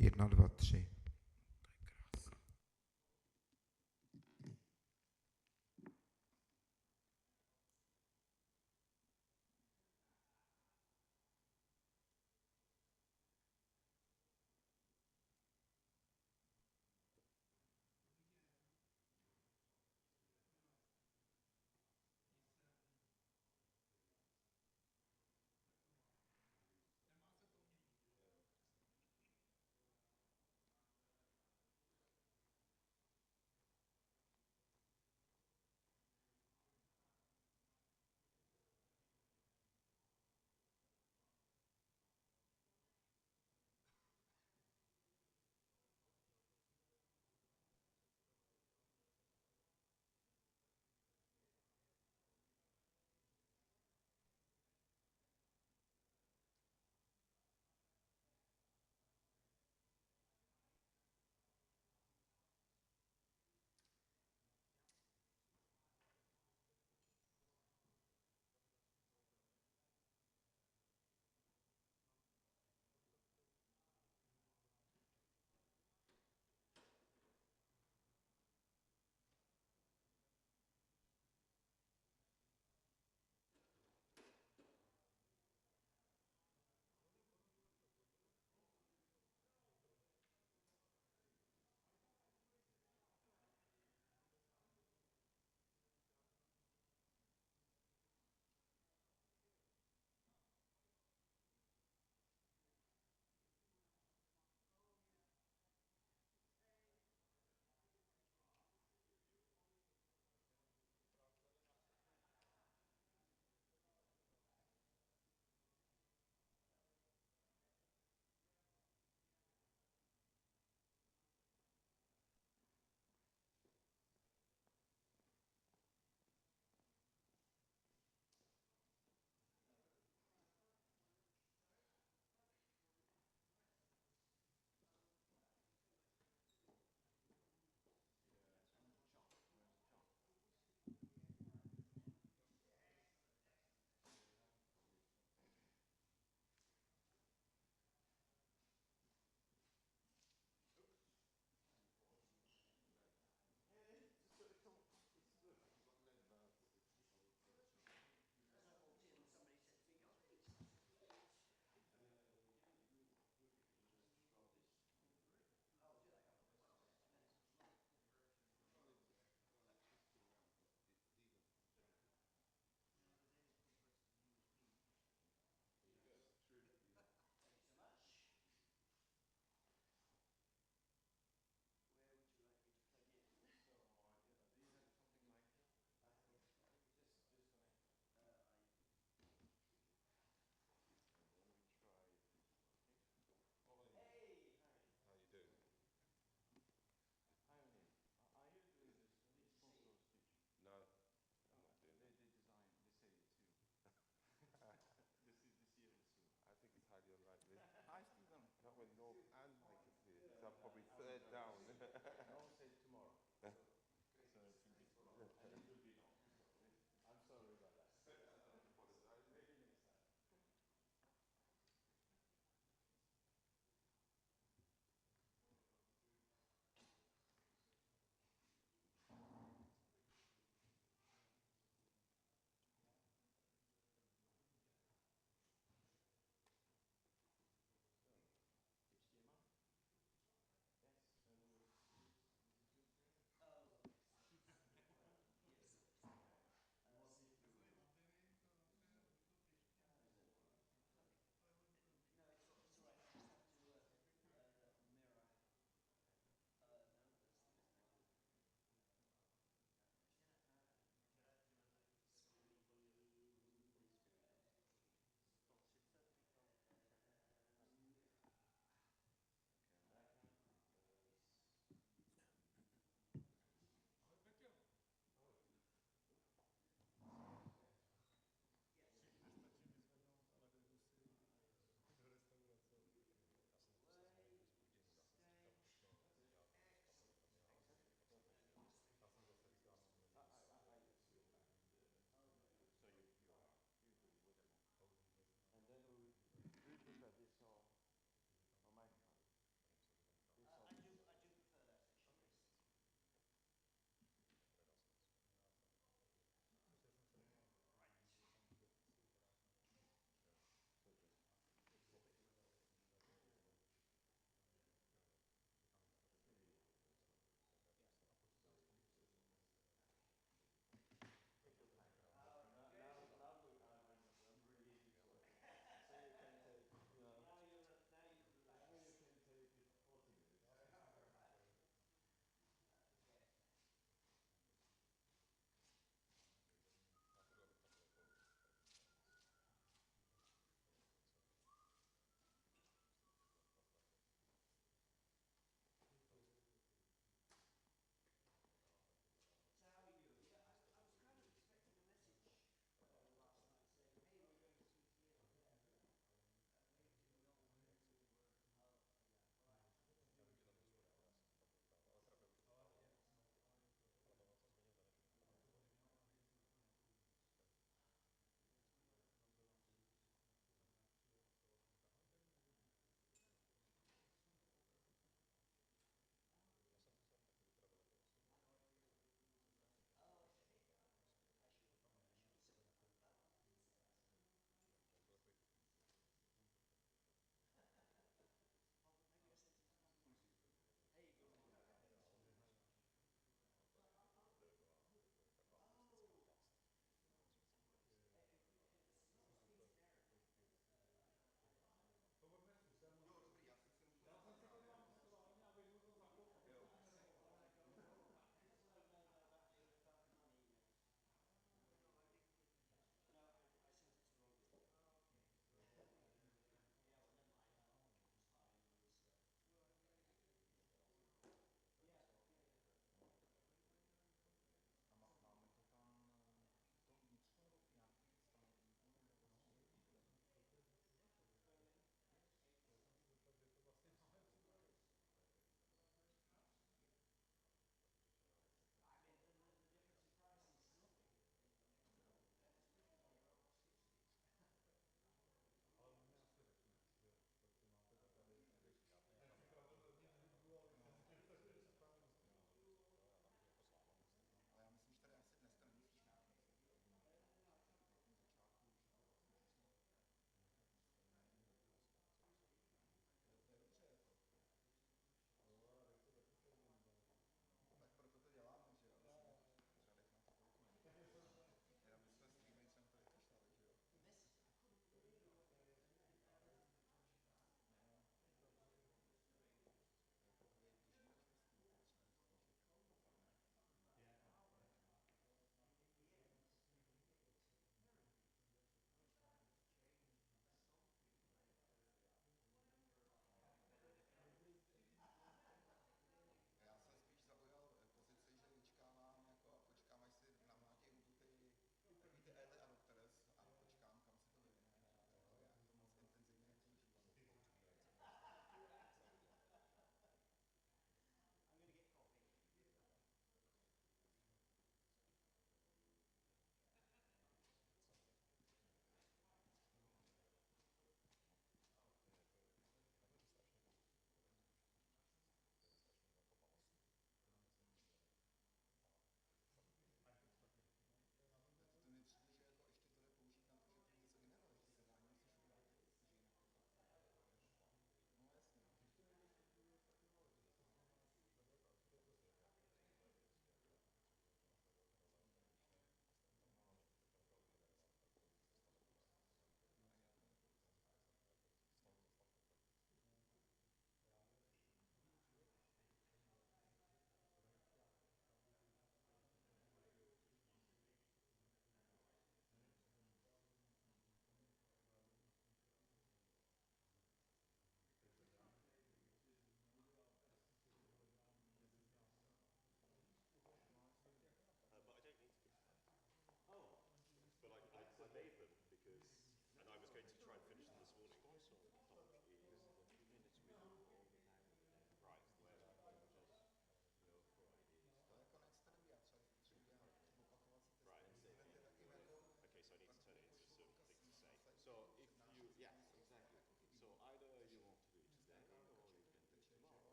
1, 2, 3.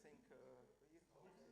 think you see the Adam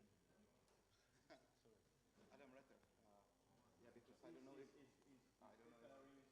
which one? Sorry, Adam Retter. Yeah, because I don't know if I don't know.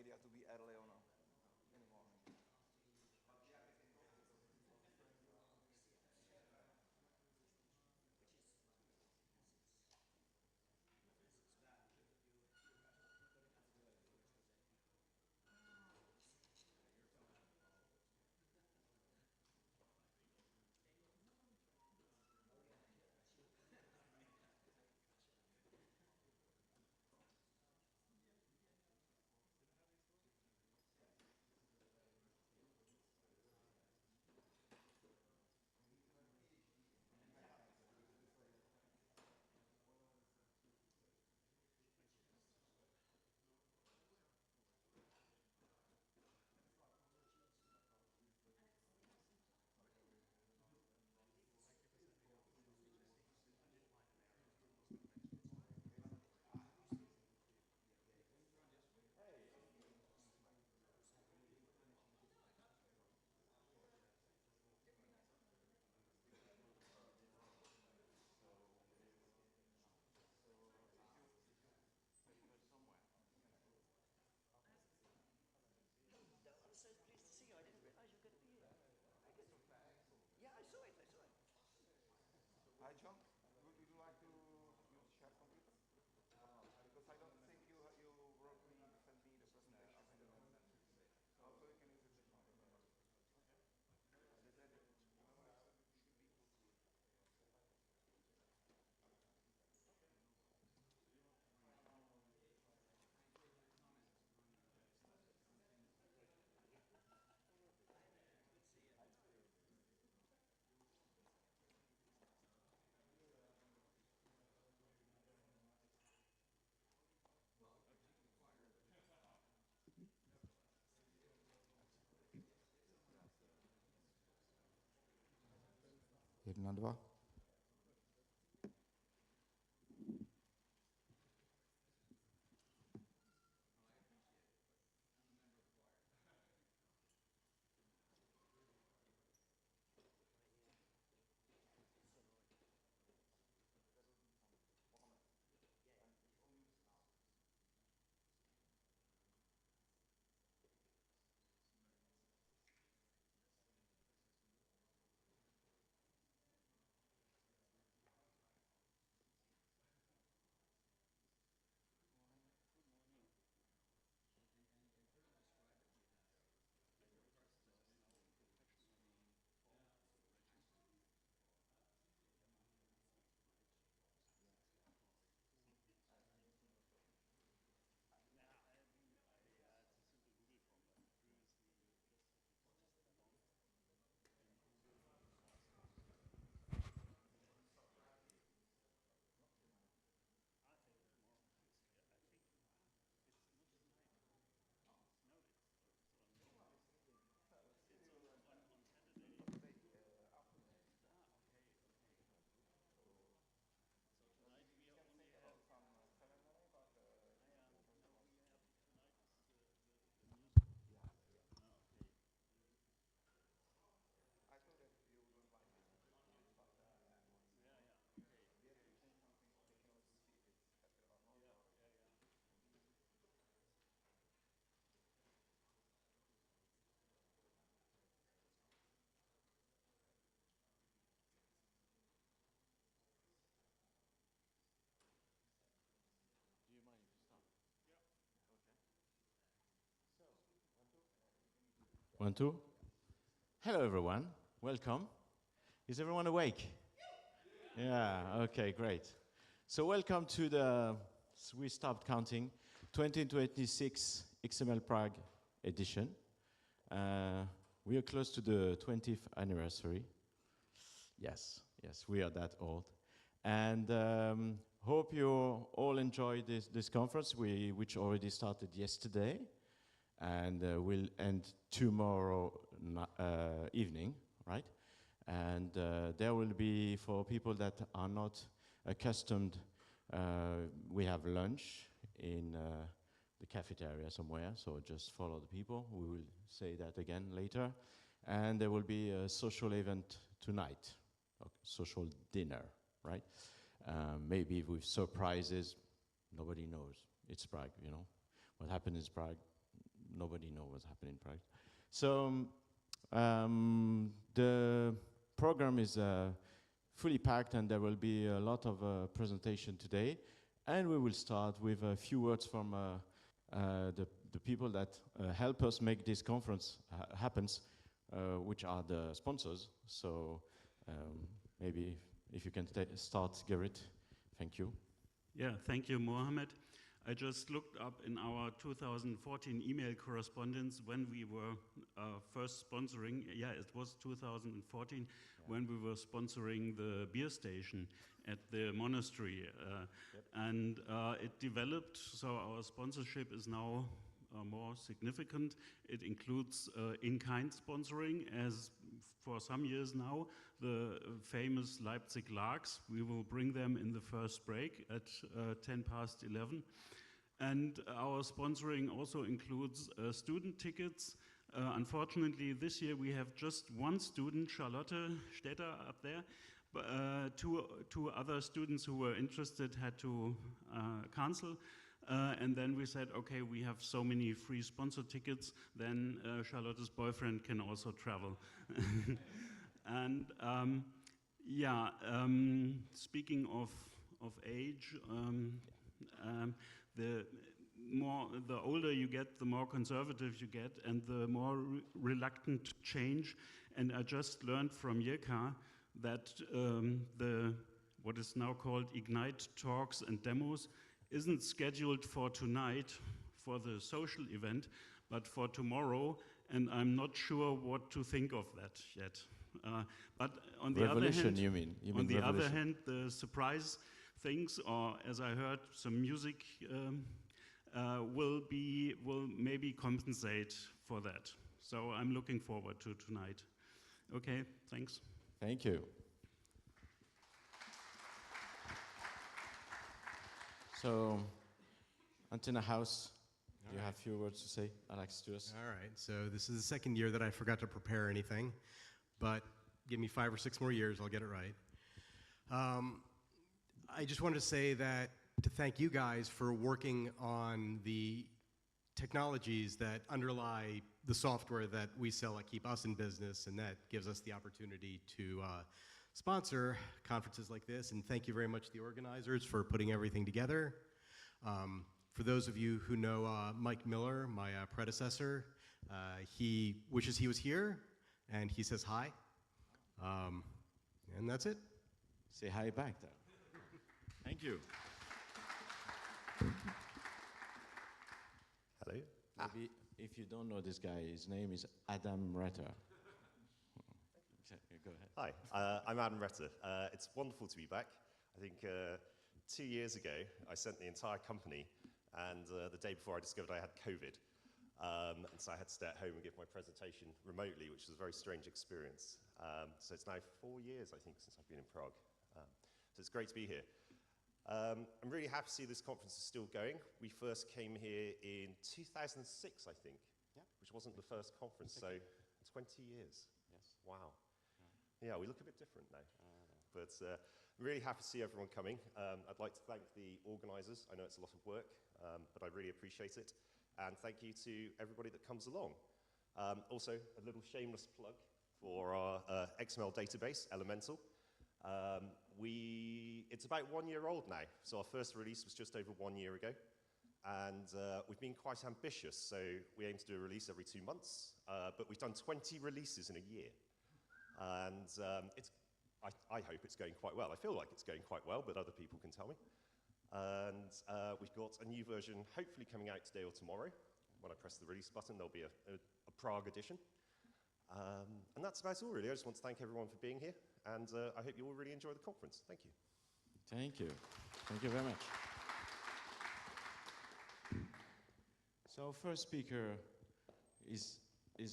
idea to be early or not anymore. Hi, John. Would you like to use share computer? Because I don't think you wrote me, send me the presentation. Also, you can use this one. Should be put here. 1, 2. Do you mind if you start? Yeah. Okay. So, 1, 2. 1, 2. Hello, everyone. Welcome. Is everyone awake? Yeah, okay, great. So welcome to the, we stopped counting, 2026 XML Prague edition. We are close to the 20th anniversary. Yes, yes, we are that old. And hope you all enjoyed this conference, which already started yesterday and will end tomorrow evening, right? And there will be, for people that are not accustomed, we have lunch in the cafeteria somewhere, so just follow the people. We will say that again later. And there will be a social event tonight, a social dinner, right? Maybe with surprises, nobody knows. It's Prague, you know. What happened in Prague, nobody knows what's happening in Prague. So the program is fully packed, and there will be a lot of presentation today. And we will start with a few words from the people that help us make this conference happens, which are the sponsors. So maybe if you can start, Gerrit. Thank you. Yeah, thank you, Mohammed. I just looked up in our 2014 email correspondence when we were first sponsoring. Yeah, it was 2014 when we were sponsoring the beer station at the monastery. And it developed, so our sponsorship is now more significant. It includes in-kind sponsoring, as for some years now, the famous Leipzig Larks. We will bring them in the first break at 11:10. And our sponsoring also includes student tickets. Unfortunately, this year we have just one student, Charlotte Stetter, up there. But two other students who were interested had to cancel. And then we said, okay, we have so many free sponsor tickets, then Charlotte's boyfriend can also travel. And speaking of age, the older you get, the more conservative you get, and the more reluctant to change. And I just learned from Jirka that what is now called Ignite talks and demos isn't scheduled for tonight, for the social event, but for tomorrow, and I'm not sure what to think of that yet. But on the other hand, you mean on the other hand, the surprise things, or as I heard, some music will maybe compensate for that. So I'm looking forward to tonight. Okay, thanks. Thank you. So, Antenna House, you have a few words to say, Alex, to us. All right, so this is the second year that I forgot to prepare anything, but give me 5 or 6 more years, I'll get it right. I just wanted to say that, to thank you guys for working on the technologies that underlie the software that we sell that keep us in business, and that gives us the opportunity to sponsor conferences like this. And thank you very much to the organizers for putting everything together. For those of you who know Mike Miller, my predecessor, he wishes he was here, and he says hi. And that's it. Say hi back then. Thank you. Hello. Maybe if you don't know this guy, his name is Adam Retter. Go ahead. Hi, I'm Adam Retter. It's wonderful to be back. I think 2 years ago, I sent the entire company, and the day before I discovered I had COVID. And so I had to stay at home and give my presentation remotely, which was a very strange experience. So it's now 4 years, I think, since I've been in Prague. So it's great to be here. I'm really happy to see this conference is still going. We first came here in 2006, I think, which wasn't the first conference, so 20 years. Yes. Wow. Yeah, we look a bit different now. But I'm really happy to see everyone coming. I'd like to thank the organizers. I know it's a lot of work, but I really appreciate it. And thank you to everybody that comes along. Also, a little shameless plug for our XML database, Elemental. It's about 1 year old now, so our first release was just over 1 year ago. And we've been quite ambitious, so we aim to do a release every 2 months, but we've done 20 releases in a year. And I hope it's going quite well. I feel like it's going quite well, but other people can tell me. And we've got a new version hopefully coming out today or tomorrow. When I press the release button, there'll be a Prague edition. And that's about all, really. I just want to thank everyone for being here, and I hope you all really enjoy the conference. Thank you. Thank you. Thank you very much. So our first speaker is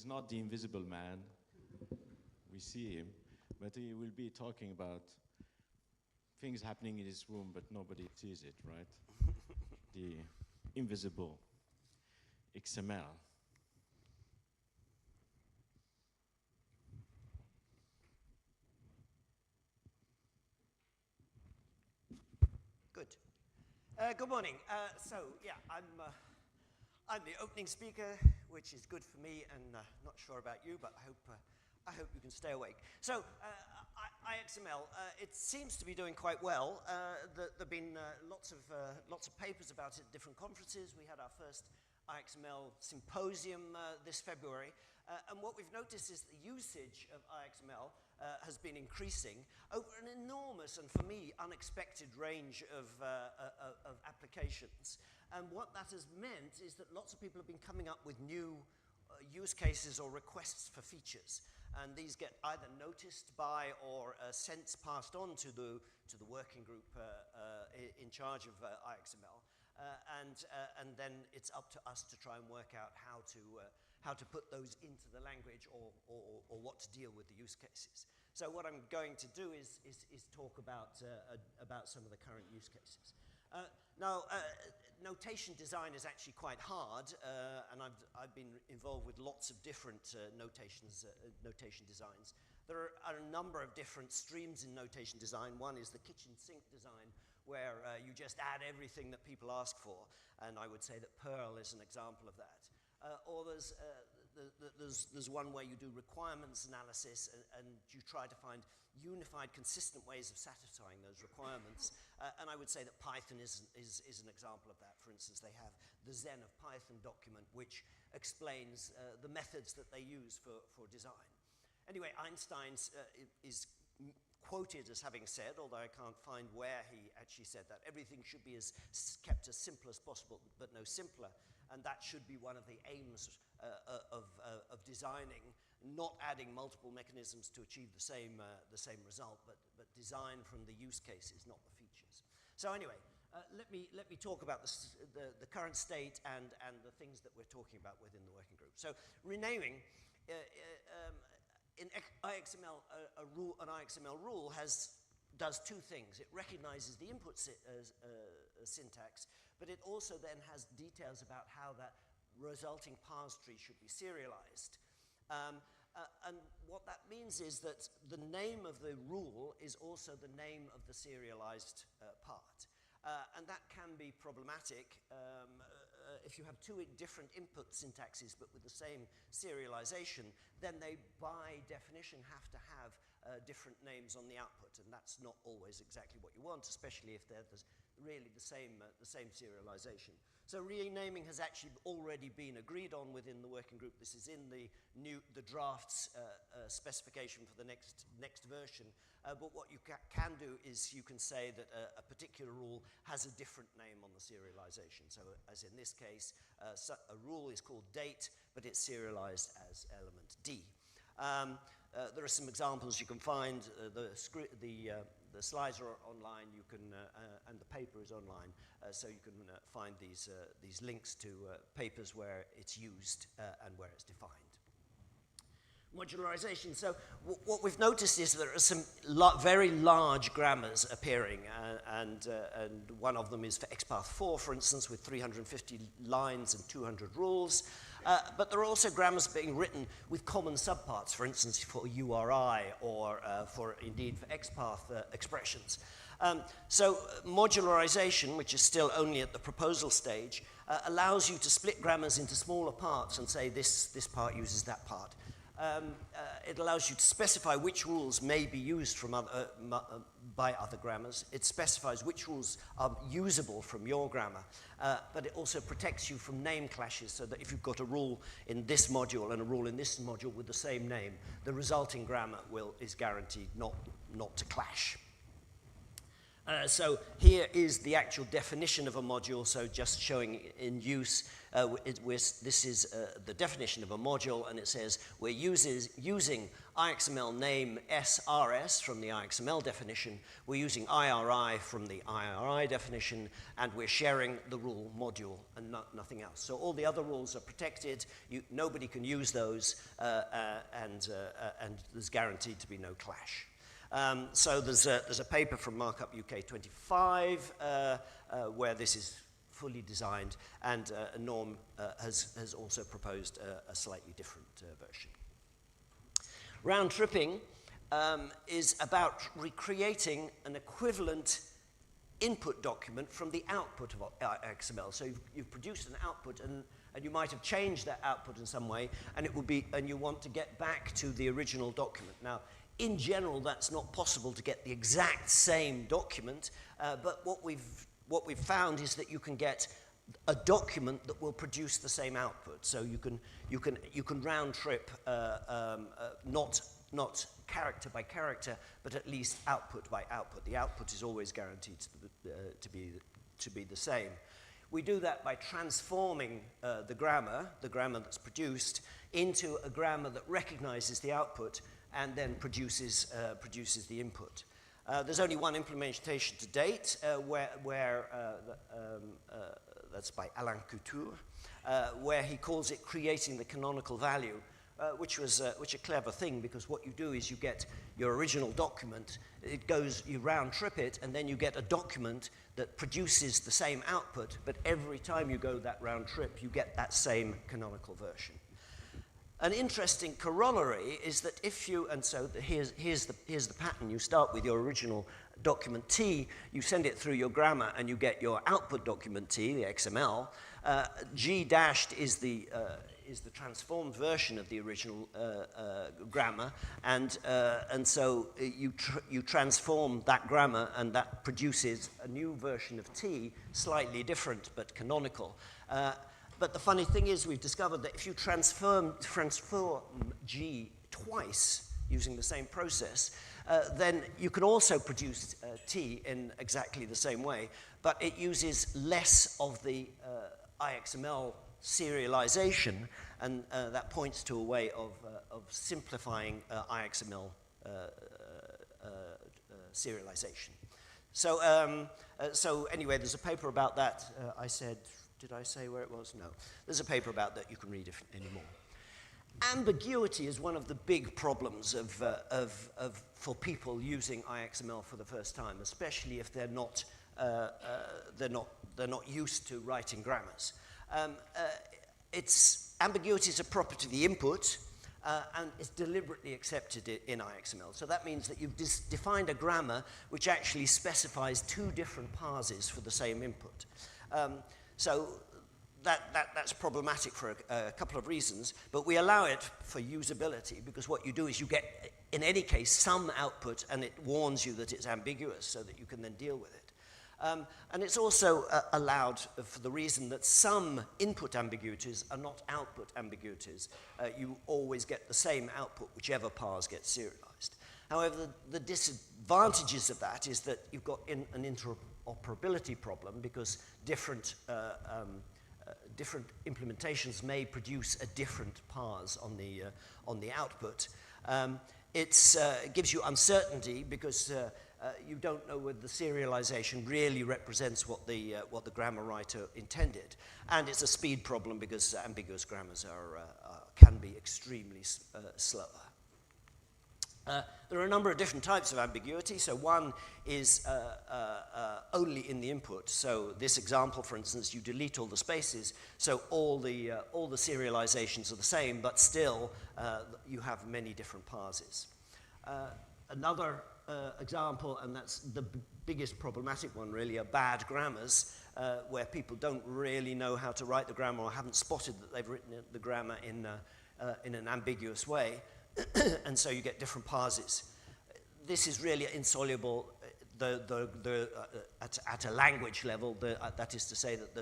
not the invisible man. We see him, but he will be talking about things happening in this room, but nobody sees it, right? The invisible XML. Good. Good morning. So, yeah, I'm the opening speaker, which is good for me, and not sure about you, but I hope you can stay awake. So, IXML, it seems to be doing quite well. There have been lots of papers about it at different conferences. We had our first IXML symposium this February, and what we've noticed is the usage of IXML has been increasing over an enormous and, for me, unexpected range of applications. And what that has meant is that lots of people have been coming up with new use cases or requests for features. And these get either noticed by or passed on to the working group in charge of IXML. And then it's up to us to try and work out how to put those into the language or what to deal with the use cases. So what I'm going to do is talk about some of the current use cases. Now, notation design is actually quite hard, and I've been involved with lots of different notation designs. There are a number of different streams in notation design. One is the kitchen sink design, where you just add everything that people ask for, and I would say that Perl is an example of that. Or there's one where you do requirements analysis and you try to find unified, consistent ways of satisfying those requirements. And I would say that Python is an example of that. For instance, they have the Zen of Python document, which explains the methods that they use for design. Anyway, Einstein is quoted as having said, although I can't find where he actually said that, everything should be kept as simple as possible, but no simpler. And that should be one of the aims of designing, not adding multiple mechanisms to achieve the same result, but design from the use cases, not the features. So anyway, let me talk about the current state and the things that we're talking about within the working group. So renaming, in IXML, an IXML rule does two things. It recognizes the input syntax, but it also then has details about how that resulting parse tree should be serialized. And what that means is that the name of the rule is also the name of the serialized part. And that can be problematic if you have two different input syntaxes but with the same serialization, then they by definition have to have different names on the output, and that's not always exactly what you want, especially if they're really the same serialization. So renaming has actually already been agreed on within the working group. This is in the drafts specification for the next version. But what you can do is you can say that a particular rule has a different name on the serialization. So as in this case, a rule is called date, but it's serialized as element D. There are some examples you can find. The slides are online. You can, and the paper is online, so you can find these links to papers where it's used and where it's defined. Modularization. So what we've noticed is there are some very large grammars appearing, and one of them is for XPath 4, for instance, with 350 lines and 200 rules. But there are also grammars being written with common subparts, for instance, for URI or for XPath expressions. So modularization, which is still only at the proposal stage, allows you to split grammars into smaller parts and say this part uses that part. It allows you to specify which rules may be used from by other grammars. It specifies which rules are usable from your grammar, but it also protects you from name clashes, so that if you've got a rule in this module and a rule in this module with the same name, the resulting grammar is guaranteed not to clash. So here is the actual definition of a module, so just showing in use. This is the definition of a module, and it says we're using IXML name SRS from the IXML definition, we're using IRI from the IRI definition, and we're sharing the rule module and nothing else. So all the other rules are protected, nobody can use those, and there's guaranteed to be no clash. So there's a paper from Markup UK 25 where this is fully designed, and Norm has also proposed a slightly different version. Round tripping is about recreating an equivalent input document from the output of XML. So you've produced an output, and you might have changed that output in some way, and you want to get back to the original document. Now, in general, that's not possible to get the exact same document, but what we've found is that you can get a document that will produce the same output. So you can round trip not character by character, but at least output by output. The output is always guaranteed to be the same. We do that by transforming the grammar that's produced, into a grammar that recognizes the output and then produces the input. There's only one implementation to date where that's by Alain Couture, where he calls it creating the canonical value, which a clever thing, because what you do is you get your original document, you round trip it, and then you get a document that produces the same output, but every time you go that round trip, you get that same canonical version. An interesting corollary is that here's the pattern. You start with your original document T, you send it through your grammar, and you get your output document T, the XML. G dashed is the transformed version of the original grammar, and so you transform that grammar, and that produces a new version of T, slightly different but canonical. But the funny thing is, we've discovered that if you transform G twice using the same process, then you can also produce T in exactly the same way, but it uses less of the IXML serialization, and that points to a way of simplifying IXML serialization. So anyway, there's a paper about that. Did I say where it was? No. There's a paper about that you can read anymore. Ambiguity is one of the big problems for people using IXML for the first time, especially if they're not used to writing grammars. Ambiguity is a property of the input, and it's deliberately accepted in IXML. So that means that you've defined a grammar which actually specifies two different parses for the same input. So that's problematic for a couple of reasons, but we allow it for usability, because what you do is you get, in any case, some output, and it warns you that it's ambiguous so that you can then deal with it. And it's also allowed for the reason that some input ambiguities are not output ambiguities. You always get the same output, whichever parse gets serialized. However, the disadvantages of that is that you've got an interoperability problem, because different implementations may produce a different parse on the output. It gives you uncertainty, because you don't know whether the serialization really represents what the grammar writer intended, and it's a speed problem, because ambiguous grammars can be extremely slower. There are a number of different types of ambiguity. So one is only in the input. So this example, for instance, you delete all the spaces, so all the serializations are the same, but still you have many different parses. Another example, and that's the biggest problematic one really, are bad grammars, where people don't really know how to write the grammar, or haven't spotted that they've written the grammar in an ambiguous way. And so you get different parses. This is really insoluble at a language level. That is to say that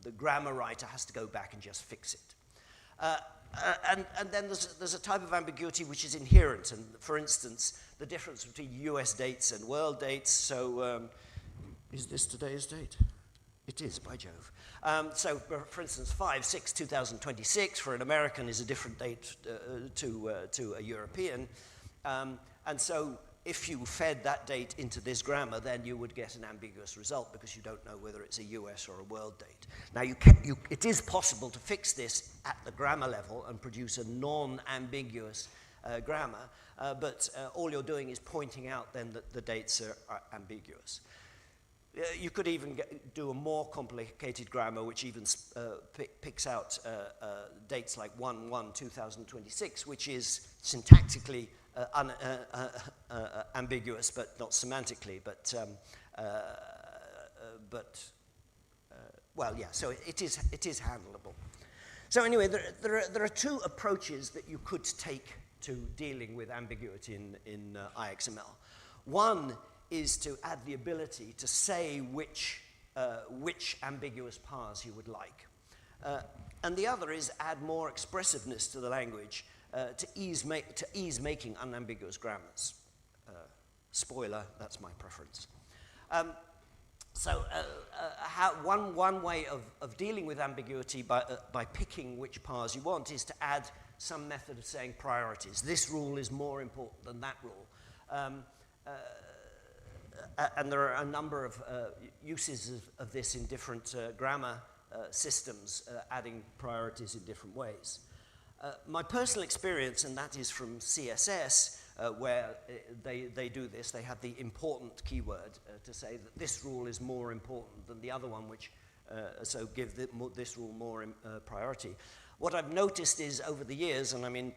the grammar writer has to go back and just fix it. And then there's a type of ambiguity which is inherent. And for instance, the difference between US dates and world dates. So is this today's date? It is, by Jove. So, for instance, 5/6/2026 for an American is a different date to a European. And so if you fed that date into this grammar, then you would get an ambiguous result, because you don't know whether it's a US or a world date. Now, it is possible to fix this at the grammar level and produce a non-ambiguous grammar, but all you're doing is pointing out then that the dates are ambiguous. You could even do a more complicated grammar, which even picks out dates like 1/1/2026, which is syntactically ambiguous, but not semantically. But well, yeah, so it is handleable. So anyway, there are two approaches that you could take to dealing with ambiguity in IXML. One is to add the ability to say which ambiguous pars you would like. And the other is add more expressiveness to the language to ease making unambiguous grammars. Spoiler, that's my preference. One way of dealing with ambiguity by picking which pars you want is to add some method of saying priorities. This rule is more important than that rule. And there are a number of uses of this in different grammar systems, adding priorities in different ways. My personal experience, and that is from CSS, where they do this, they have the important keyword to say that this rule is more important than the other one, which so give this rule more priority. What I've noticed is over the years, and I mean,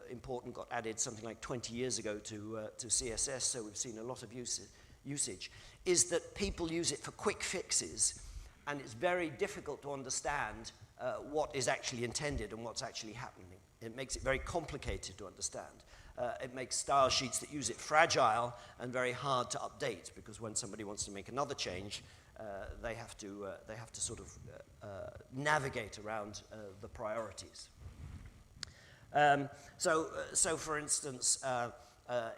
important got added something like 20 years ago to CSS, so we've seen a lot of usage, is that people use it for quick fixes, and it's very difficult to understand what is actually intended and what's actually happening. It makes it very complicated to understand. It makes style sheets that use it fragile and very hard to update, because when somebody wants to make another change, they have to sort of navigate around the priorities. So for instance,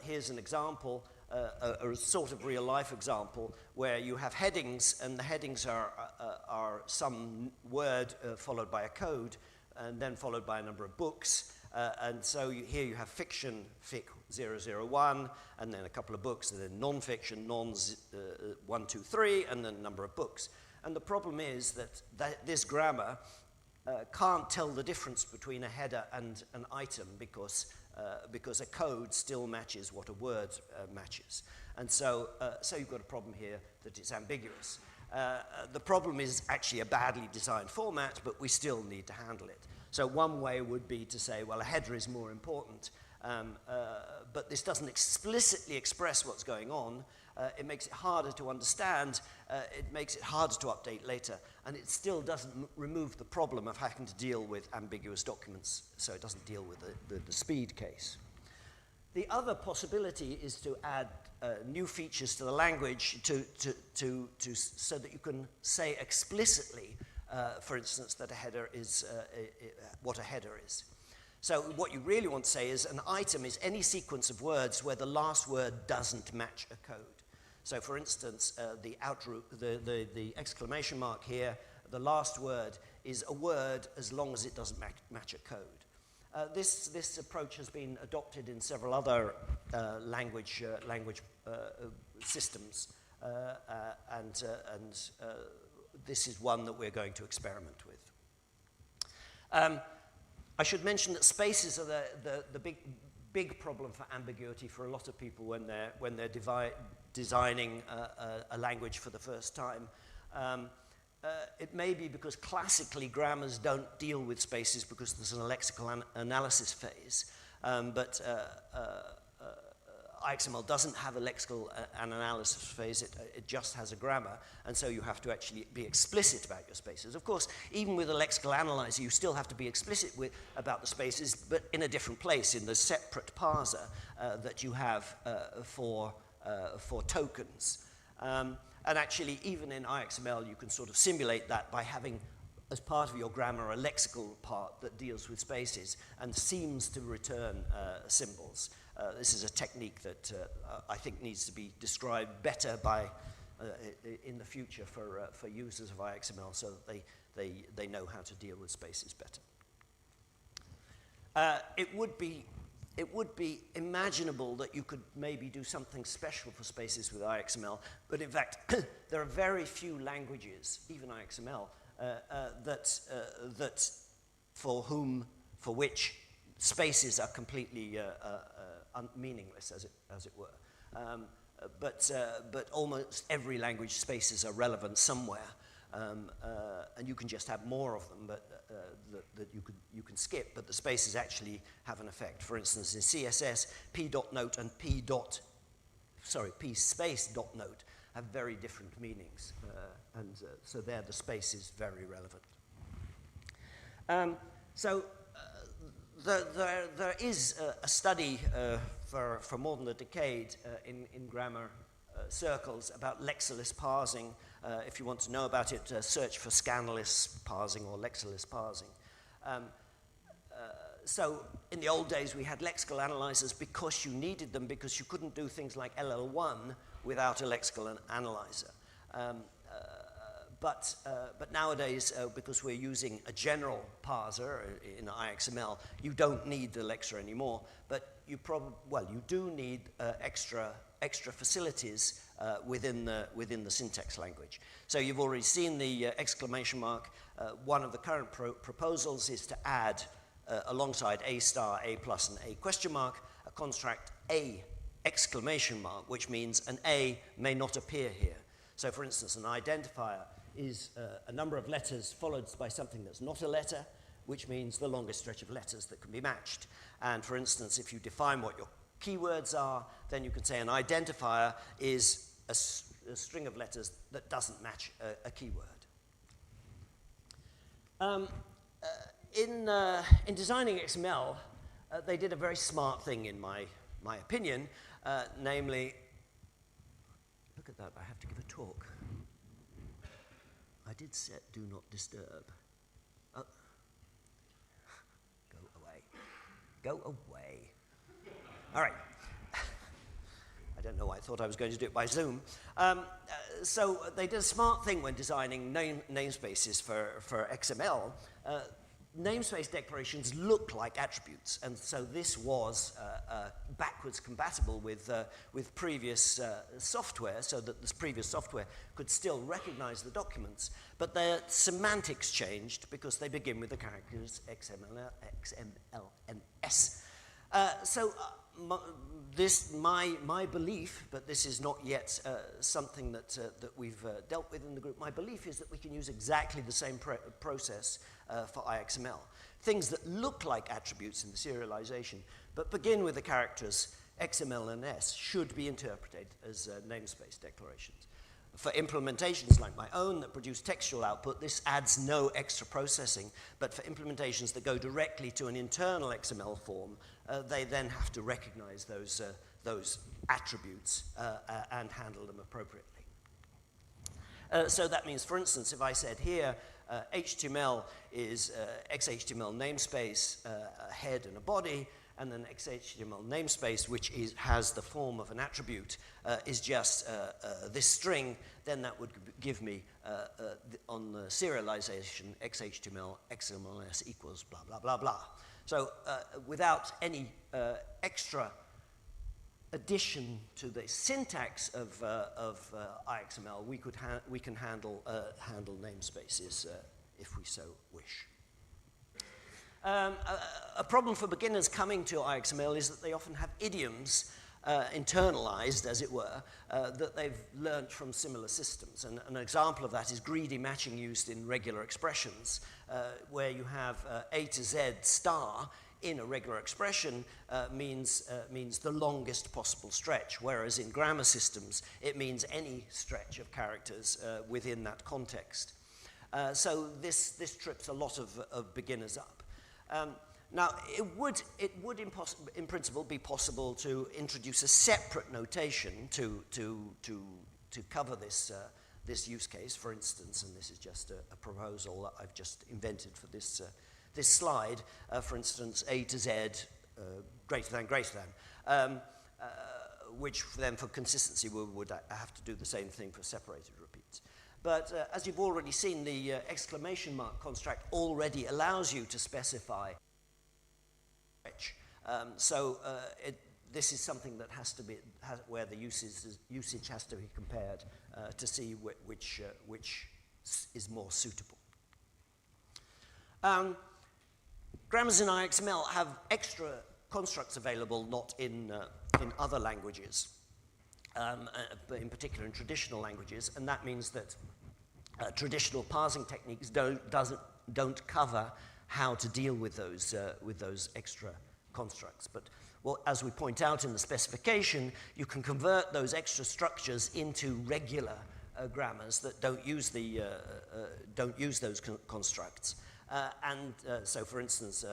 here's an example, a sort of real-life example, where you have headings, and the headings are some word followed by a code, and then followed by a number of books. And so here you have fiction, fic 001, and then a couple of books, and then non-fiction, nons 1, 2, 3, and then a number of books. And the problem is that this grammar can't tell the difference between a header and an item, because a code still matches what a word matches. And so you've got a problem here that it's ambiguous. The problem is actually a badly designed format, but we still need to handle it. So one way would be to say, well, a header is more important, but this doesn't explicitly express what's going on. It makes it harder to understand, it makes it harder to update later, and it still doesn't remove the problem of having to deal with ambiguous documents, so it doesn't deal with the speed case. The other possibility is to add new features to the language so that you can say explicitly, for instance, that a header is what a header is. So what you really want to say is an item is any sequence of words where the last word doesn't match a code. So for instance, the exclamation mark here, the last word is a word as long as it doesn't match a code. This approach has been adopted in several other language systems, and this is one that we're going to experiment with. I should mention that spaces are the big problem for ambiguity for a lot of people when they're designing a language for the first time. It may be because classically grammars don't deal with spaces because there's a lexical analysis phase, but IXML doesn't have a lexical analysis phase, it just has a grammar, and so you have to actually be explicit about your spaces. Of course, even with a lexical analyzer, you still have to be explicit about the spaces, but in a different place, in the separate parser that you have for tokens. And actually, even in IXML, you can sort of simulate that by having, as part of your grammar, a lexical part that deals with spaces and seems to return symbols. This is a technique that I think needs to be described better in the future for users of IXML, so that they know how to deal with spaces better. It would be imaginable that you could maybe do something special for spaces with IXML, but in fact, there are very few languages, even IXML, for which spaces are completely meaningless, as it were. But almost every language spaces are relevant somewhere, and you can just have more of them, but that you can skip. But the spaces actually have an effect. For instance, in CSS, p.note and p space dot note have very different meanings. So there the space is very relevant. There is a study for more than a decade in grammar circles about lexiless parsing. If you want to know about it, search for scanless parsing or lexiless parsing. So in the old days, we had lexical analyzers because you needed them, because you couldn't do things like LL1 without a lexical analyzer. But nowadays, because we're using a general parser in IXML, you don't need the lexer anymore. But you do need extra facilities within the syntax language. So you've already seen the exclamation mark. One of the current proposals is to add, alongside A star, A plus, and A question mark, a construct A exclamation mark, which means an A may not appear here. So for instance, an identifier is a number of letters followed by something that's not a letter, which means the longest stretch of letters that can be matched. And for instance, if you define what your keywords are, then you could say an identifier is a string of letters that doesn't match a keyword. In designing XML, they did a very smart thing, in my opinion, namely, look at that, I have to give a talk. I did set do not disturb. Oh. Go away. Go away. All right. I don't know why I thought I was going to do it by Zoom. So they did a smart thing when designing namespaces for XML. Namespace declarations look like attributes, and so this was backwards compatible with previous software, so that this previous software could still recognize the documents, but their semantics changed because they begin with the characters XML and S. My belief, but this is not yet something that we've dealt with in the group, my belief is that we can use exactly the same process for IXML. Things that look like attributes in the serialization, but begin with the characters XML and S, should be interpreted as namespace declarations. For implementations like my own that produce textual output, this adds no extra processing, but for implementations that go directly to an internal XML form, they then have to recognize those attributes and handle them appropriately. So that means, for instance, if I said here, HTML is XHTML namespace, a head and a body, and then XHTML namespace, which has the form of an attribute, is just this string, then that would give me, on the serialization, XHTML, XMLS equals blah, blah, blah, blah. So without any extra addition to the syntax of IXML, we can handle namespaces if we so wish. A problem for beginners coming to IXML is that they often have idioms internalized, as it were, that they've learned from similar systems. And an example of that is greedy matching used in regular expressions, where you have A to Z star in a regular expression means the longest possible stretch, whereas in grammar systems, it means any stretch of characters within that context. So this trips a lot of beginners up. Now, it would in principle be possible to introduce a separate notation to cover this use case, for instance, and this is just a proposal that I've just invented for this slide. For instance, A to Z, greater than, which then for consistency would have to do the same thing for separated repeats. But as you've already seen, the exclamation mark construct already allows you to specify this is something that has to be, where the usage has to be compared to see which is more suitable. Grammars in IXML have extra constructs available, not in other languages, but in particular in traditional languages, and that means that traditional parsing techniques don't cover how to deal with those extra constructs. But Well, as we point out in the specification, you can convert those extra structures into regular grammars that don't use those constructs. So, for instance,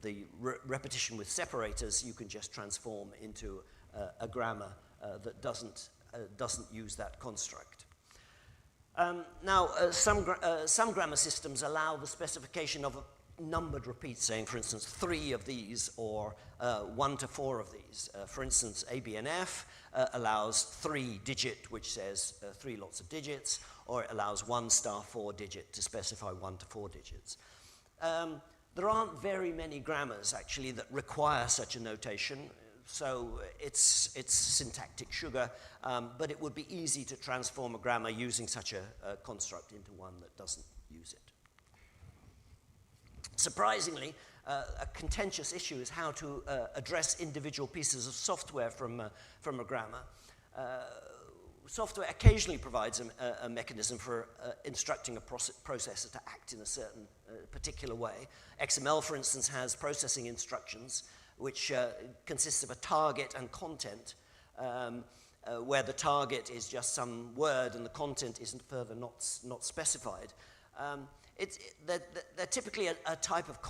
the repetition with separators, you can just transform into a grammar that doesn't use that construct. Now, some grammar systems allow the specification of numbered repeats, saying, for instance, 3 of these or 1 to 4 of these. For instance, ABNF allows 3-digit, which says 3 lots of digits, or it allows 1 star 4-digit to specify 1 to 4 digits. There aren't very many grammars, actually, that require such a notation, so it's syntactic sugar, but it would be easy to transform a grammar using such a construct into one that doesn't use it. Surprisingly, a contentious issue is how to address individual pieces of software from a grammar. Software occasionally provides a mechanism for instructing a processor to act in a certain particular way. XML, for instance, has processing instructions, which consists of a target and content, where the target is just some word and the content isn't further not specified. They're typically a type of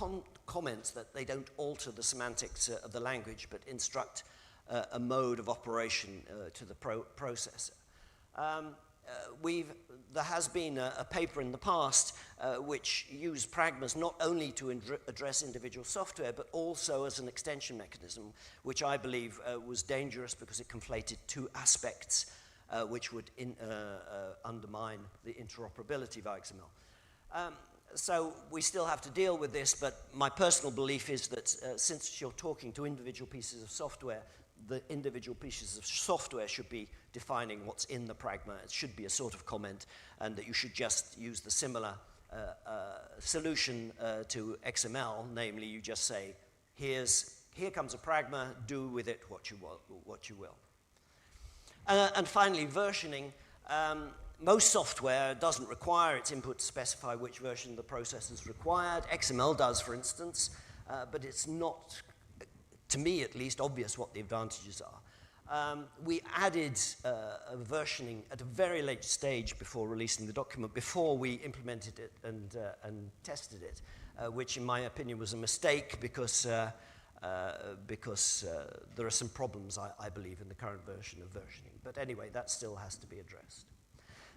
comments that they don't alter the semantics of the language, but instruct a mode of operation to the processor. There has been a paper in the past which used pragmas not only to address individual software, but also as an extension mechanism, which I believe was dangerous because it conflated 2 aspects which would undermine the interoperability of XML. So we still have to deal with this, but my personal belief is that since you're talking to individual pieces of software, the individual pieces of software should be defining what's in the pragma. It should be a sort of comment, and that you should just use the similar solution to XML, namely you just say, here comes a pragma, do with it what you will. And finally, versioning. Most software doesn't require its input to specify which version the process is required. XML does, for instance, but it's not, to me at least, obvious what the advantages are. We added versioning at a very late stage before releasing the document, before we implemented it and tested it, which in my opinion was a mistake because there are some problems, I believe, in the current version of versioning. But anyway, that still has to be addressed.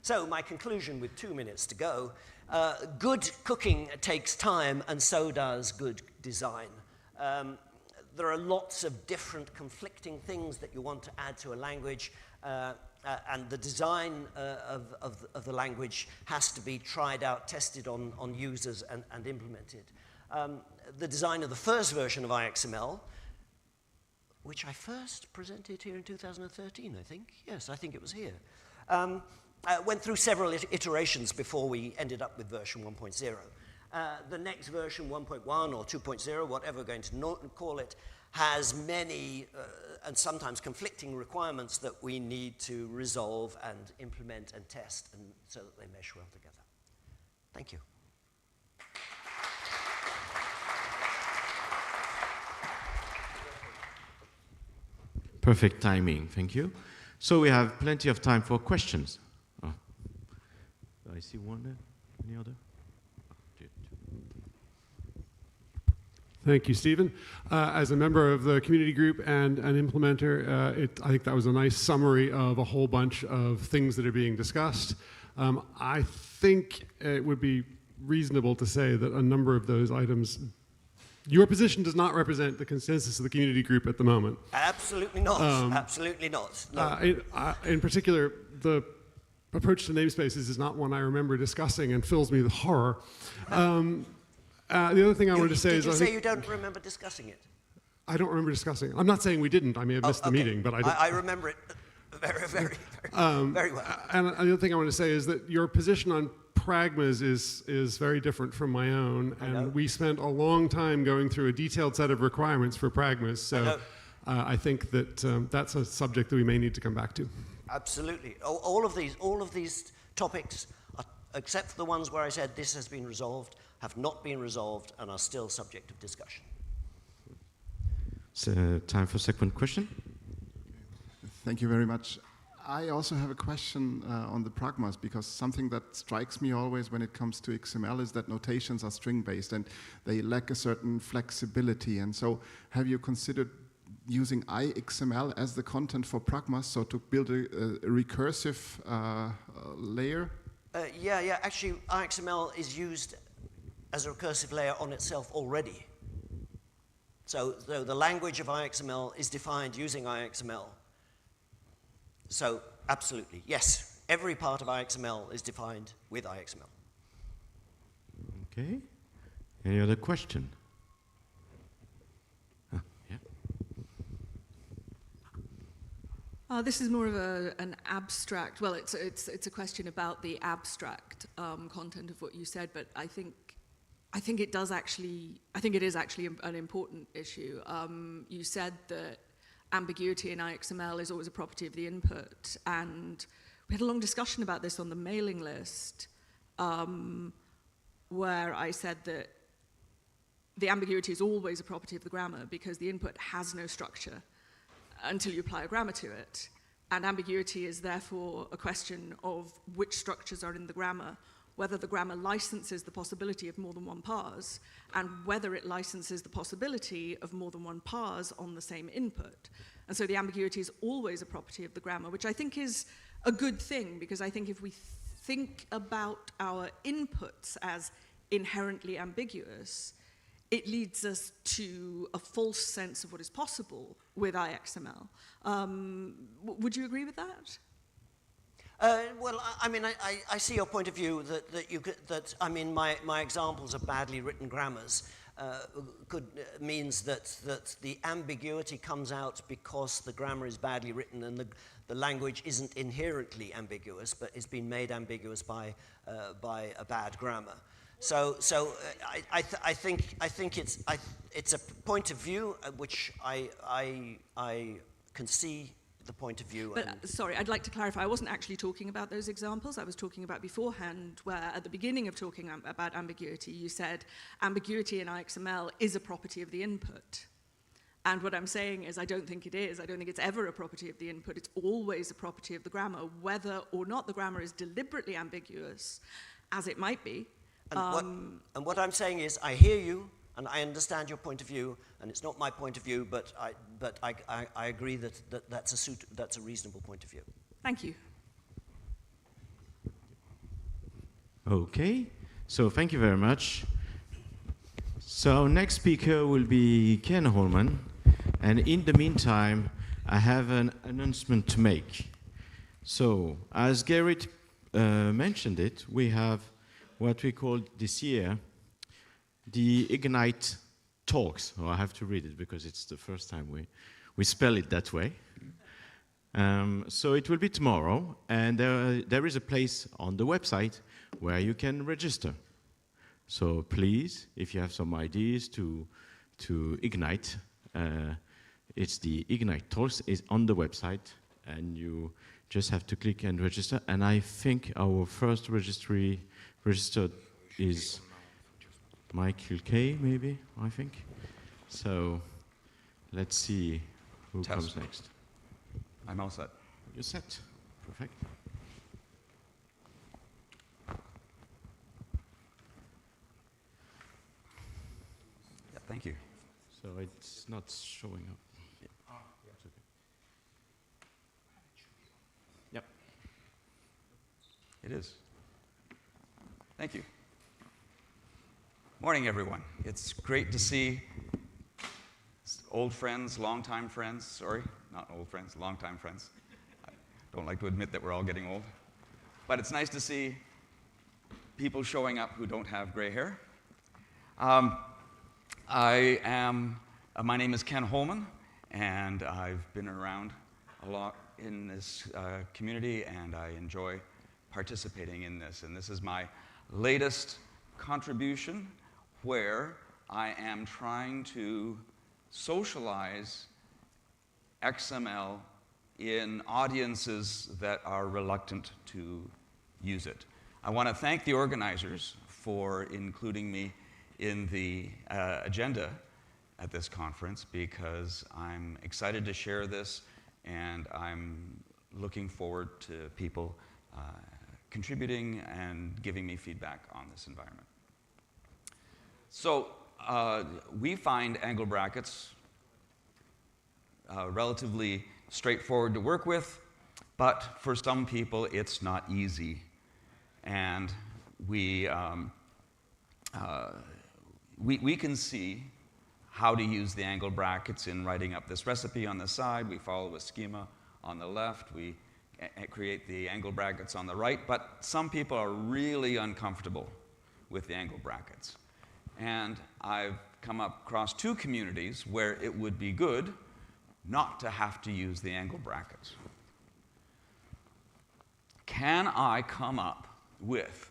So my conclusion with 2 minutes to go, good cooking takes time, and so does good design. There are lots of different conflicting things that you want to add to a language, and the design of the language has to be tried out, tested on users, and implemented. The design of the first version of iXML, which I first presented here in 2013, I think. Yes, I think it was here. Went through several iterations before we ended up with version 1.0. The next version, 1.1 or 2.0, whatever we're going to call it, has many and sometimes conflicting requirements that we need to resolve and implement and test, and so that they mesh well together. Thank you. Perfect timing, thank you. So we have plenty of time for questions. Oh. I see one there. Any other? Thank you, Stephen. As a member of the community group and an implementer, I think that was a nice summary of a whole bunch of things that are being discussed. I think it would be reasonable to say that a number of those items, your position does not represent the consensus of the community group at the moment. Absolutely not. Absolutely not. No. In particular, the approach to namespaces is not one I remember discussing and fills me with horror. The other thing I wanted to say is... Did you say you don't remember discussing it? I don't remember discussing it. I'm not saying we didn't. I may have missed the meeting, but I remember it very, very, very well. And the other thing I want to say is that your position on pragmas is very different from my own, and we spent a long time going through a detailed set of requirements for pragmas, so I think that that's a subject that we may need to come back to. Absolutely. All of these topics, except for the ones where I said this has been resolved, have not been resolved and are still subject of discussion. So, time for second question. Thank you very much. I also have a question on the pragmas, because something that strikes me always when it comes to XML is that notations are string-based and they lack a certain flexibility. And so have you considered using iXML as the content for pragmas, so to build a recursive layer? Yeah. Actually, iXML is used as a recursive layer on itself already. So the language of iXML is defined using iXML. So absolutely, yes. Every part of iXML is defined with iXML. Okay. Any other question? Yeah. This is more of an abstract. Well, it's a question about the abstract content of what you said, but I think it is actually an important issue. You said that ambiguity in iXML is always a property of the input, and we had a long discussion about this on the mailing list, where I said that the ambiguity is always a property of the grammar because the input has no structure until you apply a grammar to it, and ambiguity is therefore a question of which structures are in the grammar, whether the grammar licenses the possibility of more than one parse, and whether it licenses the possibility of more than one parse on the same input. And so the ambiguity is always a property of the grammar, which I think is a good thing, because I think if we think about our inputs as inherently ambiguous, it leads us to a false sense of what is possible with iXML. Would you agree with that? Well, I mean, I see your point of view that I mean, my examples of badly written grammars means that the ambiguity comes out because the grammar is badly written and the language isn't inherently ambiguous, but is being made ambiguous by a bad grammar. So I think it's a point of view which I can see the point of view. But sorry, I'd like to clarify. I wasn't actually talking about those examples. I was talking about beforehand, where at the beginning of talking about ambiguity, you said ambiguity in iXML is a property of the input. And what I'm saying is I don't think it is. I don't think it's ever a property of the input. It's always a property of the grammar, whether or not the grammar is deliberately ambiguous, as it might be. And what I'm saying is I hear you, and I understand your point of view, and it's not my point of view, but I agree that that's a reasonable point of view. Thank you. Okay, so thank you very much. So next speaker will be Ken Holman, and in the meantime, I have an announcement to make. So, as Gerrit mentioned it, we have what we call this year the Ignite Talks. Oh, I have to read it because it's the first time we spell it that way. So it will be tomorrow, and there is a place on the website where you can register. So please, if you have some ideas to Ignite, it's the Ignite Talks is on the website, and you just have to click and register. And I think our first registered is Michael K, maybe, I think. So let's see who comes next. I'm all set. You're set. Perfect. Yeah, thank you. So it's not showing up. It's okay. Yep. It is. Thank you. Morning, everyone. It's great to see old friends, longtime friends. Sorry, not old friends, longtime friends. I don't like to admit that we're all getting old. But it's nice to see people showing up who don't have gray hair. My name is Ken Holman, and I've been around a lot in this community, and I enjoy participating in this. And this is my latest contribution, where I am trying to socialize XML in audiences that are reluctant to use it. I want to thank the organizers for including me in the agenda at this conference because I'm excited to share this, and I'm looking forward to people contributing and giving me feedback on this environment. So we find angle brackets relatively straightforward to work with, but for some people it's not easy. And we can see how to use the angle brackets in writing up this recipe on the side. We follow a schema on the left. We create the angle brackets on the right. But some people are really uncomfortable with the angle brackets. And I've come across two communities where it would be good not to have to use the angle brackets. Can I come up with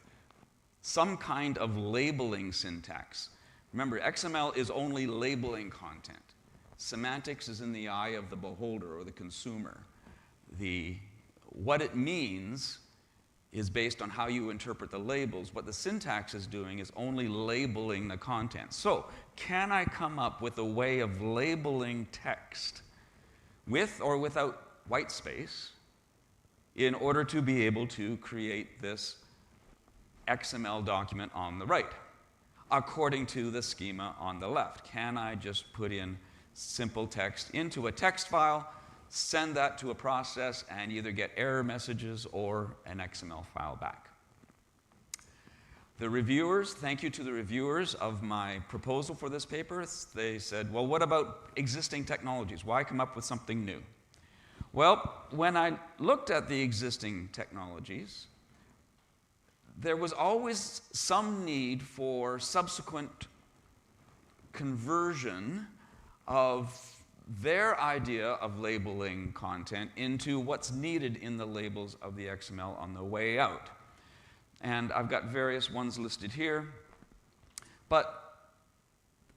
some kind of labeling syntax? Remember, XML is only labeling content. Semantics is in the eye of the beholder or the consumer. What it means is based on how you interpret the labels. What the syntax is doing is only labeling the content. So, can I come up with a way of labeling text with or without white space in order to be able to create this XML document on the right, according to the schema on the left? Can I just put in simple text into a text file, send that to a process, and either get error messages or an XML file back? The reviewers, thank you to the reviewers of my proposal for this paper. They said, well, what about existing technologies? Why come up with something new? Well, when I looked at the existing technologies, there was always some need for subsequent conversion of their idea of labeling content into what's needed in the labels of the XML on the way out. And I've got various ones listed here, but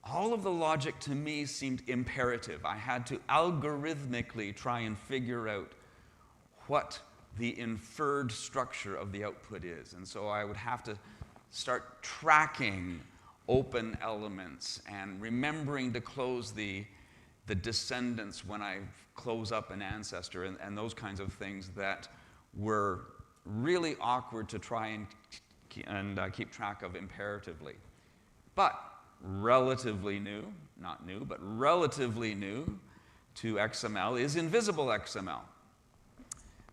all of the logic to me seemed imperative. I had to algorithmically try and figure out what the inferred structure of the output is. And so I would have to start tracking open elements and remembering to close the descendants when I close up an ancestor and those kinds of things that were really awkward to try and keep track of imperatively. But relatively new, not new, but relatively new to XML is invisible XML.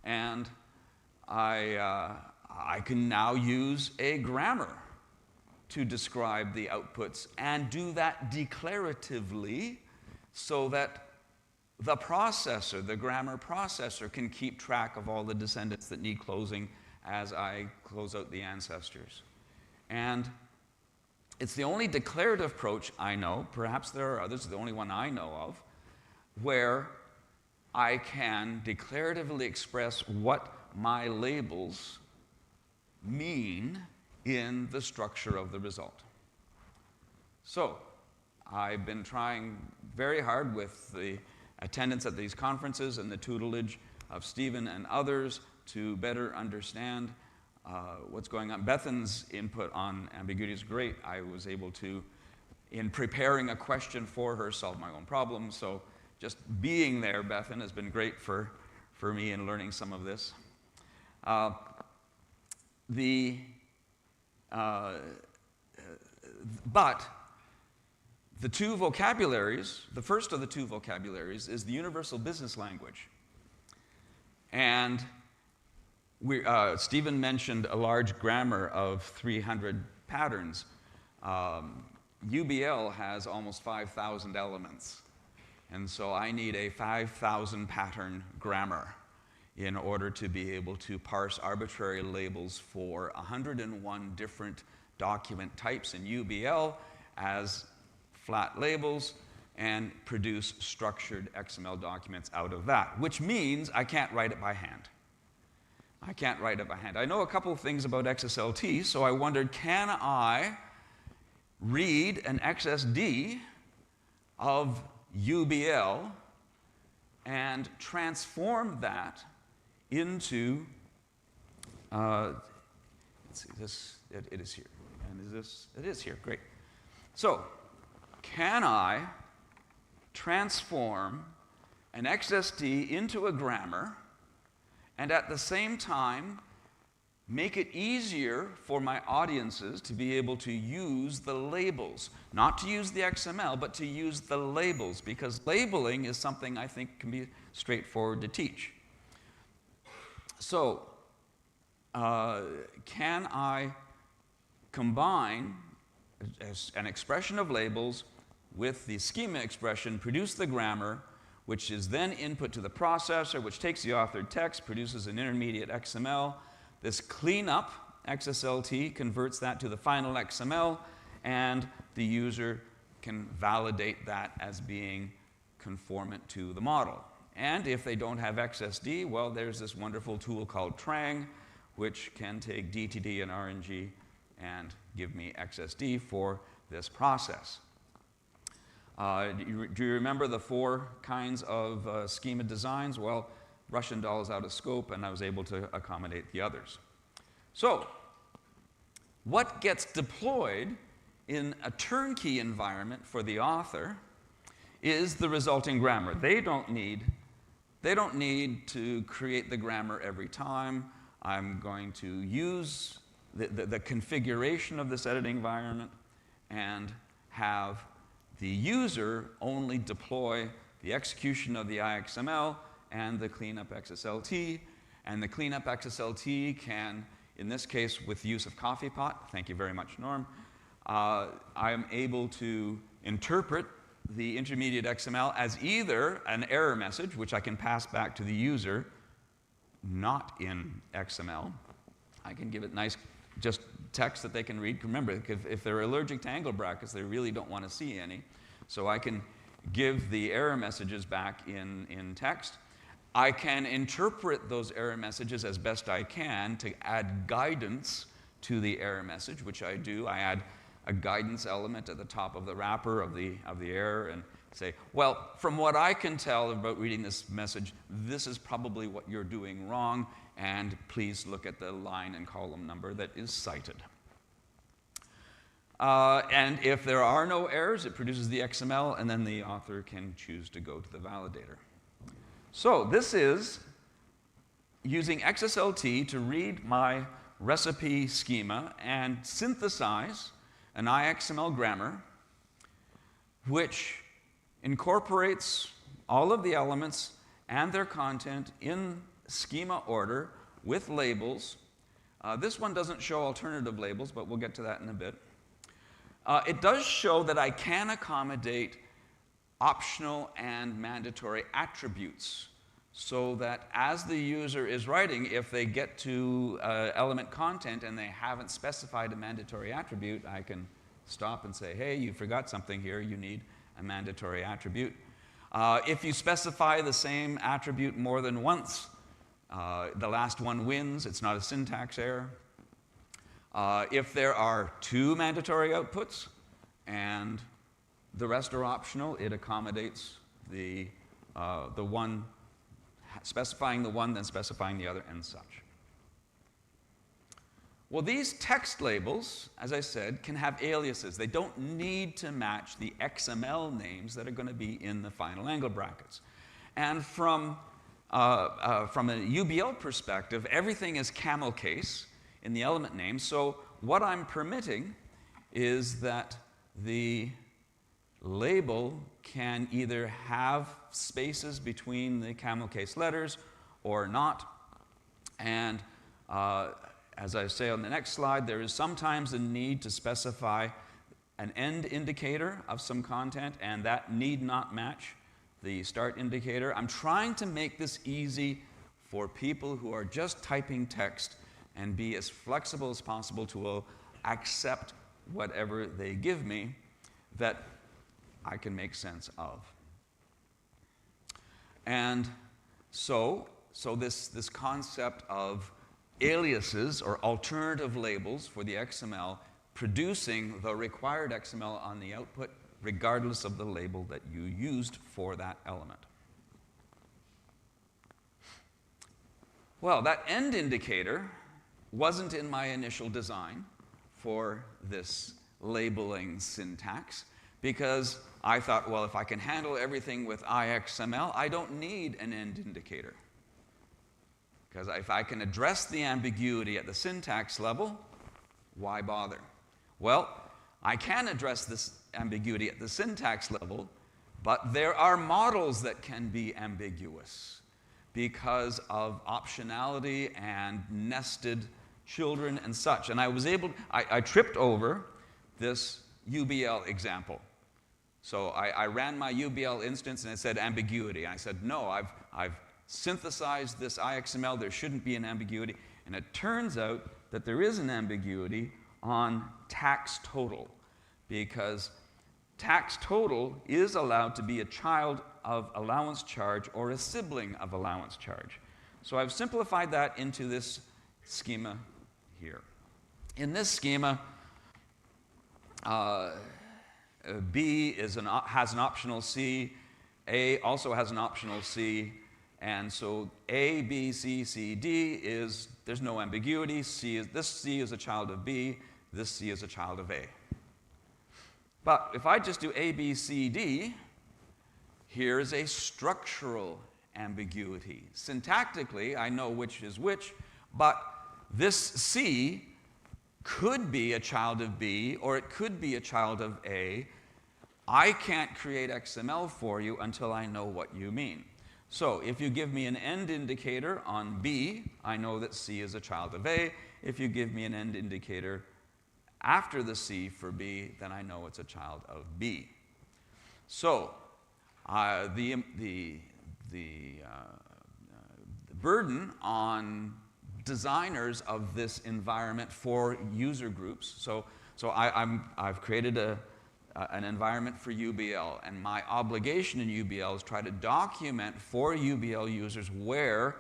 And I can now use a grammar to describe the outputs and do that declaratively so that the processor, the grammar processor, can keep track of all the descendants that need closing as I close out the ancestors. And it's the only declarative approach I know, perhaps there are others, the only one I know of, where I can declaratively express what my labels mean in the structure of the result. So, I've been trying very hard with the attendance at these conferences and the tutelage of Stephen and others to better understand what's going on. Bethan's input on ambiguity is great. I was able to, in preparing a question for her, solve my own problem. So just being there, Bethan, has been great for me in learning some of this. But the two vocabularies, the first of the two vocabularies is the universal business language. And Stephen mentioned a large grammar of 300 patterns. UBL has almost 5,000 elements. And so I need a 5,000 pattern grammar in order to be able to parse arbitrary labels for 101 different document types in UBL as flat labels and produce structured XML documents out of that, which means I can't write it by hand. I can't write it by hand. I know a couple of things about XSLT, so I wondered, can I read an XSD of UBL and transform that into, let's see, it is here. And is this, it is here, great. So, can I transform an XSD into a grammar and at the same time make it easier for my audiences to be able to use the labels. Not to use the XML, but to use the labels, because labeling is something I think can be straightforward to teach. So, can I combine an expression of labels with the schema expression, produce the grammar, which is then input to the processor, which takes the authored text, produces an intermediate XML. This cleanup, XSLT, converts that to the final XML, and the user can validate that as being conformant to the model. And if they don't have XSD, well, there's this wonderful tool called Prang, which can take DTD and RNG and give me XSD for this process. Do you remember the 4 kinds of schema designs? Well, Russian doll is out of scope, and I was able to accommodate the others. So, what gets deployed in a turnkey environment for the author is the resulting grammar. They don't need to create the grammar every time. I'm going to use the configuration of this editing environment and have the user only deploy the execution of the IXML and the cleanup XSLT. And the cleanup XSLT can, in this case, with use of Coffee Pot, thank you very much, Norm, I am able to interpret the intermediate XML as either an error message, which I can pass back to the user, not in XML. I can give it nice, just text that they can read. Remember, if they're allergic to angle brackets, they really don't want to see any. So I can give the error messages back in text. I can interpret those error messages as best I can to add guidance to the error message, which I do. I add a guidance element at the top of the wrapper of the error and say, well, from what I can tell about reading this message, this is probably what you're doing wrong, and please look at the line and column number that is cited. And if there are no errors, it produces the XML, and then the author can choose to go to the validator. So this is using XSLT to read my recipe schema and synthesize an IXML grammar, which incorporates all of the elements and their content in schema order with labels. This one doesn't show alternative labels, but we'll get to that in a bit. It does show that I can accommodate optional and mandatory attributes, so that as the user is writing, if they get to element content and they haven't specified a mandatory attribute, I can stop and say, hey, you forgot something here, you need a mandatory attribute. If you specify the same attribute more than once, the last one wins, it's not a syntax error. If there are 2 mandatory outputs and the rest are optional, it accommodates the one, specifying the one, then specifying the other, and such. Well, these text labels, as I said, can have aliases. They don't need to match the XML names that are going to be in the final angle brackets. And from a UBL perspective, everything is camel case in the element name. So what I'm permitting is that the label can either have spaces between the camel case letters or not. And as I say on the next slide, there is sometimes a need to specify an end indicator of some content, and that need not match the start indicator. I'm trying to make this easy for people who are just typing text and be as flexible as possible to accept whatever they give me that I can make sense of. And so this concept of aliases or alternative labels for the XML, producing the required XML on the output regardless of the label that you used for that element. Well, that end indicator wasn't in my initial design for this labeling syntax. because I thought, well, if I can handle everything with IXML, I don't need an end indicator. Because if I can address the ambiguity at the syntax level, why bother? Well, I can address this ambiguity at the syntax level, but there are models that can be ambiguous because of optionality and nested children and such. And I tripped over this UBL example. So I ran my UBL instance and it said ambiguity. I said, no, I've synthesized this IXML, there shouldn't be an ambiguity. And it turns out that there is an ambiguity on tax total, because tax total is allowed to be a child of allowance charge or a sibling of allowance charge. So I've simplified that into this schema here. In this schema, B has an optional C, A also has an optional C, and so A, B, C, C, D there's no ambiguity. This C is a child of B, this C is a child of A. But if I just do A, B, C, D, here is a structural ambiguity. Syntactically, I know which is which, but this C could be a child of B, or it could be a child of A. I can't create XML for you until I know what you mean. So if you give me an end indicator on B, I know that C is a child of A. If you give me an end indicator after the C for B, then I know it's a child of B. So the burden on designers of this environment for user groups. So I've created an environment for UBL, and my obligation in UBL is try to document for UBL users where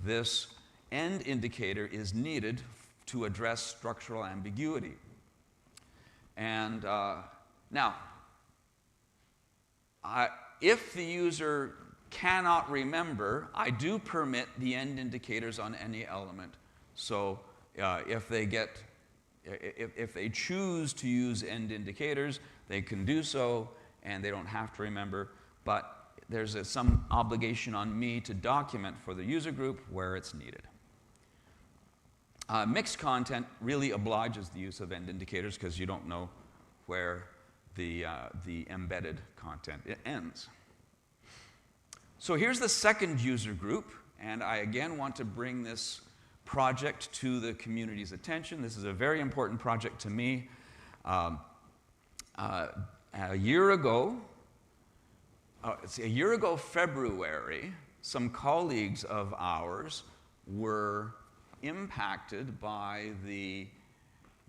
this end indicator is needed to address structural ambiguity. And now, if the user cannot remember, I do permit the end indicators on any element. So if they choose to use end indicators, they can do so, and they don't have to remember. But there's some obligation on me to document for the user group where it's needed. Mixed content really obliges the use of end indicators because you don't know where the embedded content ends. So here's the second user group, and I again want to bring this project to the community's attention. This is a very important project to me. A year ago February, some colleagues of ours were impacted by the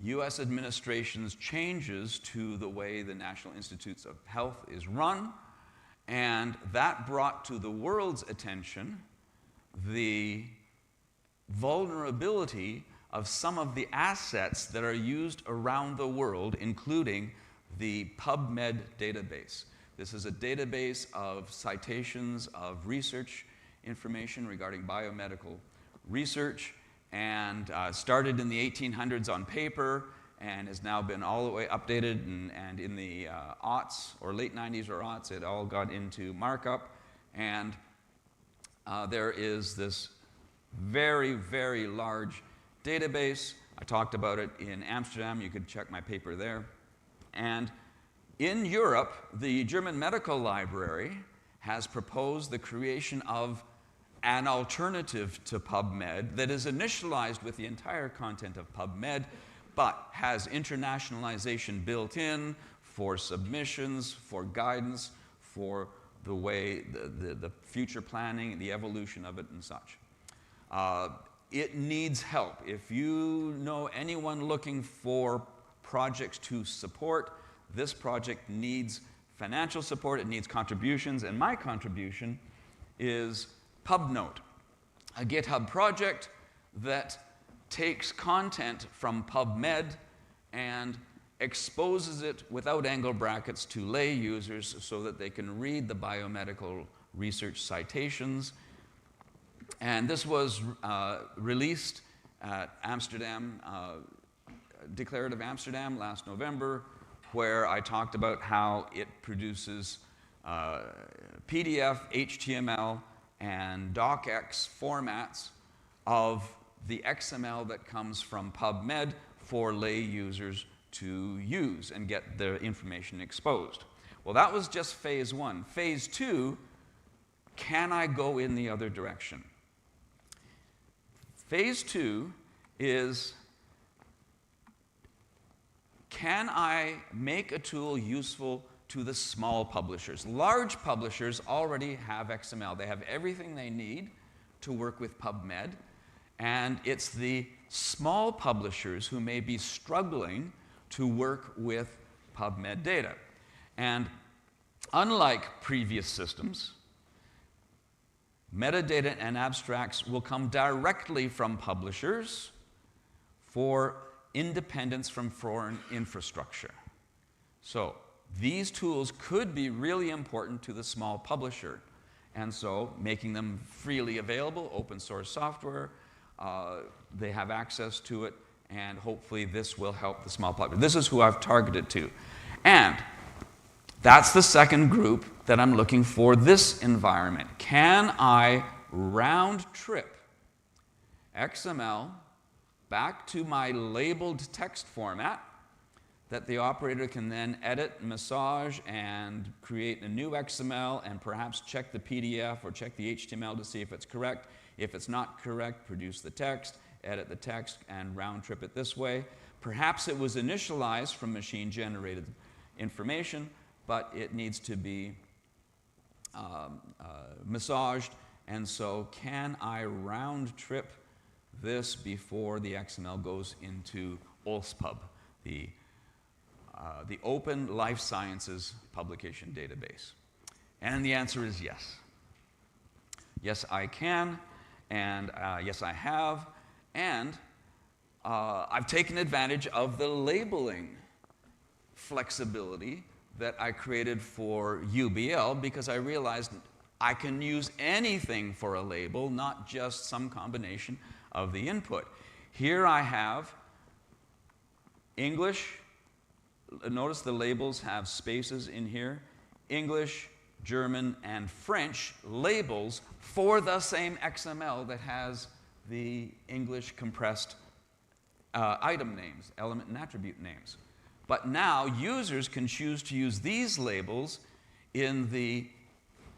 US administration's changes to the way the National Institutes of Health is run, and that brought to the world's attention the vulnerability of some of the assets that are used around the world, including the PubMed database. This is a database of citations of research information regarding biomedical research, and started in the 1800s on paper and has now been all the way updated, and in the aughts, or late 90s or aughts, it all got into markup. And there is this very, very large database. I talked about it in Amsterdam. You could check my paper there. And in Europe, the German Medical Library has proposed the creation of an alternative to PubMed that is initialized with the entire content of PubMed, but has internationalization built in for submissions, for guidance, for the way, the future planning, the evolution of it and such. It needs help. If you know anyone looking for projects to support, this project needs financial support, it needs contributions, and my contribution is PubNote, a GitHub project that takes content from PubMed and exposes it without angle brackets to lay users so that they can read the biomedical research citations. And this was released at Amsterdam, Declarative Amsterdam last November. where I talked about how it produces PDF, HTML, and docx formats of the XML that comes from PubMed for lay users to use and get their information exposed. Well, that was just phase one. Phase two, can I go in the other direction? Phase two is, can I make a tool useful to the small publishers? Large publishers already have XML. They have everything they need to work with PubMed, and it's the small publishers who may be struggling to work with PubMed data. And unlike previous systems, metadata and abstracts will come directly from publishers for independence from foreign infrastructure. So these tools could be really important to the small publisher, and so making them freely available, open source software, they have access to it, and hopefully this will help the small publisher. This is who I've targeted to. And that's the second group that I'm looking for this environment. Can I round trip XML back to my labeled text format that the operator can then edit, massage, and create a new XML and perhaps check the PDF or check the HTML to see if it's correct. If it's not correct, produce the text, edit the text, and round trip it this way. Perhaps it was initialized from machine-generated information, but it needs to be massaged, and so can I round trip this before the XML goes into OLSPub, the Open Life Sciences Publication Database? And the answer is yes. Yes, I can, and yes, I have, and I've taken advantage of the labeling flexibility that I created for UBL because I realized I can use anything for a label, not just some combination of the input. Here I have English. Notice the labels have spaces in here. English, German, and French labels for the same XML that has the English compressed item names, element and attribute names. But now users can choose to use these labels in the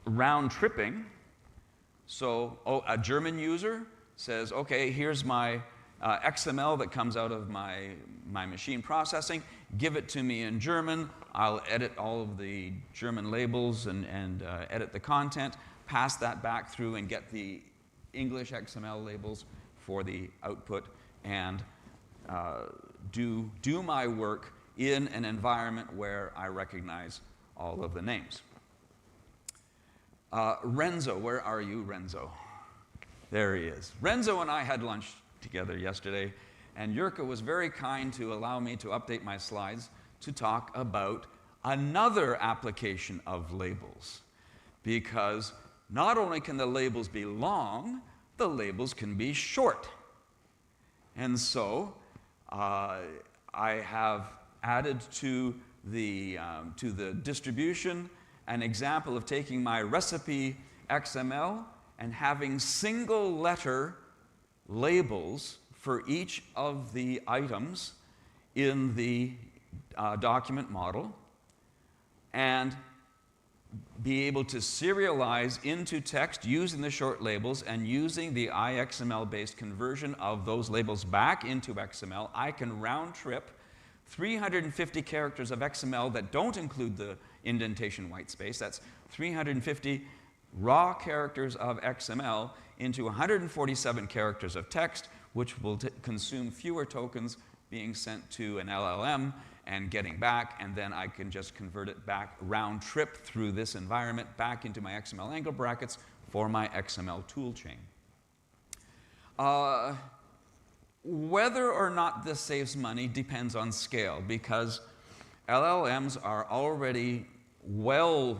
round tripping. So a German user says, okay, here's my XML that comes out of my machine processing. Give it to me in German. I'll edit all of the German labels and edit the content, pass that back through and get the English XML labels for the output, and do my work in an environment where I recognize all of the names. Renzo, where are you, Renzo? There he is. Renzo and I had lunch together yesterday, and Jurka was very kind to allow me to update my slides to talk about another application of labels. Because not only can the labels be long, the labels can be short. And so I have added to the distribution an example of taking my recipe XML and having single letter labels for each of the items in the document model, and be able to serialize into text using the short labels and using the iXML-based conversion of those labels back into XML. I can round trip 350 characters of XML that don't include the indentation white space. That's 350 raw characters of XML into 147 characters of text, which will consume fewer tokens being sent to an LLM and getting back, and then I can just convert it back, round trip through this environment back into my XML angle brackets for my XML toolchain. Whether or not this saves money depends on scale, because LLMs are already they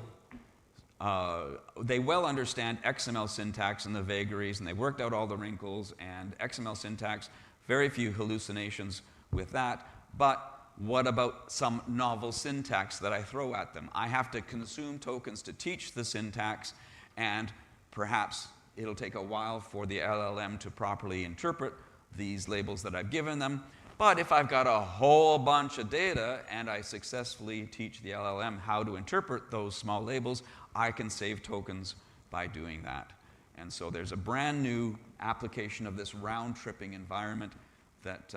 well understand XML syntax and the vagaries, and they worked out all the wrinkles, and XML syntax, very few hallucinations with that. But what about some novel syntax that I throw at them? I have to consume tokens to teach the syntax, and perhaps it'll take a while for the LLM to properly interpret these labels that I've given them. But if I've got a whole bunch of data and I successfully teach the LLM how to interpret those small labels, I can save tokens by doing that. And so there's a brand new application of this round-tripping environment that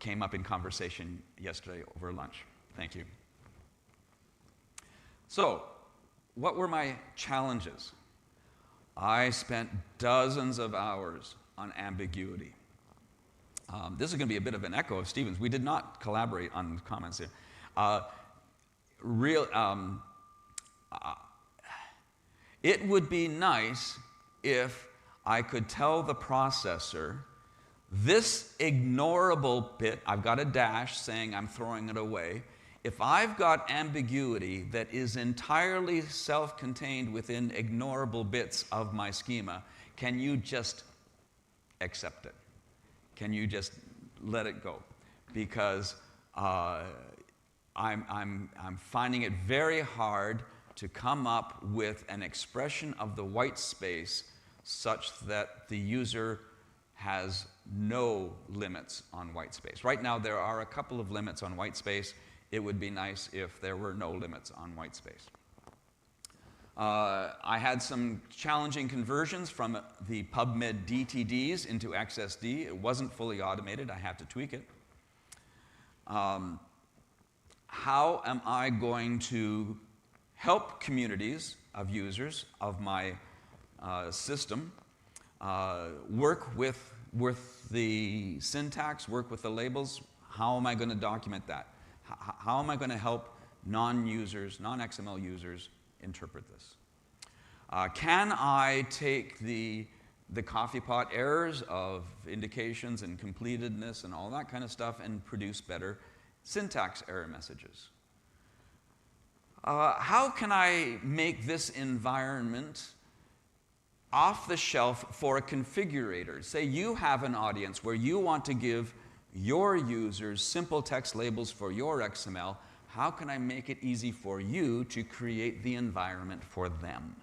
came up in conversation yesterday over lunch. Thank you. So, what were my challenges? I spent dozens of hours on ambiguity. This is going to be a bit of an echo of Stephen's. We did not collaborate on comments here. It would be nice if I could tell the processor, this ignorable bit, I've got a dash saying I'm throwing it away. If I've got ambiguity that is entirely self-contained within ignorable bits of my schema, can you just accept it? Can you just let it go? Because I'm finding it very hard to come up with an expression of the white space such that the user has no limits on white space. Right now, there are a couple of limits on white space. It would be nice if there were no limits on white space. I had some challenging conversions from the PubMed DTDs into XSD. It wasn't fully automated. I had to tweak it. How am I going to help communities of users of my system work with the syntax, work with the labels? How am I going to document that? How am I going to help non-users, non-XML users interpret this? Can I take the coffee pot errors of indications and completedness and all that kind of stuff and produce better syntax error messages? How can I make this environment off the shelf for a configurator? Say you have an audience where you want to give your users simple text labels for your XML. How can I make it easy for you to create the environment for them?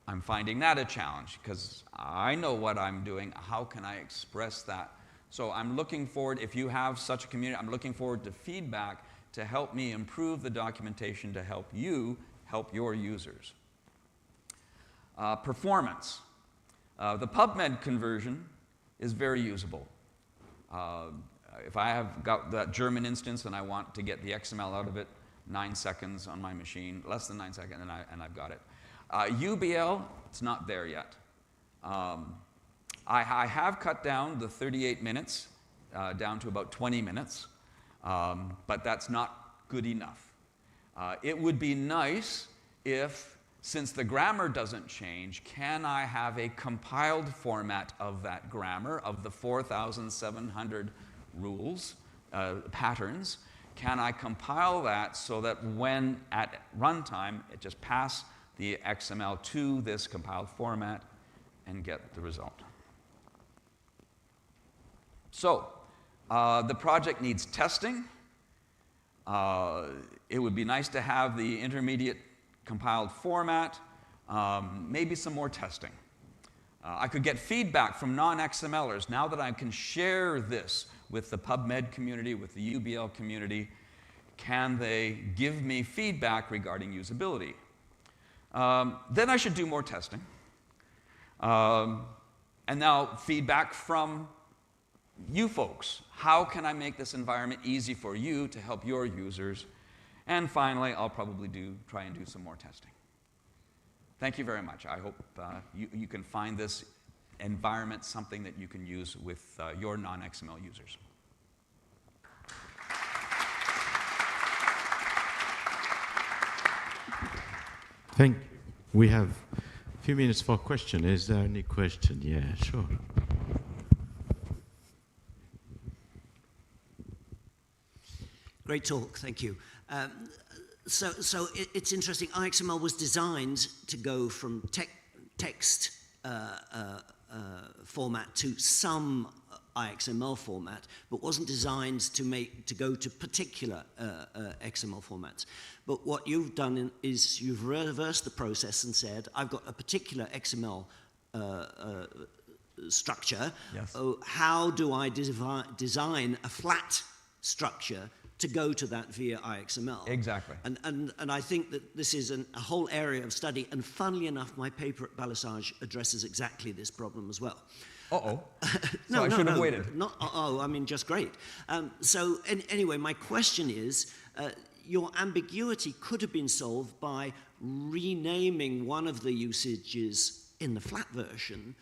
I'm finding that a challenge because I know what I'm doing. How can I express that? So I'm looking forward, if you have such a community, I'm looking forward to feedback to help me improve the documentation to help you help your users. Performance. The PubMed conversion is very usable. If I have got that German instance and I want to get the XML out of it, 9 seconds on my machine, less than 9 seconds, and I've got it. UBL, it's not there yet. I have cut down the 38 minutes down to about 20 minutes, but that's not good enough. It would be nice if, since the grammar doesn't change, can I have a compiled format of that grammar, of the 4,700 rules, patterns? Can I compile that so that when at runtime, it just pass the XML to this compiled format and get the result? So, the project needs testing. It would be nice to have the intermediate compiled format, maybe some more testing. I could get feedback from non-XMLers. Now that I can share this with the PubMed community, with the UBL community, can they give me feedback regarding usability? Then I should do more testing. And now feedback from you folks. How can I make this environment easy for you to help your users? And finally, I'll probably try and do some more testing. Thank you very much. I hope you can find this environment something that you can use with your non-XML users. Thank you. We have a few minutes for question. Is there any question? Yeah, sure. Great talk, thank you. So it's interesting. XML was designed to go from text format to some IXML format, but wasn't designed to go to particular XML formats. But what you've done is you've reversed the process and said, I've got a particular XML structure. Yes. How do I design a flat structure to go to that via IXML? Exactly. And I think that this is a whole area of study, and funnily enough, my paper at Balasage addresses exactly this problem as well. Uh-oh. No, I should have waited. Not uh-oh, I mean, just great. So anyway, my question is, your ambiguity could have been solved by renaming one of the usages in the flat version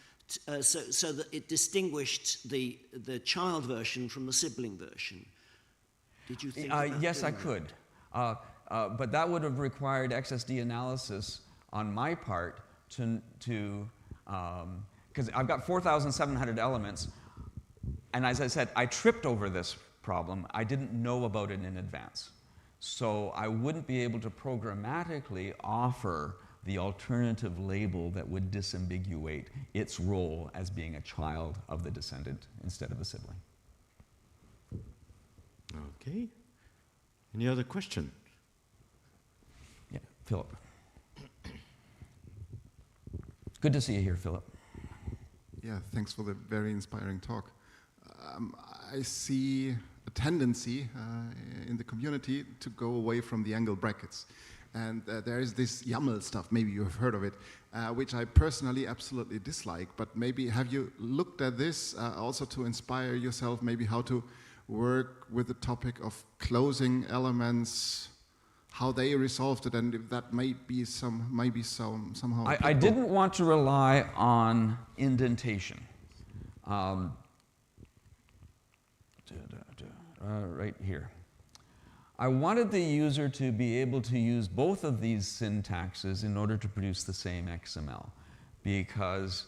so that it distinguished the child version from the sibling version. Did you think about yes, I doing could. But that would have required XSD analysis on my part because I've got 4,700 elements, and as I said, I tripped over this problem. I didn't know about it in advance. So I wouldn't be able to programmatically offer the alternative label that would disambiguate its role as being a child of the descendant instead of a sibling. Okay. Any other question? Yeah, Philip. Good to see you here, Philip. Yeah, thanks for the very inspiring talk. I see a tendency in the community to go away from the angle brackets. And there is this YAML stuff, maybe you have heard of it, which I personally absolutely dislike. But maybe have you looked at this also to inspire yourself, maybe how to work with the topic of closing elements, how they resolved it, and if that might be somehow. I didn't want to rely on indentation. Right here. I wanted the user to be able to use both of these syntaxes in order to produce the same XML, because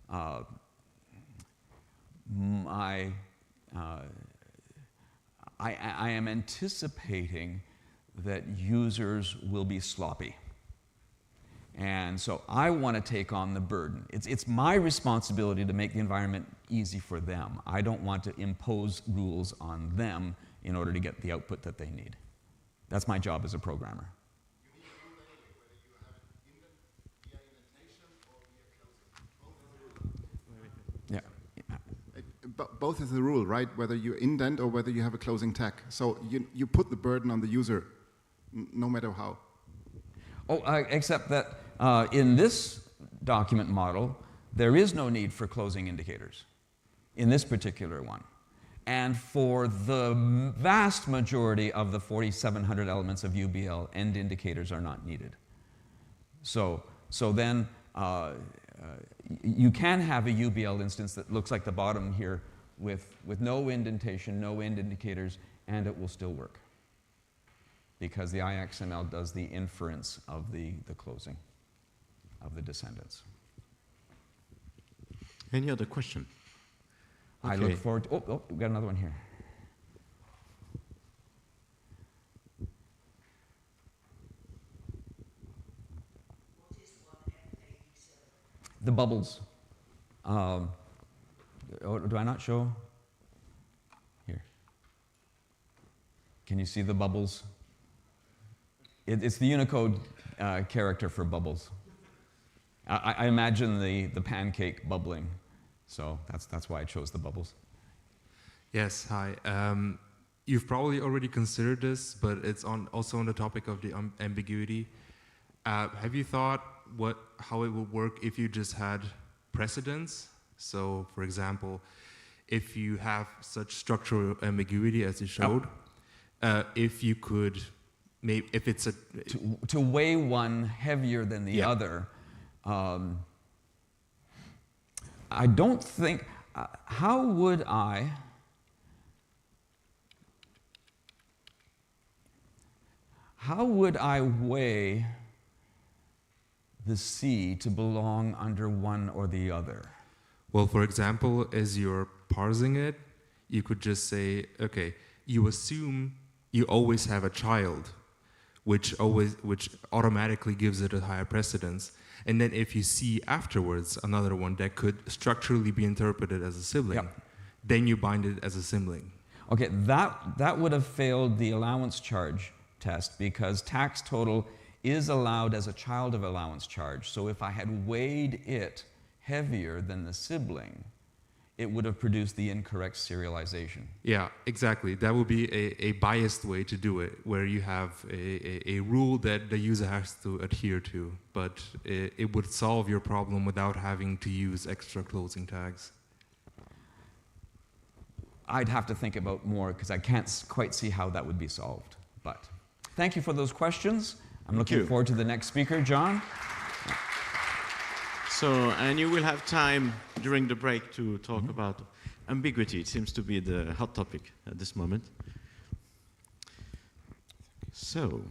I am anticipating that users will be sloppy. And so I want to take on the burden. It's my responsibility to make the environment easy for them. I don't want to impose rules on them in order to get the output that they need. That's my job as a programmer. Yeah. Both is the rule, right? Whether you indent or whether you have a closing tag. So you put the burden on the user, no matter how. Oh, except that in this document model, there is no need for closing indicators in this particular one. And for the vast majority of the 4,700 elements of UBL, end indicators are not needed. So then you can have a UBL instance that looks like the bottom here with no indentation, no end indicators, and it will still work, because the IXML does the inference of the closing of the descendants. Any other question? Okay. I look forward to, oh, we've got another one here. What is 1F87? The bubbles. Do I not show? Here. Can you see the bubbles? It's the Unicode character for bubbles. I imagine the pancake bubbling, so that's why I chose the bubbles. Yes, hi. You've probably already considered this, but it's also on the topic of the ambiguity. Have you thought how it would work if you just had precedence? So, for example, if you have such structural ambiguity as you showed, if you could, maybe if it's to weigh one heavier than the other. I don't think. How would I? How would I weigh the C to belong under one or the other? Well, for example, as you're parsing it, you could just say, okay, you assume you always have a child, which automatically gives it a higher precedence. And then if you see afterwards another one that could structurally be interpreted as a sibling, then you bind it as a sibling. Okay, that would have failed the allowance charge test because tax total is allowed as a child of allowance charge. So if I had weighed it heavier than the sibling, it would have produced the incorrect serialization. Yeah, exactly. That would be a biased way to do it, where you have a rule that the user has to adhere to, but it would solve your problem without having to use extra closing tags. I'd have to think about more because I can't quite see how that would be solved. But thank you for those questions. I'm looking forward to the next speaker, John. So, and you will have time during the break to talk about ambiguity. It seems to be the hot topic at this moment. So,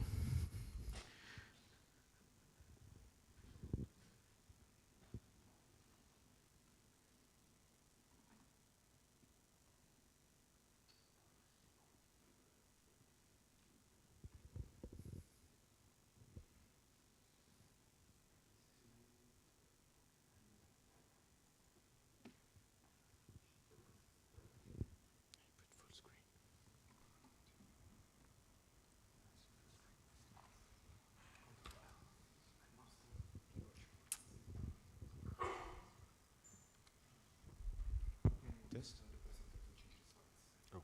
test. Oh.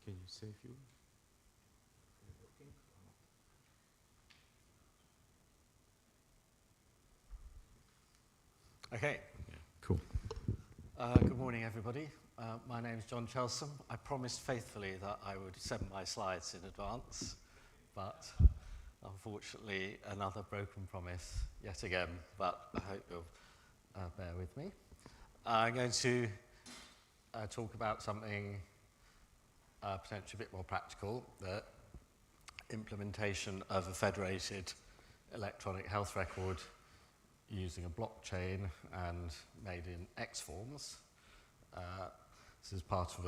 Can you say a few? Okay. Yeah, cool. Good morning, everybody. My name is John Chelsom. I promised faithfully that I would send my slides in advance, but unfortunately another broken promise yet again, but I hope you'll bear with me. I'm going to talk about something potentially a bit more practical, the implementation of a federated electronic health record using a blockchain and made in XForms. This is part of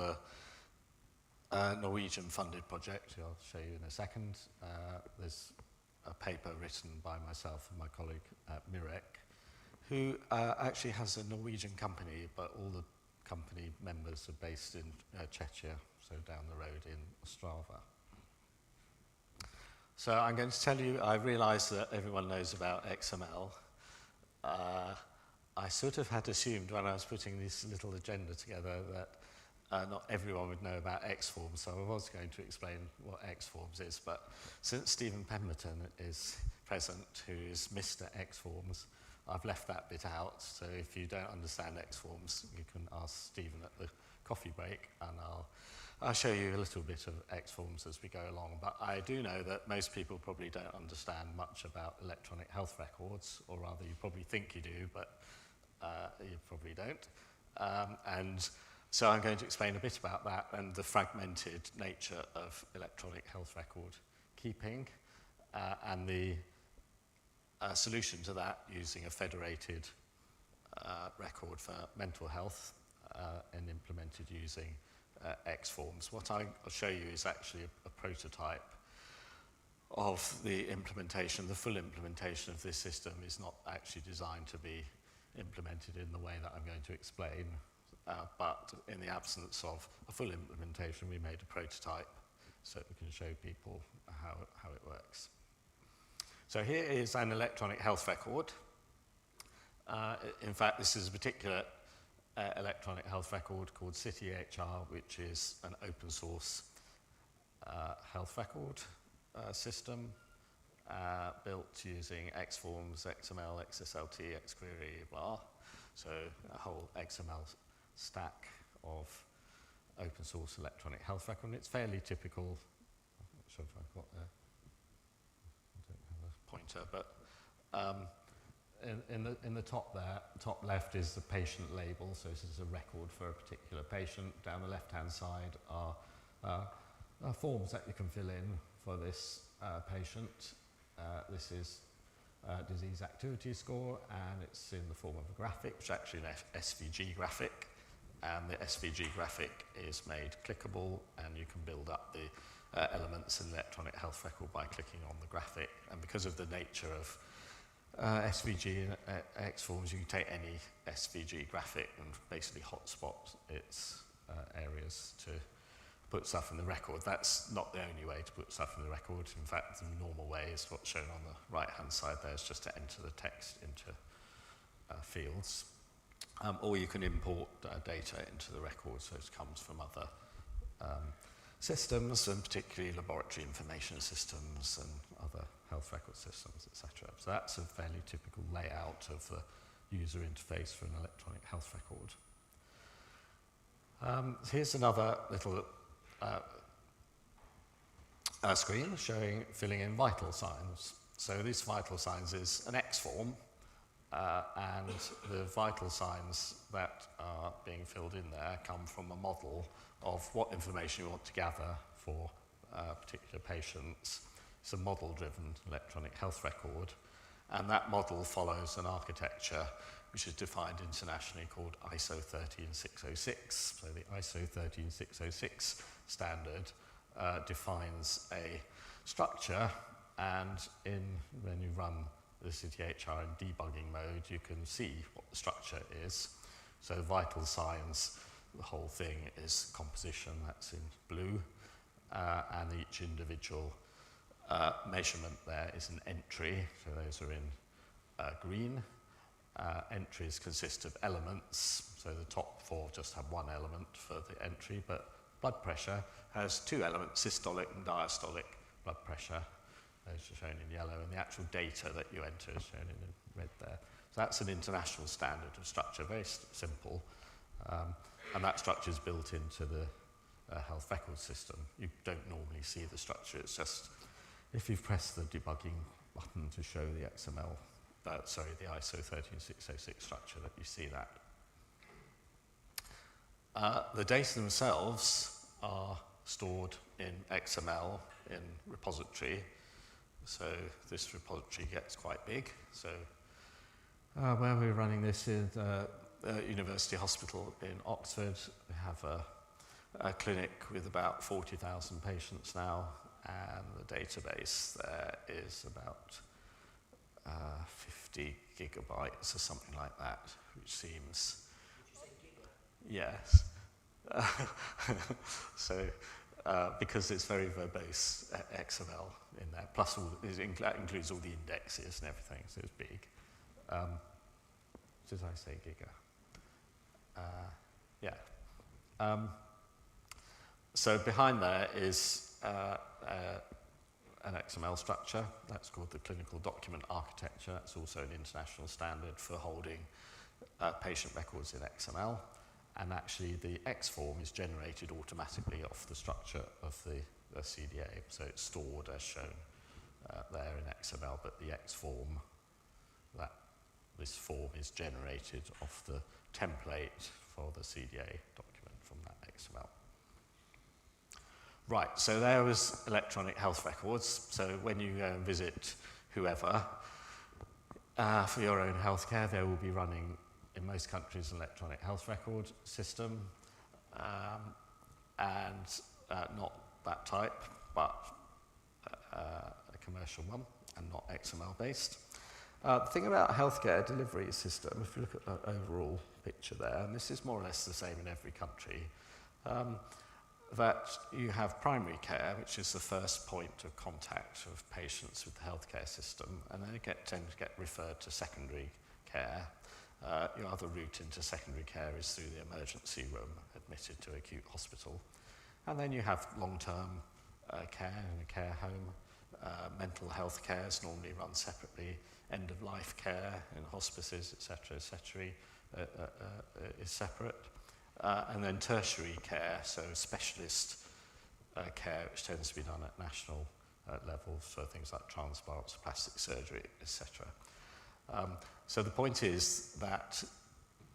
a Norwegian-funded project, I'll show you in a second. There's a paper written by myself and my colleague Mirek, who actually has a Norwegian company, but all the company members are based in Czechia, so down the road in Ostrava. So I'm going to tell you, I realise that everyone knows about XML. I sort of had assumed when I was putting this little agenda together that not everyone would know about XForms, so I was going to explain what XForms is, but since Stephen Pemberton is present, who is Mr. XForms, I've left that bit out, so if you don't understand XForms, you can ask Stephen at the coffee break, and I'll show you a little bit of XForms as we go along. But I do know that most people probably don't understand much about electronic health records, or rather you probably think you do, but you probably don't. And so I'm going to explain a bit about that and the fragmented nature of electronic health record keeping and the solution to that using a federated record for mental health and implemented using XForms. What I'll show you is actually a prototype of the implementation. The full implementation of this system is not actually designed to be implemented in the way that I'm going to explain, but in the absence of a full implementation, we made a prototype so we can show people how it works. So here is an electronic health record. In fact, this is a particular electronic health record called CityHR, which is an open source health record system built using XForms, XML, XSLT, XQuery, blah. So a whole XML stack of open source electronic health record. And it's fairly typical. I'm not sure if I've got I don't have a pointer, but in the top there, top left is the patient label. So this is a record for a particular patient. Down the left-hand side are forms that you can fill in for this patient. This is disease activity score, and it's in the form of a graphic, which is actually an SVG graphic. And the SVG graphic is made clickable, and you can build up the elements in the electronic health record by clicking on the graphic. And because of the nature of SVG and Xforms, you can take any SVG graphic and basically hotspot its areas to put stuff in the record. That's not the only way to put stuff in the record. In fact, the normal way is what's shown on the right-hand side there, is just to enter the text into fields. Or you can import data into the record, so it comes from other systems, and particularly laboratory information systems and other health record systems, etc. So that's a fairly typical layout of the user interface for an electronic health record. Here's another little screen showing filling in vital signs. So this vital signs is an X form, and the vital signs that are being filled in there come from a model of what information you want to gather for particular patients. It's a model-driven electronic health record, and that model follows an architecture which is defined internationally called ISO 13606. So the ISO 13606 standard defines a structure, and when you run the CTHR in debugging mode, you can see what the structure is. So vital signs, the whole thing is composition, that's in blue, and each individual measurement there is an entry, so those are in green. Entries consist of elements, so the top four just have one element for the entry, but blood pressure has two elements, systolic and diastolic blood pressure. Those are shown in yellow, and the actual data that you enter is shown in red there. So that's an international standard of structure, very simple, and that structure is built into the health record system. You don't normally see the structure, it's just if you press the debugging button to show the XML, the ISO 13606 structure, that you see that. The data themselves are stored in XML in repository. So this repository gets quite big. So where we're running this is University Hospital in Oxford. We have a clinic with about 40,000 patients now, and the database there is about 50 gigabytes or something like that, which seems... Yes. So, because it's very verbose XML in there, plus that includes all the indexes and everything, so it's big. Did I say giga? Yeah. So behind there is an XML structure. That's called the Clinical Document Architecture. That's also an international standard for holding patient records in XML. And actually, the X form is generated automatically off the structure of the CDA. So it's stored as shown there in XML, but the X form, this form is generated off the template for the CDA document from that XML. Right, so there was electronic health records. So when you go and visit whoever for your own healthcare, they will be running, in most countries, an electronic health record system, and not that type, but a commercial one, and not XML based. The thing about healthcare delivery system, if you look at the overall picture there, and this is more or less the same in every country, that you have primary care, which is the first point of contact of patients with the healthcare system, and then tend to get referred to secondary care. Your other route into secondary care is through the emergency room, admitted to acute hospital. And then you have long-term care in a care home. Mental health care is normally run separately. End-of-life care in hospices, etc., is separate. And then tertiary care, so specialist care, which tends to be done at national levels for things like transplants, plastic surgery, etc. So the point is that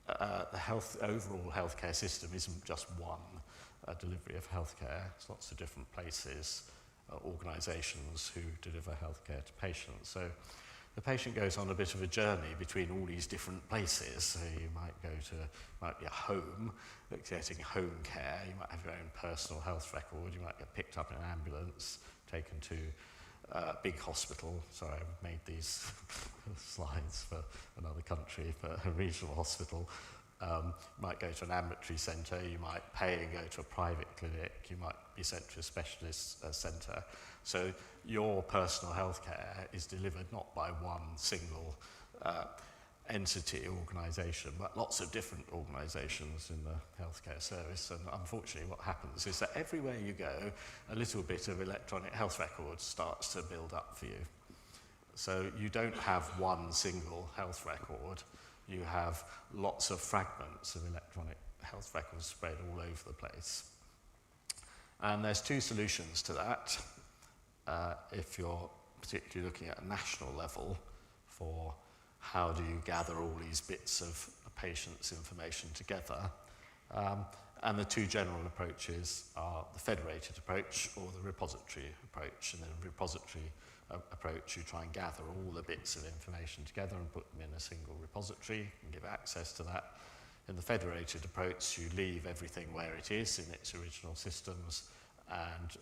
the overall healthcare system isn't just one delivery of healthcare. It's lots of different places, organisations who deliver healthcare to patients. So the patient goes on a bit of a journey between all these different places. So you might be a home, getting home care. You might have your own personal health record. You might get picked up in an ambulance, taken to big hospital, sorry, I made these slides for another country, but a regional hospital, might go to an ambulatory centre, you might pay and go to a private clinic, you might be sent to a specialist centre. So your personal health care is delivered not by one single entity, organisation, but lots of different organisations in the healthcare service. And unfortunately what happens is that everywhere you go, a little bit of electronic health records starts to build up for you. So you don't have one single health record, you have lots of fragments of electronic health records spread all over the place. And there's two solutions to that. If you're particularly looking at a national level for how do you gather all these bits of a patient's information together, and the two general approaches are the federated approach or the repository approach. And the repository approach, you try and gather all the bits of information together and put them in a single repository and give access to that. In the federated approach, you leave everything where it is in its original systems and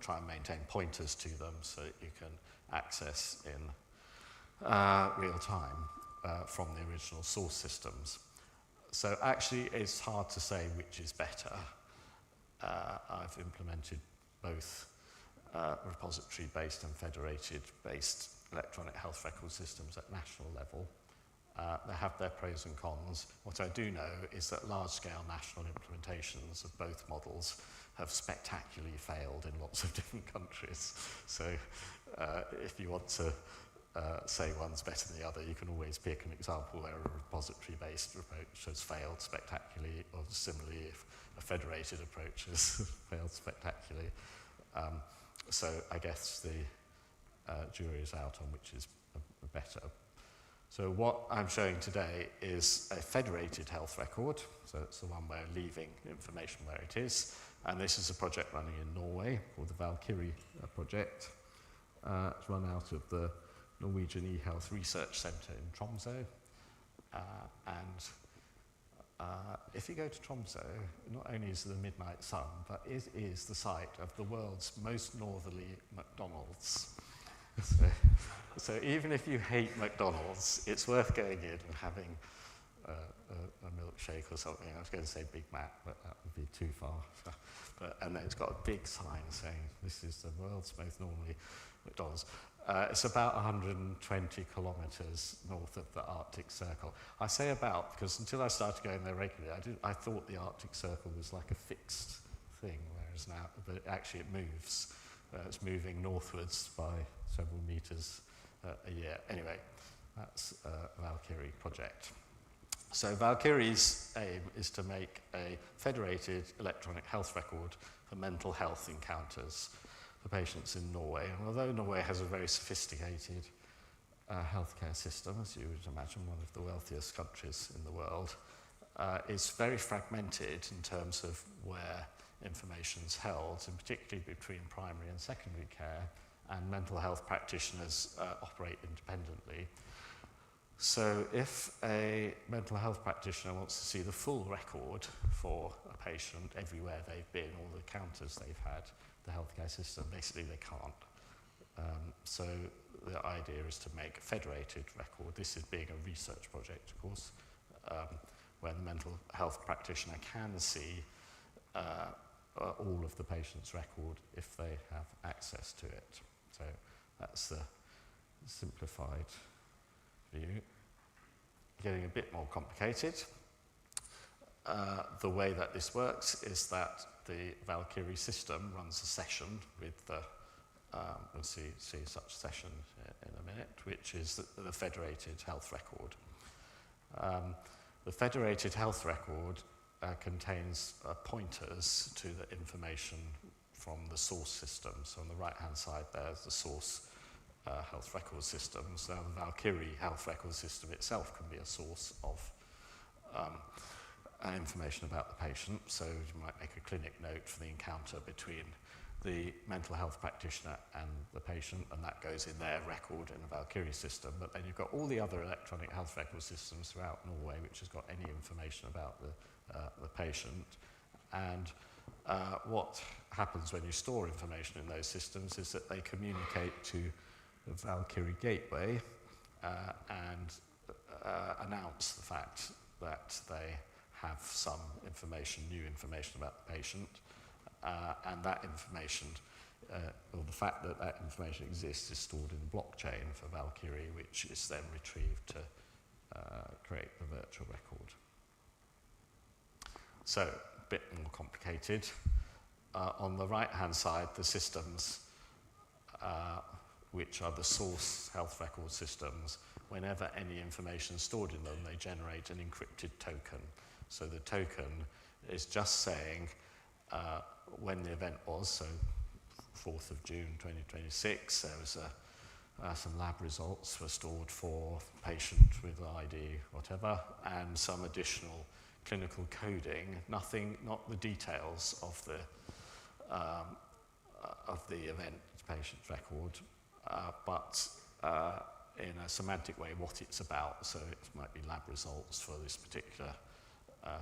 try and maintain pointers to them so that you can access in real time from the original source systems. So actually it's hard to say which is better. I've implemented both repository-based and federated-based electronic health record systems at national level. They have their pros and cons. What I do know is that large-scale national implementations of both models have spectacularly failed in lots of different countries. So if you want to say one's better than the other, you can always pick an example where a repository-based approach has failed spectacularly, or similarly if a federated approach has failed spectacularly. So I guess the jury is out on which is better. So what I'm showing today is a federated health record. So it's the one where leaving information where it is. And this is a project running in Norway called the Valkyrie project. It's run out of the Norwegian eHealth Research Centre in Tromsø. If you go to Tromsø, not only is it the midnight sun, but it is the site of the world's most northerly McDonald's. So even if you hate McDonald's, it's worth going in and having a milkshake or something. I was going to say Big Mac, but that would be too far. And then it's got a big sign saying, this is the world's most northerly McDonald's. It's about 120 kilometres north of the Arctic Circle. I say about because until I started going there regularly, I thought the Arctic Circle was like a fixed thing, whereas now, but actually it moves. It's moving northwards by several metres a year. Anyway, that's a Valkyrie project. So Valkyrie's aim is to make a federated electronic health record for mental health encounters for patients in Norway. And although Norway has a very sophisticated healthcare system, as you would imagine, one of the wealthiest countries in the world, it's very fragmented in terms of where information's held, and particularly between primary and secondary care, and mental health practitioners operate independently. So if a mental health practitioner wants to see the full record for a patient everywhere they've been, all the encounters they've had, the healthcare system, basically they can't. So the idea is to make a federated record. This is being a research project, of course, where the mental health practitioner can see all of the patient's record if they have access to it. So that's the simplified view. Getting a bit more complicated. The way that this works is that the Valkyrie system runs a session with the, we'll see such a session in a minute, which is the federated health record. The federated health record contains pointers to the information from the source system. So on the right-hand side there's the source health record system. So the Valkyrie health record system itself can be a source of information about the patient. So you might make a clinic note for the encounter between the mental health practitioner and the patient, and that goes in their record in the Valkyrie system. But then you've got all the other electronic health record systems throughout Norway, which has got any information about the patient. And what happens when you store information in those systems is that they communicate to the Valkyrie gateway and announce the fact that they have some information, new information about the patient, and that information, or the fact that that information exists, is stored in the blockchain for Valkyrie, which is then retrieved to create the virtual record. So, a bit more complicated. On the right-hand side, the systems, which are the source health record systems, whenever any information is stored in them, they generate an encrypted token. So the token is just saying when the event was, so 4th of June 2026, there was some lab results were stored for patient with ID, whatever, and some additional clinical coding, not the details of the event patient record, but in a semantic way what it's about. So it might be lab results for this particular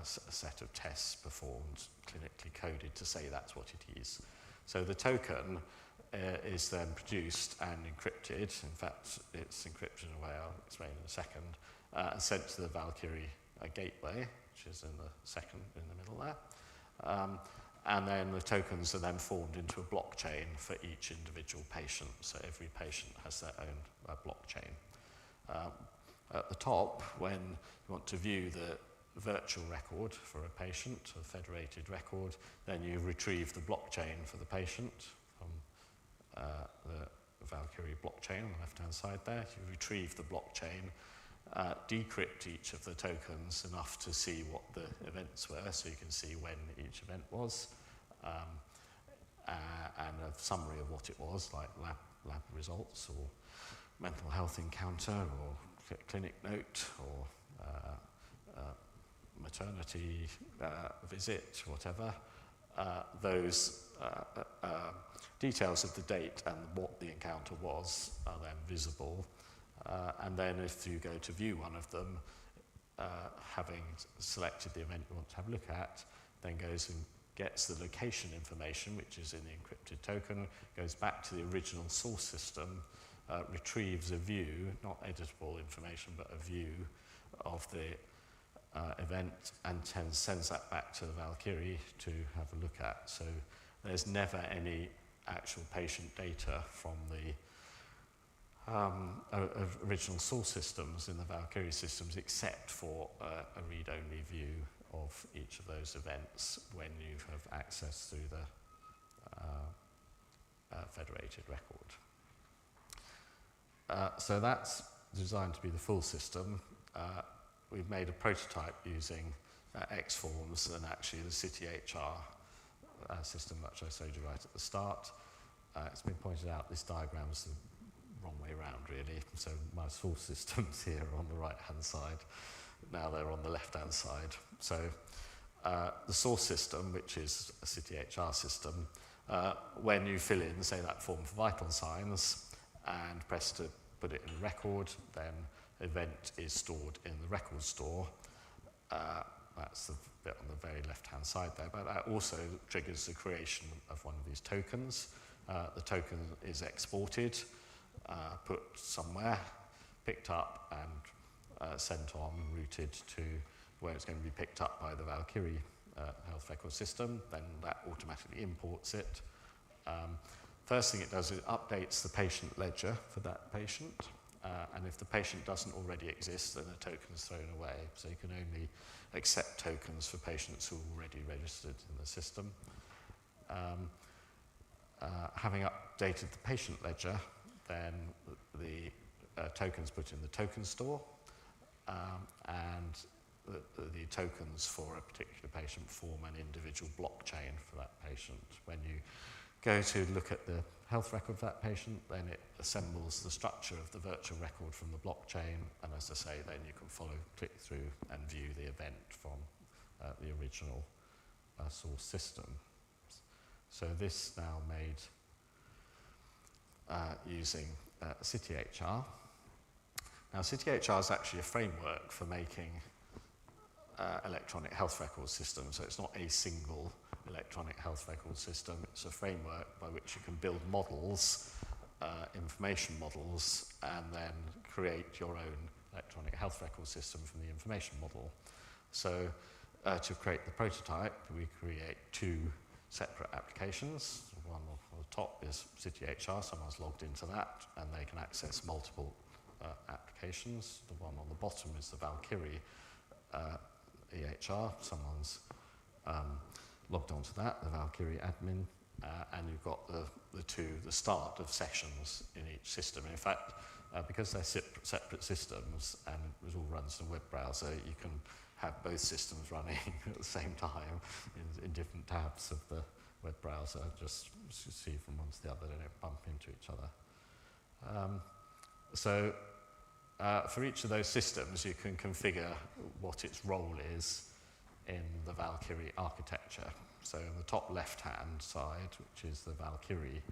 set of tests performed, clinically coded to say that's what it is. So the token is then produced and encrypted. In fact, it's encrypted in a way I'll explain in a second, and sent to the Valkyrie gateway, which is in the middle there. And then the tokens are then formed into a blockchain for each individual patient. So every patient has their own blockchain. At the top, when you want to view the virtual record for a patient, a federated record, then you retrieve the blockchain for the patient from the Valkyrie blockchain on the left-hand side there. You retrieve the blockchain, decrypt each of the tokens enough to see what the events were, so you can see when each event was, and a summary of what it was, like lab results or mental health encounter or clinic note or maternity visit, whatever. Those details of the date and what the encounter was are then visible. And then if you go to view one of them, having selected the event you want to have a look at, then goes and gets the location information, which is in the encrypted token, goes back to the original source system, retrieves a view, not editable information, but a view of the event, and sends that back to the Valkyrie to have a look at. So there's never any actual patient data from the original source systems in the Valkyrie systems, except for a read-only view of each of those events when you have access through the federated record. So that's designed to be the full system. We've made a prototype using XForms and actually the CityHR system, which I showed you right at the start. It's been pointed out this diagram's the wrong way around, really. So my source system's here on the right-hand side. Now they're on the left-hand side. So the source system, which is a CityHR system, when you fill in, say, that form for vital signs and press to put it in a record, then event is stored in the record store. That's the bit on the very left-hand side there, but that also triggers the creation of one of these tokens. The token is exported, put somewhere, picked up and sent on, routed to where it's going to be picked up by the Valkyrie health record system. Then that automatically imports it. First thing it does is it updates the patient ledger for that patient. And if the patient doesn't already exist, then the token is thrown away. So you can only accept tokens for patients who are already registered in the system. Having updated the patient ledger, then the tokens put in the token store, and the tokens for a particular patient form an individual blockchain for that patient. When you go to look at the health record of that patient, then it assembles the structure of the virtual record from the blockchain, and as I say, then you can click through and view the event from the original source system. So this now made using CityHR. Now CityHR is actually a framework for making electronic health record systems, so it's not a single electronic health record system. It's a framework by which you can build models, information models, and then create your own electronic health record system from the information model. So to create the prototype, we create two separate applications. One on the top is CityHR, someone's logged into that, and they can access multiple applications. The one on the bottom is the Valkyrie EHR, someone's logged onto that, the Valkyrie admin, and you've got the start of sessions in each system. In fact, because they're separate systems and it all runs in a web browser, you can have both systems running at the same time in different tabs of the web browser, just see from one to the other, they don't bump into each other. For each of those systems, you can configure what its role is in the Valkyrie architecture. So on the top left-hand side, which is the Valkyrie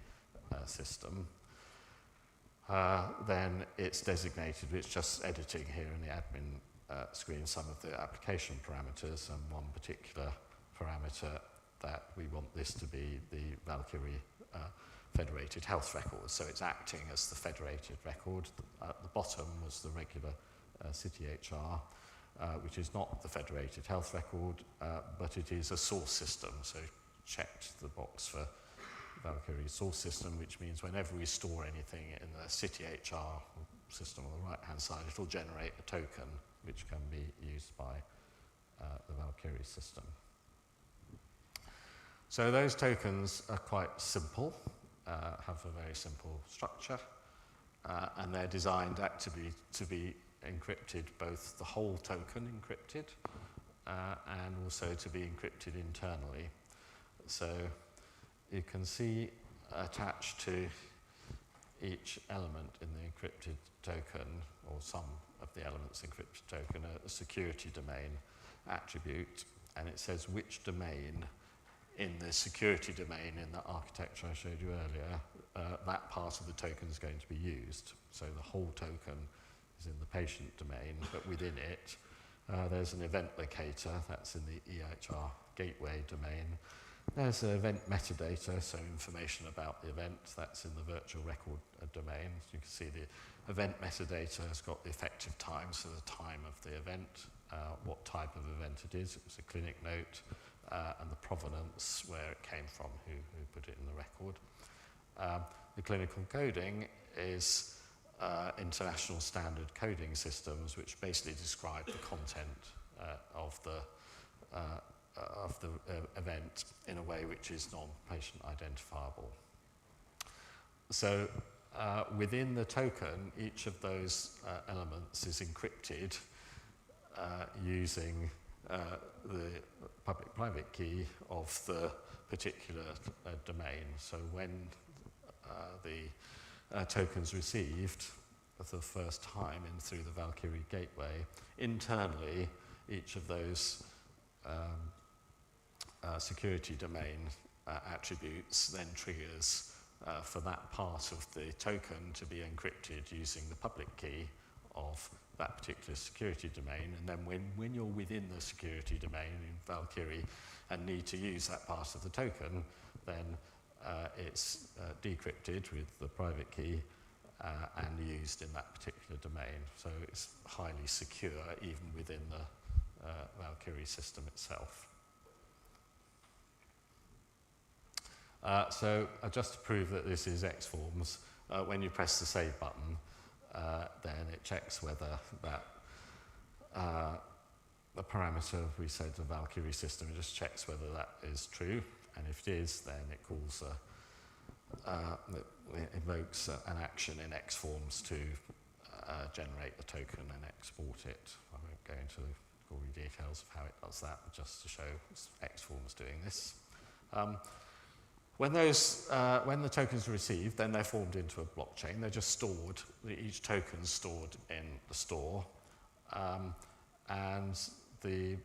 system, then it's designated, it's just editing here in the admin screen some of the application parameters, and one particular parameter that we want this to be the Valkyrie federated health record. So it's acting as the federated record. At the bottom was the regular CityHR, which is not the federated health record, but it is a source system. So checked the box for Valkyrie source system, which means whenever we store anything in the CityHR system on the right-hand side, it'll generate a token which can be used by the Valkyrie system. So those tokens are quite simple, have a very simple structure, and they're designed actively to be encrypted, both the whole token encrypted and also to be encrypted internally. So you can see attached to each element in the encrypted token, or some of the elements encrypted token, a security domain attribute, and it says which domain in the security domain in the architecture I showed you earlier, that part of the token is going to be used. So the whole token is in the patient domain, but within it, there's an event locator, that's in the EHR gateway domain. There's an event metadata, so information about the event, that's in the virtual record domain. You can see the event metadata has got the effective time, so the time of the event, what type of event it is. It was a clinic note, and the provenance, where it came from, who put it in the record. The clinical coding is international standard coding systems, which basically describe the content of the event in a way which is non-patient identifiable. So within the token, each of those elements is encrypted using the public-private key of the particular domain. So when the token's received for the first time in through the Valkyrie gateway, internally each of those security domain attributes then triggers for that part of the token to be encrypted using the public key of that particular security domain. And then when you're within the security domain in Valkyrie and need to use that part of the token, then it's decrypted with the private key and used in that particular domain. So it's highly secure even within the Valkyrie system itself. So just to prove that this is XForms, when you press the save button, then it checks whether that the parameter we said the Valkyrie system, it just checks whether that is true, and if it is, then it calls it invokes an action in XForms to generate the token and export it. I won't go into the gory details of how it does that, but just to show XForms doing this. When the tokens are received, then they're formed into a blockchain. They're just stored. Each token is stored in the store, and the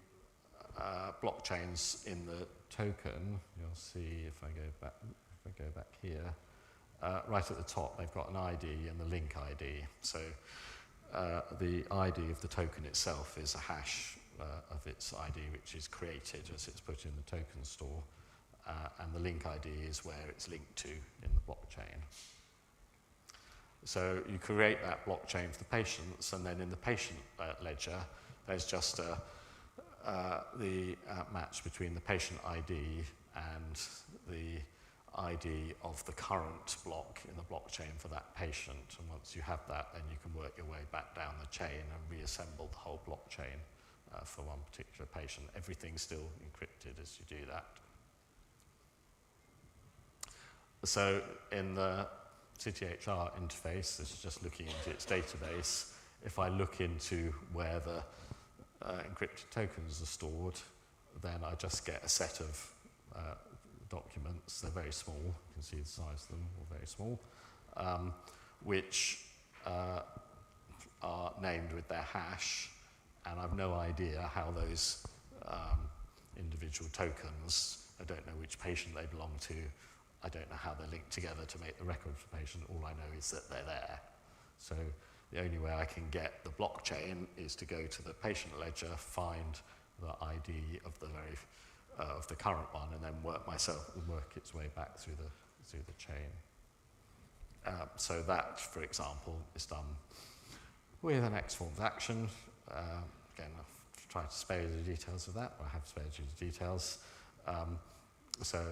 blockchains in the token. You'll see if I go back here. Right at the top, they've got an ID and the link ID. So the ID of the token itself is a hash of its ID, which is created as it's put in the token store. and the link ID is where it's linked to in the blockchain. So you create that blockchain for the patients, and then in the patient ledger, there's just the match between the patient ID and the ID of the current block in the blockchain for that patient. And once you have that, then you can work your way back down the chain and reassemble the whole blockchain for one particular patient. Everything's still encrypted as you do that. So in the CityHR interface, this is just looking into its database. If I look into where the encrypted tokens are stored, then I just get a set of documents. They're very small. You can see the size of them, or very small, which are named with their hash, and I've no idea how those individual tokens, I don't know which patient they belong to, I don't know how they're linked together to make the record for the patient. All I know is that they're there. So the only way I can get the blockchain is to go to the patient ledger, find the ID of the of the current one, and then work its way back through the chain. So that, for example, is done with an XForms action. Again, I've tried to spare you the details of that, or I have spared you the details. So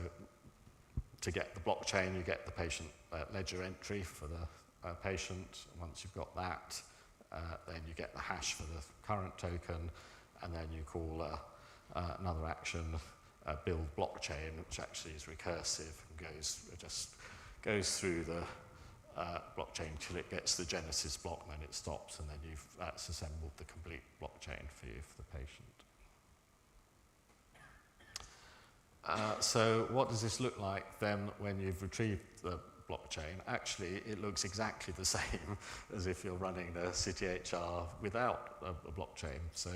to get the blockchain, you get the patient ledger entry for the patient. Once you've got that, then you get the hash for the current token, and then you call another action, build blockchain, which actually is recursive and just goes through the blockchain till it gets the genesis block, and then it stops, and then that's assembled the complete blockchain for you for the patient. So what does this look like then when you've retrieved the blockchain? Actually, it looks exactly the same as if you're running the CityHR without a blockchain. So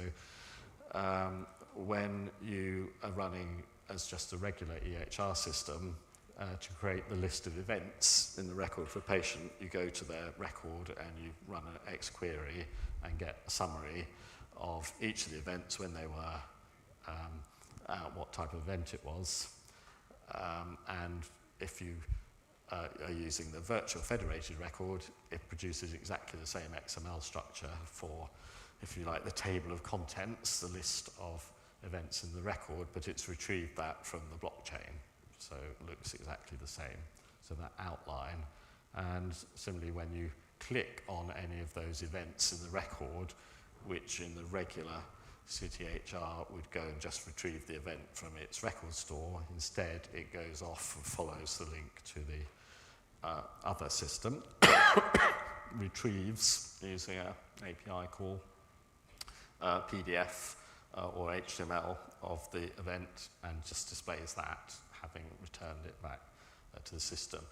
when you are running as just a regular EHR system, to create the list of events in the record for a patient, you go to their record and you run an X query and get a summary of each of the events, when they were, what type of event it was, and if you are using the virtual federated record, it produces exactly the same XML structure for, if you like, the table of contents, the list of events in the record, but it's retrieved that from the blockchain, so it looks exactly the same. So that outline, and similarly when you click on any of those events in the record, which in the regular CityHR would go and just retrieve the event from its record store. Instead, it goes off and follows the link to the other system, retrieves using an API call, PDF or HTML of the event, and just displays that, having returned it back to the system.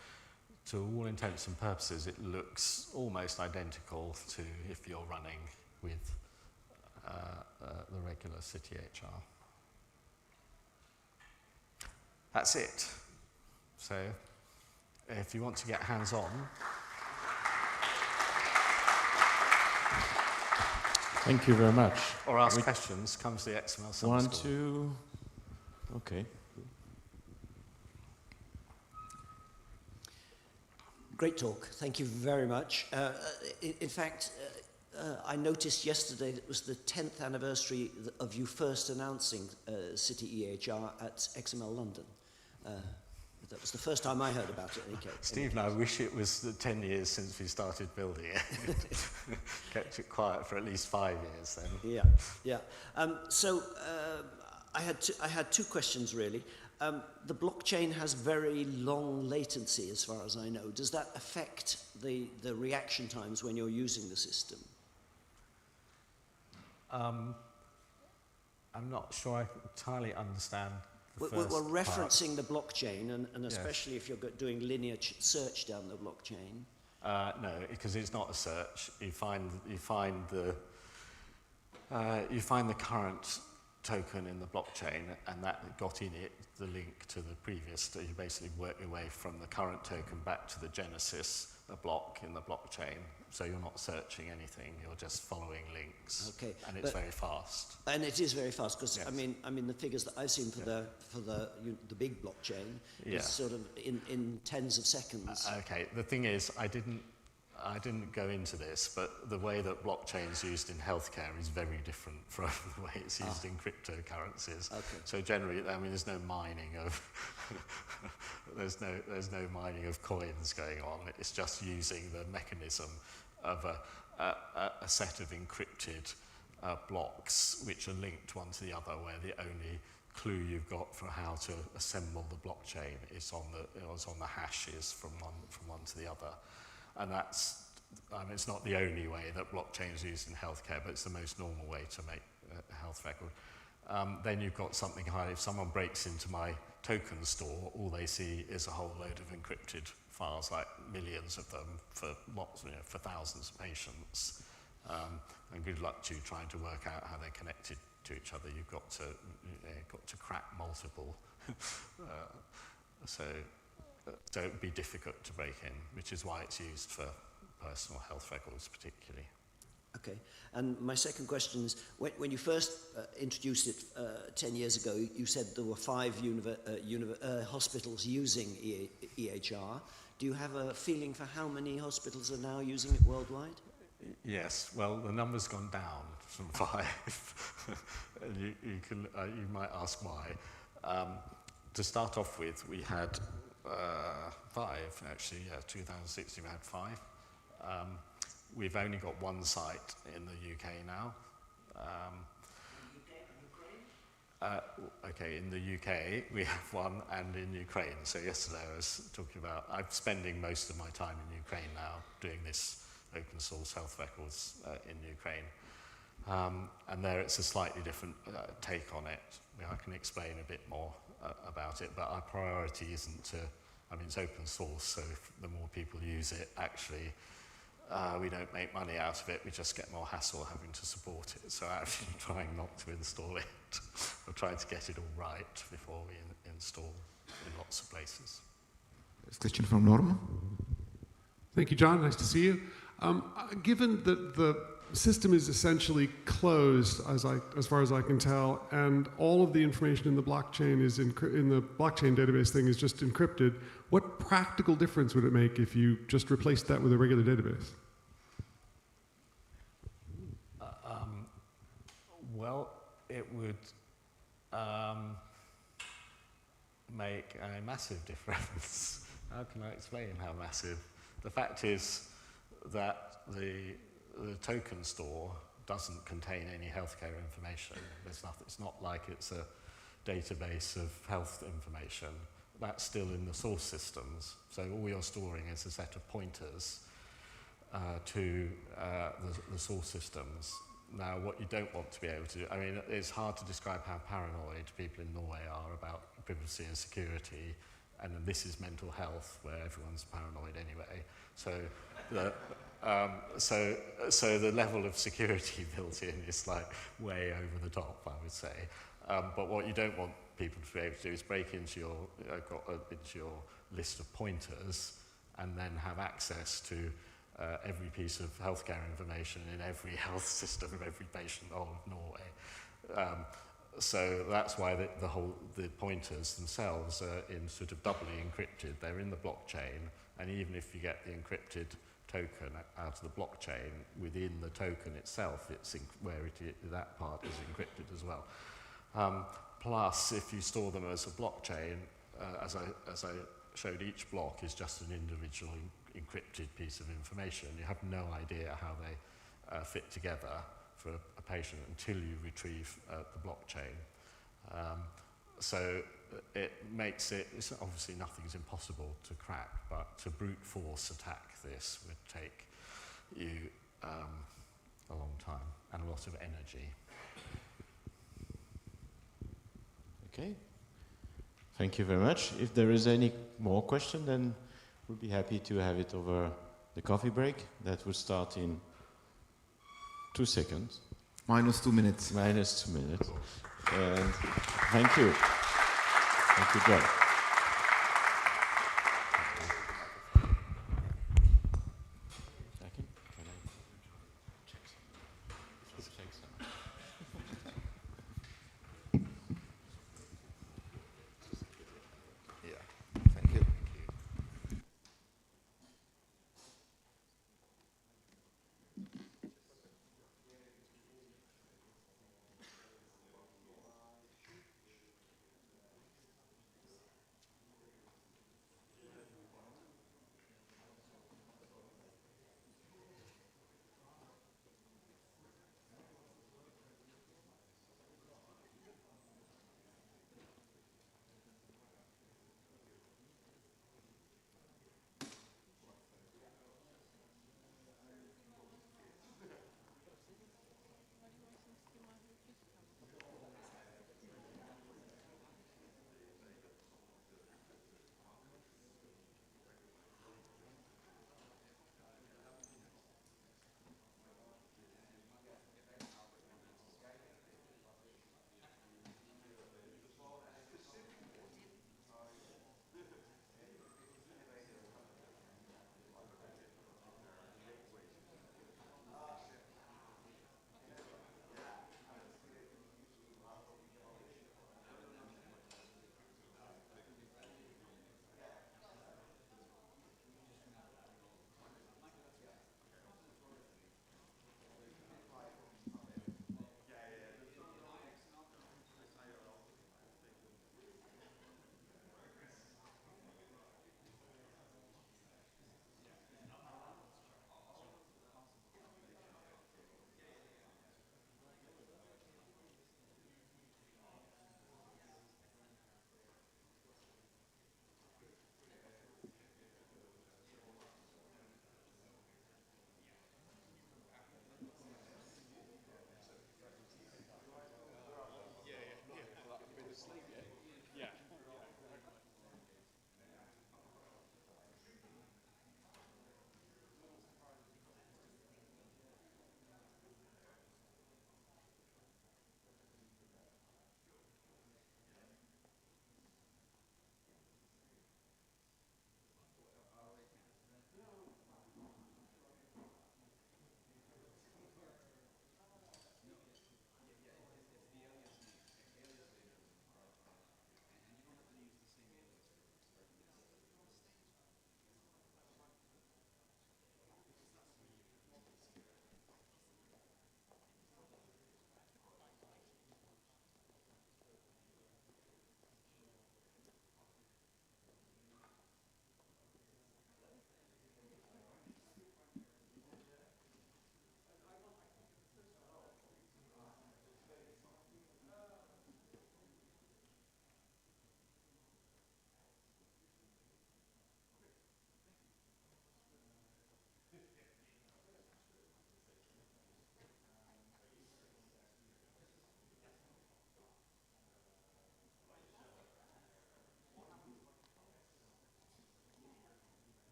To all intents and purposes, it looks almost identical to if you're running with the regular CityHR. That's it. So if you want to get hands-on. Thank you very much. Or ask questions, come to the XML Summer One, School. two, okay. Great talk. Thank you very much. In fact, I noticed yesterday that it was the 10th anniversary of you first announcing City EHR at XML London. That was the first time I heard about it. Steve and I wish it was the 10 years since we started building it. Kept it quiet for at least 5 years then. Yeah. So I had two questions really. The blockchain has very long latency as far as I know. Does that affect the reaction times when you're using the system? I'm not sure I entirely understand the We're first referencing part. the blockchain, and especially if you're doing linear search down the blockchain. No, because it's not a search. You find the current token in the blockchain, and that got in it the link to the previous. You basically work your way from the current token back to the genesis a block in the blockchain. So you're not searching anything, you're just following links. Okay, and it's very fast. And it is very fast because Yes. I mean the figures that I've seen for the big blockchain Yeah. is sort of in tens of seconds. Okay, the thing is, I didn't go into this, but the way that blockchain is used in healthcare is very different from the way it's used in cryptocurrencies. Okay. So generally, I mean, there's no mining of there's no mining of coins going on. It's just using the mechanism of a set of encrypted blocks which are linked one to the other, where the only clue you've got for how to assemble the blockchain is on the hashes from one to the other. And that's, I mean, it's not the only way that blockchain is used in healthcare, but it's the most normal way to make a health record. Then you've got something high. If someone breaks into my token store, all they see is a whole load of encrypted files, like millions of them for lots, for thousands of patients. And good luck to you trying to work out how they're connected to each other. You've got to crack multiple. So it'd be difficult to break in, which is why it's used for personal health records particularly. Okay, and my second question is, when you first introduced it 10 years ago, you said there were 5 hospitals using EHR. Do you have a feeling for how many hospitals are now using it worldwide? Yes, well, the number's gone down from 5. And you might ask why. To start off with, we had 5, actually, yeah, 2016 we had 5. We've only got one site in the UK now. Okay, in the UK we have one, and in Ukraine. So yesterday I was talking about, I'm spending most of my time in Ukraine now doing this open source health records in Ukraine. And there it's a slightly different take on it. I can explain a bit more about it, but our priority isn't to, I mean, it's open source, so if the more people use it, actually, we don't make money out of it, we just get more hassle having to support it. So actually trying not to install it, or trying to get it all right before we install in lots of places. Question from Norma. Thank you, John. Nice to see you. Given that the system is essentially closed, as far as I can tell, and all of the information in the blockchain is in the blockchain database thing is just encrypted, what practical difference would it make if you just replaced that with a regular database? Well, it would make a massive difference. How can I explain how massive? The fact is that the token store doesn't contain any healthcare information. There's nothing, it's not like it's a database of health information. That's still in the source systems. So all you're storing is a set of pointers to the source systems. Now, what you don't want to be able to do, I mean, it's hard to describe how paranoid people in Norway are about privacy and security, and then this is mental health, where everyone's paranoid anyway. So so the level of security built in is like way over the top, I would say. But what you don't want people to be able to do is break into your list of pointers and then have access to every piece of healthcare information in every health system of every patient of Norway. So that's why the pointers themselves are in sort of doubly encrypted. They're in the blockchain, and even if you get the encrypted token out of the blockchain, within the token itself, that part is encrypted as well. Plus, if you store them as a blockchain, as I showed, each block is just an individual encrypted piece of information. You have no idea how they fit together for a patient until you retrieve the blockchain. So it makes it, obviously nothing's impossible to crack, but to brute force attack this would take you a long time and a lot of energy. Okay. Thank you very much. If there is any more question, then we'll be happy to have it over the coffee break. That will start in 2 seconds. Minus 2 minutes. Minus 2 minutes. And thank you. Thank you, John.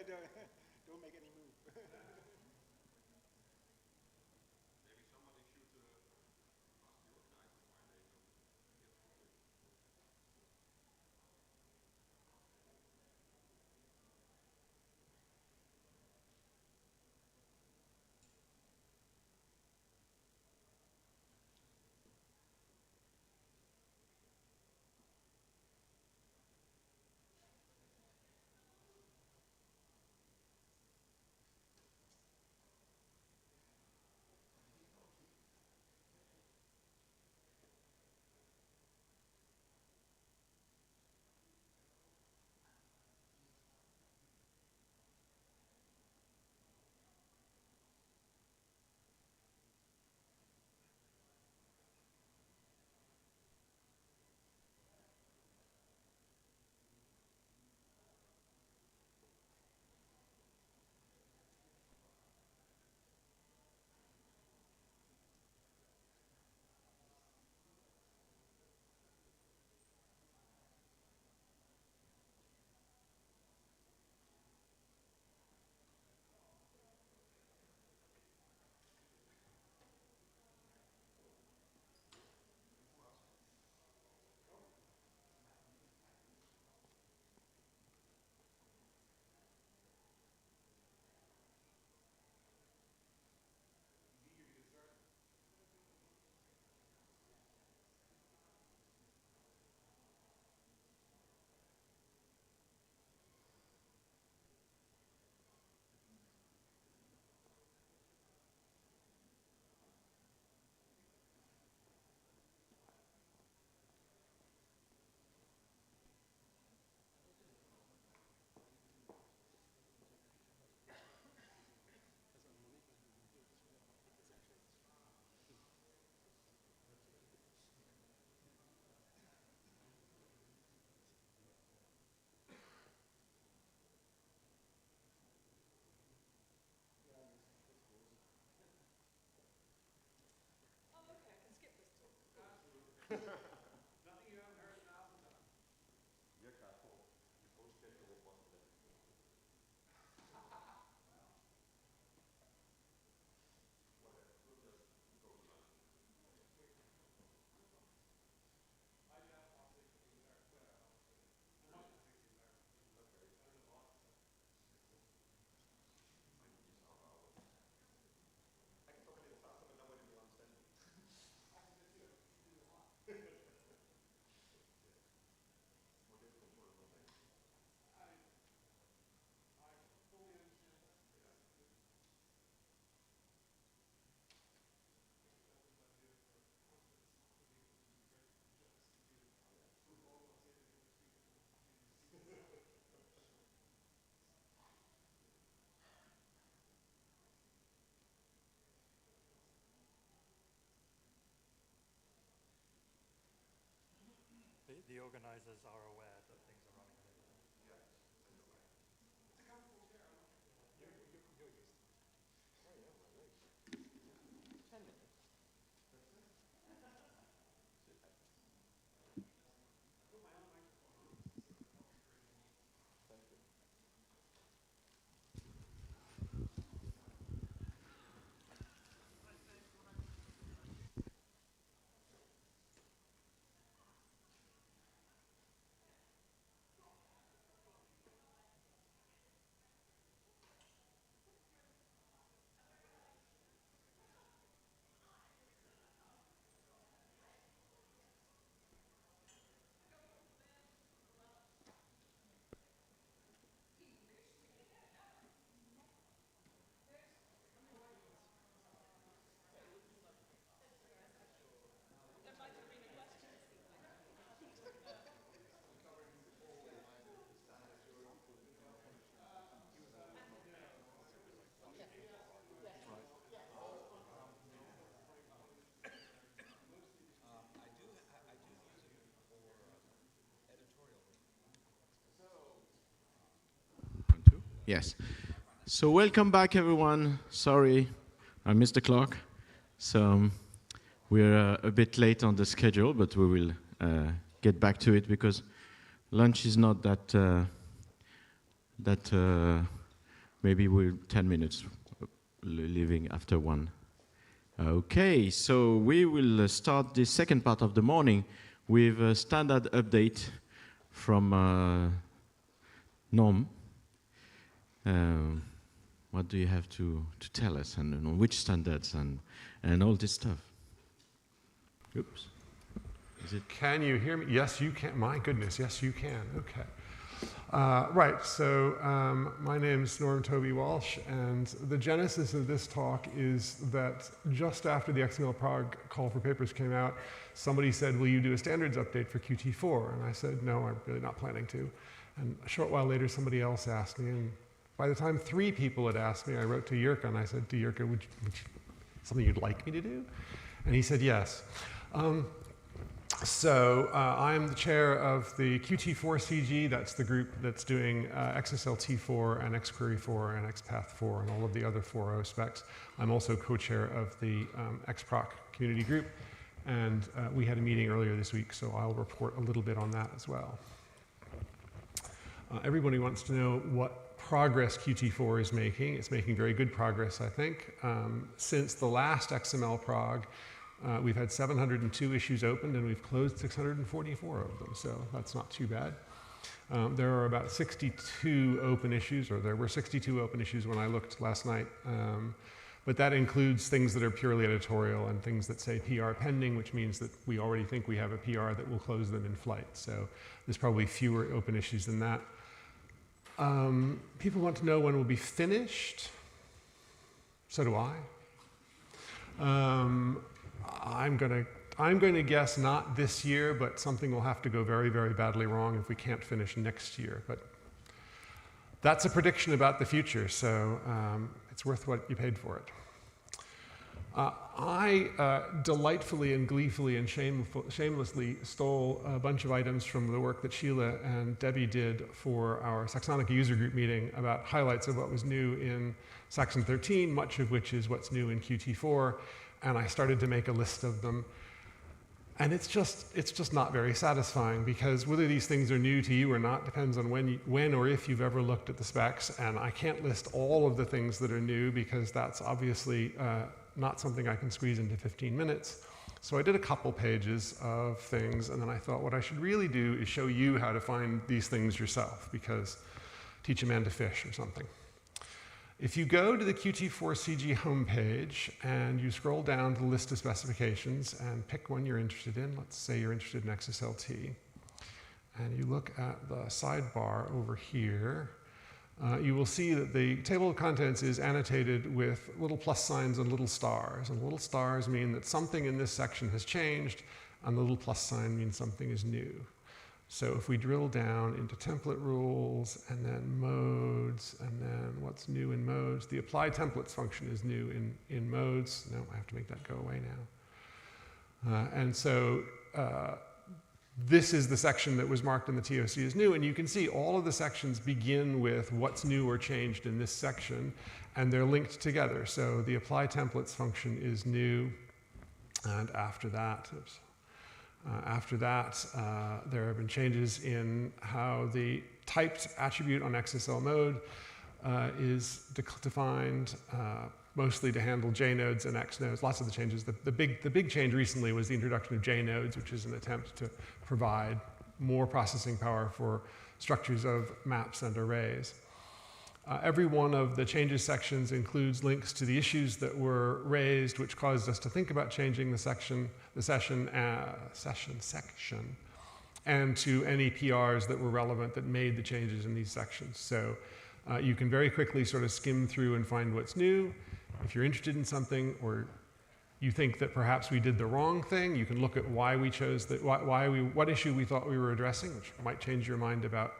Don't make any move. The organizers are aware that things are running a little late. It's a comfortable chair. You're used to it. Oh yeah, my legs. 10 minutes. Put my own microphone on. Thank you. Yes. So welcome back, everyone. Sorry, I missed the clock. So we're a bit late on the schedule, but we will get back to it because lunch is not that maybe we're 10 minutes leaving after 1. Okay, so we will start the second part of the morning with a standard update from Norm. What do you have to tell us, and on which standards and all this stuff? Oops. Is it? Can you hear me? Yes, you can. My goodness, yes, you can. Okay. Right, so my name's Norm Toby Walsh, and the genesis of this talk is that just after the XML Prague call for papers came out, somebody said, will you do a standards update for Qt4? And I said, no, I'm really not planning to. And a short while later, somebody else asked me, and by the time 3 people had asked me, I wrote to Jirka, and I said to Jirka, would you, something you'd like me to do? And he said yes. So I'm the chair of the Qt4CG, that's the group that's doing XSLT4 and XQuery4 and XPath4 and all of the other 4.0 specs. I'm also co-chair of the XProc community group, and we had a meeting earlier this week, so I'll report a little bit on that as well. Everybody wants to know what progress Qt4 is making. It's making very good progress, I think. Since the last XML Prague, we've had 702 issues opened, and we've closed 644 of them, so that's not too bad. There are about 62 open issues, or there were 62 open issues when I looked last night, but that includes things that are purely editorial and things that say PR pending, which means that we already think we have a PR that will close them in flight, so there's probably fewer open issues than that. People want to know when we'll be finished. So do I. I'm going to guess not this year, but something will have to go very, very badly wrong if we can't finish next year. But that's a prediction about the future, so it's worth what you paid for it. I delightfully and gleefully and shamelessly stole a bunch of items from the work that Sheila and Debbie did for our Saxonica user group meeting about highlights of what was new in Saxon 13, much of which is what's new in Qt4. And I started to make a list of them. And it's just not very satisfying, because whether these things are new to you or not depends on when or if you've ever looked at the specs. And I can't list all of the things that are new, because that's obviously not something I can squeeze into 15 minutes. So I did a couple pages of things, and then I thought what I should really do is show you how to find these things yourself, because teach a man to fish or something. If you go to the Qt4CG homepage and you scroll down to the list of specifications and pick one you're interested in, let's say you're interested in XSLT, and you look at the sidebar over here, you will see that the table of contents is annotated with little plus signs and little stars. And little stars mean that something in this section has changed, and the little plus sign means something is new. So if we drill down into template rules, and then modes, and then what's new in modes, the apply templates function is new in modes. No, I have to make that go away now. And so this is the section that was marked in the TOC as new, and you can see all of the sections begin with what's new or changed in this section, and they're linked together. So the apply templates function is new, and after that, there have been changes in how the typed attribute on XSL mode is defined, mostly to handle JNodes and XNodes. Lots of the changes. The big change recently was the introduction of JNodes, which is an attempt to provide more processing power for structures of maps and arrays. Every one of the changes sections includes links to the issues that were raised, which caused us to think about changing the session, and to any PRs that were relevant that made the changes in these sections. So you can very quickly sort of skim through and find what's new. If you're interested in something, or you think that perhaps we did the wrong thing, you can look at why we chose that, what issue we thought we were addressing, which might change your mind about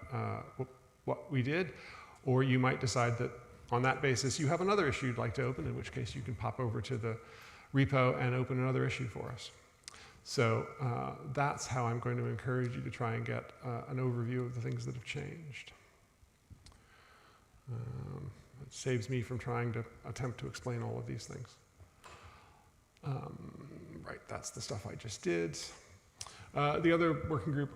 what we did. Or you might decide that on that basis you have another issue you'd like to open, in which case you can pop over to the repo and open another issue for us. So that's how I'm going to encourage you to try and get an overview of the things that have changed. It saves me from trying to attempt to explain all of these things. Right, that's the stuff I just did. The other working group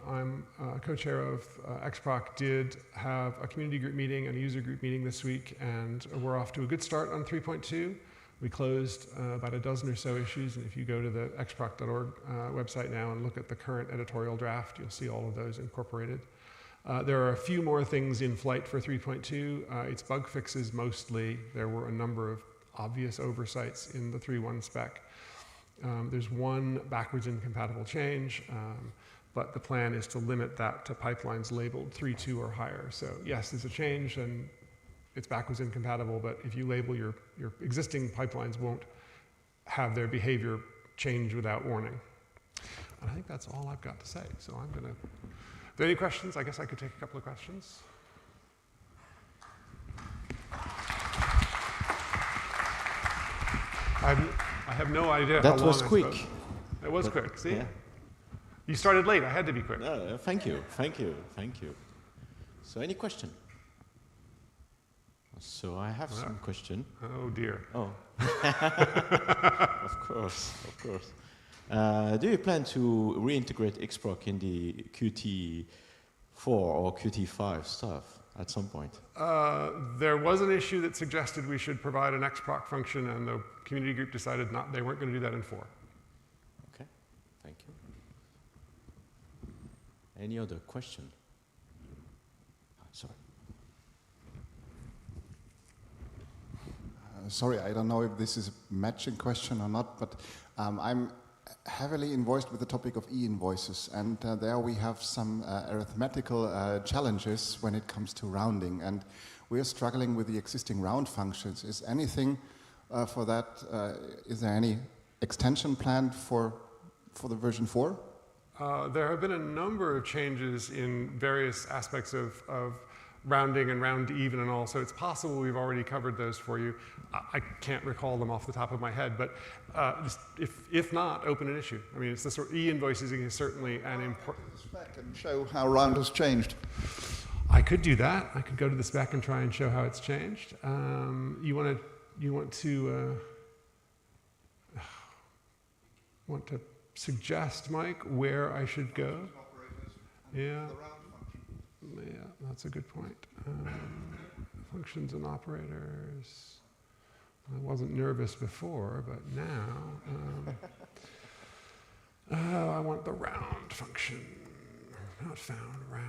I'm co-chair of, XPrague, did have a community group meeting and a user group meeting this week, and we're off to a good start on 3.2. We closed about a dozen or so issues, and if you go to the xprague.org website now and look at the current editorial draft, you'll see all of those incorporated. There are a few more things in flight for 3.2. It's bug fixes mostly. There were a number of obvious oversights in the 3.1 spec. There's one backwards incompatible change, but the plan is to limit that to pipelines labeled 3.2 or higher. So yes, there's a change and it's backwards incompatible, but if you label your existing pipelines won't have their behavior change without warning. And I think that's all I've got to say. So I'm gonna, if there are any questions, I guess I could take a couple of questions. I have no idea how long That was quick. It was quick, see? Yeah. You started late, I had to be quick. No, thank you, thank you, thank you. So any question? So I have some question. Oh dear. Oh. Of course, of course. Do you plan to reintegrate XPrague in the Qt4 or Qt5 stuff at some point? There was an issue that suggested we should provide an XPrague function, and the community group decided they weren't going to do that in 4. Okay, thank you. Any other question? Sorry. Sorry, I don't know if this is a matching question or not, but I'm heavily invoiced with the topic of e-invoices, and there we have some arithmetical challenges when it comes to rounding, and we're struggling with the existing round functions. Is anything for that, is there any extension planned for the version 4? There have been a number of changes in various aspects of rounding and round even and all, so it's possible we've already covered those for you. I can't recall them off the top of my head, but if not, open an issue. I mean, it's the sort of e-invoicing is certainly an important spec and show how round has changed. I could do that. I could go to the spec and try and show how it's changed. You want to suggest, Mike, where I should go? Yeah. Yeah, that's a good point. Functions and operators. I wasn't nervous before, but now I want the round function. Not found. Round.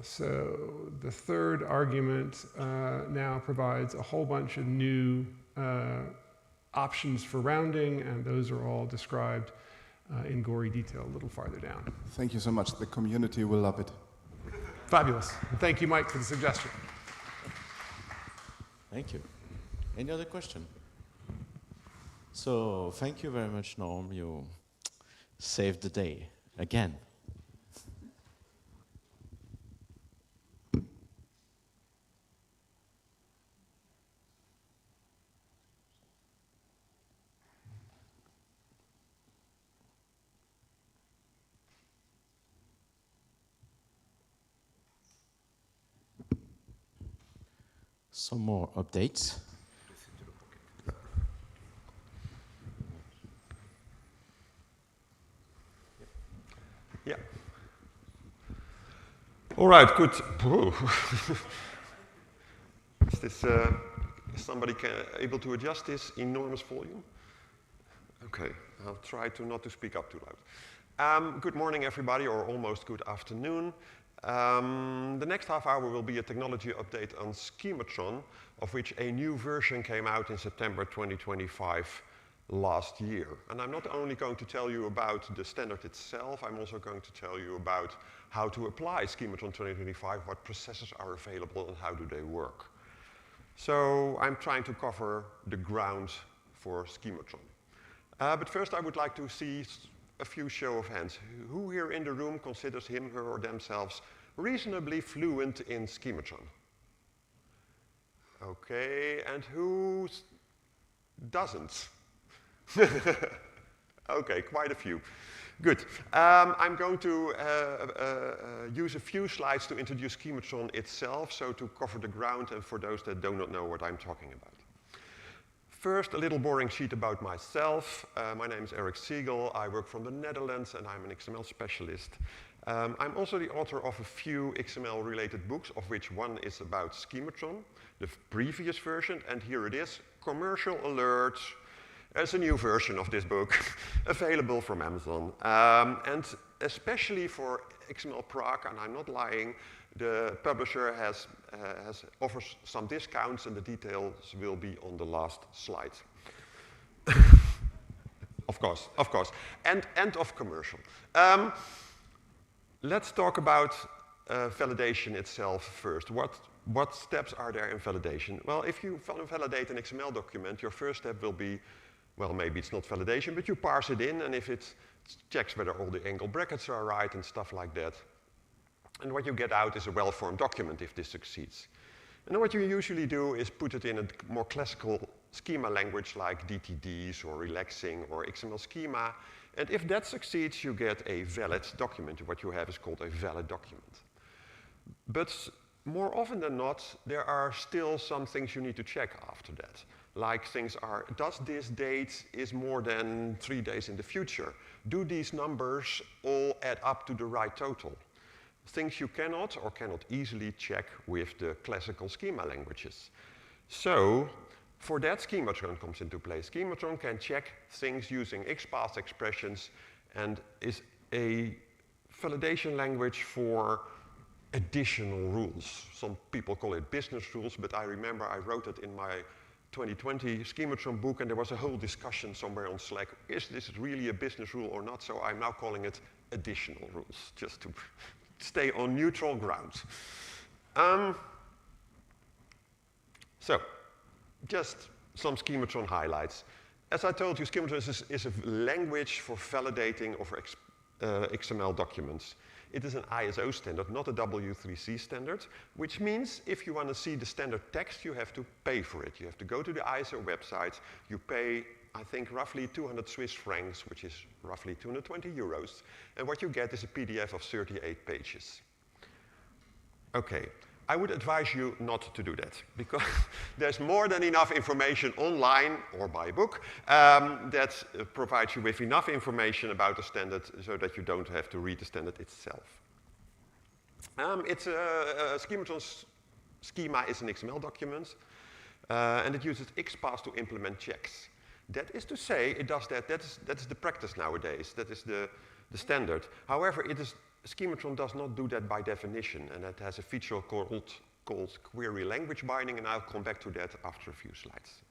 So the third argument now provides a whole bunch of new options for rounding, and those are all described in gory detail a little farther down. Thank you so much. The community will love it. Fabulous. Thank you, Mike, for the suggestion. Thank you. Any other question? So thank you very much, Norm. You saved the day again. Some more updates. Yeah. All right, good. Is somebody able to adjust this enormous volume? Okay, I'll try to not to speak up too loud. Good morning, everybody, or almost good afternoon. The next half hour will be a technology update on Schematron, of which a new version came out in September 2025 last year. And I'm not only going to tell you about the standard itself, I'm also going to tell you about how to apply Schematron 2025, what processes are available, and how do they work. So I'm trying to cover the ground for Schematron. But first I would like to see a few show of hands. Who here in the room considers him, her, or themselves reasonably fluent in Schematron? Okay, and who doesn't? Okay, quite a few. Good. I'm going to use a few slides to introduce Schematron itself, so to cover the ground and for those that do not know what I'm talking about. First, a little boring sheet about myself. My name is Eric Siegel. I work from the Netherlands, and I'm an XML specialist. I'm also the author of a few XML-related books, of which one is about Schematron, the previous version, and here it is, commercial alert. There's a new version of this book available from Amazon. And especially for XML Prague, and I'm not lying, the publisher offers some discounts, and the details will be on the last slide. Of course, of course. And end of commercial. Let's talk about validation itself first. What steps are there in validation? Well, if you want to validate an XML document, your first step will be, well, maybe it's not validation, but you parse it in, and if it checks whether all the angle brackets are right and stuff like that. And what you get out is a well-formed document if this succeeds. And then what you usually do is put it in a more classical schema language like DTDs or relaxing or XML schema. And if that succeeds, you get a valid document. What you have is called a valid document. But more often than not, there are still some things you need to check after that. Like things are, does this date is more than 3 days in the future? Do these numbers all add up to the right total? Things you cannot or cannot easily check with the classical schema languages. So, for that, Schematron comes into play. Schematron can check things using XPath expressions and is a validation language for additional rules. Some people call it business rules, but I remember I wrote it in my 2020 Schematron book, and there was a whole discussion somewhere on Slack. Is this really a business rule or not? So I'm now calling it additional rules, just to stay on neutral ground. So, just some Schematron highlights. As I told you, Schematron is a language for validating of XML documents. It is an ISO standard, not a W3C standard, which means if you want to see the standard text, you have to pay for it. You have to go to the ISO website, you pay, I think, roughly 200 Swiss francs, which is roughly 220 euros, and what you get is a PDF of 38 pages. Okay, I would advise you not to do that, because there's more than enough information online or by book that provides you with enough information about the standard so that you don't have to read the standard itself. Schematron's schema is an XML document, and it uses XPath to implement checks. That is to say, it does that. That is the practice nowadays. That is the standard. However, Schematron does not do that by definition, and it has a feature called query language binding, and I'll come back to that after a few slides.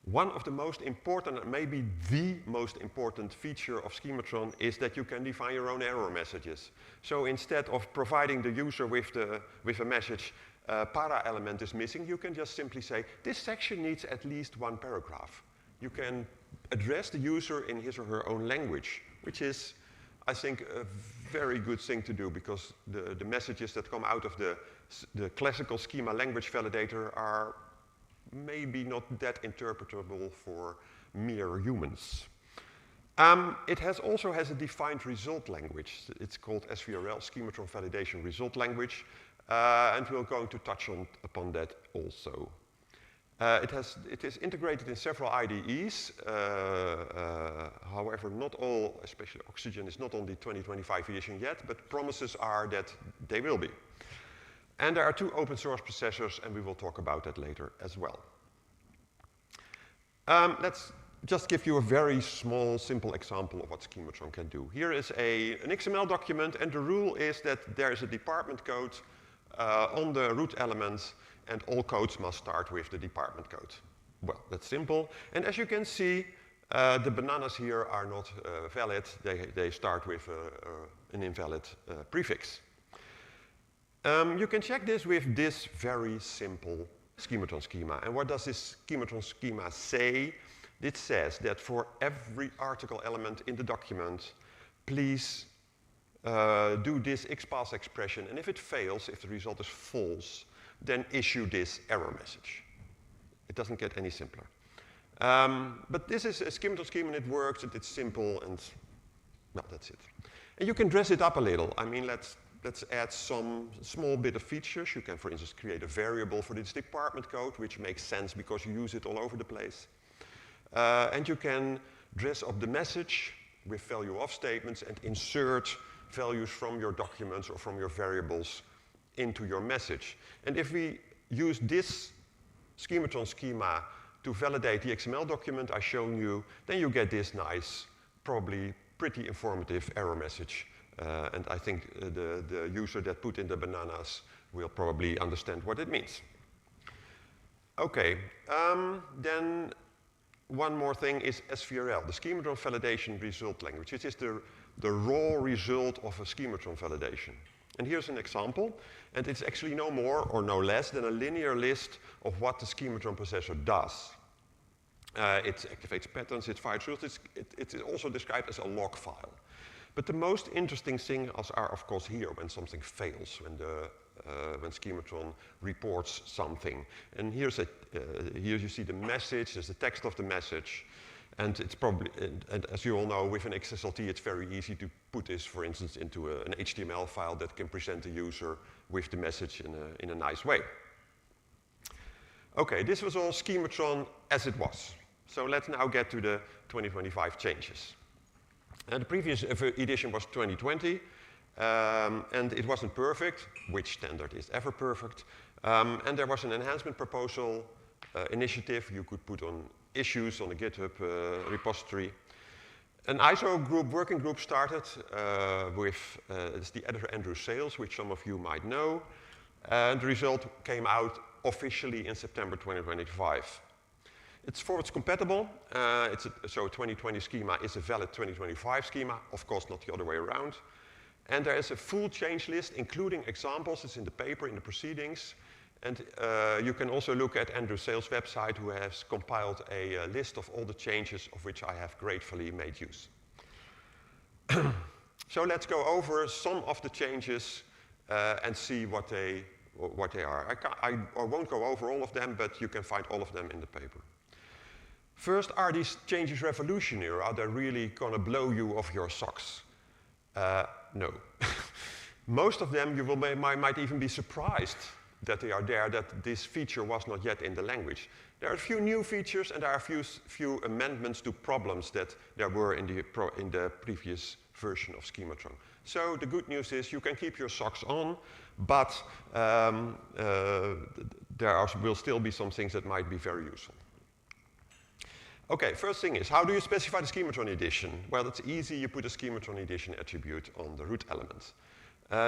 One of the most important, and maybe the most important feature of Schematron is that you can define your own error messages. So instead of providing the user with a message, para element is missing, you can just simply say, this section needs at least one paragraph. You can address the user in his or her own language, which is, I think, a very good thing to do, because the messages that come out of the classical schema language validator are maybe not that interpretable for mere humans. It also has a defined result language. It's called SVRL, Schematron Validation Result Language, and we're going to touch upon that also. It is integrated in several IDEs. However, not all, especially Oxygen, is not on the 2025 edition yet, but promises are that they will be. And there are 2 open source processors, and we will talk about that later as well. Let's just give you a very small, simple example of what Schematron can do. Here is an XML document, and the rule is that there is a department code on the root element, and all codes must start with the department code. Well, that's simple. And as you can see, the bananas here are not valid. They start with an invalid prefix. You can check this with this very simple Schematron schema. And what does this Schematron schema say? It says that for every article element in the document, please do this XPath expression. And if it fails, if the result is false, then issue this error message. It doesn't get any simpler. But this is a Schematron schema, and it works, and it's simple, and well, that's it. And you can dress it up a little. I mean, let's let's add some small bit of features. You can, for instance, create a variable for this department code, which makes sense because you use it all over the place. And you can dress up the message with value of statements and insert values from your documents or from your variables into your message. And if we use this schematron schema to validate the XML document I've shown you, then you get this nice, probably pretty informative error message. And I think the user that put in the bananas will probably understand what it means. Okay, then one more thing is SVRL, the schematron validation result language. It is the raw result of a schematron validation. And here's an example, and it's actually no more or no less than a linear list of what the schematron processor does. It activates patterns, it fires rules, it's also described as a log file. But the most interesting things are, of course, here when something fails, when schematron reports something. And here you see the message, there's the text of the message, and it's probably, and as you all know, with an XSLT, it's very easy to put this, for instance, into an HTML file that can present the user with the message in a nice way. Okay, this was all schematron as it was. So let's now get to the 2025 changes. And the previous edition was 2020, and it wasn't perfect, which standard is ever perfect. And there was an enhancement proposal initiative you could put on issues on the GitHub repository. An ISO group, working group started with it's the editor Andrew Sales, which some of you might know. And the result came out officially in September 2025. It's forwards compatible, so 2020 schema is a valid 2025 schema, of course not the other way around. And there is a full change list, including examples. It's in the paper, in the proceedings. And you can also look at Andrew Sales' website, who has compiled a list of all the changes of which I have gratefully made use. So let's go over some of the changes and see what they are. I won't go over all of them, but you can find all of them in the paper. First, are these changes revolutionary? Are they really going to blow you off your socks? No. Most of them, you might even be surprised that they are there, that this feature was not yet in the language. There are a few new features, and there are a few amendments to problems that there were in the previous version of schematron. So the good news is you can keep your socks on, but there will still be some things that might be very useful. Okay, first thing is, how do you specify the schematron edition? Well, it's easy. You put a schematron edition attribute on the root element.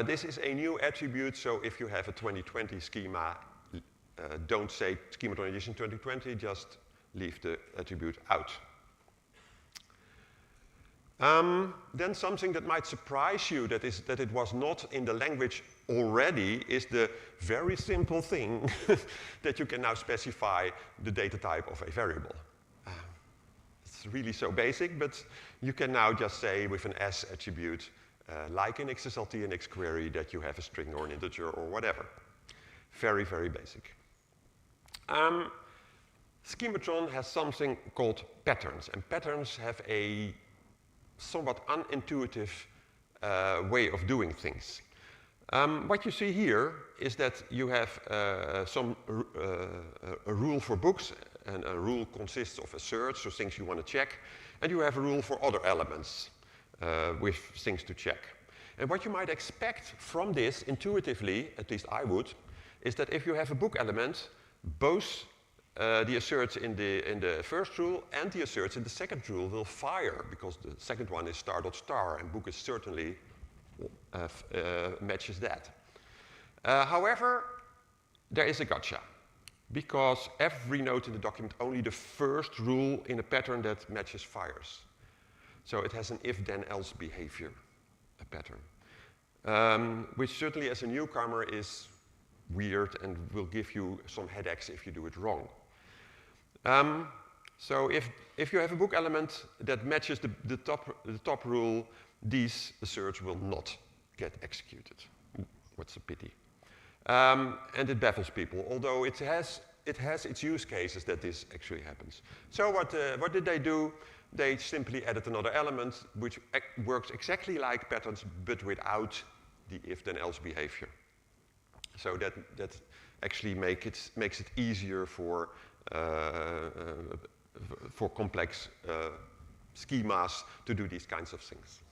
This is a new attribute, so if you have a 2020 schema, don't say schematron edition 2020, just leave the attribute out. Then something that might surprise you that it was not in the language already is the very simple thing that you can now specify the data type of a variable. It's really so basic, but you can now just say with an S attribute, like in XSLT and XQuery, that you have a string or an integer or whatever. Very, very basic. Schematron has something called patterns, and patterns have a somewhat unintuitive way of doing things. What you see here is that you have a rule for books, and a rule consists of asserts, so things you want to check, and you have a rule for other elements with things to check. And what you might expect from this intuitively, at least I would, is that if you have a book element, both the asserts in the first rule and the asserts in the second rule will fire, because the second one is star.star, and book is certainly matches that. However, there is a gotcha, because every note in the document, only the first rule in a pattern that matches fires. So it has an if-then-else behavior, a pattern, which certainly as a newcomer is weird and will give you some headaches if you do it wrong. So if you have a book element that matches the top rule, these asserts will not get executed. What's a pity. And it baffles people, although it has its use cases that this actually happens. So what did they do? They simply added another element which works exactly like patterns, but without the if-then-else behavior. So that actually makes it easier for complex schemas to do these kinds of things.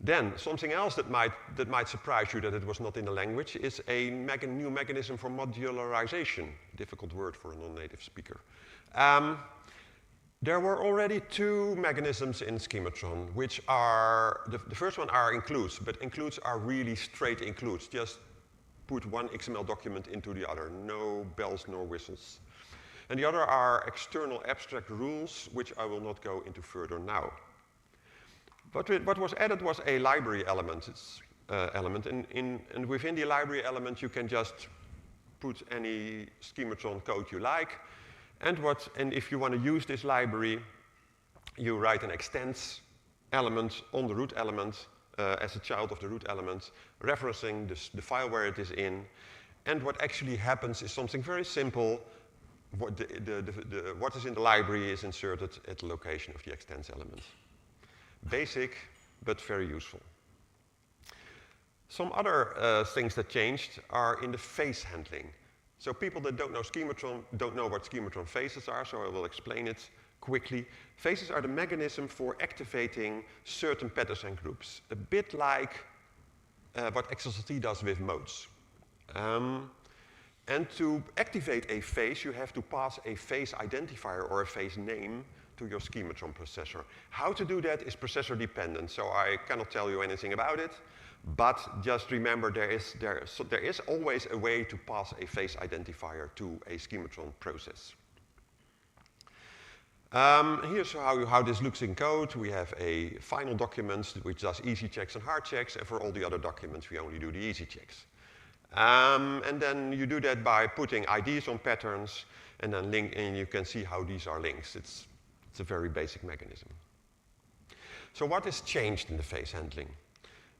Then something else that might surprise you that it was not in the language is a new mechanism for modularization. Difficult word for a non-native speaker. There were already two mechanisms in Schematron, which are, the first one are includes, but includes are really straight includes. Just put one XML document into the other, no bells nor whistles. And the other are external abstract rules, which I will not go into further now. But what was added was a library element. And within the library element, you can just put any Schematron code you like. And if you want to use this library, you write an extends element on the root element as a child of the root element, referencing the file where it is in. And what actually happens is something very simple. What is in the library is inserted at the location of the extends element. Basic, but very useful. Some other things that changed are in the phase handling. So people that don't know Schematron don't know what Schematron phases are, so I will explain it quickly. Phases are the mechanism for activating certain patterns and groups, a bit like what XSLT does with modes. And to activate a phase, you have to pass a phase identifier or a phase name to your Schematron processor. How to do that is processor dependent, so I cannot tell you anything about it. But just remember, there is always a way to pass a phase identifier to a Schematron process. Here's how this looks in code. We have a final document which does easy checks and hard checks, and for all the other documents, we only do the easy checks. And then you do that by putting IDs on patterns, and then and you can see how these are links. It's a very basic mechanism. So what has changed in the phase handling?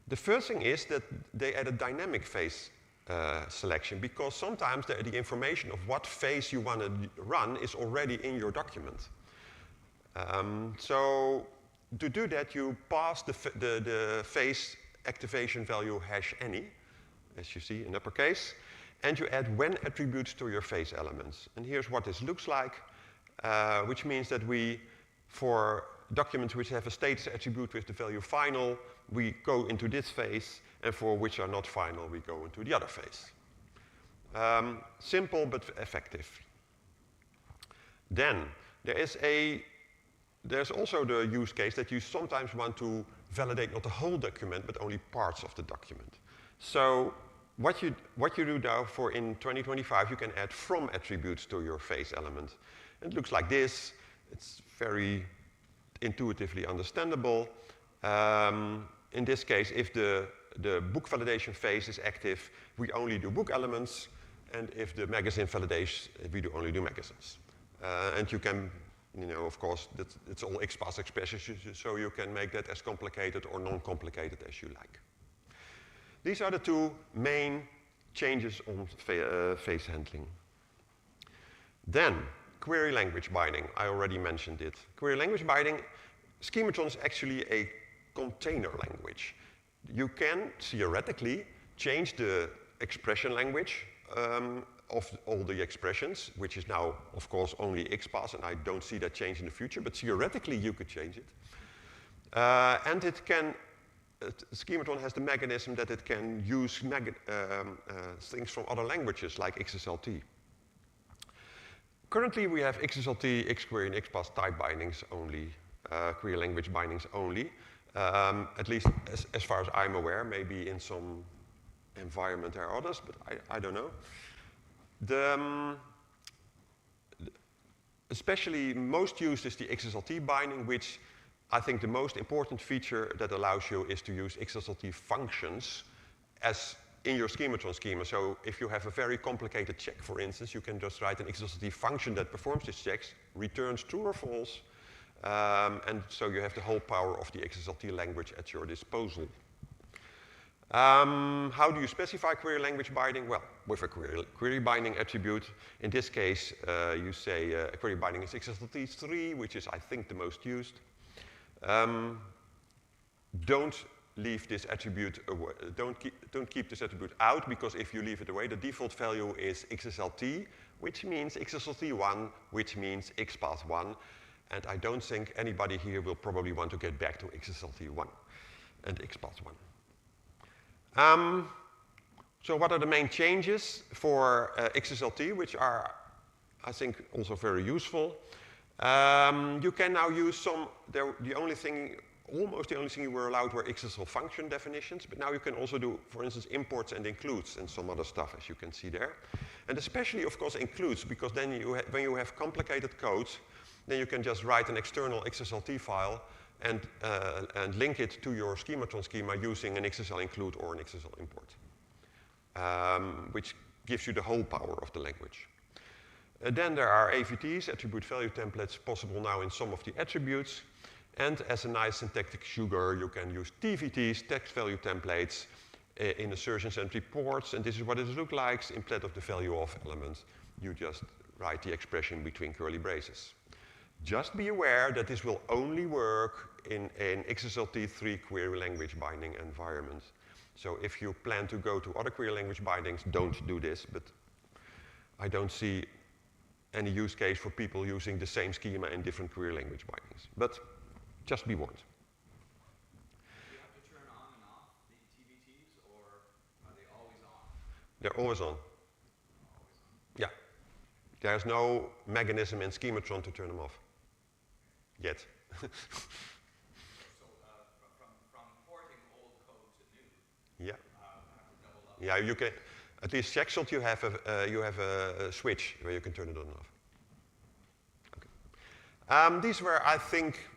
The first thing is that they added dynamic phase selection, because sometimes the information of what phase you want to run is already in your document. So to do that, you pass the phase activation value #any, as you see in uppercase, and you add when attributes to your phase elements. And here's what this looks like, which means that for documents which have a status attribute with the value final, we go into this phase, and for which are not final, we go into the other phase. Simple but effective. Then there's also the use case that you sometimes want to validate not the whole document, but only parts of the document. So what you do now in 2025, you can add from attributes to your phase element. It looks like this. It's very intuitively understandable. In this case, if the book validation phase is active, we only do book elements, and if the magazine validation, we only do magazines. And you can, of course, it's all XPath expressions, so you can make that as complicated or non-complicated as you like. These are the two main changes on phase handling. Then, query language binding. I already mentioned it. Query language binding, Schematron is actually a container language. You can theoretically change the expression language of all the expressions, which is now, of course, only XPath, and I don't see that change in the future, but theoretically you could change it. And it can, Schematron has the mechanism that it can use things from other languages, like XSLT. Currently, we have XSLT, XQuery, and XPath type bindings only, query language bindings only. At least as far as I'm aware. Maybe in some environment there are others, but I don't know. Especially most used is the XSLT binding, which I think the most important feature that allows you is to use XSLT functions as in your Schematron schema. So if you have a very complicated check, for instance, you can just write an XSLT function that performs these checks, returns true or false, and so you have the whole power of the XSLT language at your disposal. How do you specify query language binding? Well, with a query binding attribute. In this case, you say query binding is XSLT3, which is, I think, the most used. Don't leave this attribute away, don't keep this attribute out, because if you leave it away, the default value is XSLT, which means XSLT1, which means XPath1. And I don't think anybody here will probably want to get back to XSLT1 and XPath1. So what are the main changes for XSLT, which are, I think, also very useful? You can now use some, almost the only thing you were allowed were XSL function definitions, but now you can also do, for instance, imports and includes and some other stuff, as you can see there. And especially, of course, includes, because then when you have complicated code, then you can just write an external XSLT file and link it to your schematron schema using an XSL include or an XSL import, which gives you the whole power of the language. Then there are AVTs, attribute value templates, possible now in some of the attributes. And as a nice syntactic sugar, you can use TVTs, text value templates, in assertions and reports. And this is what it looks like. Instead of the value of element, you just write the expression between curly braces. Just be aware that this will only work in an XSLT3 query language binding environment. So if you plan to go to other query language bindings, don't do this. But I don't see any use case for people using the same schema in different query language bindings. But just be warned. Do you have to turn on and off the TVTs, or are they always on? They're always on. Yeah. There's no mechanism in Schematron to turn them off. Yet. So from porting old code to new, Yeah. have to double up. Yeah, you can. At least Checkshot, you have a switch where you can turn it on and off. Okay. These were, I think,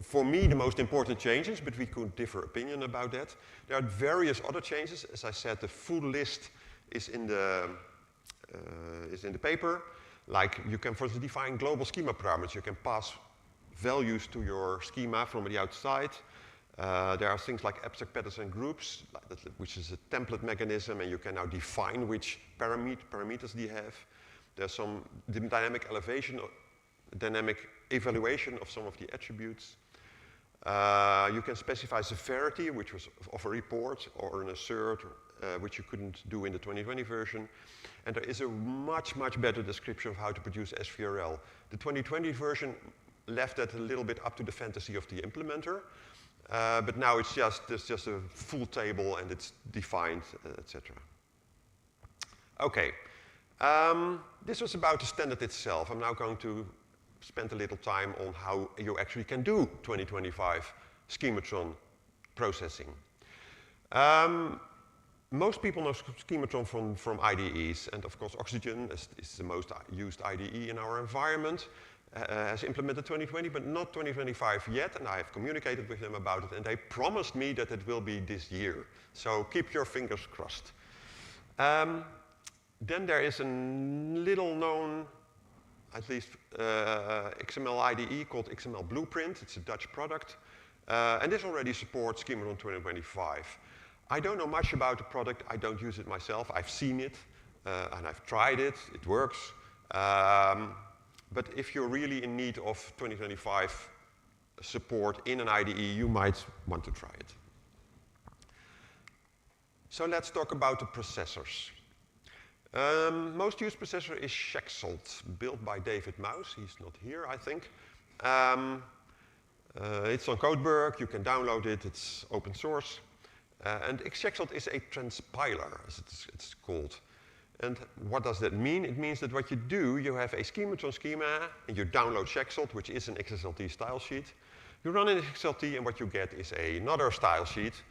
for me, the most important changes, but we could differ opinion about that. There are various other changes. As I said, the full list is in the paper. Like you can, for instance, define global schema parameters. You can pass values to your schema from the outside. There are things like abstract patterns and groups, which is a template mechanism, and you can now define which parameters they have. There's some dynamic evaluation of some of the attributes. You can specify severity, which was of a report or an assert, which you couldn't do in the 2020 version. And there is a much, much better description of how to produce SVRL. The 2020 version left that a little bit up to the fantasy of the implementer. But now there's just a full table and it's defined, etc. Okay, this was about the standard itself. I'm now going to spend a little time on how you actually can do 2025 schematron processing. Most people know schematron from IDEs, and of course Oxygen is the most used IDE in our environment. Has implemented 2020, but not 2025 yet, and I have communicated with them about it, and they promised me that it will be this year. So keep your fingers crossed. Then there is a little known, at least XML IDE called XML Blueprint. It's a Dutch product, and this already supports Schematron 2025. I don't know much about the product. I don't use it myself. I've seen it, and I've tried it. It works. But if you're really in need of 2025 support in an IDE, you might want to try it. So let's talk about the processors. Most used processor is Checksalt, built by David Mouse. He's not here, I think. It's on Codeberg. You can download it. It's open source. And Checksalt is a transpiler, as it's called. And what does that mean? It means that what you do, you have a schematron schema, and you download Checksalt, which is an XSLT style sheet. You run in XSLT, and what you get is another style sheet.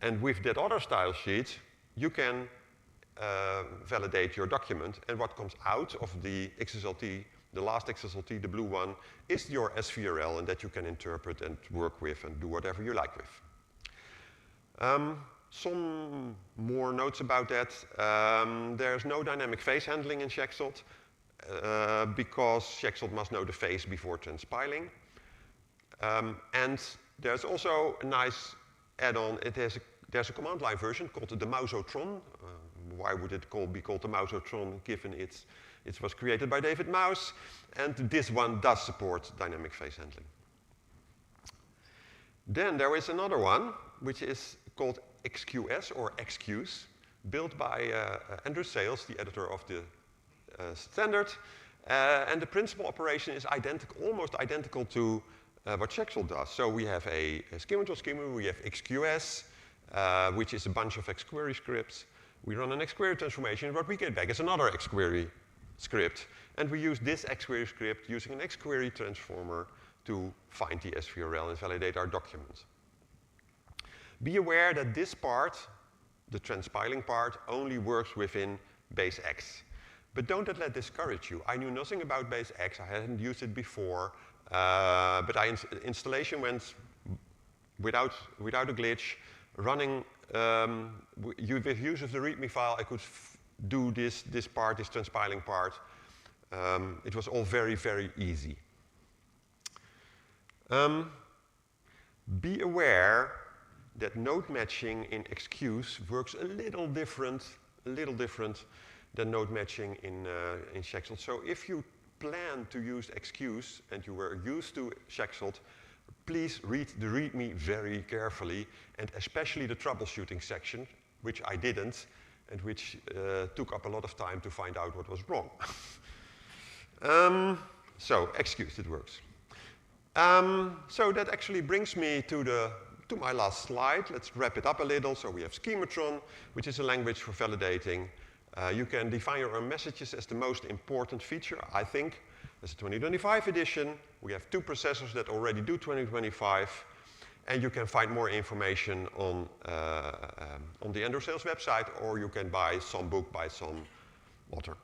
And with that other style sheet, you can validate your document. And what comes out of the XSLT, the last XSLT, the blue one, is your SVRL, and that you can interpret and work with and do whatever you like with. Some more notes about that. There's no dynamic phase handling in Checksalt because Checksalt must know the phase before transpiling. And there's also a nice add-on. There's a command line version called the Mousotron. Why would it be called the Mousotron given it was created by David Mouse? And this one does support dynamic phase handling. Then there is another one, which is called XQS, or XQs, built by Andrew Sales, the editor of the standard. And the principal operation is almost identical to what Shexel does. So we have a schema-to-schema, we have XQS, which is a bunch of XQuery scripts. We run an XQuery transformation, what we get back is another XQuery script. And we use this XQuery script using an XQuery transformer to find the SVRL and validate our document. Be aware that this part, the transpiling part, only works within base X. But don't let that discourage you. I knew nothing about base X. I hadn't used it before. But installation went without a glitch. Running with use of the README file, I could do this part, this transpiling part. It was all very, very easy. Be aware that node matching in XQs works a little different than node matching in Shexel. So if you plan to use XQs and you were used to Shexel, please read the README very carefully, and especially the troubleshooting section, which I didn't, and which took up a lot of time to find out what was wrong. So XQs, it works. So that actually brings me to my last slide. Let's wrap it up a little. So we have Schematron, which is a language for validating. You can define your own messages as the most important feature, I think. There's a 2025 edition. We have 2 processors that already do 2025. And you can find more information on the Andrew Sales website, or you can buy some book by some author.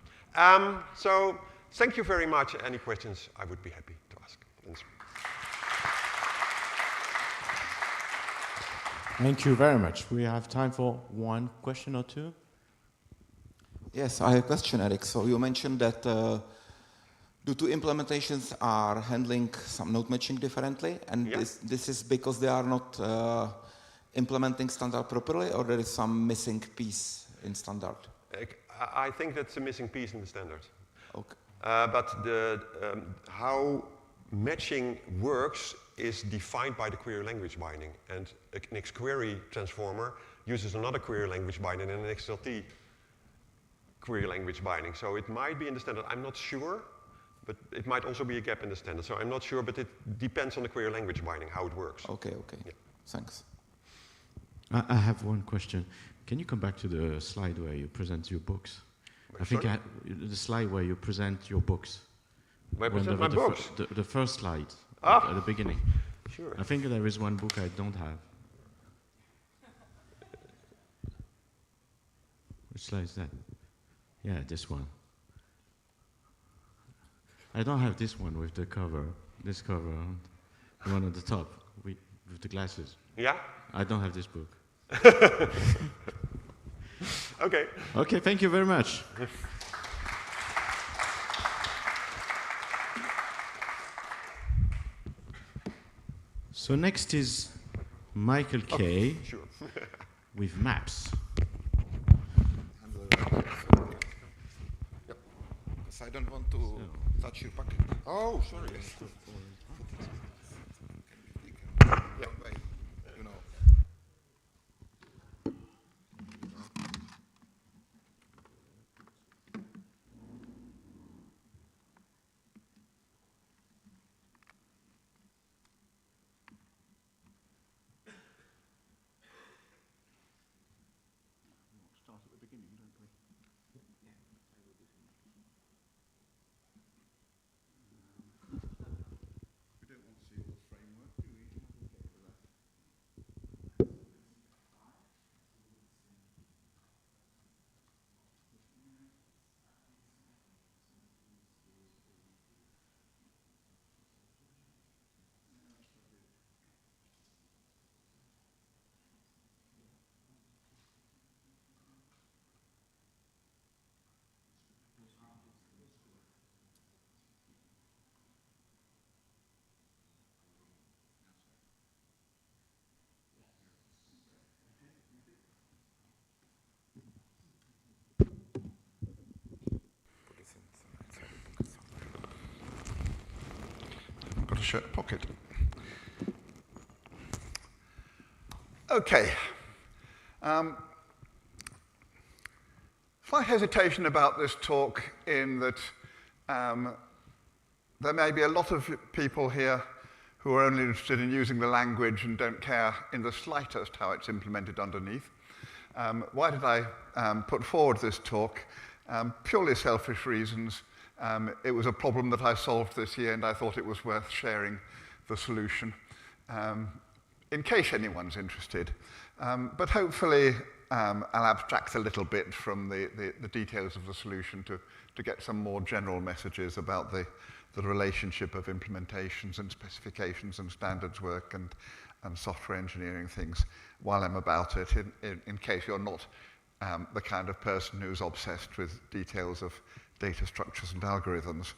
So thank you very much. Any questions, I would be happy to ask. Thanks. Thank you very much. We have time for one question or two. Yes, I have a question, Eric. So you mentioned that the 2 implementations are handling some node matching differently, and yeah. this is because they are not implementing standard properly, or there is some missing piece in standard? I think that's a missing piece in the standard. Okay. But how matching works is defined by the query language binding, and an XQuery transformer uses another query language binding and an XLT query language binding. So it might be in the standard, I'm not sure, but it might also be a gap in the standard. So I'm not sure, but it depends on the query language binding, how it works. Okay, okay. Yeah. Thanks. I have one question. Can you come back to the slide where you present your books? I think the slide where you present your books. Where I present my books? The first slide at the beginning. Sure. I think there is one book I don't have. Which slide is that? Yeah, this one. I don't have this one with the cover. This cover, the one at the top with the glasses. Yeah? I don't have this book. Okay. Okay, thank you very much. So next is Michael K. Sure. with maps. Yep. Because I don't want to touch your pocket. Oh, sorry. Yeah. Wait, you know. Start at the beginning, don't we? We don't want to see all the framework, do we? Okay with that. Got a shirt pocket. Okay. Slight hesitation about this talk in that there may be a lot of people here who are only interested in using the language and don't care in the slightest how it's implemented underneath. Why did I put forward this talk? Purely selfish reasons. It was a problem that I solved this year, and I thought it was worth sharing the solution, in case anyone's interested. But hopefully, I'll abstract a little bit from the details of the solution to get some more general messages about the relationship of implementations and specifications and standards work and software engineering things while I'm about it, in case you're not the kind of person who's obsessed with details of data structures and algorithms.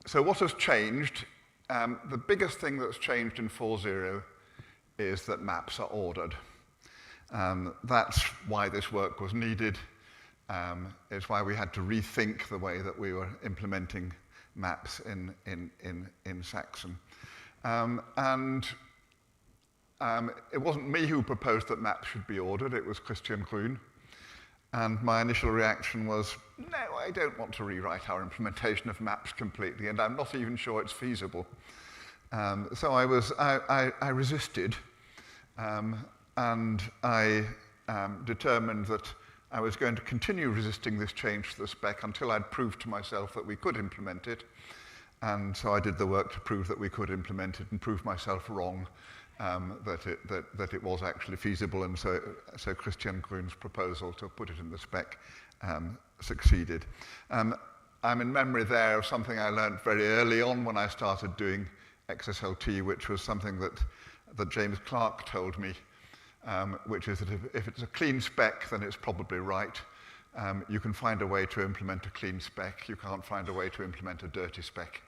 So what has changed? The biggest thing that's changed in 4.0 is that maps are ordered. That's why this work was needed. It's why we had to rethink the way that we were implementing maps in Saxon. It wasn't me who proposed that maps should be ordered, it was Christian Grün. And my initial reaction was, no, I don't want to rewrite our implementation of maps completely, and I'm not even sure it's feasible. So I resisted, and I determined that I was going to continue resisting this change to the spec until I'd proved to myself that we could implement it. And so I did the work to prove that we could implement it and prove myself wrong, that it was actually feasible. And so Christian Grün's proposal to put it in the spec succeeded. I'm in memory there of something I learned very early on when I started doing XSLT, which was something that James Clark told me, which is that if it's a clean spec, then it's probably right. You can find a way to implement a clean spec. You can't find a way to implement a dirty spec.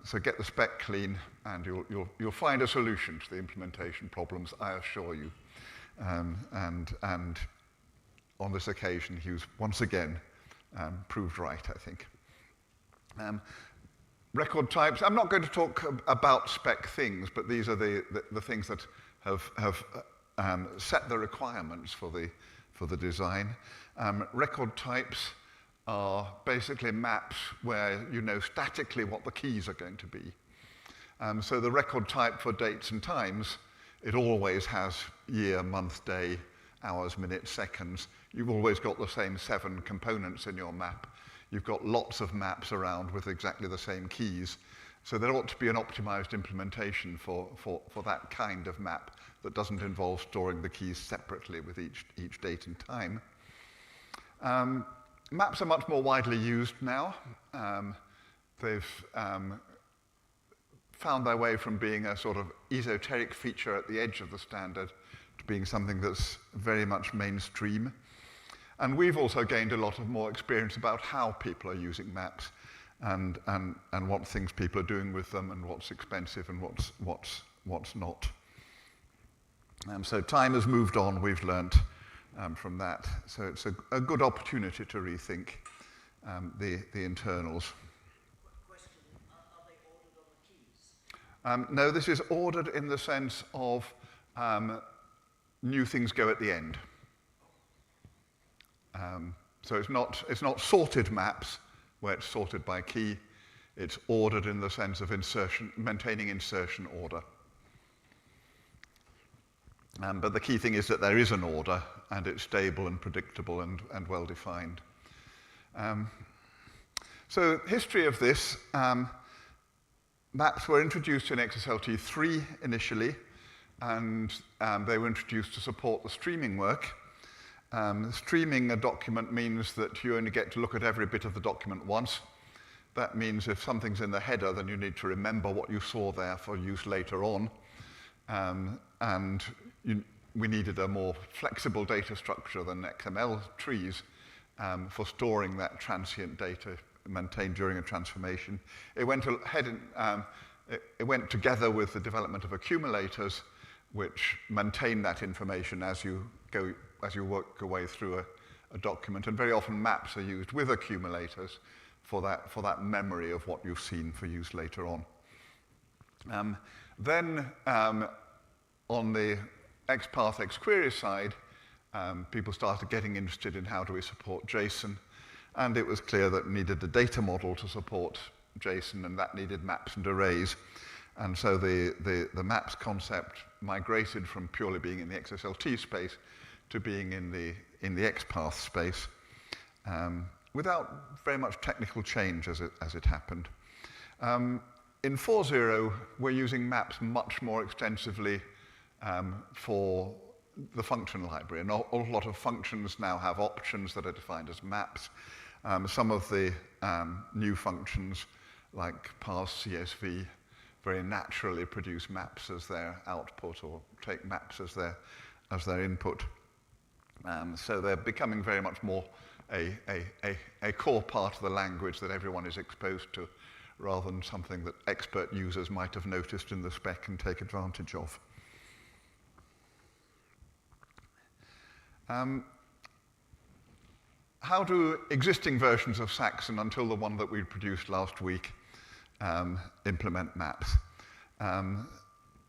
So get the spec clean, and you'll find a solution to the implementation problems, I assure you. And on this occasion, he was once again proved right, I think. Record types. I'm not going to talk about spec things, but these are the things that have set the requirements for the design. Record types are basically maps where you know statically what the keys are going to be. So the record type for dates and times, it always has year, month, day, hours, minutes, seconds. You've always got the same 7 components in your map. You've got lots of maps around with exactly the same keys. So there ought to be an optimized implementation for that kind of map that doesn't involve storing the keys separately with each date and time. Maps are much more widely used now. They've found their way from being a sort of esoteric feature at the edge of the standard to being something that's very much mainstream. And we've also gained a lot of more experience about how people are using maps and what things people are doing with them and what's expensive and what's not. So time has moved on, we've learnt from that. So it's a good opportunity to rethink the internals. Question, are they ordered on the keys? No, this is ordered in the sense of new things go at the end. So it's not sorted maps where it's sorted by key. It's ordered in the sense of insertion, maintaining insertion order. But the key thing is that there is an order, and it's stable and predictable and well-defined. So history of this, maps were introduced in XSLT 3 initially, and they were introduced to support the streaming work. Streaming a document means that you only get to look at every bit of the document once. That means if something's in the header, then you need to remember what you saw there for use later on. We needed a more flexible data structure than XML trees for storing that transient data maintained during a transformation. It went together with the development of accumulators, which maintain that information as you work your way through a document. And very often maps are used with accumulators for that memory of what you've seen for use later on. Then on the XPath XQuery side, people started getting interested in how do we support JSON, and it was clear that we needed a data model to support JSON, and that needed maps and arrays. And so the maps concept migrated from purely being in the XSLT space to being in the XPath space, without very much technical change as it happened. In 4.0, we're using maps much more extensively for the function library, and a lot of functions now have options that are defined as maps. Some of the new functions, like parse CSV, very naturally produce maps as their output or take maps as their input. So they're becoming very much more a core part of the language that everyone is exposed to, rather than something that expert users might have noticed in the spec and take advantage of. How do existing versions of Saxon, until the one that we produced last week, implement maps?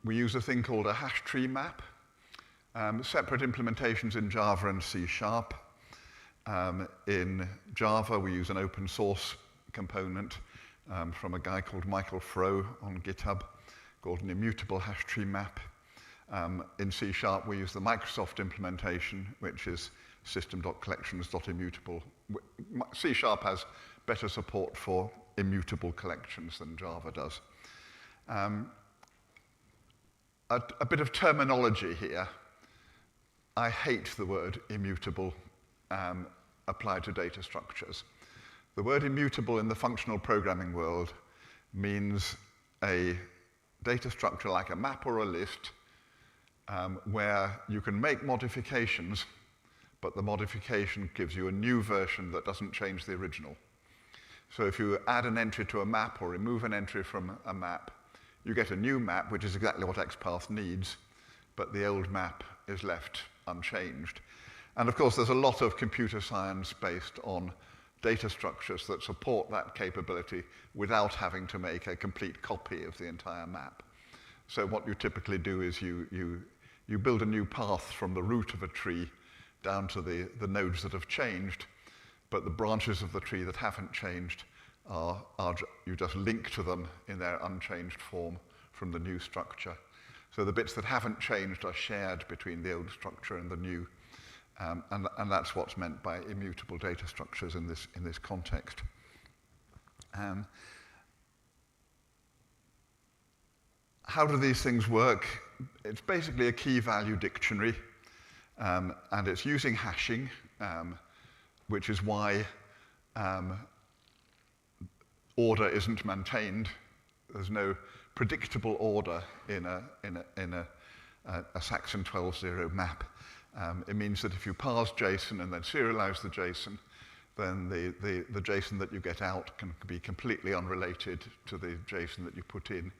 We use a thing called a hash tree map, separate implementations in Java and C#. In Java, we use an open source component from a guy called Michael Froh on GitHub, called an immutable hash tree map. In C#, we use the Microsoft implementation, which is system.collections.immutable. C# has better support for immutable collections than Java does. A bit of terminology here. I hate the word immutable applied to data structures. The word immutable in the functional programming world means a data structure like a map or a list where you can make modifications, but the modification gives you a new version that doesn't change the original. So if you add an entry to a map or remove an entry from a map, you get a new map, which is exactly what XPath needs, but the old map is left unchanged. And of course, there's a lot of computer science based on data structures that support that capability without having to make a complete copy of the entire map. So what you typically do is you build a new path from the root of a tree down to the nodes that have changed, but the branches of the tree that haven't changed you just link to them in their unchanged form from the new structure. So the bits that haven't changed are shared between the old structure and the new. And that's what's meant by immutable data structures in this context. How do these things work? It's basically a key-value dictionary, and it's using hashing, which is why order isn't maintained. There's no predictable order in a Saxon 12.0 map. It means that if you parse JSON and then serialize the JSON, then the JSON that you get out can be completely unrelated to the JSON that you put in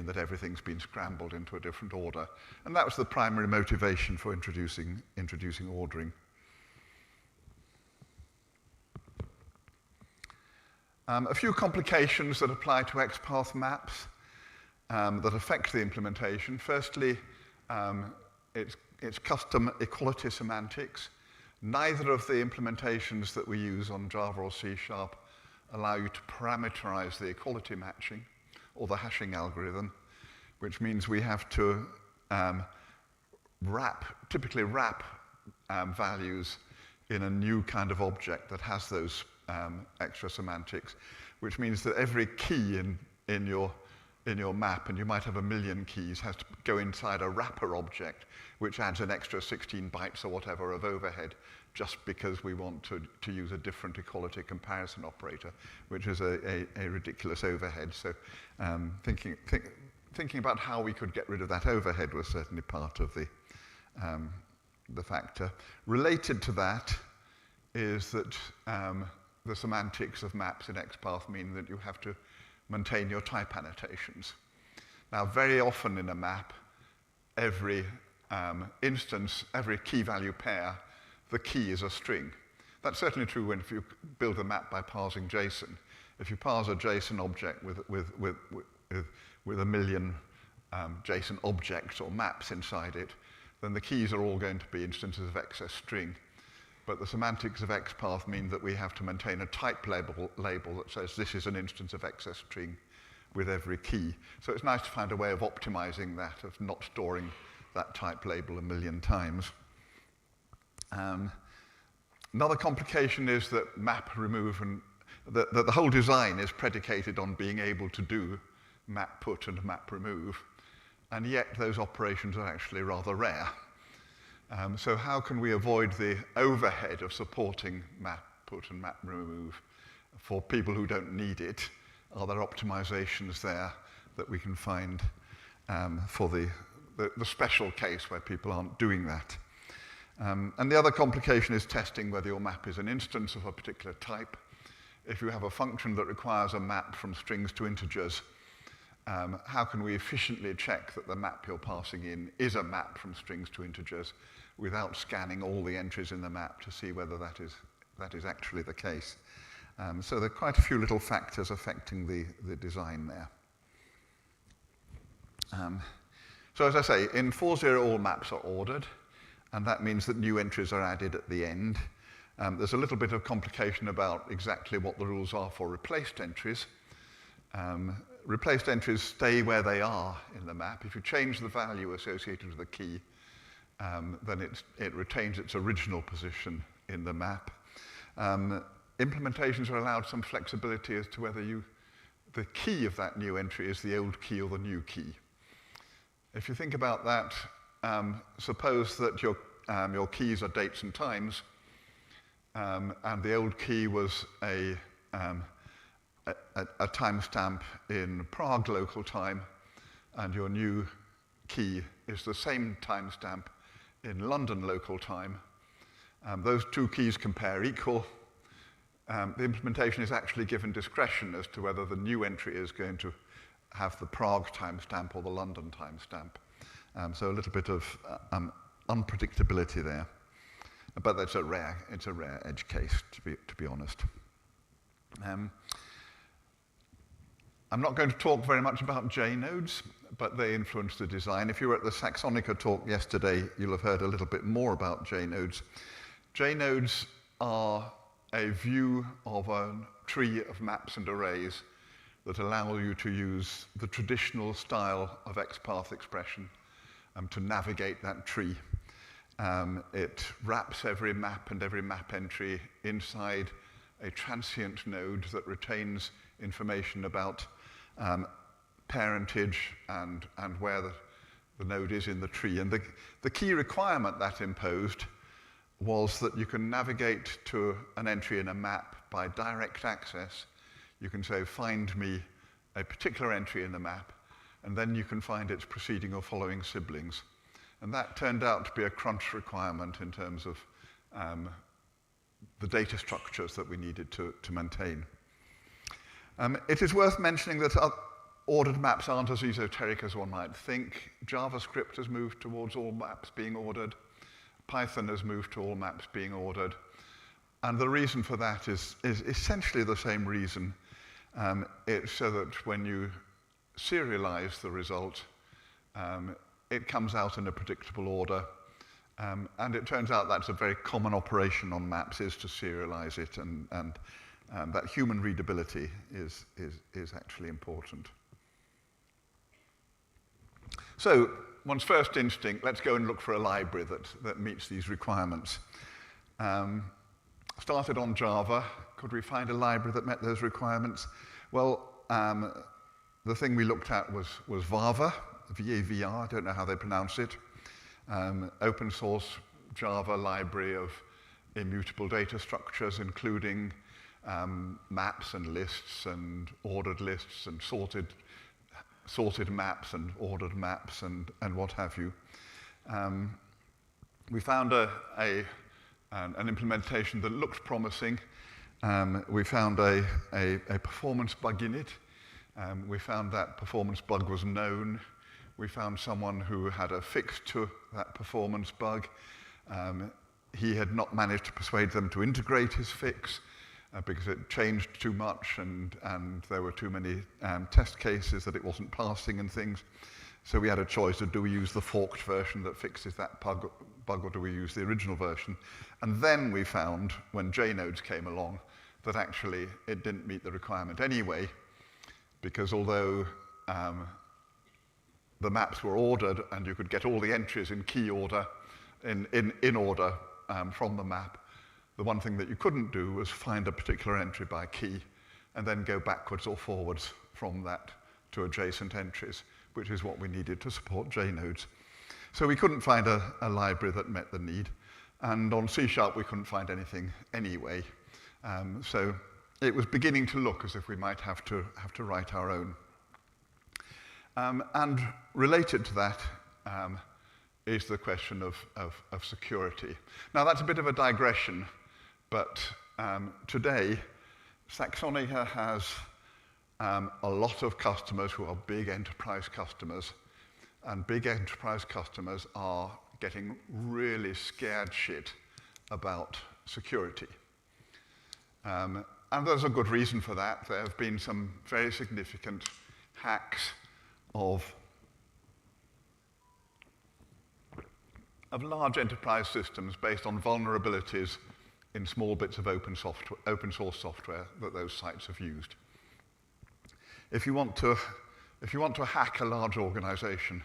that everything's been scrambled into a different order. And that was the primary motivation for introducing ordering. A few complications that apply to XPath maps that affect the implementation. Firstly, it's custom equality semantics. Neither of the implementations that we use on Java or C# allow you to parameterize the equality matching or the hashing algorithm, which means we have to typically wrap values in a new kind of object that has those extra semantics, which means that every key in your map, and you might have 1 million keys, has to go inside a wrapper object, which adds an extra 16 bytes or whatever of overhead, just because we want to use a different equality comparison operator, which is a ridiculous overhead. So thinking about how we could get rid of that overhead was certainly part of the factor. Related to that is that the semantics of maps in XPath mean that you have to maintain your type annotations. Now, very often in a map, every instance, every key-value pair, the key is a string. That's certainly true if you build a map by parsing JSON. If you parse a JSON object with with 1 million JSON objects or maps inside it, then the keys are all going to be instances of XS string. But the semantics of XPath mean that we have to maintain a type label that says this is an instance of XS string with every key. So it's nice to find a way of optimizing that, of not storing that type label 1 million times. Another complication is that map remove and the whole design is predicated on being able to do map put and map remove, and yet those operations are actually rather rare. So how can we avoid the overhead of supporting map put and map remove for people who don't need it? Are there optimizations there that we can find for the special case where people aren't doing that? And the other complication is testing whether your map is an instance of a particular type. If you have a function that requires a map from strings to integers, how can we efficiently check that the map you're passing in is a map from strings to integers without scanning all the entries in the map to see whether that is actually the case? So there are quite a few little factors affecting the design there. So as I say, in 4.0 all maps are ordered, and that means that new entries are added at the end. There's a little bit of complication about exactly what the rules are for replaced entries. Replaced entries stay where they are in the map. If you change the value associated with the key, then it retains its original position in the map. Implementations are allowed some flexibility as to whether the key of that new entry is the old key or the new key. If you think about that, suppose that your keys are dates and times, and the old key was a timestamp in Prague local time, and your new key is the same timestamp in London local time. Those two keys compare equal. The implementation is actually given discretion as to whether the new entry is going to have the Prague timestamp or the London timestamp. So a little bit of unpredictability there. But it's a rare edge case, to be honest. I'm not going to talk very much about JNodes, but they influence the design. If you were at the Saxonica talk yesterday, you'll have heard a little bit more about JNodes. JNodes are a view of a tree of maps and arrays that allow you to use the traditional style of XPath expression to navigate that tree. It wraps every map and every map entry inside a transient node that retains information about parentage and where the node is in the tree. And the key requirement that imposed was that you can navigate to an entry in a map by direct access. You can say, find me a particular entry in the map, and then you can find its preceding or following siblings. And that turned out to be a crunch requirement in terms of the data structures that we needed to maintain. It is worth mentioning that ordered maps aren't as esoteric as one might think. JavaScript has moved towards all maps being ordered. Python has moved to all maps being ordered. And the reason for that is essentially the same reason. It's so that when you serialize the result, it comes out in a predictable order. And it turns out that's a very common operation on maps, is to serialize it, and that human readability is actually important. So one's first instinct, let's go and look for a library that meets these requirements. Started on Java. Could we find a library that met those requirements? Well, the thing we looked at was Vava, V-A-V-R, I don't know how they pronounce it. Open source Java library of immutable data structures, including maps and lists and ordered lists and sorted maps and ordered maps and what have you. We found an implementation that looked promising. We found a performance bug in it. We found that performance bug was known. We found someone who had a fix to that performance bug. He had not managed to persuade them to integrate his fix. because it changed too much and there were too many test cases that it wasn't passing and things. So we had a choice of, do we use the forked version that fixes that bug, or do we use the original version? And then we found, when JNodes came along, that actually it didn't meet the requirement anyway, because although the maps were ordered and you could get all the entries in key order, in order from the map, the one thing that you couldn't do was find a particular entry by key and then go backwards or forwards from that to adjacent entries, which is what we needed to support JNodes. So we couldn't find a library that met the need. And on C# we couldn't find anything anyway. So it was beginning to look as if we might have to write our own. And related to that is the question of security. Now that's a bit of a digression, but today Saxonica has a lot of customers who are big enterprise customers, and big enterprise customers are getting really scared shit about security. And there's a good reason for that. There have been some very significant hacks of large enterprise systems based on vulnerabilities in small bits of open source software that those sites have used. If you want to hack a large organization,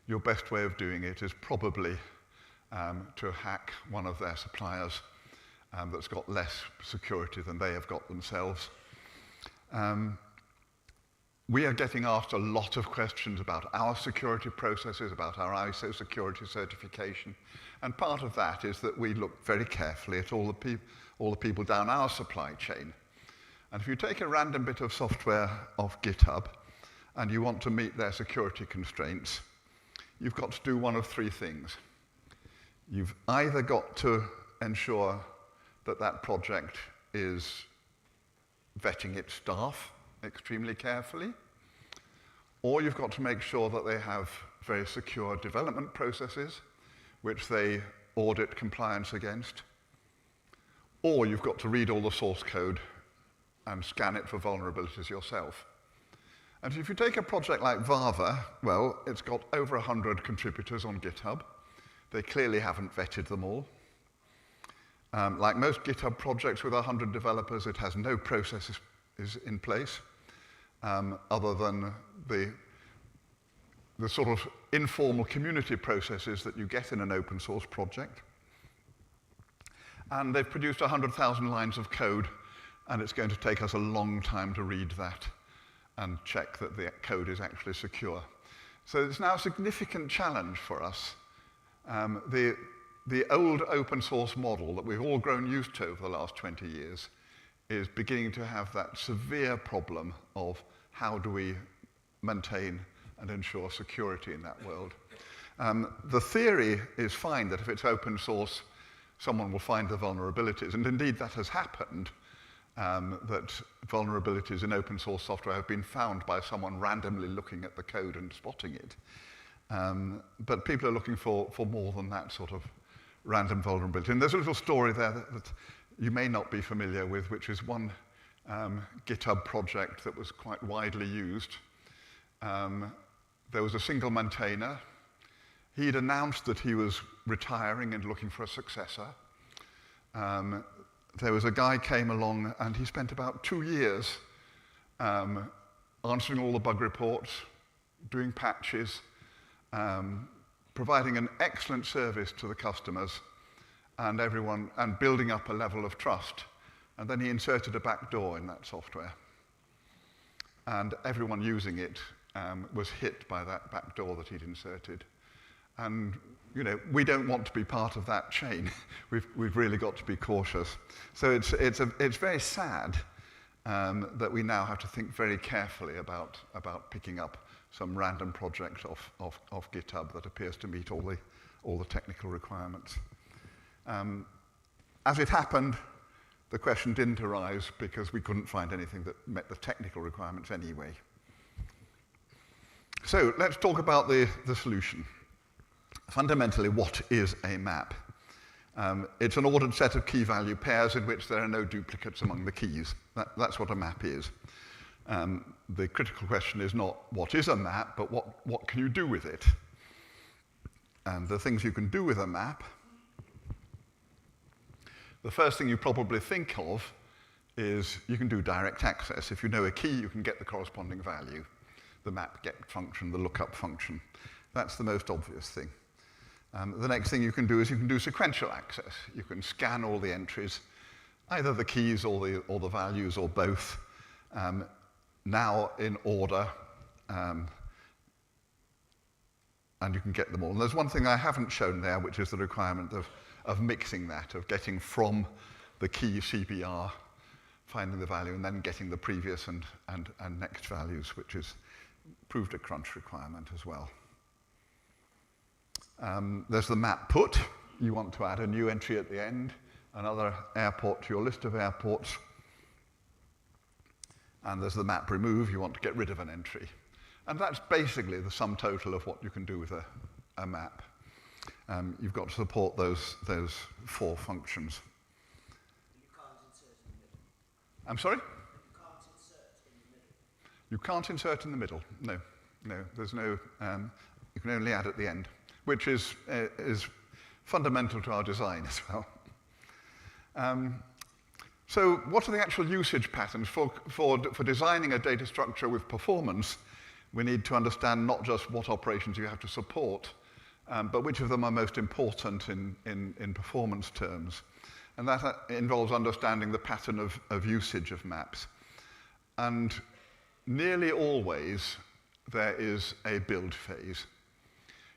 your best way of doing it is probably to hack one of their suppliers that's got less security than they have got themselves. We are getting asked a lot of questions about our security processes, about our ISO security certification, and part of that is that we look very carefully at all the people down our supply chain. And if you take a random bit of software off GitHub and you want to meet their security constraints, you've got to do one of three things. You've either got to ensure that that project is vetting its staff extremely carefully, or you've got to make sure that they have very secure development processes, which they audit compliance against, or you've got to read all the source code and scan it for vulnerabilities yourself. And if you take a project like Vava, well, it's got over 100 contributors on GitHub. They clearly haven't vetted them all. Like most GitHub projects with 100 developers, it has no processes in place other than the sort of informal community processes that you get in an open source project. And they've produced 100,000 lines of code, and it's going to take us a long time to read that and check that the code is actually secure. So it's now a significant challenge for us. The old open source model that we've all grown used to over the last 20 years is beginning to have that severe problem of how do we maintain and ensure security in that world. The theory is fine that if it's open source, someone will find the vulnerabilities, and indeed that has happened, that vulnerabilities in open source software have been found by someone randomly looking at the code and spotting it. But people are looking for more than that sort of random vulnerability. And there's a little story there that you may not be familiar with, which is one GitHub project that was quite widely used. There was a single maintainer. He'd announced that he was retiring and looking for a successor. There was a guy came along and he spent about 2 years answering all the bug reports, doing patches, providing an excellent service to the customers and everyone, and building up a level of trust. And then he inserted a backdoor in that software. And everyone using it was hit by that backdoor that he'd inserted. And you know, we don't want to be part of that chain. We've really got to be cautious. So it's very sad that we now have to think very carefully about picking up some random project off GitHub that appears to meet all the technical requirements. As it happened, the question didn't arise because we couldn't find anything that met the technical requirements anyway. So let's talk about the solution. Fundamentally, what is a map? It's an ordered set of key value pairs in which there are no duplicates among the keys. That's what a map is. The critical question is not what is a map, but what can you do with it? And the things you can do with a map, the first thing you probably think of is you can do direct access. If you know a key, you can get the corresponding value, the map get function, the lookup function. That's the most obvious thing. The next thing you can do is you can do sequential access. You can scan all the entries, either the keys or the values or both, now in order, and you can get them all. And there's one thing I haven't shown there, which is the requirement of mixing that, of getting from the key CBR, finding the value, and then getting the previous and next values, which is proved a crunch requirement as well. There's the map put. You want to add a new entry at the end, another airport to your list of airports. And there's the map remove. You want to get rid of an entry. And that's basically the sum total of what you can do with a map. You've got to support those 4 functions. You can't insert in the middle. I'm sorry? You can't insert in the middle. You can't insert in the middle. No. There's no. You can only add at the end, which is fundamental to our design as well. So what are the actual usage patterns? For designing a data structure with performance, we need to understand not just what operations you have to support, but which of them are most important in performance terms. And that involves understanding the pattern of usage of maps. And nearly always, there is a build phase.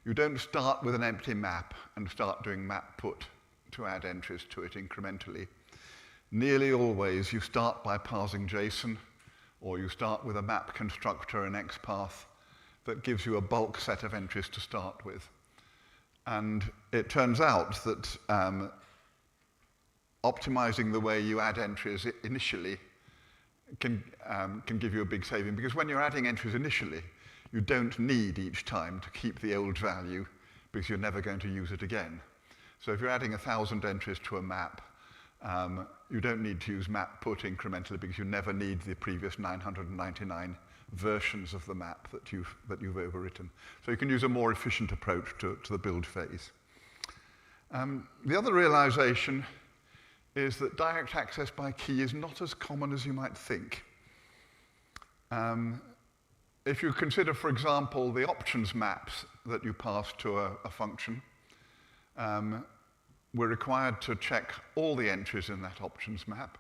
You don't start with an empty map and start doing map put to add entries to it incrementally. Nearly always, you start by parsing JSON, or you start with a map constructor in XPath that gives you a bulk set of entries to start with. And it turns out that optimizing the way you add entries initially can give you a big saving, because when you're adding entries initially, you don't need each time to keep the old value because you're never going to use it again. So if you're adding 1,000 entries to a map, you don't need to use map put incrementally because you never need the previous 999 versions of the map that you've overwritten. So you can use a more efficient approach to the build phase. The other realization is that direct access by key is not as common as you might think. If you consider, for example, the options maps that you pass to a function, we're required to check all the entries in that options map,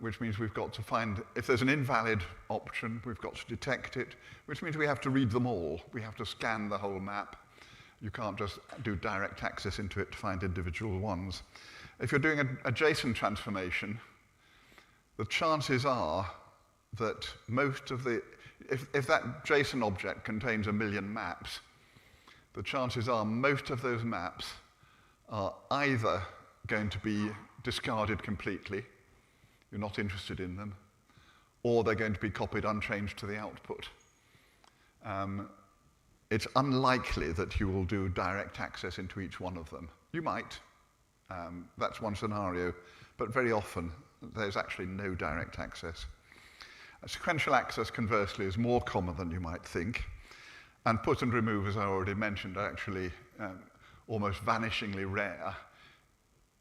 which means we've got to find, if there's an invalid option, we've got to detect it, which means we have to read them all. We have to scan the whole map. You can't just do direct access into it to find individual ones. If you're doing a JSON transformation, the chances are that most of the, if that JSON object contains 1 million maps, the chances are most of those maps are either going to be discarded completely, you're not interested in them, or they're going to be copied unchanged to the output. It's unlikely that you will do direct access into each one of them. You might, that's one scenario, but very often there's actually no direct access. Sequential access, conversely, is more common than you might think, and put and remove, as I already mentioned, are actually almost vanishingly rare,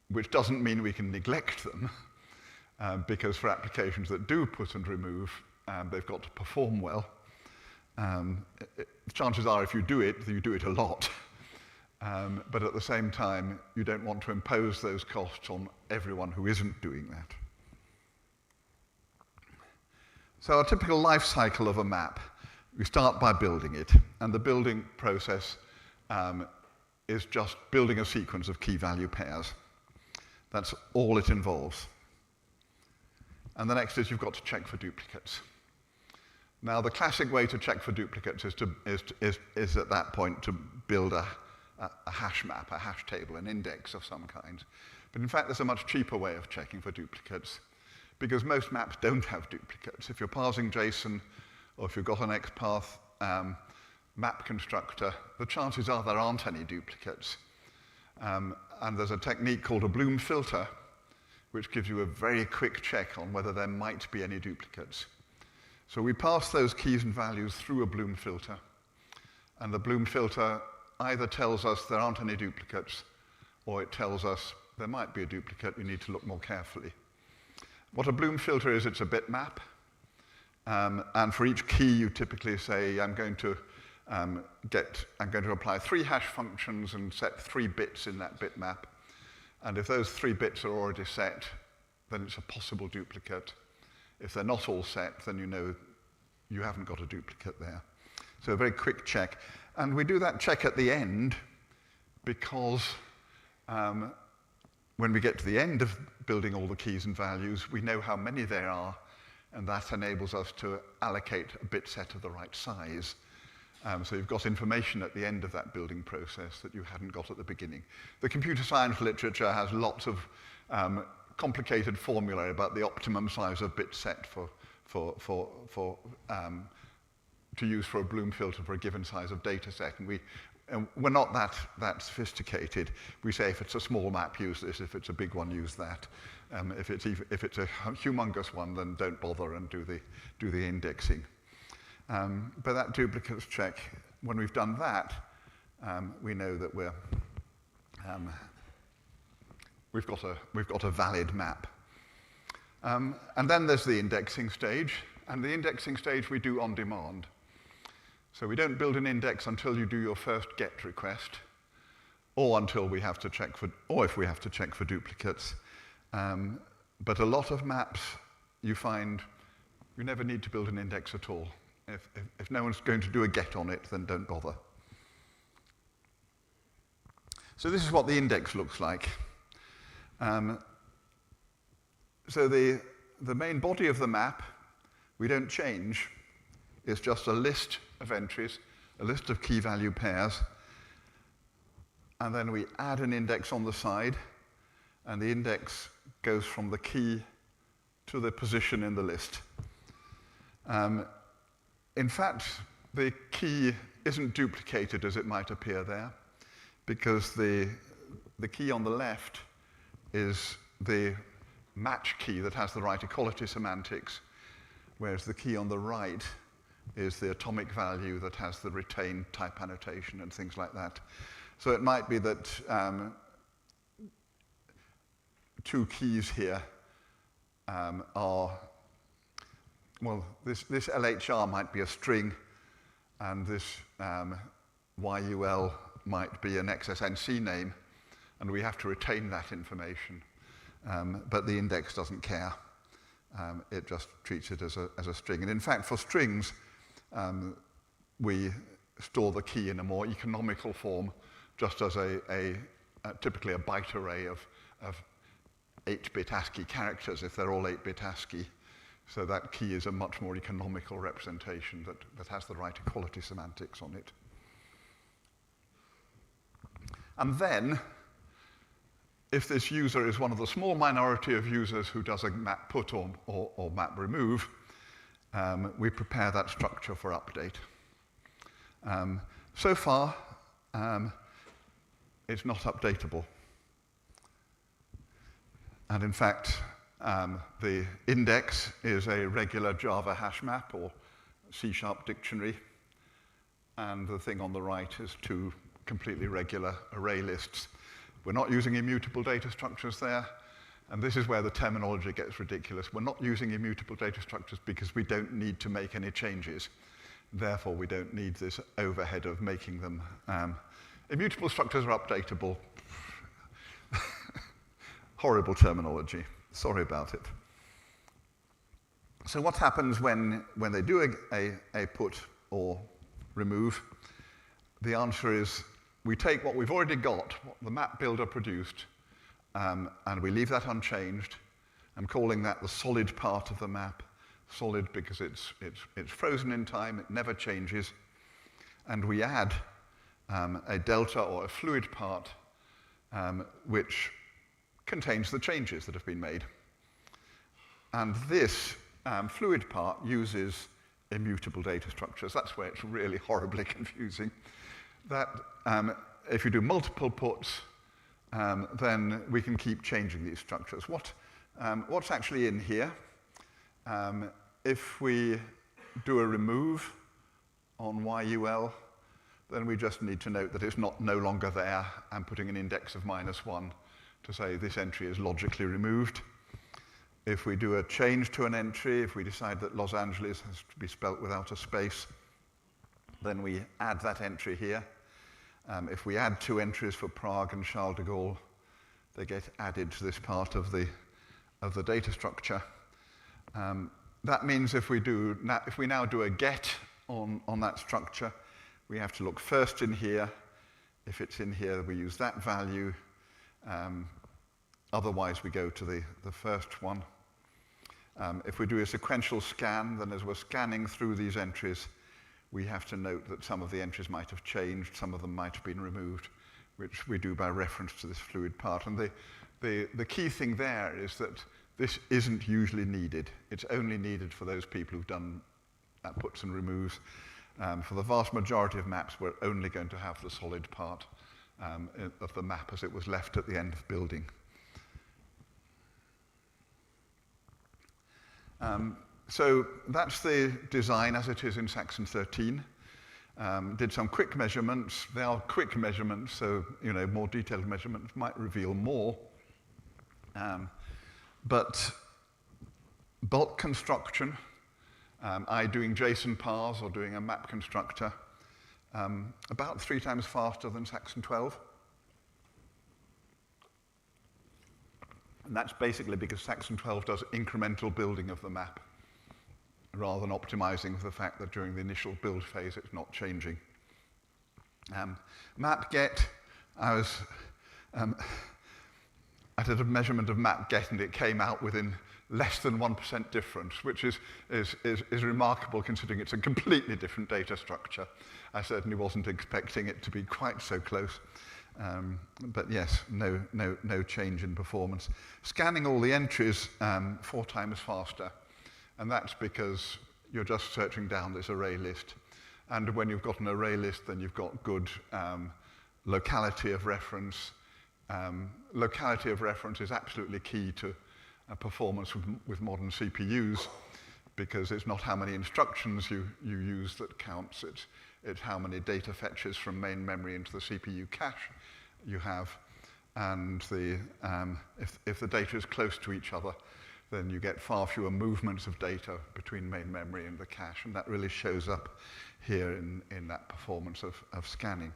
which doesn't mean we can neglect them, because for applications that do put and remove, they've got to perform well. Chances are if you do it a lot. But at the same time, you don't want to impose those costs on everyone who isn't doing that. So a typical life cycle of a map, we start by building it, and the building process is just building a sequence of key value pairs. That's all it involves. And the next is you've got to check for duplicates. Now, the classic way to check for duplicates is at that point to build a hash map, a hash table, an index of some kind. But in fact, there's a much cheaper way of checking for duplicates, because most maps don't have duplicates. If you're parsing JSON, or if you've got an XPath map constructor, the chances are there aren't any duplicates. And there's a technique called a Bloom filter, which gives you a very quick check on whether there might be any duplicates. So we pass those keys and values through a Bloom filter, and the Bloom filter either tells us there aren't any duplicates, or it tells us there might be a duplicate, you need to look more carefully. What a Bloom filter is, it's a bitmap, and for each key you typically say, I'm going to apply 3 hash functions and set 3 bits in that bitmap. And if those 3 bits are already set, then it's a possible duplicate. If they're not all set, then you know you haven't got a duplicate there. So a very quick check. And we do that check at the end because when we get to the end of building all the keys and values, we know how many there are, and that enables us to allocate a bit set of the right size. So you've got information at the end of that building process that you hadn't got at the beginning. The computer science literature has lots of complicated formulae about the optimum size of bit set to use for a Bloom filter for a given size of data set. And we're not that sophisticated. We say if it's a small map, use this. If it's a big one, use that. If it's a humongous one, then don't bother and do the indexing. But that duplicates check, when we've done that, we know that we've got a valid map. And then there's the indexing stage, and the indexing stage we do on demand. So we don't build an index until you do your first GET request, or until we have to check for, or if we have to check for duplicates. But a lot of maps, you find you never need to build an index at all. If no one's going to do a GET on it, then don't bother. So this is what the index looks like. So the main body of the map, we don't change. It's just a list of entries, a list of key value pairs, and then we add an index on the side, and the index goes from the key to the position in the list. In fact, the key isn't duplicated as it might appear there, because the key on the left is the match key that has the right equality semantics, whereas the key on the right is the atomic value that has the retained type annotation and things like that. So it might be that 2 keys here are, well, this LHR might be a string, and this YUL might be an XSNC name, and we have to retain that information. But the index doesn't care. It just treats it as a string. And in fact, for strings, we store the key in a more economical form, just as typically a byte array of 8-bit ASCII characters, if they're all 8-bit ASCII. So that key is a much more economical representation that has the right equality semantics on it. And then, if this user is one of the small minority of users who does a map put or map remove, we prepare that structure for update. So far, it's not updatable. And in fact, the index is a regular Java hash map or C# dictionary, and the thing on the right is 2 completely regular array lists. We're not using immutable data structures there, and this is where the terminology gets ridiculous. We're not using immutable data structures because we don't need to make any changes. Therefore, we don't need this overhead of making them. Immutable structures are updatable. Horrible terminology. Sorry about it. So what happens when they do a put or remove? The answer is we take what we've already got, what the map builder produced, and we leave that unchanged. I'm calling that the solid part of the map. Solid because it's frozen in time, it never changes. And we add a delta or a fluid part which contains the changes that have been made. And this fluid part uses immutable data structures. That's where it's really horribly confusing. That if you do multiple puts, then we can keep changing these structures. What's actually in here? If we do a remove on YUL, then we just need to note that it's no longer there and putting an index of -1 to say this entry is logically removed. If we do a change to an entry, if we decide that Los Angeles has to be spelt without a space, then we add that entry here. If we add 2 entries for Prague and Charles de Gaulle, they get added to this part of the data structure. That means if we now do a get on that structure, we have to look first in here. If it's in here, we use that value. Otherwise, we go to the first one. If we do a sequential scan, then as we're scanning through these entries, we have to note that some of the entries might have changed, some of them might have been removed, which we do by reference to this fluid part. And the key thing there is that this isn't usually needed. It's only needed for those people who've done puts and removes. For the vast majority of maps, we're only going to have the solid part of the map as it was left at the end of building. So that's the design as it is in Saxon 13. Did some quick measurements. They are quick measurements, so more detailed measurements might reveal more. But bulk construction, doing JSON parse or doing a map constructor, about 3 times faster than Saxon 12. And that's basically because Saxon 12 does incremental building of the map, rather than optimizing for the fact that during the initial build phase it's not changing. Map get, I did a measurement of map get and it came out within less than 1% difference, which is remarkable considering it's a completely different data structure. I certainly wasn't expecting it to be quite so close. But yes, no change in performance. Scanning all the entries 4 times faster, and that's because you're just searching down this array list. And when you've got an array list, then you've got good locality of reference. Locality of reference is absolutely key to performance with modern CPUs, because it's not how many instructions you use that counts, it's how many data fetches from main memory into the CPU cache you have. And if the data is close to each other, then you get far fewer movements of data between main memory and the cache, and that really shows up here in that performance of scanning.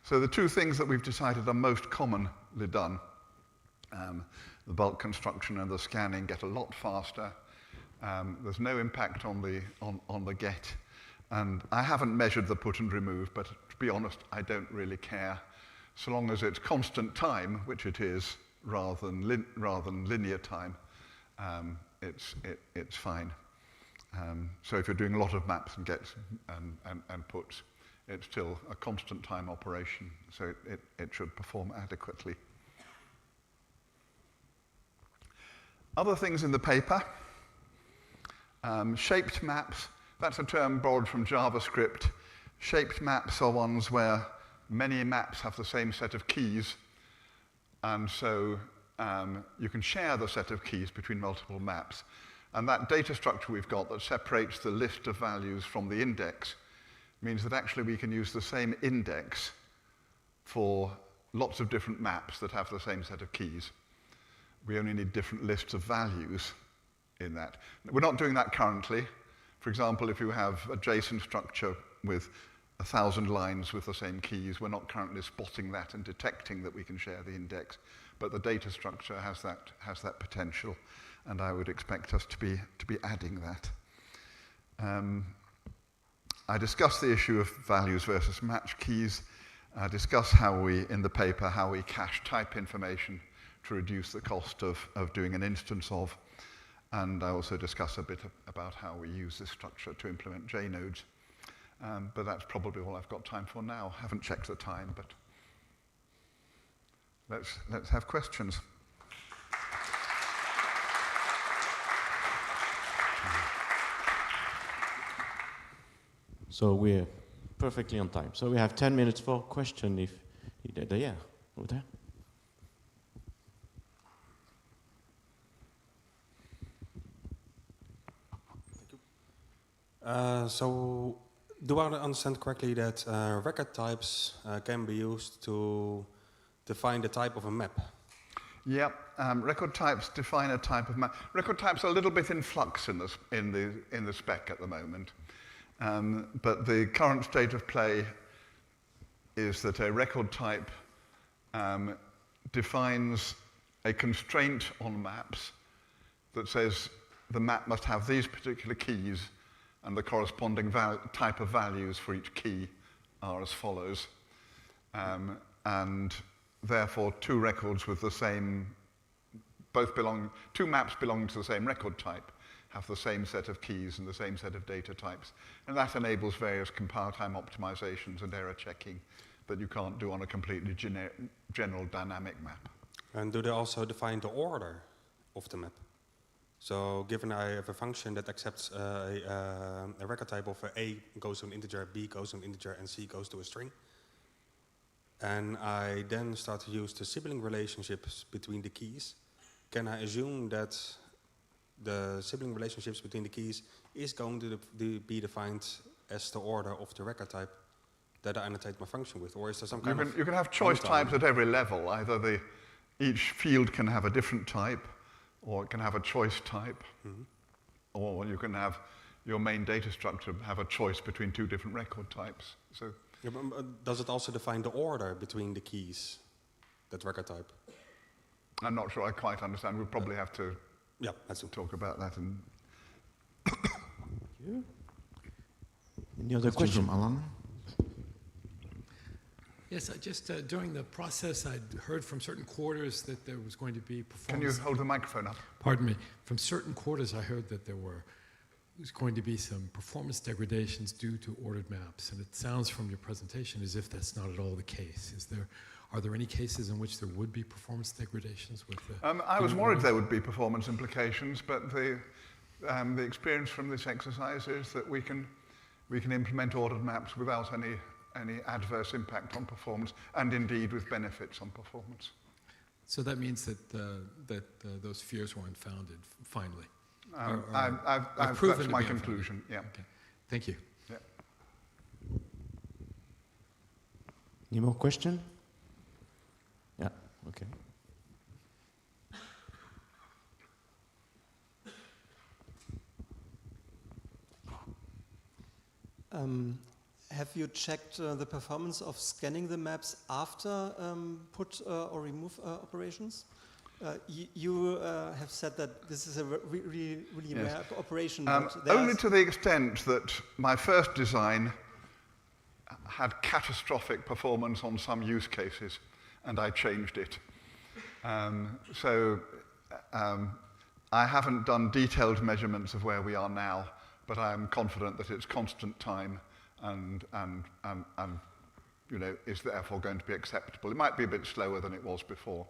So the 2 things that we've decided are most commonly done, the bulk construction and the scanning, get a lot faster. There's no impact on the get. And I haven't measured the put and remove, but to be honest, I don't really care. So long as it's constant time, which it is, rather than linear time, it's fine. So if you're doing a lot of maps and gets and puts, it's still a constant time operation, so it should perform adequately. Other things in the paper, shaped maps, that's a term borrowed from JavaScript. Shaped maps are ones where many maps have the same set of keys, and so you can share the set of keys between multiple maps. And that data structure we've got that separates the list of values from the index means that actually we can use the same index for lots of different maps that have the same set of keys. We only need different lists of values in that. We're not doing that currently. For example, if you have a JSON structure with 1,000 lines with the same keys, we're not currently spotting that and detecting that we can share the index. But the data structure has that potential, and I would expect us to be adding that. I discussed the issue of values versus match keys. I discuss in the paper, how we cache type information to reduce the cost of doing an instance of. And I also discuss a bit about how we use this structure to implement JNodes. But that's probably all I've got time for now. I haven't checked the time, but let's have questions. So we're perfectly on time. So we have 10 minutes for question if yeah, over there. So, do I understand correctly that record types can be used to define the type of a map? Yep, record types define a type of map. Record types are a little bit in flux in the spec at the moment, but the current state of play is that a record type defines a constraint on maps that says the map must have these particular keys, and the corresponding type of values for each key are as follows. And therefore, two records with the same, two maps belonging to the same record type have the same set of keys and the same set of data types. And that enables various compile time optimizations and error checking that you can't do on a completely general dynamic map. And do they also define the order of the map? So given I have a function that accepts a record type of A goes to an integer, B goes to an integer, and C goes to a string, and I then start to use the sibling relationships between the keys, can I assume that the sibling relationships between the keys is going to be defined as the order of the record type that I annotate my function with? Or is there some kind of... You can have choice types at every level. Either each field can have a different type, or it can have a choice type, or you can have your main data structure have a choice between two different record types. So, yeah, but does it also define the order between the keys, that record type? I'm not sure I quite understand. We'll probably have to talk about that. And any other question? Alan? Yes, I just during the process, I'd heard from certain quarters that there was going to be performance. Can you hold the microphone up? Pardon me. From certain quarters, I heard that there was going to be some performance degradations due to ordered maps, and it sounds from your presentation as if that's not at all the case. Are there any cases in which there would be performance degradations with the? I was worried there would be performance implications, but the experience from this exercise is that we can implement ordered maps without any adverse impact on performance, and indeed with benefits on performance. So that means that those fears weren't founded, finally. That's my conclusion, yeah. Okay. Thank you. Yeah. Any more questions? Yeah, okay. Have you checked the performance of scanning the maps after put or remove operations? You have said that this is a really rare operation. Only to the extent that my first design had catastrophic performance on some use cases, and I changed it. I haven't done detailed measurements of where we are now, but I'm confident that it's constant time and is therefore going to be acceptable. It might be a bit slower than it was before,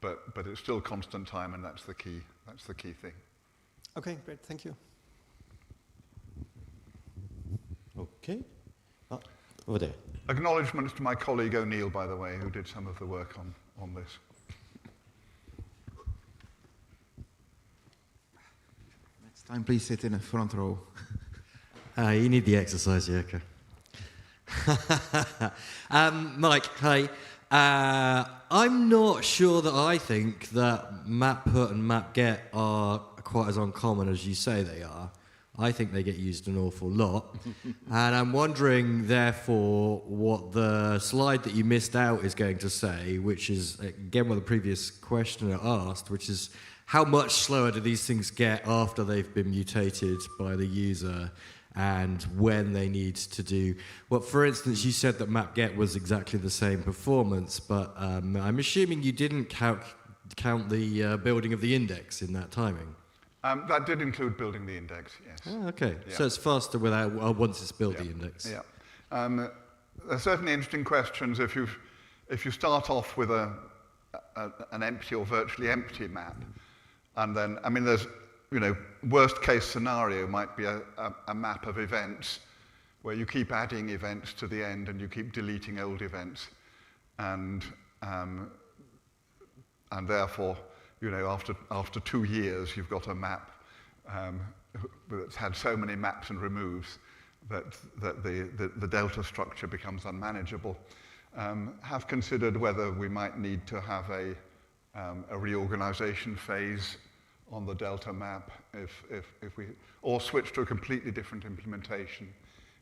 but it's still constant time, and that's the key thing. Okay, great, thank you. Okay. Over there. Acknowledgements to my colleague O'Neill, by the way, who did some of the work on this. Next time, please sit in the front row. You need the exercise, yeah, okay. Mike, hi. I'm not sure that I think that map put and map get are quite as uncommon as you say they are. I think they get used an awful lot. And I'm wondering, therefore, what the slide that you missed out is going to say, which is, again, what the previous questioner asked, which is, how much slower do these things get after they've been mutated by the user, and when they need to do... Well, for instance, you said that map-get was exactly the same performance, but I'm assuming you didn't count the building of the index in that timing. That did include building the index, yes. Oh, okay, yeah. So it's faster without once it's built the index. Yeah. There are certainly interesting questions if you start off with an empty or virtually empty map, and then, I mean, there's, worst case scenario might be a map of events where you keep adding events to the end and you keep deleting old events, and therefore, after 2 years, you've got a map that's had so many maps and removes that the delta structure becomes unmanageable, have considered whether we might need to have a reorganization phase on the delta map or switch to a completely different implementation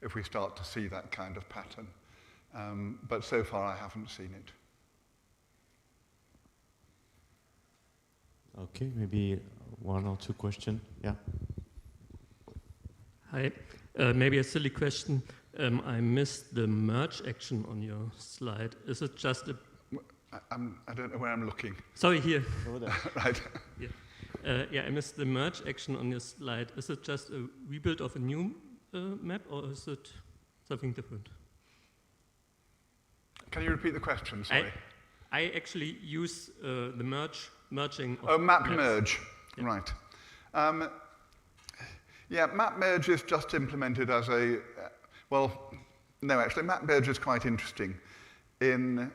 if we start to see that kind of pattern. But so far I haven't seen it. Okay, maybe one or two questions. Yeah. Hi. Maybe a silly question. I missed the merge action on your slide. Is it just a... I don't know where I'm looking. Sorry, here. Over there. Right. Yeah. Yeah, I missed the merge action on your slide. Is it just a rebuild of a new map, or is it something different? Can you repeat the question? Sorry. I actually use the merging of Oh, map maps. merge. Yeah. Right. Yeah, map merge is just implemented as a, well, no, actually, map merge is quite interesting. In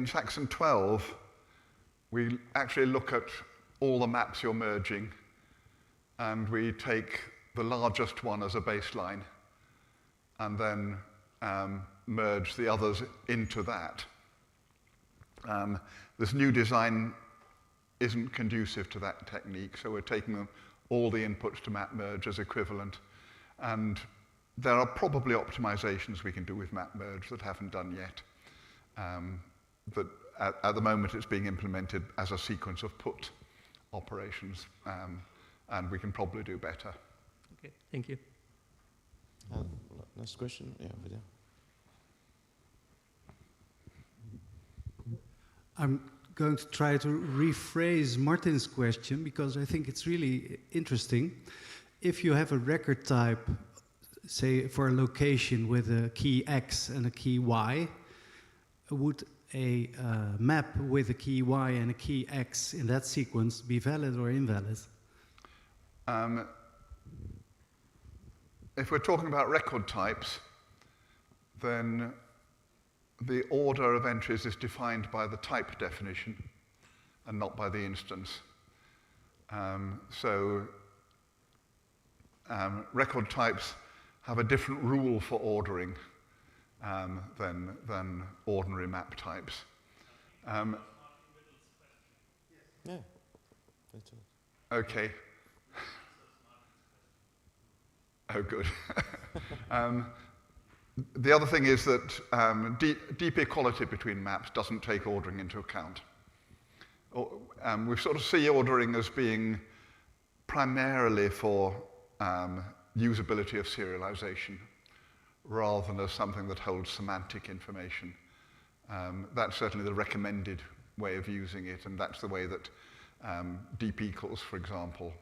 section 12, we actually look at all the maps you're merging, and we take the largest one as a baseline, and then merge the others into that. This new design isn't conducive to that technique, so we're taking all the inputs to map merge as equivalent. And there are probably optimizations we can do with map merge that haven't done yet. But at the moment it's being implemented as a sequence of put operations, and we can probably do better. Okay, thank you. Next question, yeah, over there. I'm going to try to rephrase Martin's question because I think it's really interesting. If you have a record type, say for a location with a key X and a key Y, would a map with a key Y and a key X in that sequence be valid or invalid? If we're talking about record types, then the order of entries is defined by the type definition and not by the instance. Record types have a different rule for ordering than ordinary map types. Yeah, that's it. Okay. Oh, good. The other thing is that deep equality between maps doesn't take ordering into account. We sort of see ordering as being primarily for usability of serialization, rather than as something that holds semantic information. That's certainly the recommended way of using it, and that's the way that deep equals, for example,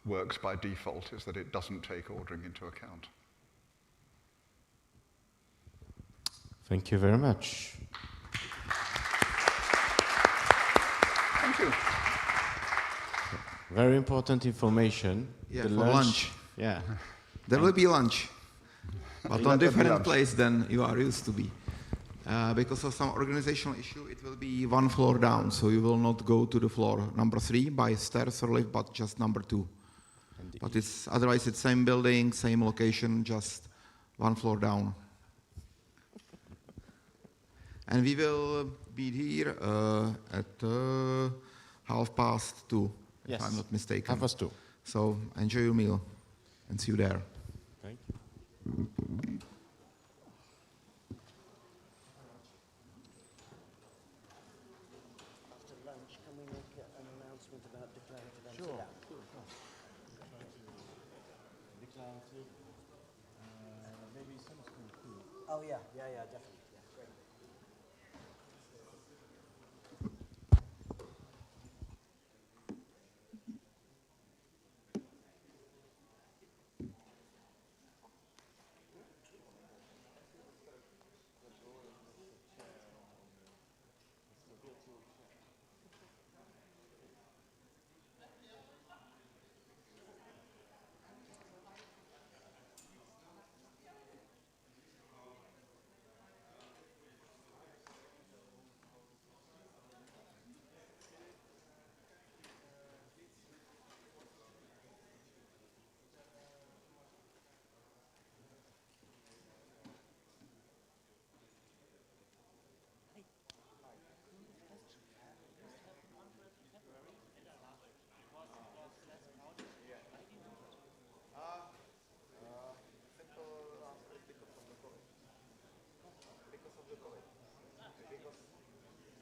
works by default, is that it doesn't take ordering into account. Thank you very much. Thank you. Very important information. Yeah, the for lunch. Yeah. There will be lunch, but on different lunch. place than you are used to be. Because of some organizational issue, it will be one floor down, so you will not go to the floor number 3 by stairs or lift, but just number 2. But it's otherwise it's same building, same location, just one floor down. And we will be here at 2:30, Yes. if I'm not mistaken. 2:30. So enjoy your meal and see you there. Thank you. After lunch, can we make an announcement about declarative anti-DAP? Declarative, maybe some school too. Oh yeah, definitely. Yeah, great.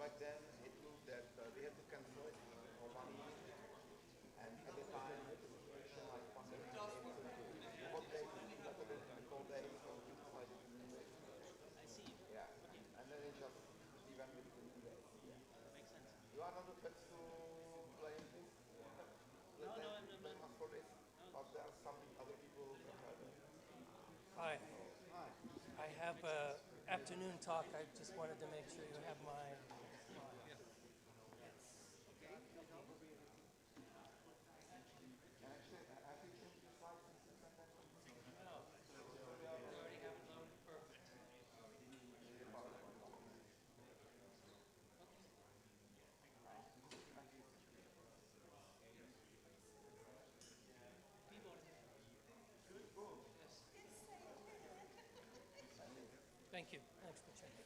back then it looked that we had to cancel it for 1 week, and at the time the situation like wasn't able to do hot days, better than the cold days, so we decided to do it. I see. Yeah, and then it just event between 2 days. Yeah. Makes sense. You are not the first to blame this. Blame us for this, but there are some other people who prefer it. Hi. I have an afternoon talk. I just wanted to make sure you have my. Thank you. Thanks for checking.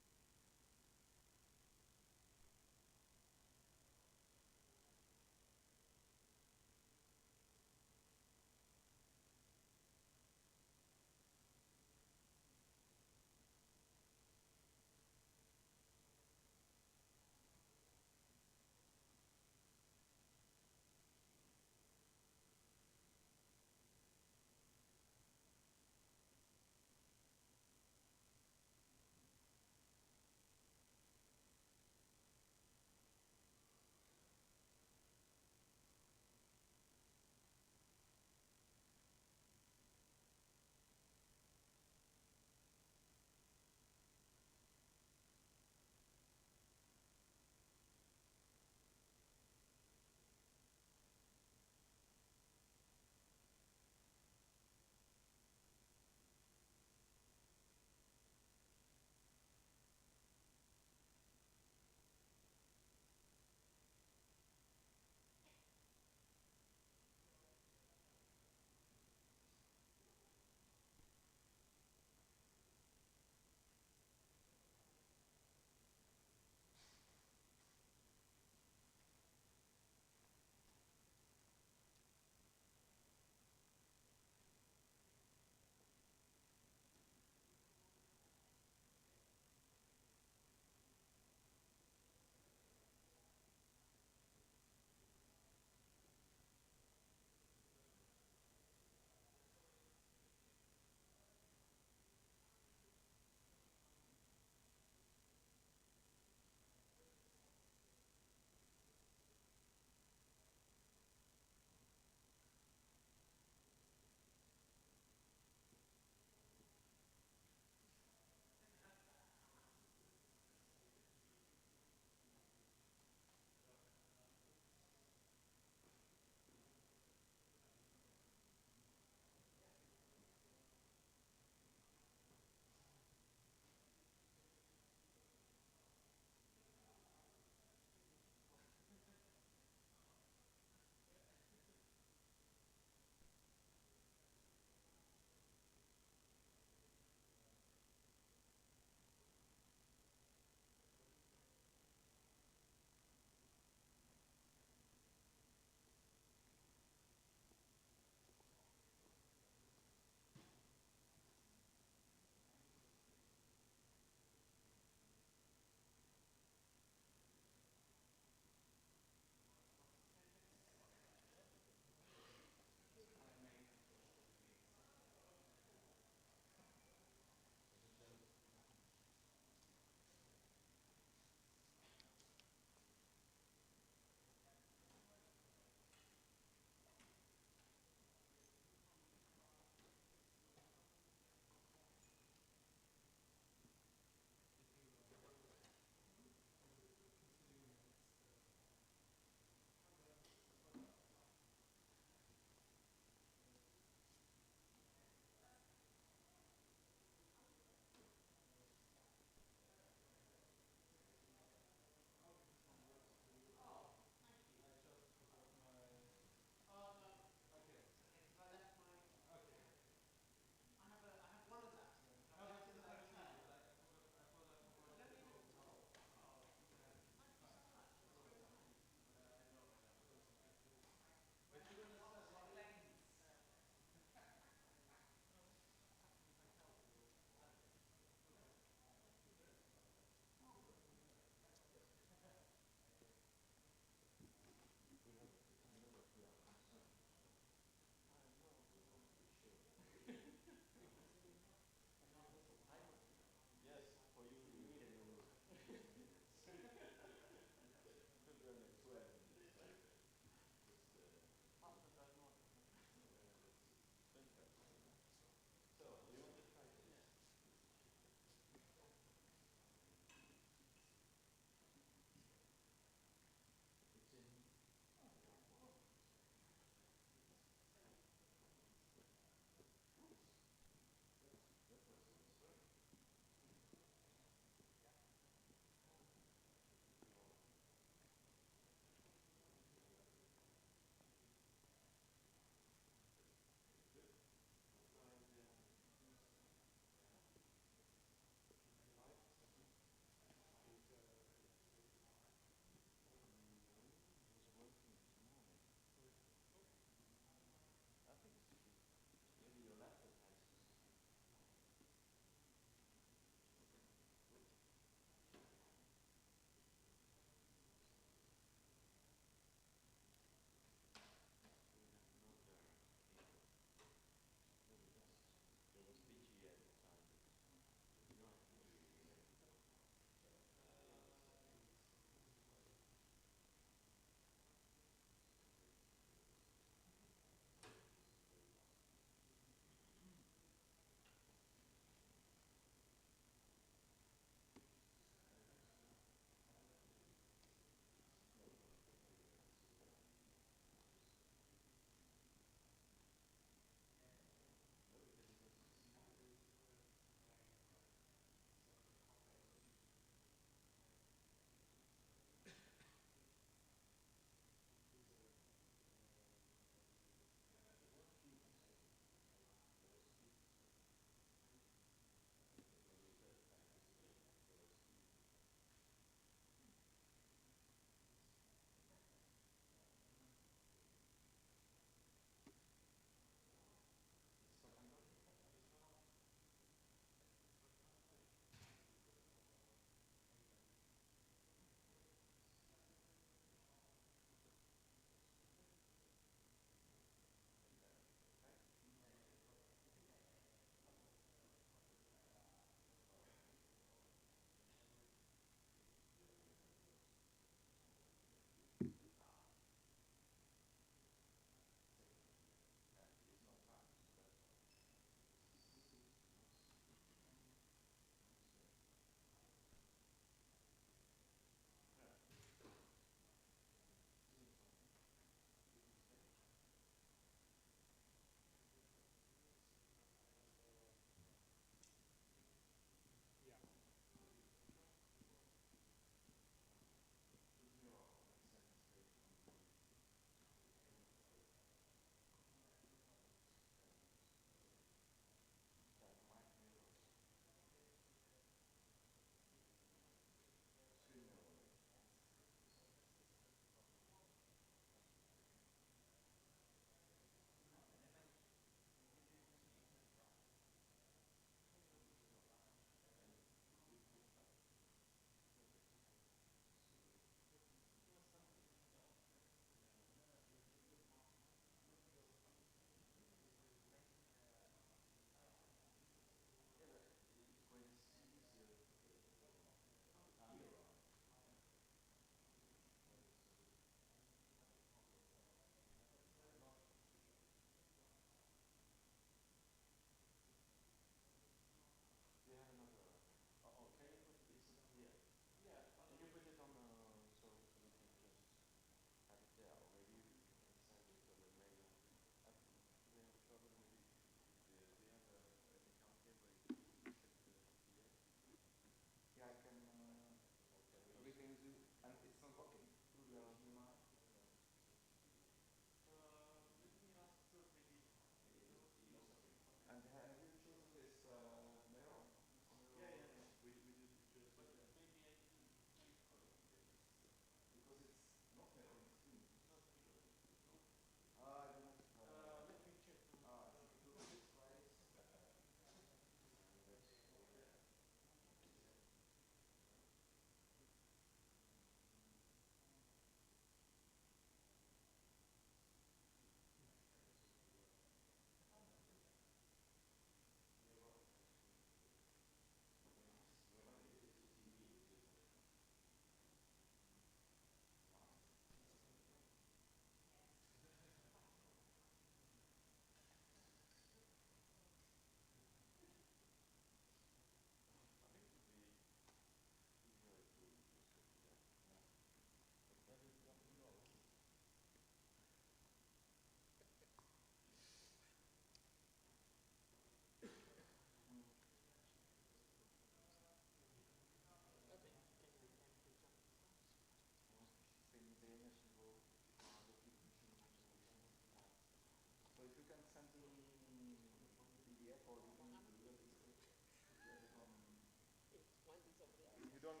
You don't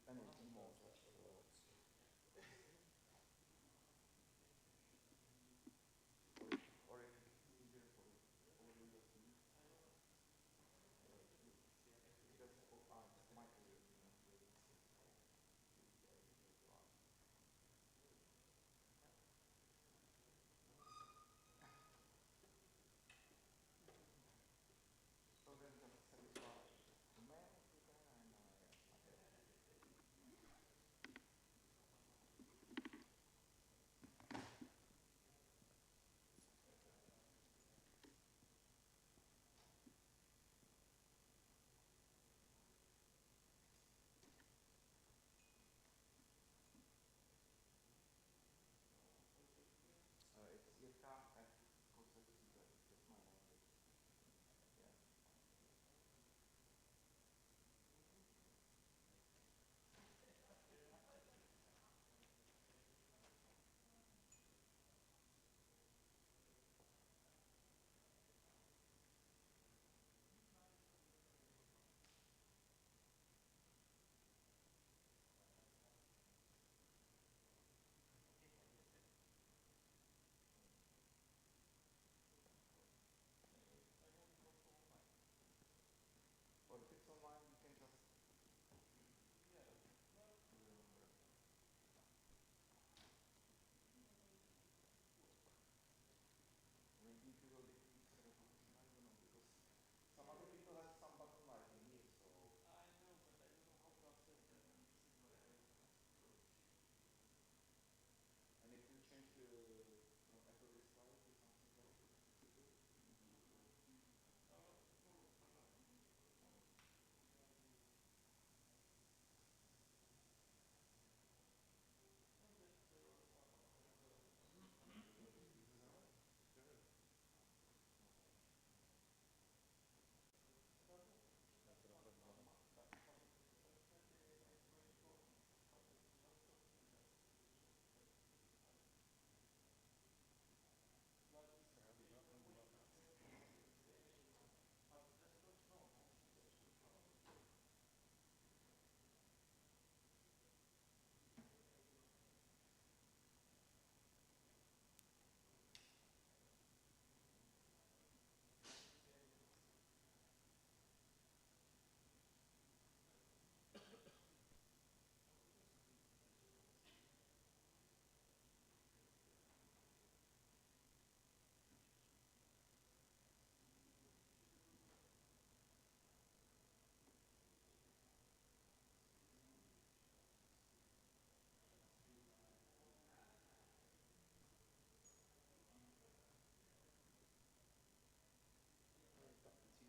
do anything more.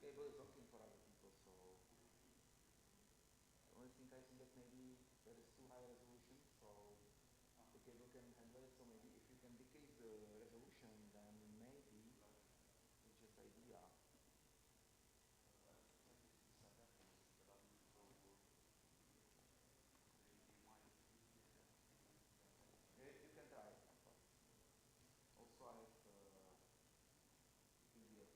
Cable is working for other people, so the only thing I think that maybe there is too high resolution, so the cable can handle it. So maybe if you can decrease the resolution, then maybe it's just idea. You can try. Also, I have PDF.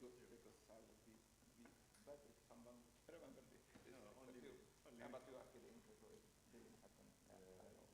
good because I would be better if someone would remember this. But you are kidding, so it didn't happen. Yeah, I know.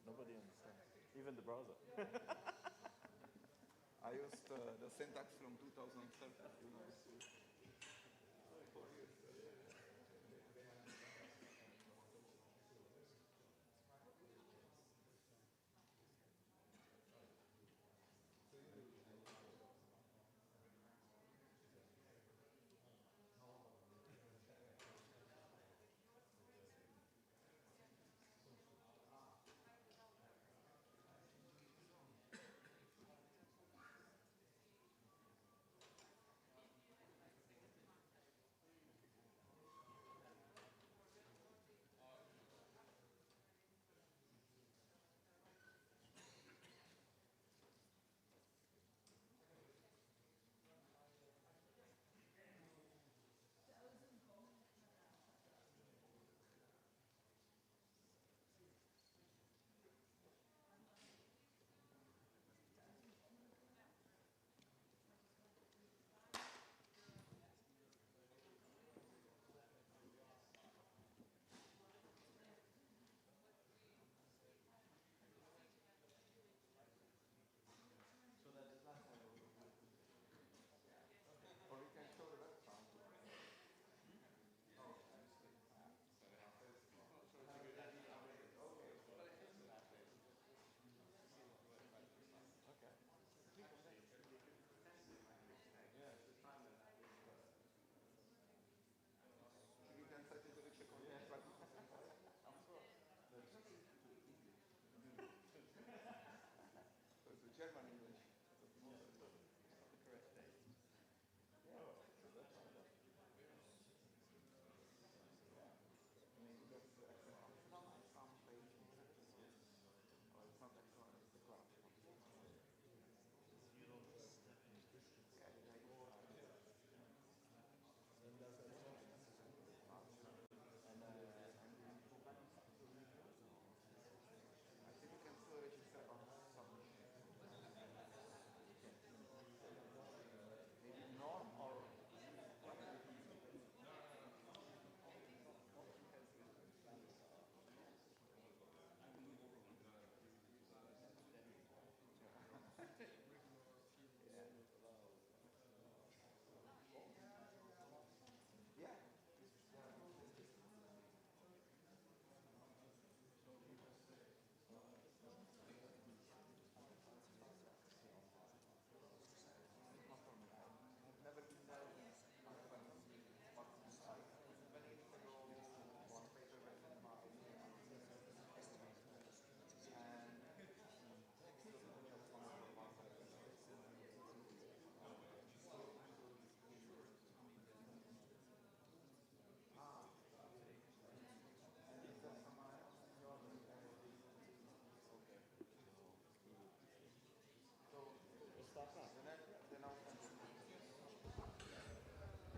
Nobody understands, even the browser. I used the syntax from 2007.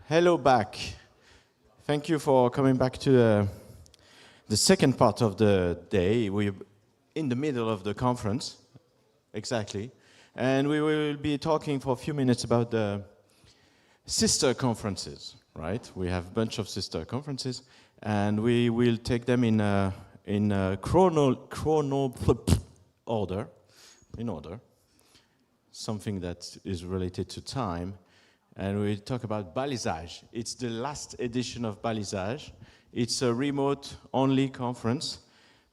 Hello back. Thank you for coming back to the second part of the day. We're in the middle of the conference, exactly. And we will be talking for a few minutes about the sister conferences, right? We have a bunch of sister conferences, and we will take them in order, something that is related to time, and we talk about Balisage. It's the last edition of Balisage. It's a remote-only conference.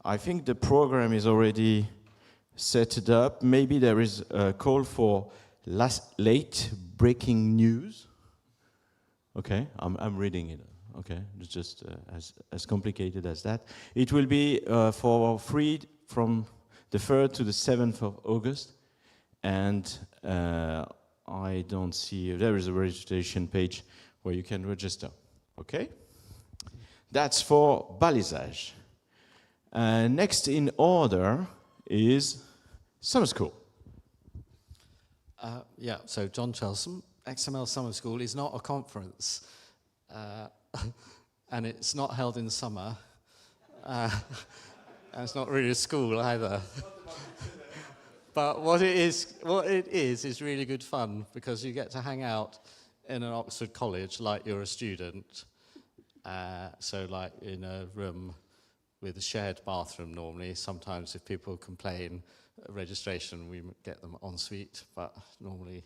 I think the program is already set up. Maybe there is a call for late breaking news. Okay, I'm reading it. Okay, it's just as complicated as that. It will be for free from the 3rd to the 7th of August, and I don't see, there is a registration page where you can register. Okay, that's for Balisage. Next in order is Summer School. Yeah, so John Chelsom, XML Summer School is not a conference, and it's not held in summer, and it's not really a school either. But what it is really good fun, because you get to hang out in an Oxford college like you're a student, so like in a room with a shared bathroom normally. Sometimes if people complain at registration, we get them en suite, but normally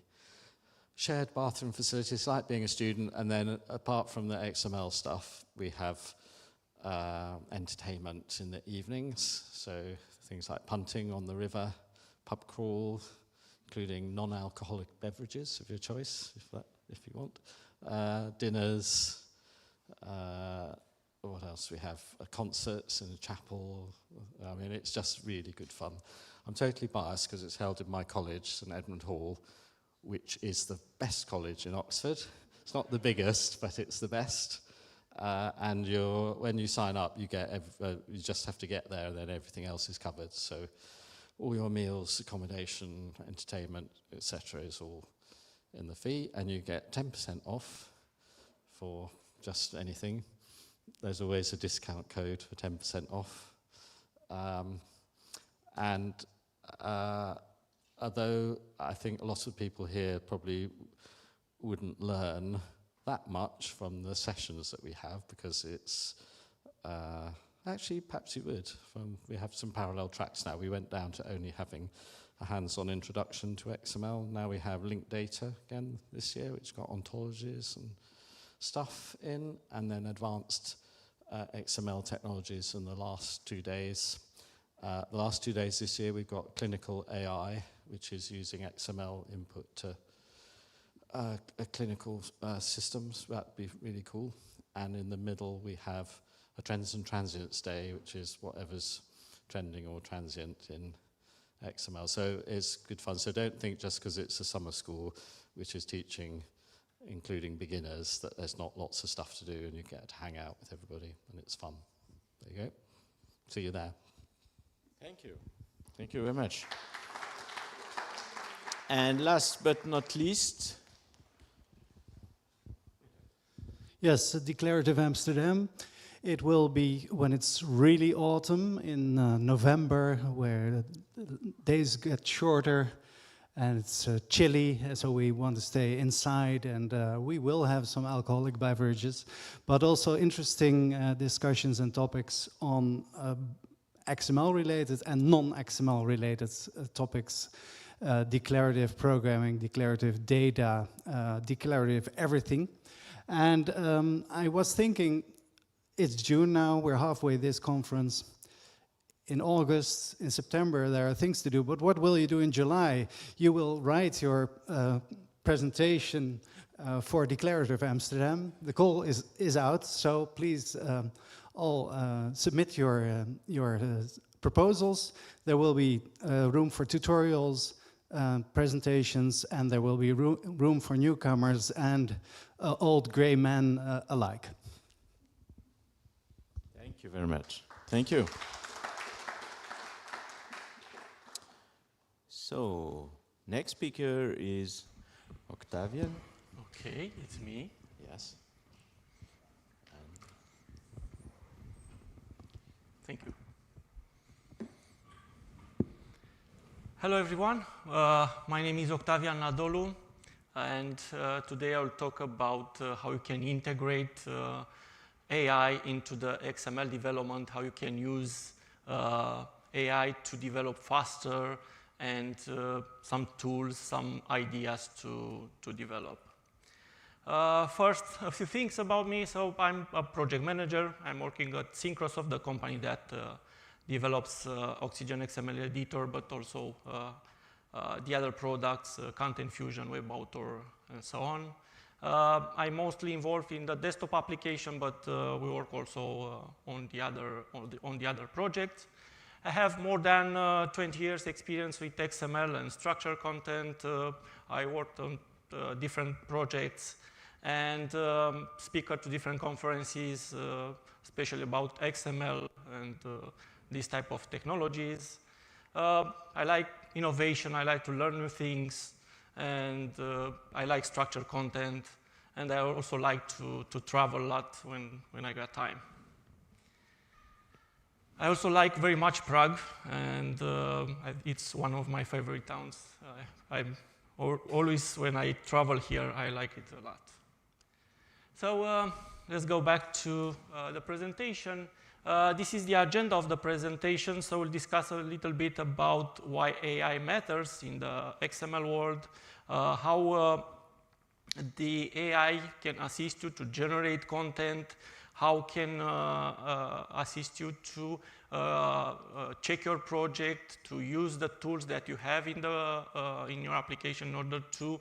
shared bathroom facilities like being a student. And then apart from the XML stuff, we have entertainment in the evenings, so things like punting on the river, pub crawl, including non-alcoholic beverages of your choice, if you want, dinners. What else we have? Concerts in a chapel. I mean, it's just really good fun. I'm totally biased because it's held in my college, St Edmund Hall, which is the best college in Oxford. It's not the biggest, but it's the best. And when you sign up, you just have to get there, and then everything else is covered. So all your meals, accommodation, entertainment, etc., is all in the fee, and you get 10% off for just anything. There's always a discount code for 10% off. Although I think a lot of people here probably wouldn't learn that much from the sessions that we have, because it's actually perhaps you would. We have some parallel tracks now. We went down to only having a hands-on introduction to XML. Now we have linked data again this year, which got ontologies and stuff in, and then advanced XML technologies in the last 2 days. The last 2 days this year, we've got clinical AI, which is using XML input to clinical systems. That'd be really cool. And in the middle, we have a Trends and Transients Day, which is whatever's trending or transient in XML. So it's good fun. So don't think just because it's a summer school, which is teaching, including beginners, that there's not lots of stuff to do and you get to hang out with everybody and it's fun. There you go. See you there. Thank you. Thank you very much. And last but not least, yes, Declarative Amsterdam. It will be when it's really autumn in November, where the days get shorter and it's chilly, so we want to stay inside, and we will have some alcoholic beverages, but also interesting discussions and topics on XML-related and non-XML-related topics, declarative programming, declarative data, declarative everything. And I was thinking, it's June now, we're halfway this conference. In August, in September, there are things to do, but what will you do in July? You will write your presentation for Declarative Amsterdam. The call is out, so please all submit your proposals. There will be room for tutorials, presentations, and there will be room for newcomers and old gray men alike. Thank you very much. Thank you. So, next speaker is Octavian. Okay, it's me. Yes. Thank you. Hello everyone, my name is Octavian Nadolu, and today I'll talk about how you can integrate AI into the XML development, how you can use AI to develop faster and some tools, some ideas to develop. First, a few things about me. So I'm a project manager. I'm working at Syncrosoft, the company that develops Oxygen XML editor, but also the other products, Content Fusion, Web Author, and so on. I'm mostly involved in the desktop application, but we work also on the other projects. I have more than 20 years experience with XML and structured content. I worked on different projects and speak at different conferences, especially about XML and these type of technologies. I like innovation, I like to learn new things, and I like structured content, and I also like to travel a lot when I got time. I also like very much Prague, and it's one of my favorite towns. Always when I travel here, I like it a lot. So let's go back to the presentation. This is the agenda of the presentation, so we'll discuss a little bit about why AI matters in the XML world, how the AI can assist you to generate content, how can assist you to check your project, to use the tools that you have in your application in order to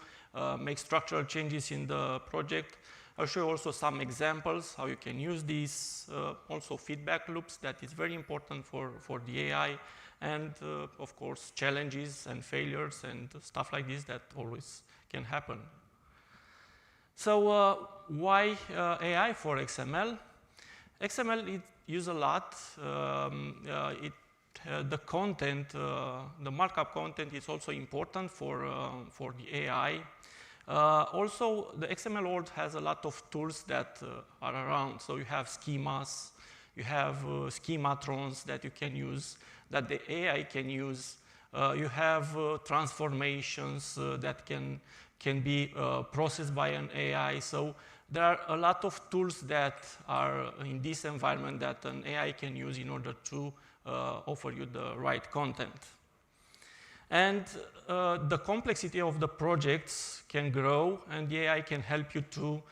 make structural changes in the project. I'll show you also some examples, how you can use these, also feedback loops, that is very important for the AI, and of course challenges and failures and stuff like this that always can happen. So why AI for XML? XML is used a lot. The content, the markup content is also important for the AI. Also, the XML world has a lot of tools that are around. So you have schemas, you have schematrons that you can use, that the AI can use. You have transformations that can be processed by an AI. So there are a lot of tools that are in this environment that an AI can use in order to offer you the right content. And the complexity of the projects can grow, and the AI can help you to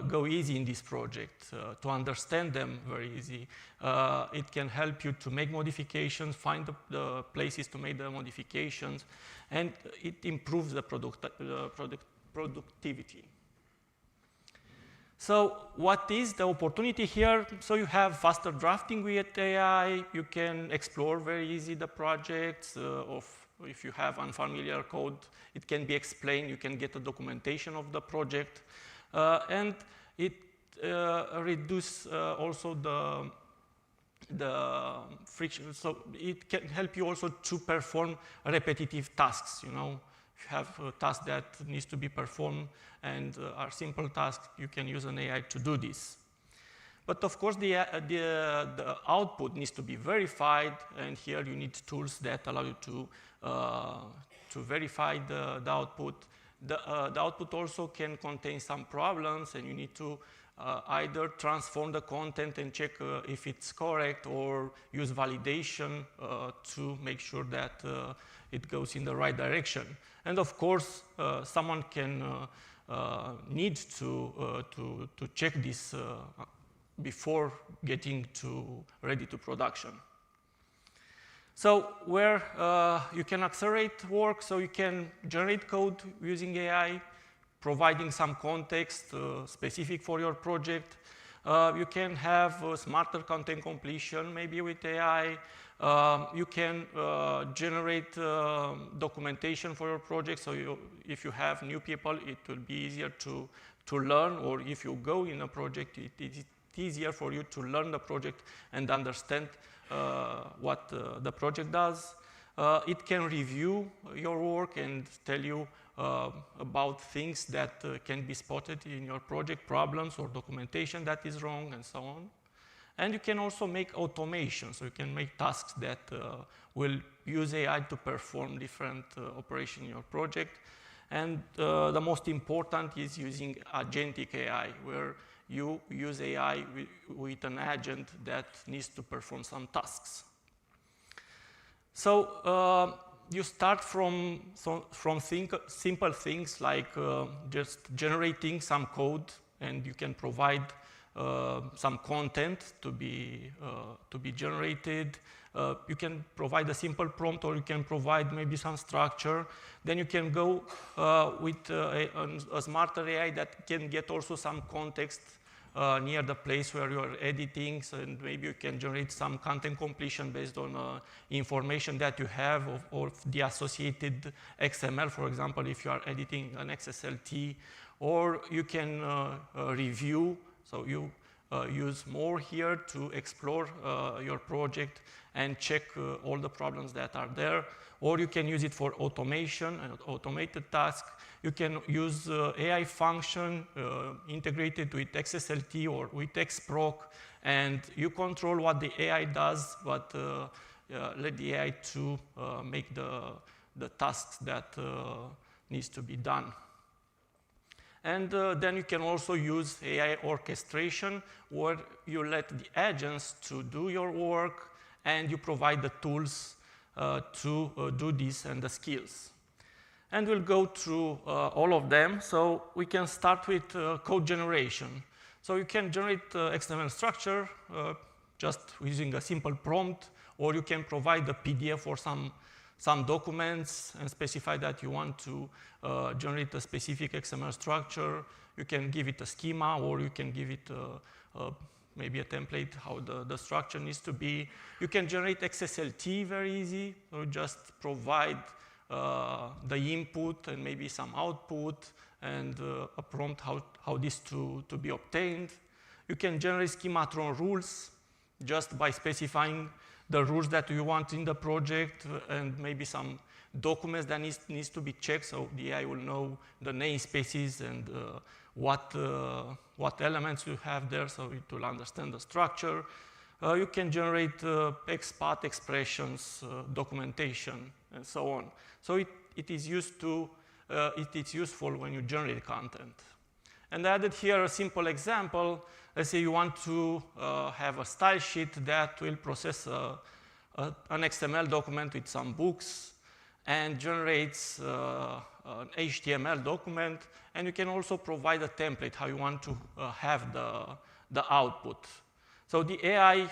go easy in this project, to understand them very easy. It can help you to make modifications, find the places to make the modifications, and it improves the productivity. So what is the opportunity here? So you have faster drafting with AI. You can explore very easy the projects. If you have unfamiliar code, it can be explained. You can get a documentation of the project. And it reduces also the friction. So it can help you also to perform repetitive tasks, you know. If you have a task that needs to be performed and are simple tasks, you can use an AI to do this. But of course, the output needs to be verified, and here you need tools that allow you to verify the output. The output also can contain some problems, and you need to either transform the content and check if it's correct, or use validation to make sure that it goes in the right direction. And of course, someone can need to check this before getting ready to production. So where you can accelerate work, so you can generate code using AI, providing some context specific for your project. You can have smarter content completion, maybe with AI. You can generate documentation for your project, so if you have new people, it will be easier to learn, or if you go in a project, it is easier for you to learn the project and understand what the project does. It can review your work and tell you about things that can be spotted in your project, problems or documentation that is wrong, and so on. And you can also make automation, so you can make tasks that will use AI to perform different operations in your project. And the most important is using agentic AI, where you use AI with an agent that needs to perform some tasks. So you start from simple things like just generating some code, and you can provide some content to be generated. You can provide a simple prompt, or you can provide maybe some structure. Then you can go with a smarter AI that can get also some context near the place where you are editing, so, and maybe you can generate some content completion based on information that you have or the associated XML, for example, if you are editing an XSLT, or you can review, so you use more here to explore your project and check all the problems that are there, or you can use it for automation and automated tasks. You can use AI function integrated with XSLT or with XProc, and you control what the AI does, but let the AI to make the tasks that needs to be done. And then you can also use AI orchestration, where you let the agents to do your work, and you provide the tools to do this and the skills. And we'll go through all of them. So we can start with code generation. So you can generate XML structure just using a simple prompt, or you can provide a PDF for some documents and specify that you want to generate a specific XML structure. You can give it a schema, or you can give it maybe a template how the structure needs to be. You can generate XSLT very easy, or just provide the input and maybe some output and a prompt how this to be obtained. You can generate schematron rules just by specifying the rules that you want in the project and maybe some documents that needs to be checked, so the AI will know the namespaces and what elements you have there, so it will understand the structure. You can generate XPath expressions, documentation, and so on. So it is useful when you generate content. And I added here a simple example. Let's say you want to have a style sheet that will process an XML document with some books and generates an HTML document. And you can also provide a template, how you want to have the output. So the AI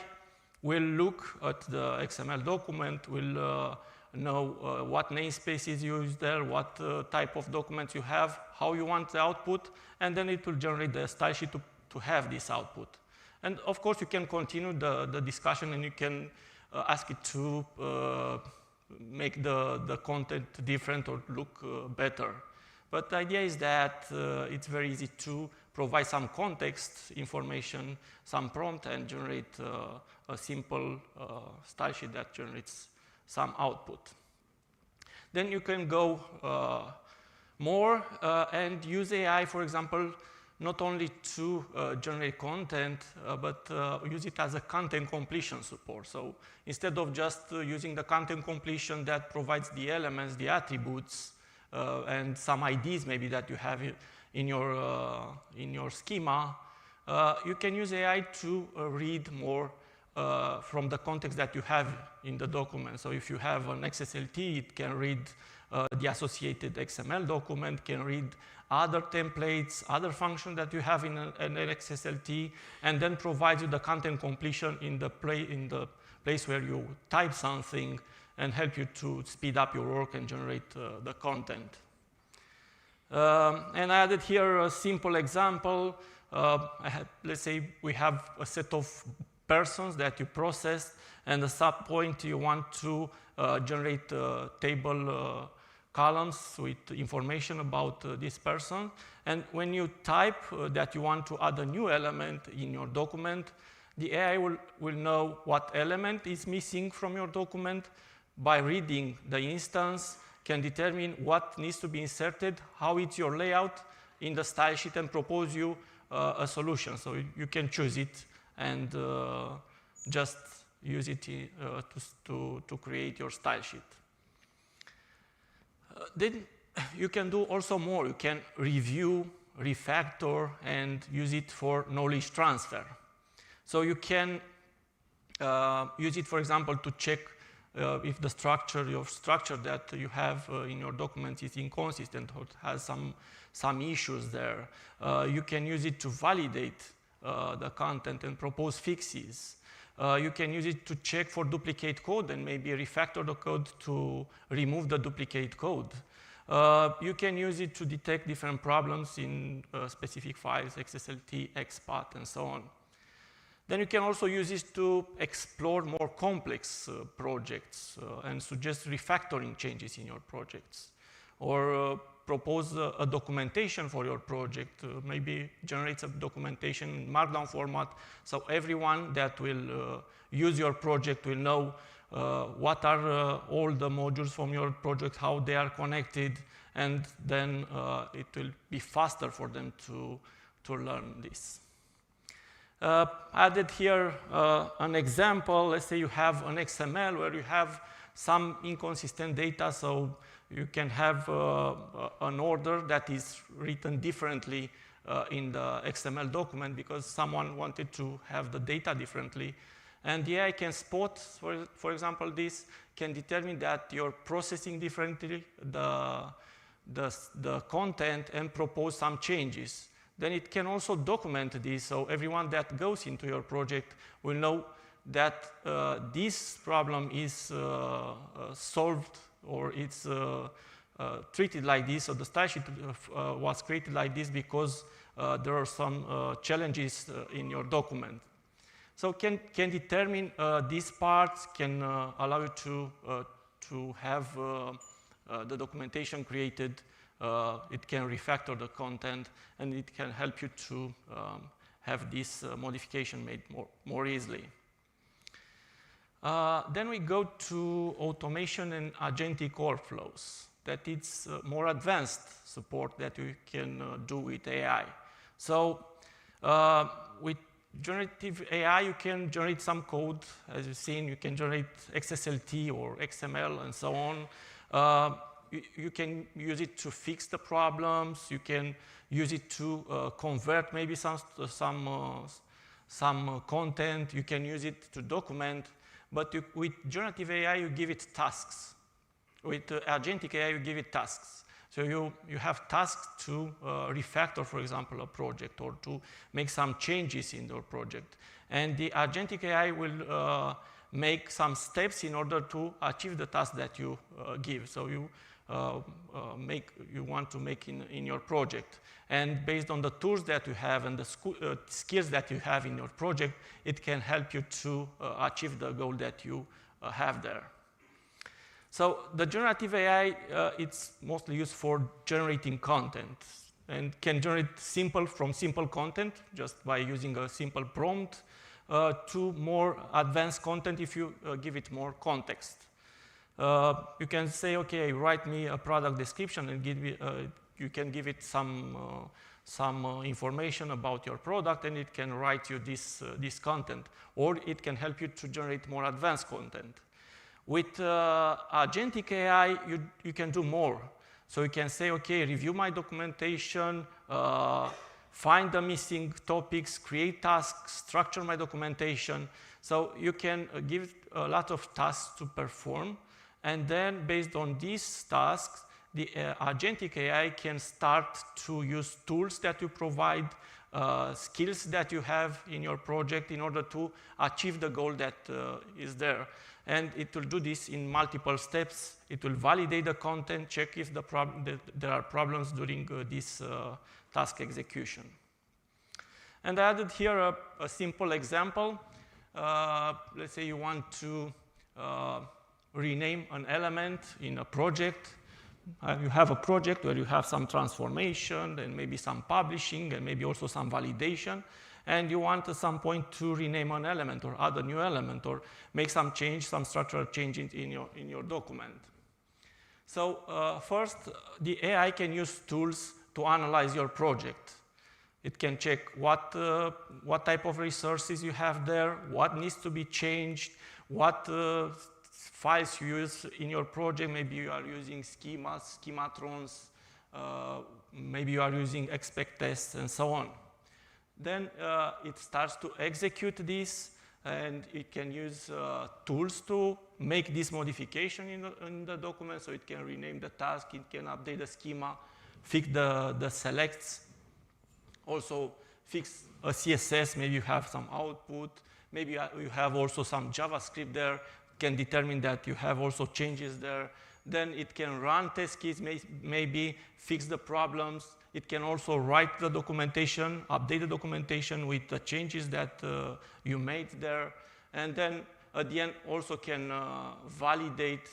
will look at the XML document, will know what namespace is used there, what type of documents you have, how you want the output, and then it will generate the style sheet to have this output. And of course, you can continue the discussion, and you can ask it to make the content different or look better. But the idea is that it's very easy to provide some context information, some prompt, and generate a simple style sheet that generates some output. Then you can go more and use AI, for example, not only to generate content, but use it as a content completion support. So instead of just using the content completion that provides the elements, the attributes, and some IDs maybe that you have in your schema, you can use AI to read more from the context that you have in the document. So if you have an XSLT, it can read the associated XML document, can read other templates, other functions that you have in an XSLT, and then provide you the content completion in the place where you type something and help you to speed up your work and generate the content. And I added here a simple example. Let's say we have a set of persons that you process, and at some point you want to generate table columns with information about this person. And when you type that you want to add a new element in your document, the AI will know what element is missing from your document. By reading the instance, can determine what needs to be inserted, how it's your layout in the style sheet, and propose you a solution. So you can choose it and just use it to create your style sheet. Then you can do also more. You can review, refactor, and use it for knowledge transfer. So you can use it, for example, to check if the structure, your structure that you have in your document is inconsistent or has some issues there. You can use it to validate the content and propose fixes. You can use it to check for duplicate code and maybe refactor the code to remove the duplicate code. You can use it to detect different problems in specific files, XSLT, XPath, and so on. Then you can also use it to explore more complex projects and suggest refactoring changes in your projects. Or propose a documentation for your project, maybe generates a documentation in Markdown format, so everyone that will use your project will know what are all the modules from your project, how they are connected, and then it will be faster for them to learn this. Added here an example. Let's say you have an XML where you have some inconsistent data, so you can have an order that is written differently in the XML document because someone wanted to have the data differently. And the AI can spot, for example, this, can determine that you're processing differently the content and propose some changes. Then it can also document this, so everyone that goes into your project will know that this problem is solved or it's treated like this, or the style sheet was created like this because there are some challenges in your document. So can determine these parts, can allow you to have the documentation created. It can refactor the content, and it can help you to have this modification made more easily. Then we go to automation and agentic workflows. That it's more advanced support that you can do with AI. So with generative AI, you can generate some code. As you've seen, you can generate XSLT or XML and so on. You can use it to fix the problems. You can use it to convert maybe some content. You can use it to document. But with generative AI, you give it tasks. With agentic AI, you give it tasks. So you have tasks to refactor, for example, a project or to make some changes in your project. And the agentic AI will make some steps in order to achieve the task that you give. So you want to make in your project. And based on the tools that you have and the skills that you have in your project, it can help you to achieve the goal that you have there. So the generative AI, it's mostly used for generating content and can generate from simple content just by using a simple prompt to more advanced content if you give it more context. You can say, okay, write me a product description and you can give it some information about your product, and it can write you this content. Or it can help you to generate more advanced content. With agentic AI, you can do more. So you can say, okay, review my documentation, find the missing topics, create tasks, structure my documentation. So you can give a lot of tasks to perform. And then based on these tasks, the agentic AI can start to use tools that you provide, skills that you have in your project in order to achieve the goal that is there. And it will do this in multiple steps. It will validate the content, check if there are problems during this task execution. And I added here a simple example. Let's say you want to rename an element in a project. You have a project where you have some transformation and maybe some publishing and maybe also some validation. And you want at some point to rename an element or add a new element or make some change, some structural change in your document. So first, the AI can use tools to analyze your project. It can check what type of resources you have there, what needs to be changed, what files you use in your project. Maybe you are using schemas, schematrons, maybe you are using expect tests, and so on. Then it starts to execute this. and it can use tools to make this modification in the document, so it can rename the task, it can update the schema, fix the selects, also fix a CSS, maybe you have some output, maybe you have also some JavaScript there, can determine that you have also changes there. Then it can run test kits, maybe fix the problems. It can also write the documentation, update the documentation with the changes that you made there. And then at the end also can validate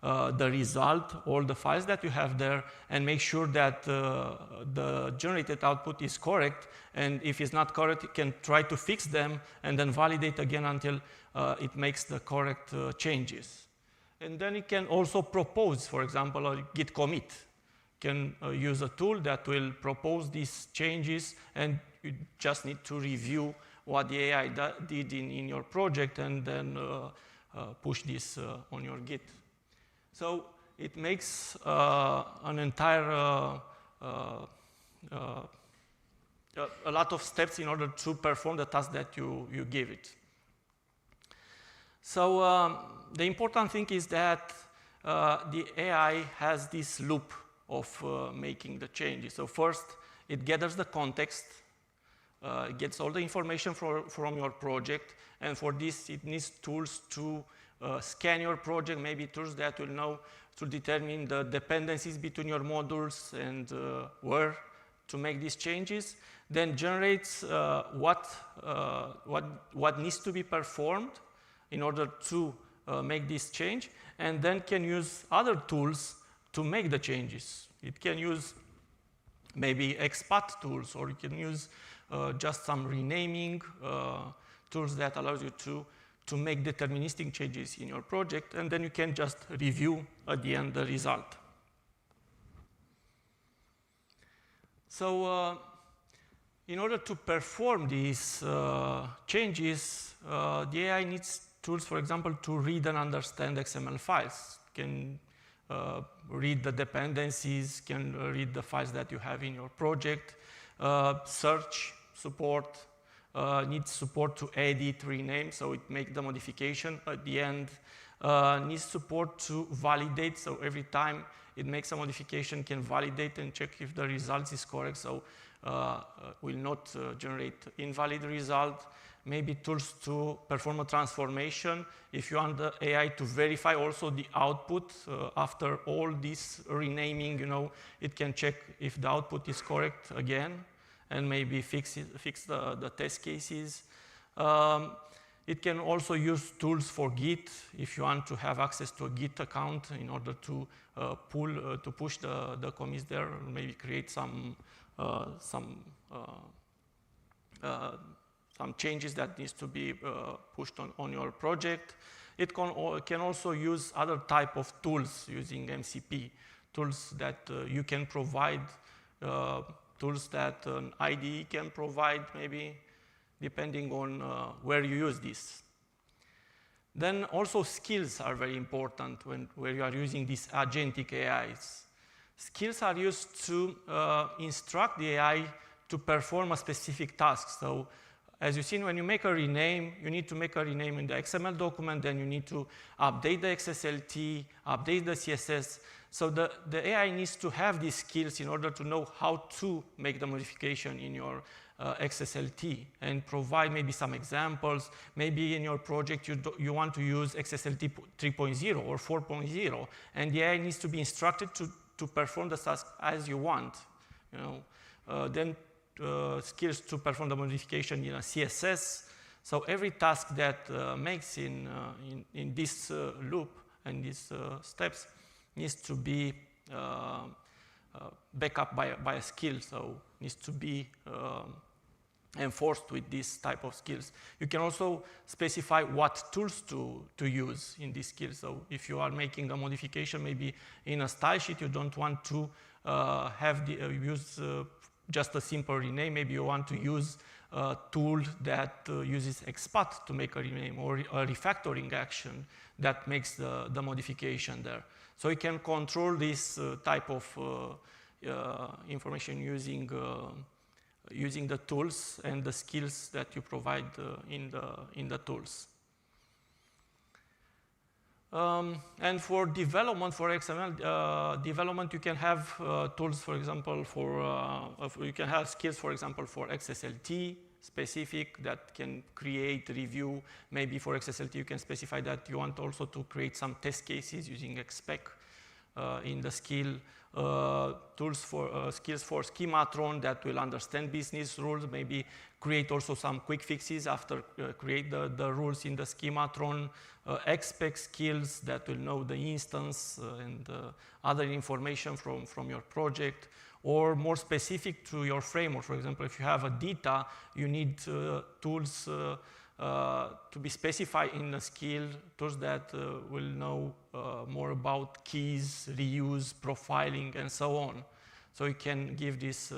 the result, all the files that you have there, and make sure that the generated output is correct. And if it's not correct, it can try to fix them and then validate again until it makes the correct changes. And then it can also propose, for example, a git commit. Can use a tool that will propose these changes, and you just need to review what the AI did in your project and then push this on your Git. So it makes an entire, a lot of steps in order to perform the task that you give it. So the important thing is that the AI has this loop of making the changes. So first, it gathers the context, it gets all the information from your project, and for this, it needs tools to scan your project, maybe tools that will know to determine the dependencies between your modules and where to make these changes. Then generates what needs to be performed in order to make this change, and then can use other tools to make the changes. It can use maybe expat tools, or you can use just some renaming tools that allows you to make deterministic changes in your project, and then you can just review at the end the result. So in order to perform these changes, the AI needs tools, for example, to read and understand XML files. Can read the dependencies, can read the files that you have in your project, search, support, needs support to edit, rename, so it makes the modification at the end, needs support to validate, so every time it makes a modification, can validate and check if the result is correct, so will not generate invalid result. Maybe tools to perform a transformation. If you want the AI to verify also the output after all this renaming, it can check if the output is correct again and maybe fix the test cases. It can also use tools for Git if you want to have access to a Git account in order to push the commits there, maybe create some changes that needs to be pushed on your project. It can also use other type of tools using MCP, tools that you can provide, tools that an IDE can provide, maybe, depending on where you use this. Then also skills are very important where you are using these agentic AIs. Skills are used to instruct the AI to perform a specific task. So as you've seen, when you make a rename, you need to make a rename in the XML document, then you need to update the XSLT, update the CSS. So the AI needs to have these skills in order to know how to make the modification in your XSLT and provide maybe some examples. Maybe in your project you want to use XSLT 3.0 or 4.0, and the AI needs to be instructed to perform the task as you want. Then skills to perform the modification in a CSS. So every task that makes in this loop and these steps needs to be backed up by a skill. So needs to be enforced with this type of skills. You can also specify what tools to use in this skill. So if you are making a modification, maybe in a style sheet, you don't want to use just a simple rename. Maybe you want to use a tool that uses expat to make a rename, or a refactoring action that makes the modification there. So you can control this type of information using using the tools and the skills that you provide in the tools. And for development, for XML development, you can have tools, for example, you can have skills, for example, for XSLT specific that can create, review. Maybe for XSLT, you can specify that you want also to create some test cases using XSpec in the skill. Tools for skills for schematron that will understand business rules, maybe create also some quick fixes after create the rules in the schematron. XSpec skills that will know the instance and other information from your project, or more specific to your framework. For example, if you have a data, you need tools to be specified in the skill, tools that will know more about keys, reuse, profiling, and so on. So you can give this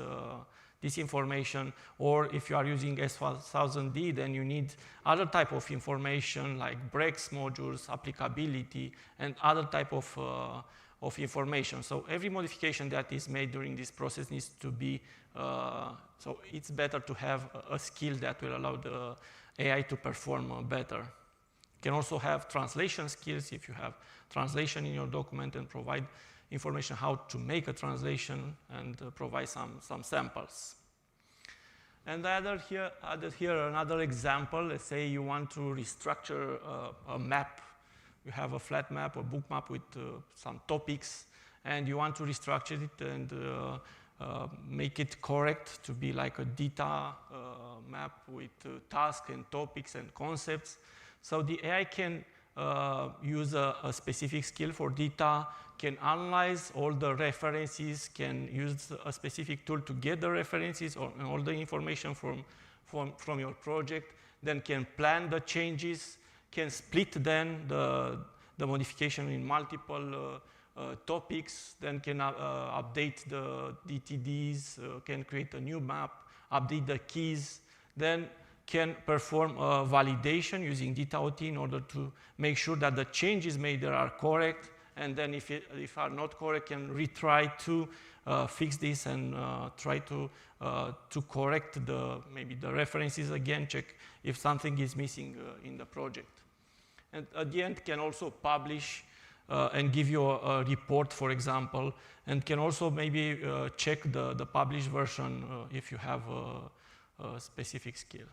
information. Or if you are using S1000D, then you need other type of information like breaks modules, applicability, and other type of information. So every modification that is made during this process needs to be, so it's better to have a skill that will allow the AI to perform better. You can also have translation skills if you have translation in your document and provide information how to make a translation and provide some samples. And I added here another example. Let's say you want to restructure a map. You have a flat map, a book map with some topics, and you want to restructure it and make it correct to be like a data map with tasks and topics and concepts. So the AI can use a specific skill for data, can analyze all the references, can use a specific tool to get the references or all the information from your project, then can plan the changes, can split then the modification in multiple topics, then can update the DTDs, can create a new map, update the keys, then can perform validation using DataOT in order to make sure that the changes made there are correct, and then if are not correct, can retry to fix this and try to correct maybe the references again, check if something is missing in the project. And at the end, can also publish and give you a report, for example, and can also maybe check the published version if you have a specific skill.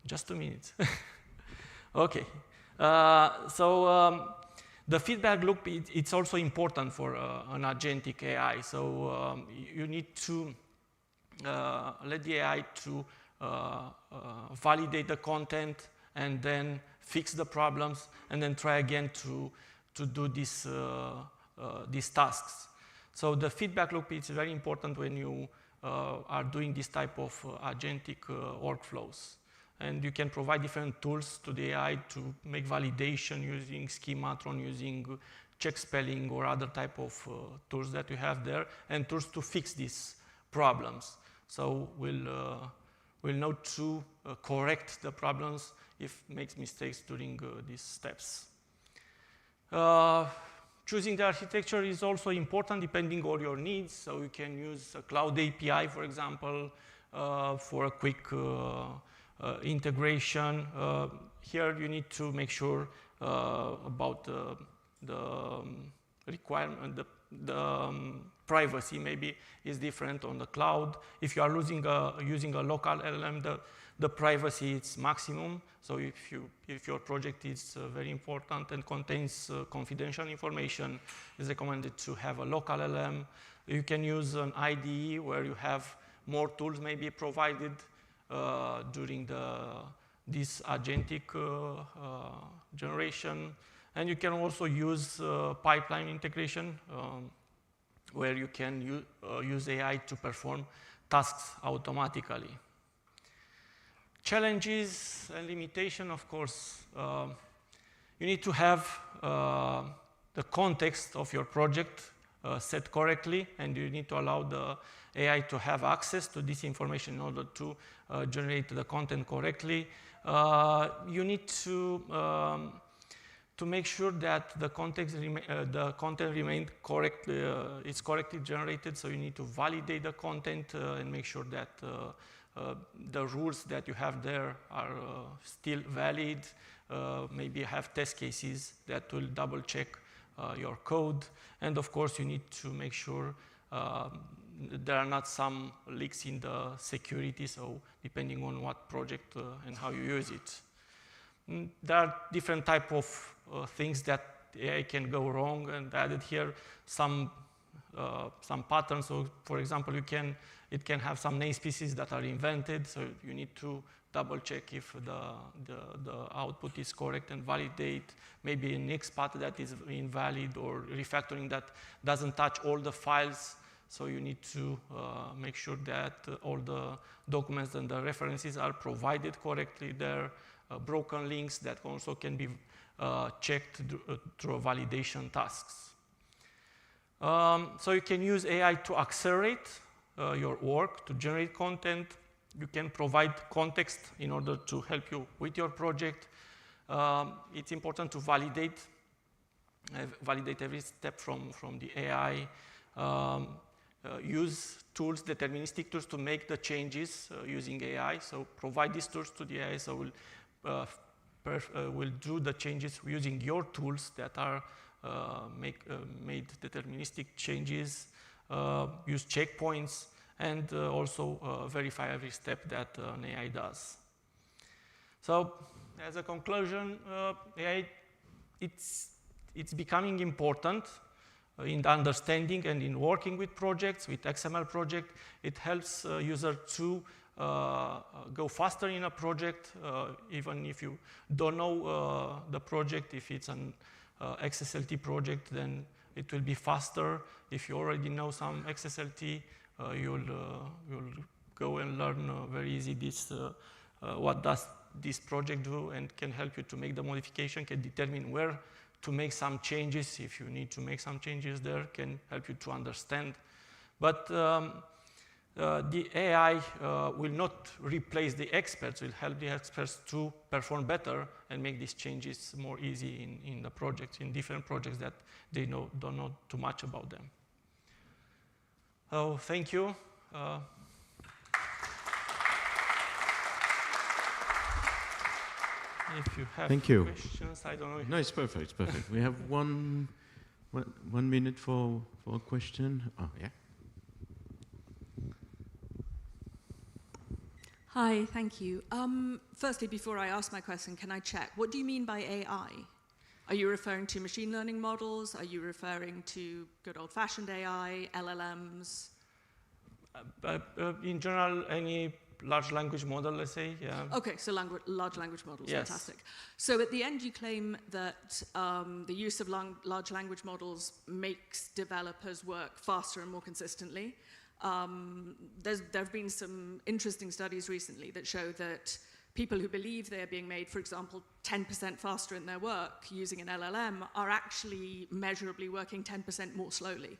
Just 2 minutes. Okay. The feedback loop, it's also important for an agentic AI. So you need to let the AI to validate the content and then fix the problems and then try again to do these tasks. So the feedback loop is very important when you are doing this type of agentic workflows. And you can provide different tools to the AI to make validation using schematron, using check spelling or other type of tools that you have there, and tools to fix these problems. So we'll know to correct the problems if it makes mistakes during these steps. Choosing the architecture is also important depending on your needs. So you can use a cloud API, for example, for a quick integration. Here you need to make sure about the requirement, the privacy maybe is different on the cloud. If you are using a local LLM, the privacy is maximum. So if your project is very important and contains confidential information, it's recommended to have a local LLM. You can use an IDE where you have more tools maybe provided during this agentic generation. And you can also use pipeline integration where you can use AI to perform tasks automatically. Challenges and limitation, of course, you need to have the context of your project set correctly, and you need to allow the AI to have access to this information in order to generate the content correctly. You need to to make sure that the content remained correctly, it's correctly generated. So you need to validate the content and make sure that the rules that you have there are still valid. Maybe have test cases that will double check your code. And of course, you need to make sure there are not some leaks in the security, so depending on what project and how you use it. There are different type of things that AI can go wrong, and added here some patterns. So for example, it can have some namespaces that are invented, so you need to double check if the output is correct and validate. Maybe an XPath that is invalid, or refactoring that doesn't touch all the files. So you need to make sure that all the documents and the references are provided correctly there. Broken links that also can be checked through validation tasks. So you can use AI to accelerate your work, to generate content. You can provide context in order to help you with your project. It's important to validate every step from the AI. Use tools, deterministic tools, to make the changes using AI. So provide these tools to the AI, so we'll do the changes using your tools that are made deterministic changes. Use checkpoints, and also verify every step that an AI does. So as a conclusion, AI, it's becoming important in the understanding and in working with projects. With XML project, it helps users to go faster in a project, even if you don't know the project. If it's an XSLT project, then it will be faster. If you already know some XSLT, you'll go and learn very easy what does this project do, and can help you to make the modification, can determine where to make some changes. If you need to make some changes there, can help you to understand. But the AI will not replace the experts, will help the experts to perform better and make these changes more easy in the projects, in different projects that they don't know too much about them. Oh, thank you. If you have questions, I don't know. No, it's perfect. It's perfect. We have one minute for a question. Oh, yeah. Hi, thank you. Firstly, before I ask my question, can I check, what do you mean by AI? Are you referring to machine learning models? Are you referring to good old-fashioned AI, LLMs? In general, any large language model, let's say, yeah. Okay, so large language models, yes. Fantastic. So at the end, you claim that the use of large language models makes developers work faster and more consistently. There have been some interesting studies recently that show that people who believe they're being made, for example, 10% faster in their work using an LLM are actually measurably working 10% more slowly.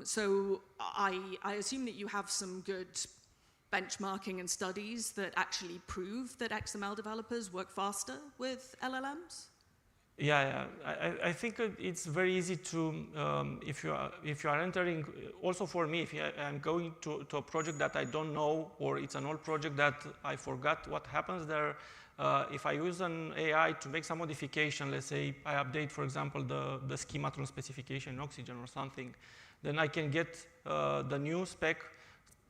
So I assume that you have some good benchmarking and studies that actually prove that XML developers work faster with LLMs? Yeah. I think it's very easy to, if you are entering, also for me, if I'm going to a project that I don't know, or it's an old project that I forgot what happens there, if I use an AI to make some modification, let's say I update, for example, the schematron specification in Oxygen or something, then I can get the new spec,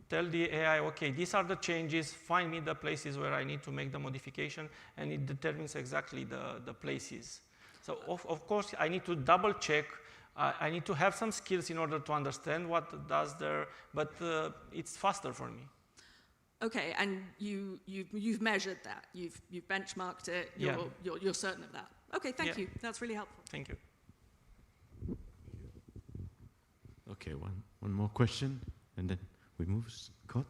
tell the AI, okay, these are the changes, find me the places where I need to make the modification, and it determines exactly the places. So of course, I need to double check. I need to have some skills in order to understand what it does there, but it's faster for me. Okay, and you've measured that. You've benchmarked it. You're certain of that. Okay, thank you. That's really helpful. Thank you. Okay, one more question, and then we move. Scott?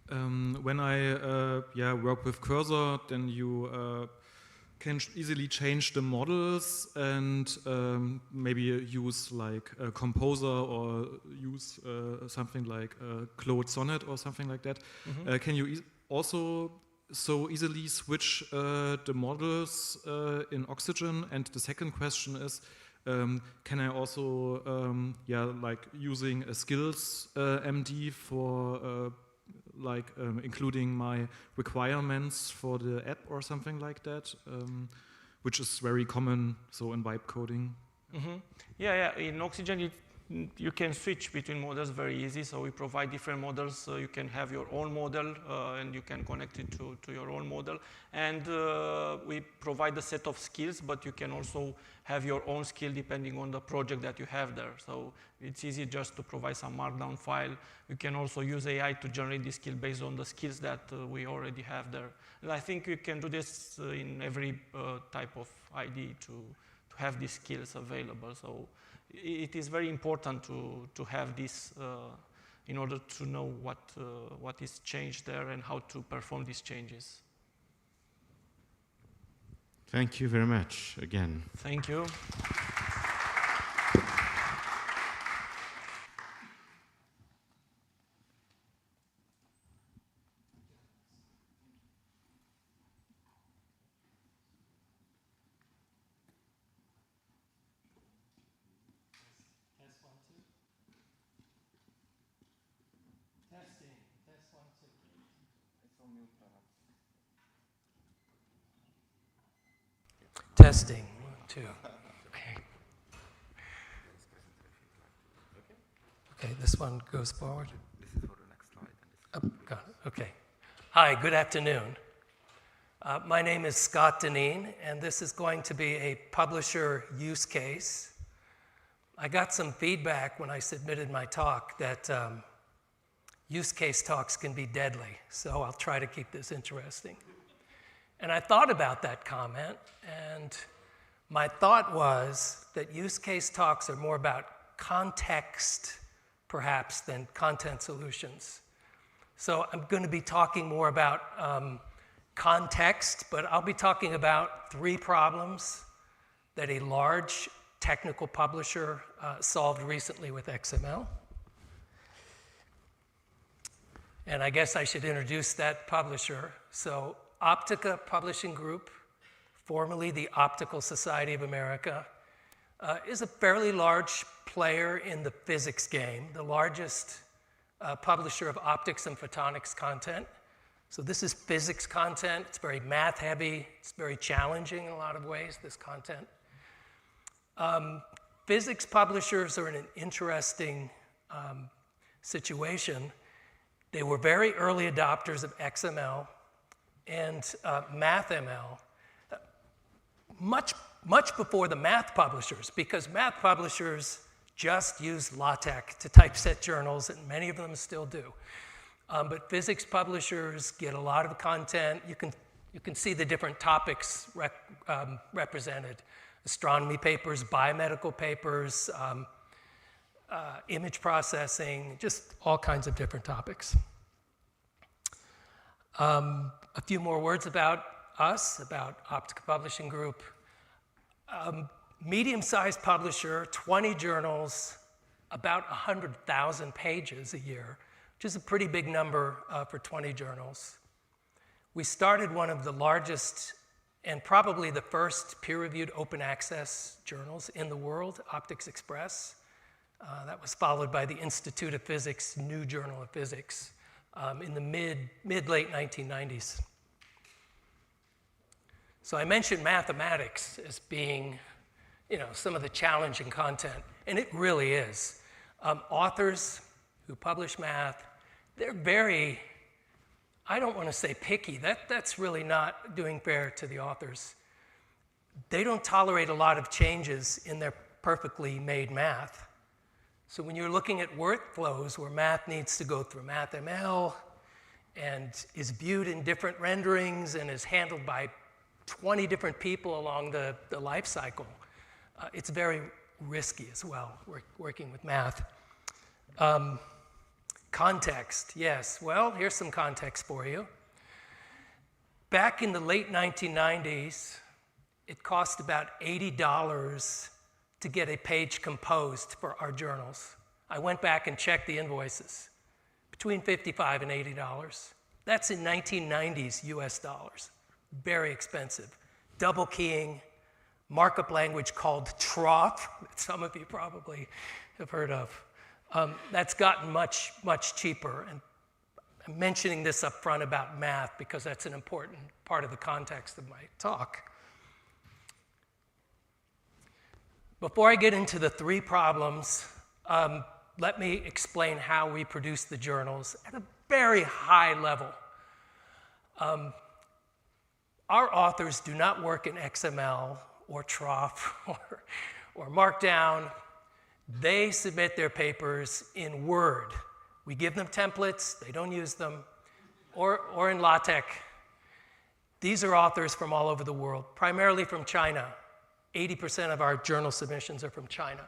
When I work with Cursor, then you can easily change the models and maybe use like a Composer or use something like Claude Sonnet or something like that. Mm-hmm. Can you also so easily switch the models in Oxygen? And the second question is, can I also, like using a skills MD for including my requirements for the app or something like that, which is very common, so in vibe coding. Mm-hmm. Yeah, in Oxygen you can switch between models very easy, so we provide different models, so you can have your own model and you can connect it to your own model. And we provide a set of skills, but you can also have your own skill depending on the project that you have there. So it's easy just to provide some markdown file. You can also use AI to generate the skill based on the skills that we already have there. And I think you can do this in every type of ID to have these skills available. So it is very important to have this in order to know what is changed there and how to perform these changes. Thank you very much again. Thank you. Testing, 1, 2. Okay. Okay, this one goes forward. This is for the next slide. Oh, got it. Okay. Hi, good afternoon. My name is Scott Deneen, and this is going to be a publisher use case. I got some feedback when I submitted my talk that use case talks can be deadly, so I'll try to keep this interesting. And I thought about that comment, and my thought was that use case talks are more about context, perhaps, than content solutions. So I'm going to be talking more about context, but I'll be talking about 3 problems that a large technical publisher solved recently with XML. And I guess I should introduce that publisher. So Optica Publishing Group, formerly the Optical Society of America, is a fairly large player in the physics game, the largest publisher of optics and photonics content. So this is physics content. It's very math heavy. It's very challenging in a lot of ways, this content. Physics publishers are in an interesting situation. They were very early adopters of XML and MathML, much before the math publishers, because math publishers just use LaTeX to typeset journals, and many of them still do. But physics publishers get a lot of content. You can see the different topics represented: astronomy papers, biomedical papers, image processing, just all kinds of different topics. A few more words about us, about Optica Publishing Group. Medium-sized publisher, 20 journals, about 100,000 pages a year, which is a pretty big number for 20 journals. We started one of the largest and probably the first peer-reviewed open access journals in the world, Optics Express. That was followed by the Institute of Physics' New Journal of Physics in the mid-late 1990s. So I mentioned mathematics as being, some of the challenging content, and it really is. Authors who publish math, they're very, I don't want to say picky. That's really not doing fair to the authors. They don't tolerate a lot of changes in their perfectly made math. So when you're looking at workflows where math needs to go through MathML and is viewed in different renderings and is handled by 20 different people along the life cycle, it's very risky as well, working with math. Context, yes. Well, here's some context for you. Back in the late 1990s, it cost about $80 to get a page composed for our journals. I went back and checked the invoices. Between $55 and $80. That's in 1990s US dollars. Very expensive. Double keying, markup language called troff, that some of you probably have heard of. That's gotten much, much cheaper. And I'm mentioning this up front about math because that's an important part of the context of my talk. Before I get into the 3 problems, let me explain how we produce the journals at a very high level. Our authors do not work in XML or troff or Markdown. They submit their papers in Word. We give them templates, they don't use them, or in LaTeX. These are authors from all over the world, primarily from China. 80% of our journal submissions are from China.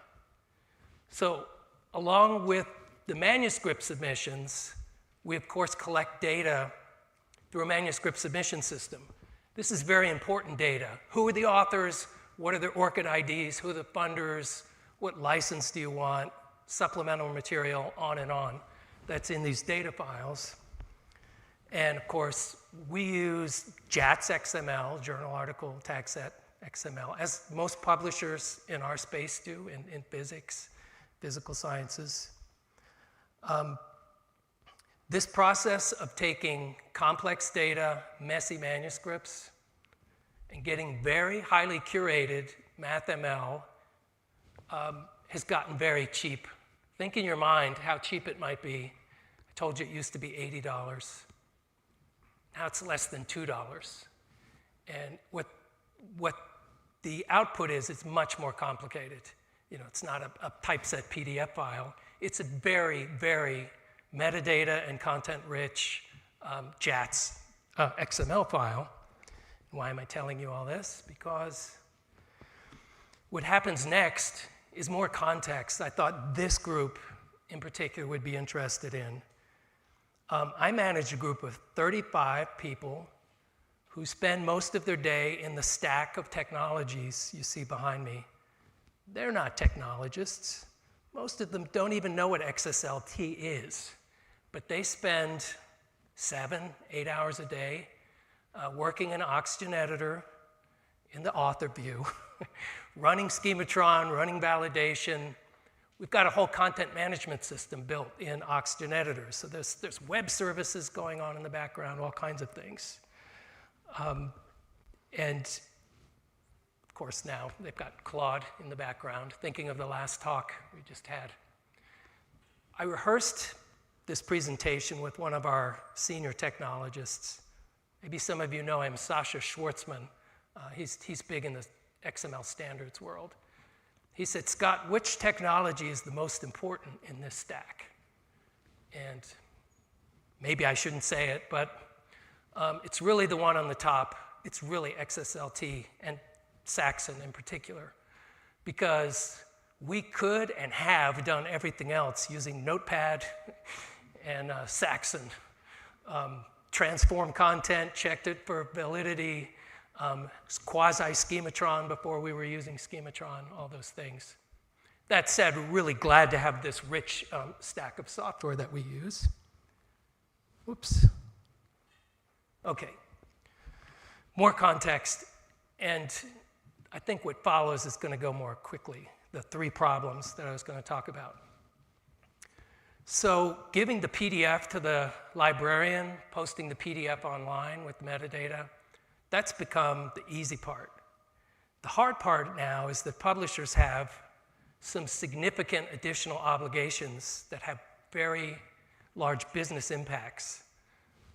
So along with the manuscript submissions, we of course collect data through a manuscript submission system. This is very important data. Who are the authors? What are their ORCID IDs? Who are the funders? What license do you want? Supplemental material, on and on. That's in these data files. And of course, we use JATS XML, Journal Article Tag Set XML, as most publishers in our space do in physics, physical sciences. This process of taking complex data, messy manuscripts, and getting very highly curated MathML has gotten very cheap. Think in your mind how cheap it might be. I told you it used to be $80. Now it's less than $2. And what the output is, it's much more complicated. You know, it's not a typeset PDF file. It's a very, very metadata and content-rich JATS XML file. Why am I telling you all this? Because what happens next is more context. I thought this group in particular would be interested in. I manage a group of 35 people who spend most of their day in the stack of technologies you see behind me. They're not technologists. Most of them don't even know what XSLT is, but they spend 7, 8 hours a day working in Oxygen Editor in the author view, running schematron, running validation. We've got a whole content management system built in Oxygen Editor. So there's web services going on in the background, all kinds of things. And of course now they've got Claude in the background, thinking of the last talk we just had. I rehearsed this presentation with one of our senior technologists. Maybe some of you know him, Sasha Schwartzman. He's big in the XML standards world. He said, Scott, which technology is the most important in this stack? And maybe I shouldn't say it, but it's really the one on the top. It's really XSLT and Saxon in particular, because we could and have done everything else using Notepad and Saxon. Transformed content, checked it for validity, quasi-schematron before we were using schematron, all those things. That said, we're really glad to have this rich stack of software that we use. Oops. Okay. More context, and I think what follows is going to go more quickly, the 3 problems that I was going to talk about. So giving the PDF to the librarian, posting the PDF online with metadata, that's become the easy part. The hard part now is that publishers have some significant additional obligations that have very large business impacts.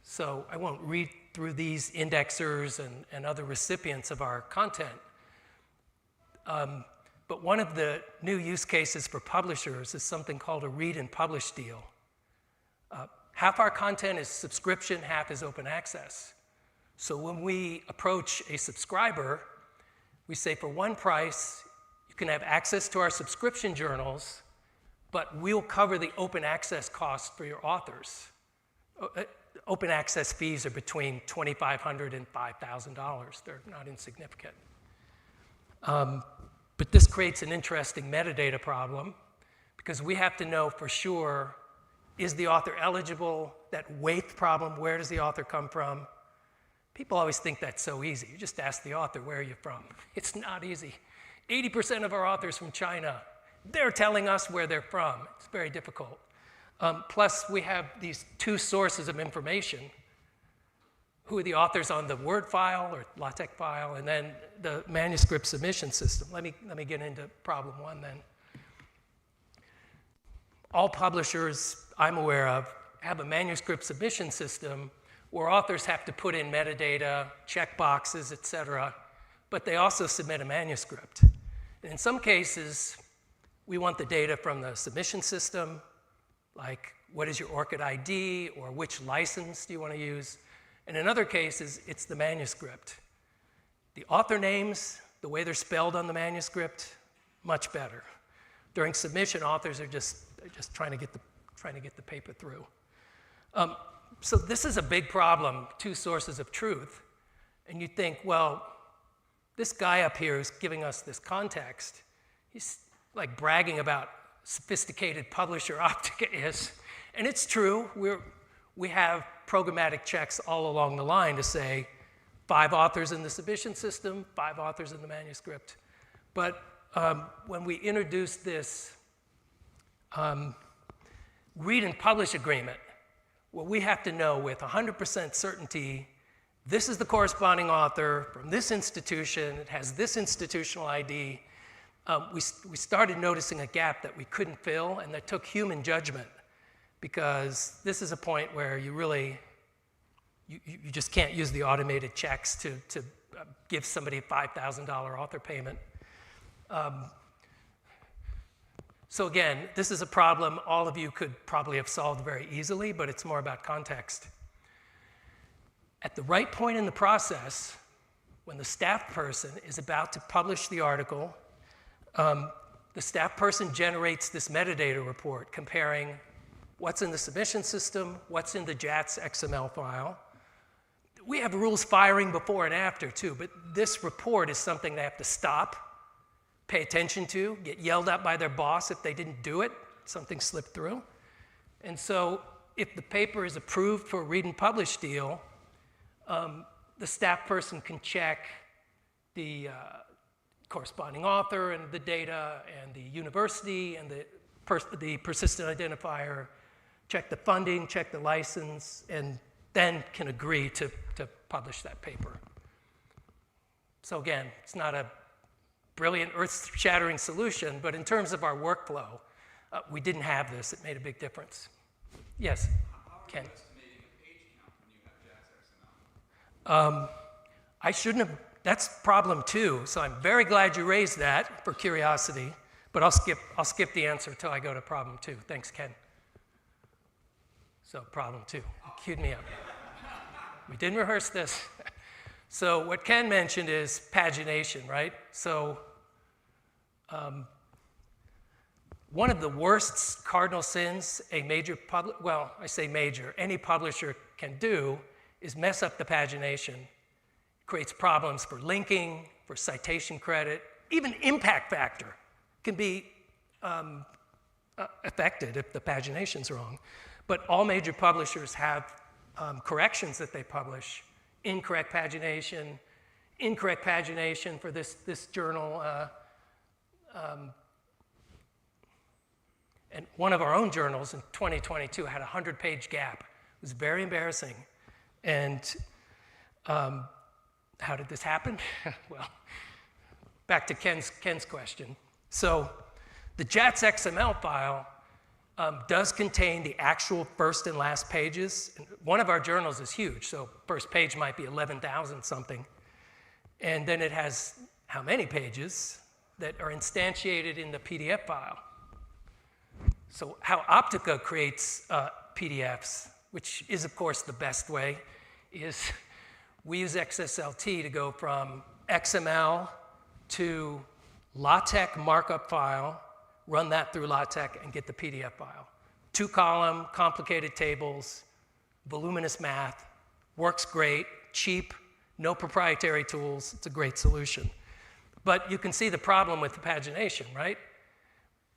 So I won't read through these indexers and other recipients of our content. But one of the new use cases for publishers is something called a read and publish deal. Half our content is subscription, half is open access. So when we approach a subscriber, we say for one price, you can have access to our subscription journals, but we'll cover the open access costs for your authors. Open access fees are between $2,500 and $5,000. They're not insignificant. But this creates an interesting metadata problem because we have to know for sure Is the author eligible? That weight problem, where does the author come from? People always think that's so easy. You just ask the author, where are you from? It's not easy. 80% of our authors from China, they're telling us where they're from. It's very difficult. Plus, we have these two sources of information. Who are the authors on the Word file or LaTeX file, and then the manuscript submission system. Let me get into problem one then. All publishers I'm aware of have a manuscript submission system where authors have to put in metadata, check boxes, etc., but they also submit a manuscript. And in some cases, we want the data from the submission system, like what is your ORCID ID, or which license do you want to use? And in other cases, it's the manuscript. The author names, the way they're spelled on the manuscript, much better. During submission, authors are just trying to get the paper through. So this is a big problem, two sources of truth. And you think, well, this guy up here who's giving us this context, he's like bragging about sophisticated publisher Optica is. And it's true, we have programmatic checks all along the line to say 5 authors in the submission system, 5 authors in the manuscript. But when we introduced this read and publish agreement, well, we have to know with 100% certainty, this is the corresponding author from this institution, it has this institutional ID. We started noticing a gap that we couldn't fill, and that took human judgment, because this is a point where you really, you just can't use the automated checks to give somebody a $5,000 author payment. So again, this is a problem all of you could probably have solved very easily, but it's more about context. At the right point in the process, when the staff person is about to publish the article, the staff person generates this metadata report comparing what's in the submission system, what's in the JATS XML file. We have rules firing before and after too, but this report is something they have to stop, pay attention to, get yelled at by their boss if they didn't do it, something slipped through. And so if the paper is approved for a read and publish deal, the staff person can check the corresponding author and the data and the university and the persistent identifier, check the funding, check the license, and then can agree to publish that paper. So again, it's not a brilliant, earth-shattering solution, but in terms of our workflow, we didn't have this. It made a big difference. Yes, Ken? How are you estimating a page count when you have JATS XML? I shouldn't have. That's problem 2, so I'm very glad you raised that for curiosity, but I'll skip the answer until I go to problem 2. Thanks, Ken. So problem 2, queued me up. We didn't rehearse this. So what Ken mentioned is pagination, right? So one of the worst cardinal sins a major any publisher can do is mess up the pagination. Creates problems for linking, for citation credit, even impact factor can be affected if the pagination's wrong. But all major publishers have corrections that they publish. Incorrect pagination for this journal. And one of our own journals in 2022 had a 100-page gap. It was very embarrassing. And how did this happen? Well, back to Ken's question. So the JATS XML file does contain the actual first and last pages. One of our journals is huge, so first page might be 11,000 something. And then it has how many pages that are instantiated in the PDF file. So how Optica creates PDFs, which is of course the best way, is we use XSLT to go from XML to LaTeX markup file, run that through LaTeX, and get the PDF file. 2-column, complicated tables, voluminous math, works great, cheap, no proprietary tools. It's a great solution. But you can see the problem with the pagination, right?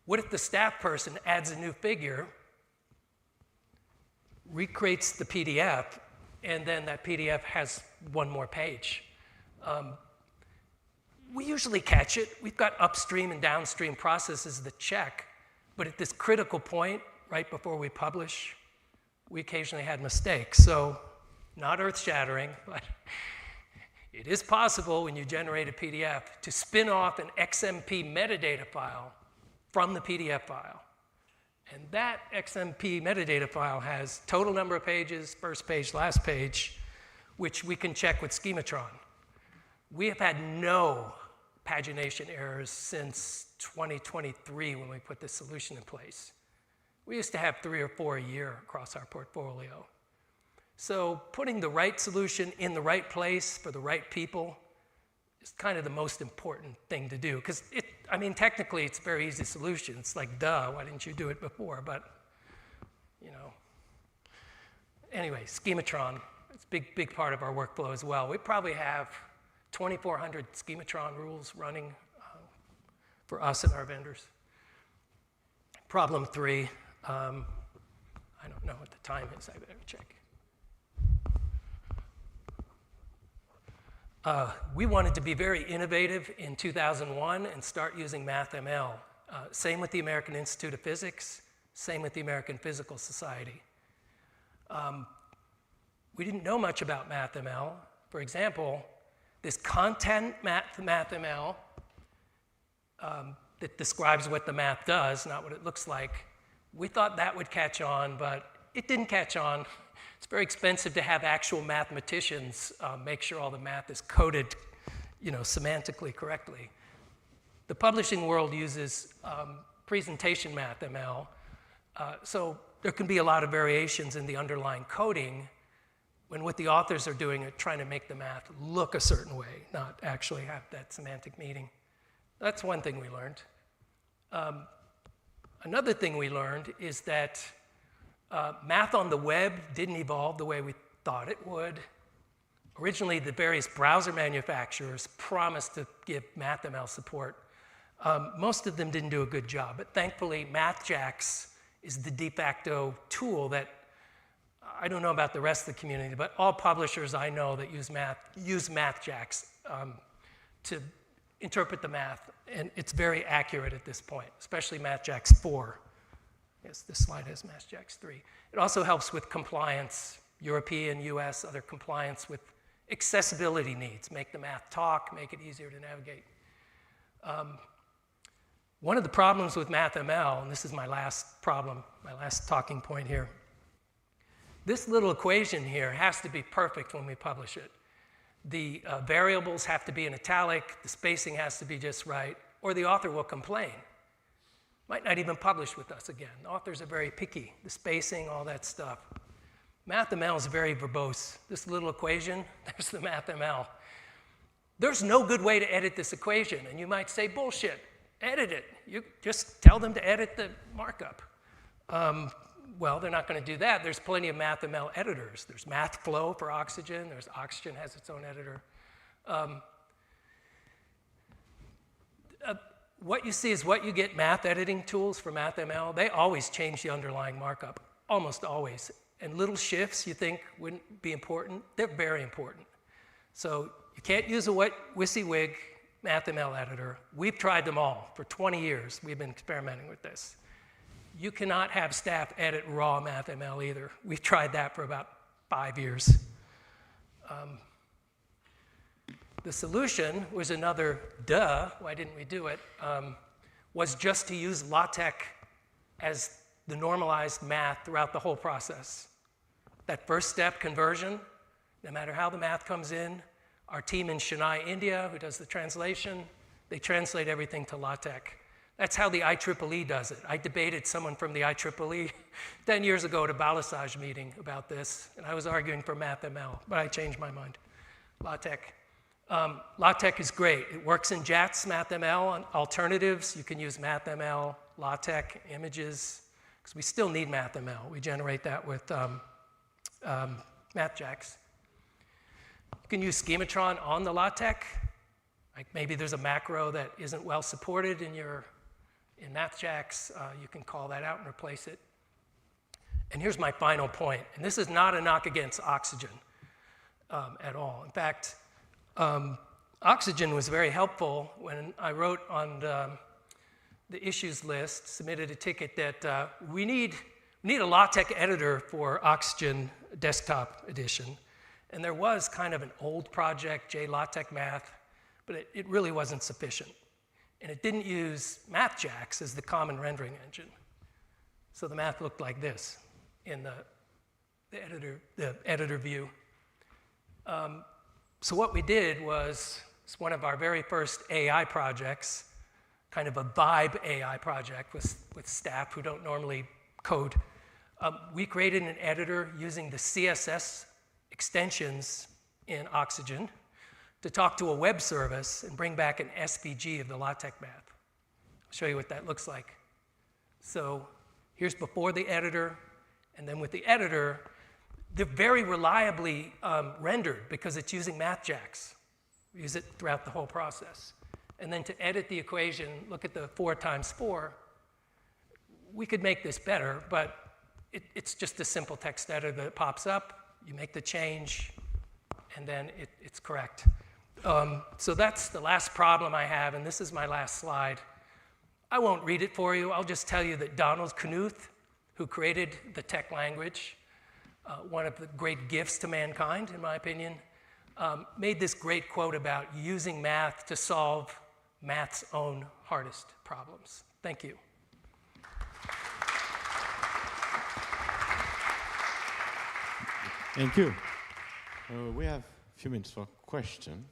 What if the staff person adds a new figure recreates the PDF, and then that PDF has one more page. We usually catch it. We've got upstream and downstream processes that check, but at this critical point, right before we publish, we occasionally had mistakes. So not earth-shattering, but it is possible when you generate a PDF to spin off an XMP metadata file from the PDF file. And that XMP metadata file has total number of pages, first page, last page, which we can check with Schematron. We have had no pagination errors since 2023 when we put this solution in place. We used to have 3 or 4 a year across our portfolio. So putting the right solution in the right place for the right people is kind of the most important thing to do. Because I mean, technically it's a very easy solution. It's like, duh, why didn't you do it before? But, you know. Anyway, Schematron, it's a big part of our workflow as well. We probably have 2,400 Schematron rules running for us and our vendors. Problem 3, I don't know what the time is, I better check. We wanted to be very innovative in 2001 and start using MathML. Same with the American Institute of Physics, same with the American Physical Society. We didn't know much about MathML. For example, this content MathML that describes what the math does, not what it looks like, we thought that would catch on, but it didn't catch on. It's very expensive to have actual mathematicians make sure all the math is coded, you know, semantically correctly. The publishing world uses presentation MathML, so there can be a lot of variations in the underlying coding when what the authors are doing are trying to make the math look a certain way, not actually have that semantic meaning. That's one thing we learned. Another thing we learned is that math on the web didn't evolve the way we thought it would. Originally, the various browser manufacturers promised to give MathML support. Most of them didn't do a good job, but thankfully, MathJax is the de facto tool that, I don't know about the rest of the community, but all publishers I know that use MathJax to interpret the math, and it's very accurate at this point, especially MathJax 4. Yes, this slide has MathJax 3. It also helps with compliance, European, US, other compliance with accessibility needs, make the math talk, make it easier to navigate. One of the problems with MathML, and this is my last problem, my last talking point here, this little equation here has to be perfect when we publish it. The variables have to be in italic, the spacing has to be just right, or the author will complain. Might not even publish with us again. The authors are very picky, the spacing, all that stuff. MathML is very verbose. This little equation, there's the MathML. There's no good way to edit this equation, and you might say, bullshit, edit it. You just tell them to edit the markup. Well, they're not going to do that. There's plenty of MathML editors. There's MathFlow for Oxygen. There's Oxygen has its own editor. What you see is what you get math editing tools for MathML. They always change the underlying markup, almost always. And little shifts you think wouldn't be important, they're very important. So you can't use a WYSIWYG MathML editor. We've tried them all. For 20 years, we've been experimenting with this. You cannot have staff edit raw MathML either. We've tried that for about 5 years. The solution was another duh, why didn't we do it, was just to use LaTeX as the normalized math throughout the whole process. That first step, conversion, no matter how the math comes in, our team in Chennai, India, who does the translation, they translate everything to LaTeX. That's how the IEEE does it. I debated someone from the IEEE 10 years ago at a Balasage meeting about this, and I was arguing for MathML, but I changed my mind. LaTeX. LaTeX is great. It works in JATS, MathML, and alternatives. You can use MathML, LaTeX, images, because we still need MathML. We generate that with MathJax. You can use Schematron on the LaTeX. Like maybe there's a macro that isn't well supported in MathJax. You can call that out and replace it. And here's my final point, and this is not a knock against Oxygen at all. In fact, Oxygen was very helpful when I wrote on the issues list, submitted a ticket that we need a LaTeX editor for Oxygen Desktop Edition. And there was kind of an old project, JLaTeX Math, but it really wasn't sufficient. And it didn't use MathJax as the common rendering engine. So the math looked like this in the editor view. So what we did was, it's one of our very first AI projects, kind of a vibe AI project with staff who don't normally code. We created an editor using the CSS extensions in Oxygen to talk to a web service and bring back an SVG of the LaTeX math. I'll show you what that looks like. So here's before the editor, and then with the editor, they're very reliably rendered because it's using MathJax. We use it throughout the whole process. And then to edit the equation, look at the 4 times 4. We could make this better, but it's just a simple text editor that pops up, you make the change, and then it's correct. So that's the last problem I have, and this is my last slide. I won't read it for you. I'll just tell you that Donald Knuth, who created the tech language, one of the great gifts to mankind, in my opinion, made this great quote about using math to solve math's own hardest problems. Thank you. Thank you. We have a few minutes for question.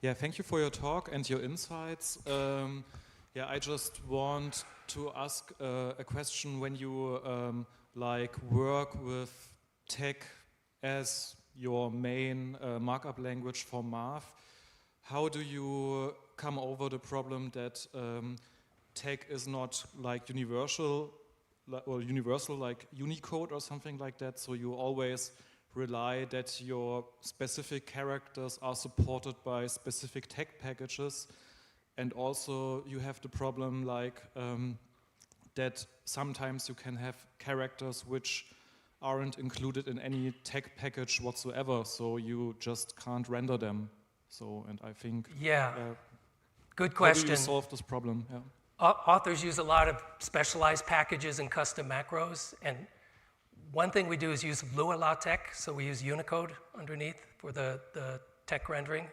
Yeah, thank you for your talk and your insights. Yeah, I just want to ask a question. When you like work with tech as your main markup language for math, how do you come over the problem that tech is not like universal like Unicode or something like that? So you always rely that your specific characters are supported by specific tech packages. And also you have the problem like that sometimes you can have characters which aren't included in any tech package whatsoever, so you just can't render them. So, and I think... Yeah, good question. How do you solve this problem? Yeah. Authors use a lot of specialized packages and custom macros, and one thing we do is use Lua LaTeX, so we use Unicode underneath for the tech rendering.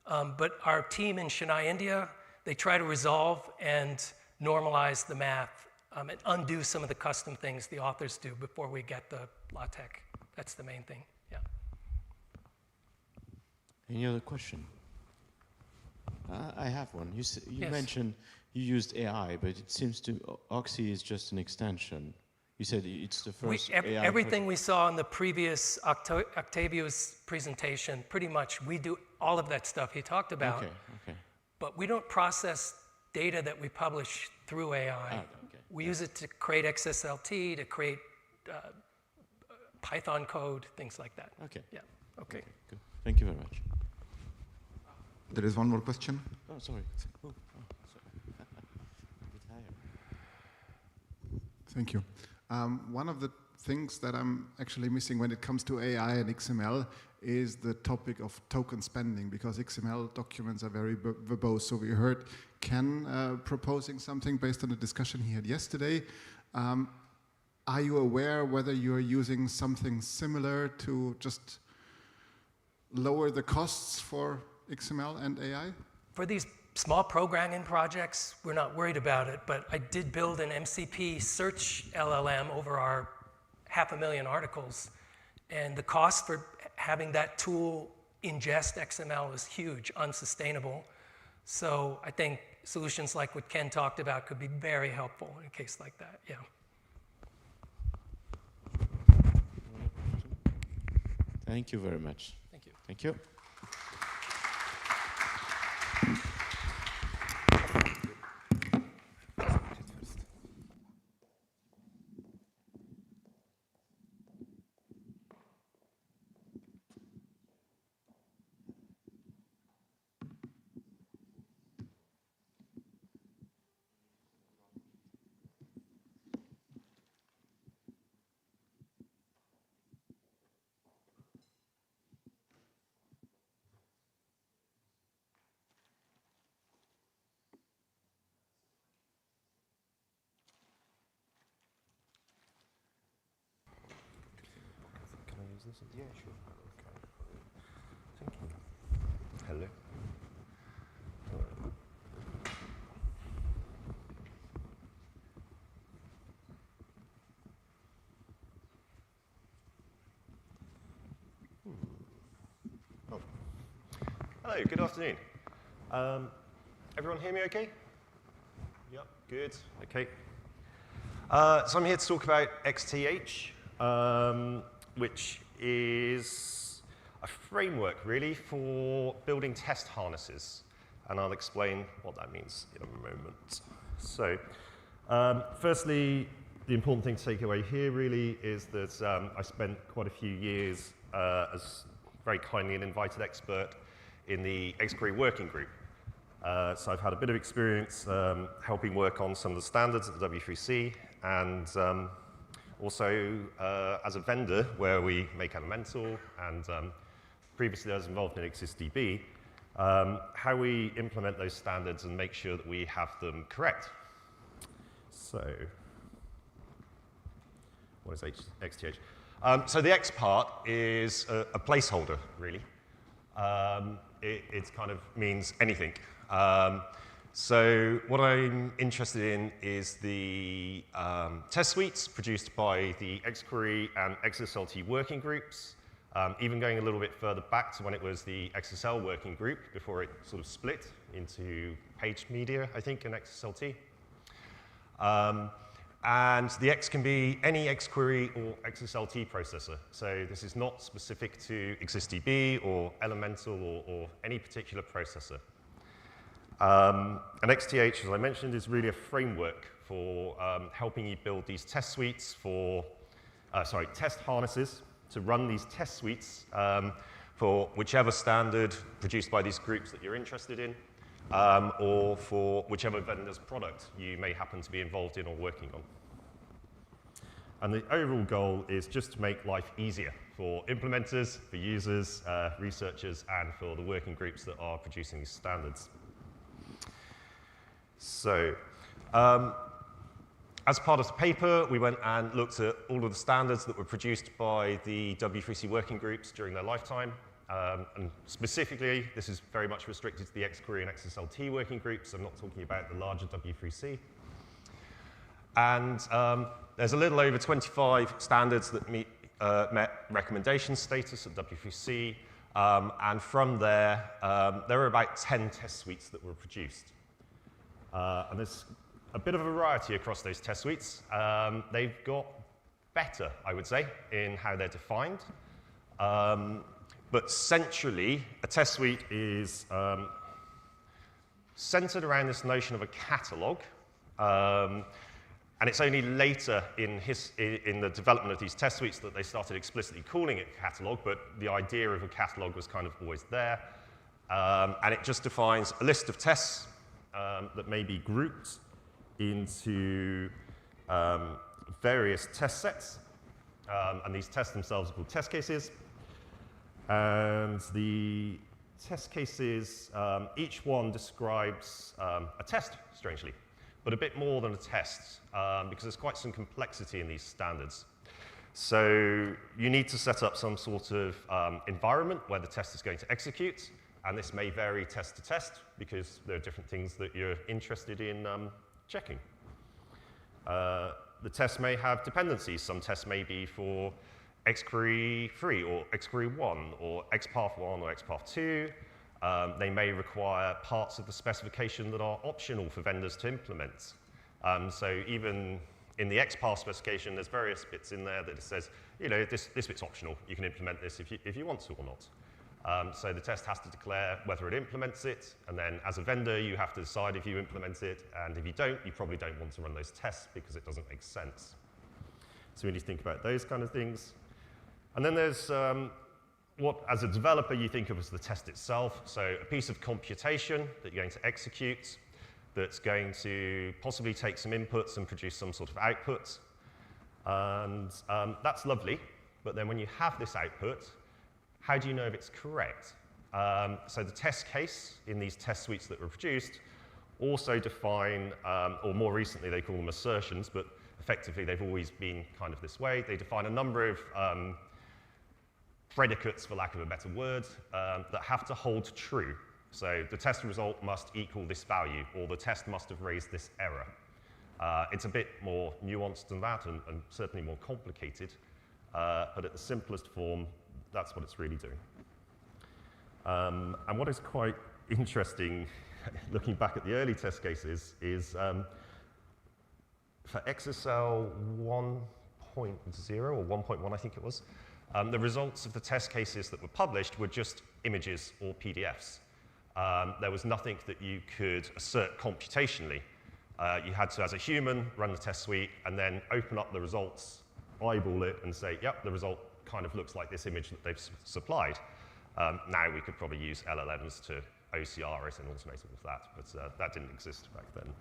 But our team in Chennai, India, they try to resolve and normalize the math and undo some of the custom things the authors do before we get the LaTeX. That's the main thing, yeah. Any other question? I have one. You Yes. mentioned you used AI, but it seems to Oxy is just an extension. You said it's the first AI everything we saw in the previous Octavio's presentation, pretty much we do all of that stuff he talked about. Okay, okay. But we don't process data that we publish through AI. Okay. We use it to create XSLT, to create Python code, things like that. Okay. Yeah, okay. Good. Thank you very much. There is one more question. Oh, sorry. Sorry. Thank you. One of the things that I'm actually missing when it comes to AI and XML is the topic of token spending, because XML documents are very verbose. So we heard Ken proposing something based on the discussion he had yesterday. Are you aware whether you're using something similar to just lower the costs for XML and AI? For these small programming projects, we're not worried about it, but I did build an MCP search LLM over our 500,000 articles, and the cost for having that tool ingest XML is huge, unsustainable. So I think solutions like what Ken talked about could be very helpful in a case like that, yeah. Thank you very much. Thank you. Thank you. Yeah, sure. Okay. Thank you. Hello. Oh. Hello, good afternoon. Everyone hear me okay? Yep, good, okay. So I'm here to talk about XTH, which is a framework, really, for building test harnesses. And I'll explain what that means in a moment. So, firstly, the important thing to take away here, really, is that I spent quite a few years as very kindly an invited expert in the XQuery working group. So I've had a bit of experience helping work on some of the standards at the W3C, and also as a vendor where we make Elemental, and previously I was involved in XSDB, how we implement those standards and make sure that we have them correct. So, what is XTH? So the X part is a placeholder, really. It kind of means anything. So what I'm interested in is the test suites produced by the XQuery and XSLT working groups, even going a little bit further back to when it was the XSL working group before it sort of split into page media, I think, and XSLT. And the X can be any XQuery or XSLT processor. So this is not specific to XSDB or Elemental or any particular processor. And XTH, as I mentioned, is really a framework for helping you build these test suites for, test harnesses to run these test suites for whichever standard produced by these groups that you're interested in, or for whichever vendor's product you may happen to be involved in or working on. And the overall goal is just to make life easier for implementers, for users, researchers, and for the working groups that are producing these standards. So, as part of the paper, we went and looked at all of the standards that were produced by the W3C working groups during their lifetime. And specifically, this is very much restricted to the XQuery and XSLT working groups. I'm not talking about the larger W3C. And there's a little over 25 standards that met recommendation status at W3C. And from there, there were about 10 test suites that were produced. And there's a bit of a variety across those test suites. They've got better, I would say, in how they're defined. But centrally, a test suite is centered around this notion of a catalog. And it's only later in the development of these test suites that they started explicitly calling it a catalog, but the idea of a catalog was kind of always there. And it just defines a list of tests that may be grouped into various test sets. And these tests themselves are called test cases. And the test cases, each one describes a test, strangely, but a bit more than a test, because there's quite some complexity in these standards. So you need to set up some sort of environment where the test is going to execute, and this may vary test to test, because there are different things that you're interested in checking. The test may have dependencies. Some tests may be for XQuery 3 or XQuery 1 or XPath 1 or XPath 2. They may require parts of the specification that are optional for vendors to implement. So even in the XPath specification, there's various bits in there that it says, you know, this bit's optional. You can implement this if you want to or not. So the test has to declare whether it implements it, and then as a vendor, you have to decide if you implement it, and if you don't, you probably don't want to run those tests because it doesn't make sense. So we need to think about those kind of things. And then there's what, as a developer, you think of as the test itself. So a piece of computation that you're going to execute that's going to possibly take some inputs and produce some sort of output. And that's lovely, but then when you have this output, how do you know if it's correct? So the test case in these test suites that were produced also define, or more recently they call them assertions, but effectively they've always been kind of this way. They define a number of predicates, for lack of a better word, that have to hold true. So the test result must equal this value, or the test must have raised this error. It's a bit more nuanced than that, and certainly more complicated, but at the simplest form, that's what it's really doing. And what is quite interesting, looking back at the early test cases, is for XSL 1.0 or 1.1, I think it was, the results of the test cases that were published were just images or PDFs. There was nothing that you could assert computationally. You had to, as a human, run the test suite and then open up the results, eyeball it, and say, yep, the result kind of looks like this image that they've supplied. Now we could probably use LLMs to OCR it and automate all of that, but that didn't exist back then.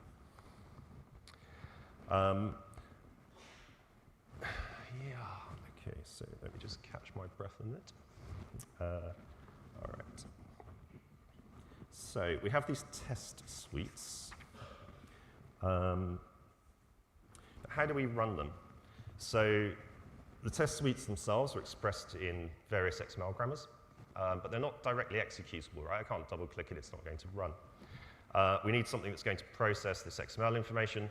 Yeah, okay, so let me just catch my breath a minute. All right. So we have these test suites. How do we run them? So the test suites themselves are expressed in various XML grammars, but they're not directly executable, right? I can't double-click it, it's not going to run. We need something that's going to process this XML information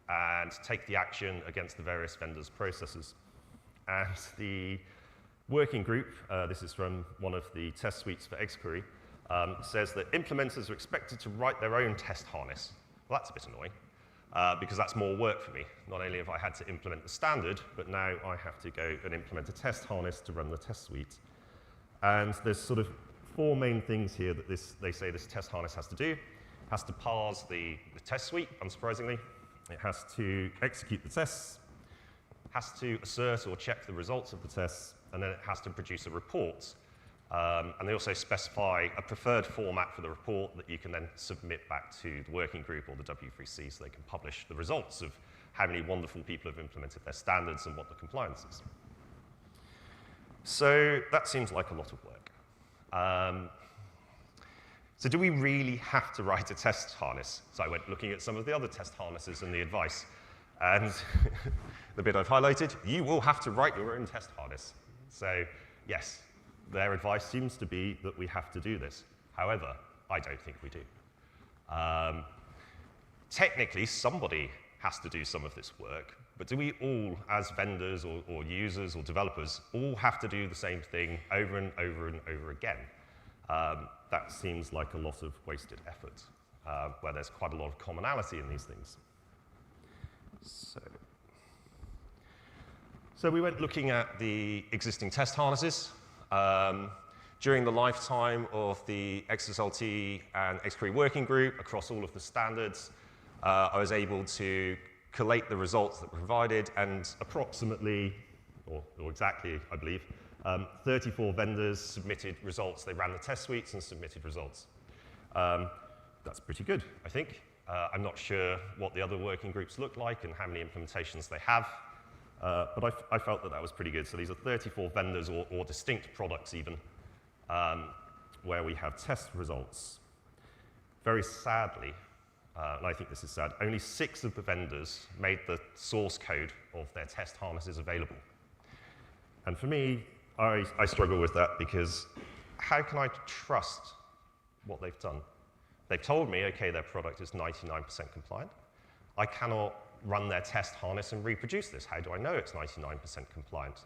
and take the action against the various vendors' processes. And the working group, this is from one of the test suites for xQuery, says that implementers are expected to write their own test harness. Well, that's a bit annoying, because that's more work for me. Not only have I had to implement the standard, but now I have to go and implement a test harness to run the test suite. And there's sort of four main things here that they say this test harness has to do. It has to parse the test suite, unsurprisingly. It has to execute the tests, has to assert or check the results of the tests, and then it has to produce a report. And they also specify a preferred format for the report that you can then submit back to the working group or the W3C so they can publish the results of how many wonderful people have implemented their standards and what the compliance is. So that seems like a lot of work. So do we really have to write a test harness? So I went looking at some of the other test harnesses and the advice. And the bit I've highlighted, you will have to write your own test harness. So yes, their advice seems to be that we have to do this. However, I don't think we do. Technically, somebody has to do some of this work, but do we all, as vendors or users or developers, all have to do the same thing over and over and over again? That seems like a lot of wasted effort, where there's quite a lot of commonality in these things. So we went looking at the existing test harnesses. During the lifetime of the XSLT and xQuery working group across all of the standards, I was able to collate the results that were provided, and approximately, or exactly, I believe, 34 vendors submitted results. They ran the test suites and submitted results. That's pretty good, I think. I'm not sure what the other working groups look like and how many implementations they have, but I felt that that was pretty good. So these are 34 vendors or distinct products even, where we have test results. Very sadly, and I think this is sad, only 6 of the vendors made the source code of their test harnesses available. And for me, I struggle with that because how can I trust what they've done? They've told me, okay, their product is 99% compliant. I cannot run their test harness and reproduce this. How do I know it's 99% compliant?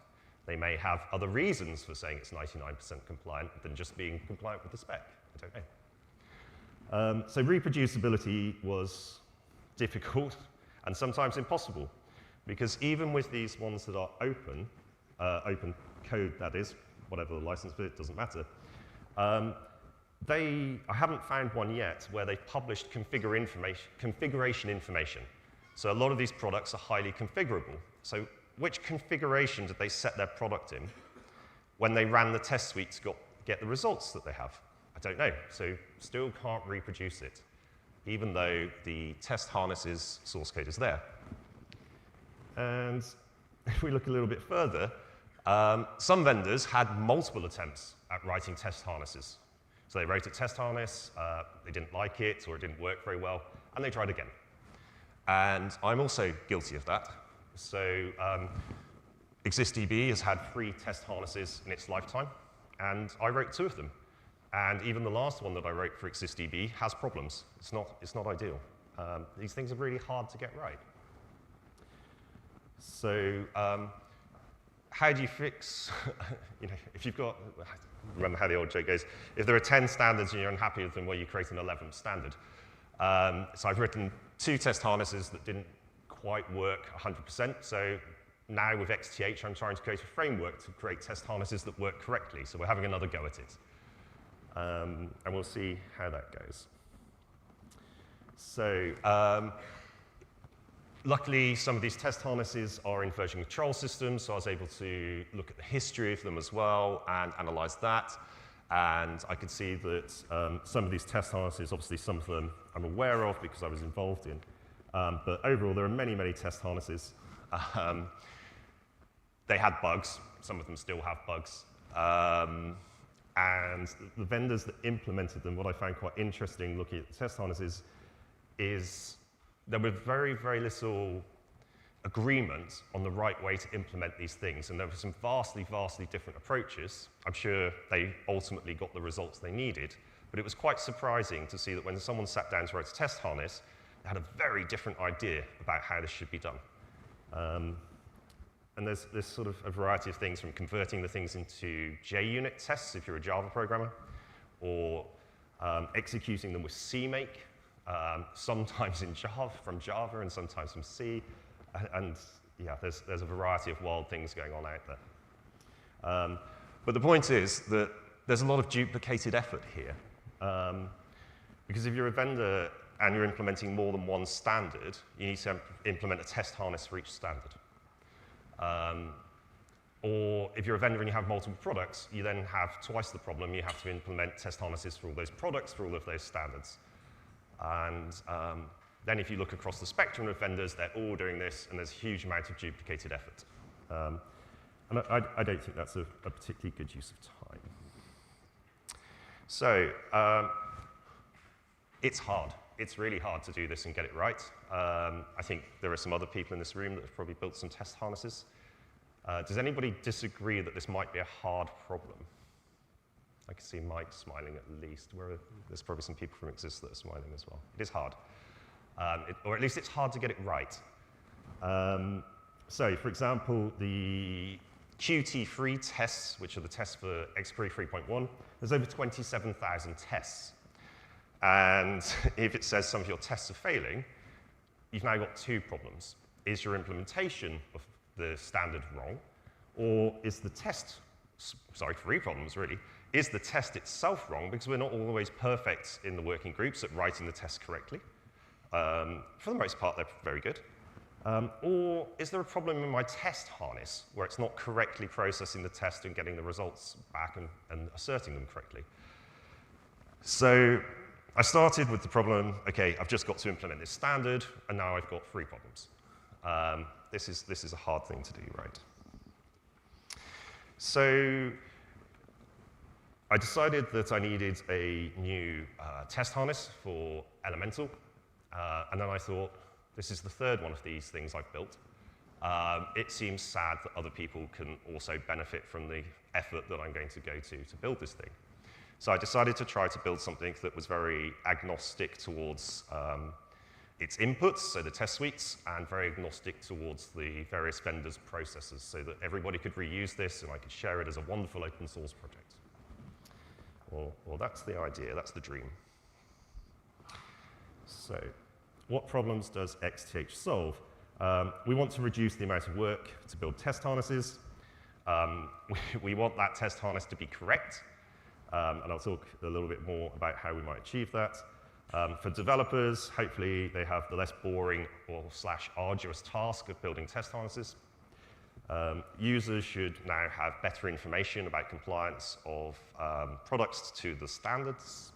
They may have other reasons for saying it's 99% compliant than just being compliant with the spec. I don't know. So reproducibility was difficult and sometimes impossible, because even with these ones that are open, open code that is, whatever the license for it, doesn't matter, I haven't found one yet where they've published configuration information. So a lot of these products are highly configurable. So which configuration did they set their product in when they ran the test suite to get the results that they have? I don't know. So still can't reproduce it, even though the test harness's source code is there. And if we look a little bit further, some vendors had multiple attempts at writing test harnesses. So they wrote a test harness, they didn't like it, or it didn't work very well, and they tried again. And I'm also guilty of that. So ExistDB has had 3 test harnesses in its lifetime. and I wrote 2 of them. And even the last one that I wrote for XSysDB has problems. It's not ideal. These things are really hard to get right. So how do you fix, if you've got, remember how the old joke goes, if there are 10 standards and you're unhappy with them, well, you create an 11th standard. So I've written 2 test harnesses that didn't quite work 100%. So now with XTH, I'm trying to create a framework to create test harnesses that work correctly. So we're having another go at it. And we'll see how that goes. So luckily, some of these test harnesses are in version control systems, so I was able to look at the history of them as well and analyze that. And I could see that some of these test harnesses, obviously some of them I'm aware of because I was involved in. But overall, there are many, many test harnesses. They had bugs. Some of them still have bugs. And the vendors that implemented them, what I found quite interesting looking at the test harnesses is there were very, very little agreement on the right way to implement these things. And there were some vastly, vastly different approaches. I'm sure they ultimately got the results they needed. But it was quite surprising to see that when someone sat down to write a test harness, they had a very different idea about how this should be done. And there's sort of a variety of things from converting the things into JUnit tests if you're a Java programmer, or executing them with CMake, sometimes in Java, from Java, and sometimes from C. And yeah, there's a variety of wild things going on out there. But the point is that there's a lot of duplicated effort here. Because if you're a vendor and you're implementing more than one standard, you need to implement a test harness for each standard. Or if you're a vendor and you have multiple products, you then have twice the problem. You have to implement test harnesses for all those products, for all of those standards. And then if you look across the spectrum of vendors, they're all doing this, and there's a huge amount of duplicated effort. And I don't think that's a particularly good use of time. So it's hard. It's really hard to do this and get it right. I think there are some other people in this room that have probably built some test harnesses. Does anybody disagree that this might be a hard problem? I can see Mike smiling at least. There's probably some people from Exist that are smiling as well. It is hard. Or at least it's hard to get it right. So, for example, the Qt3 tests, which are the tests for XQuery 3.1, there's over 27,000 tests. And if it says some of your tests are failing, you've now got 2 problems. Is your implementation of the standard wrong? Or is the test, sorry, 3 problems really, is the test itself wrong? Because we're not always perfect in the working groups at writing the test correctly. For the most part, they're very good. Or is there a problem in my test harness where it's not correctly processing the test and getting the results back and asserting them correctly? So I started with the problem, okay, I've just got to implement this standard, and now I've got 3 problems. This is a hard thing to do, right? So I decided that I needed a new test harness for Elemental, and then I thought, this is the 3rd one of these things I've built. It seems sad that other people can also benefit from the effort that I'm going to go to build this thing. So I decided to try to build something that was very agnostic towards its inputs, so the test suites, and very agnostic towards the various vendors' processes, so that everybody could reuse this and I could share it as a wonderful open source project. Well, that's the idea, that's the dream. So what problems does XTH solve? We want to reduce the amount of work to build test harnesses. We want that test harness to be correct. And I'll talk a little bit more about how we might achieve that. For developers, hopefully they have the less boring or / arduous task of building test harnesses. Users should now have better information about compliance of products to the standards.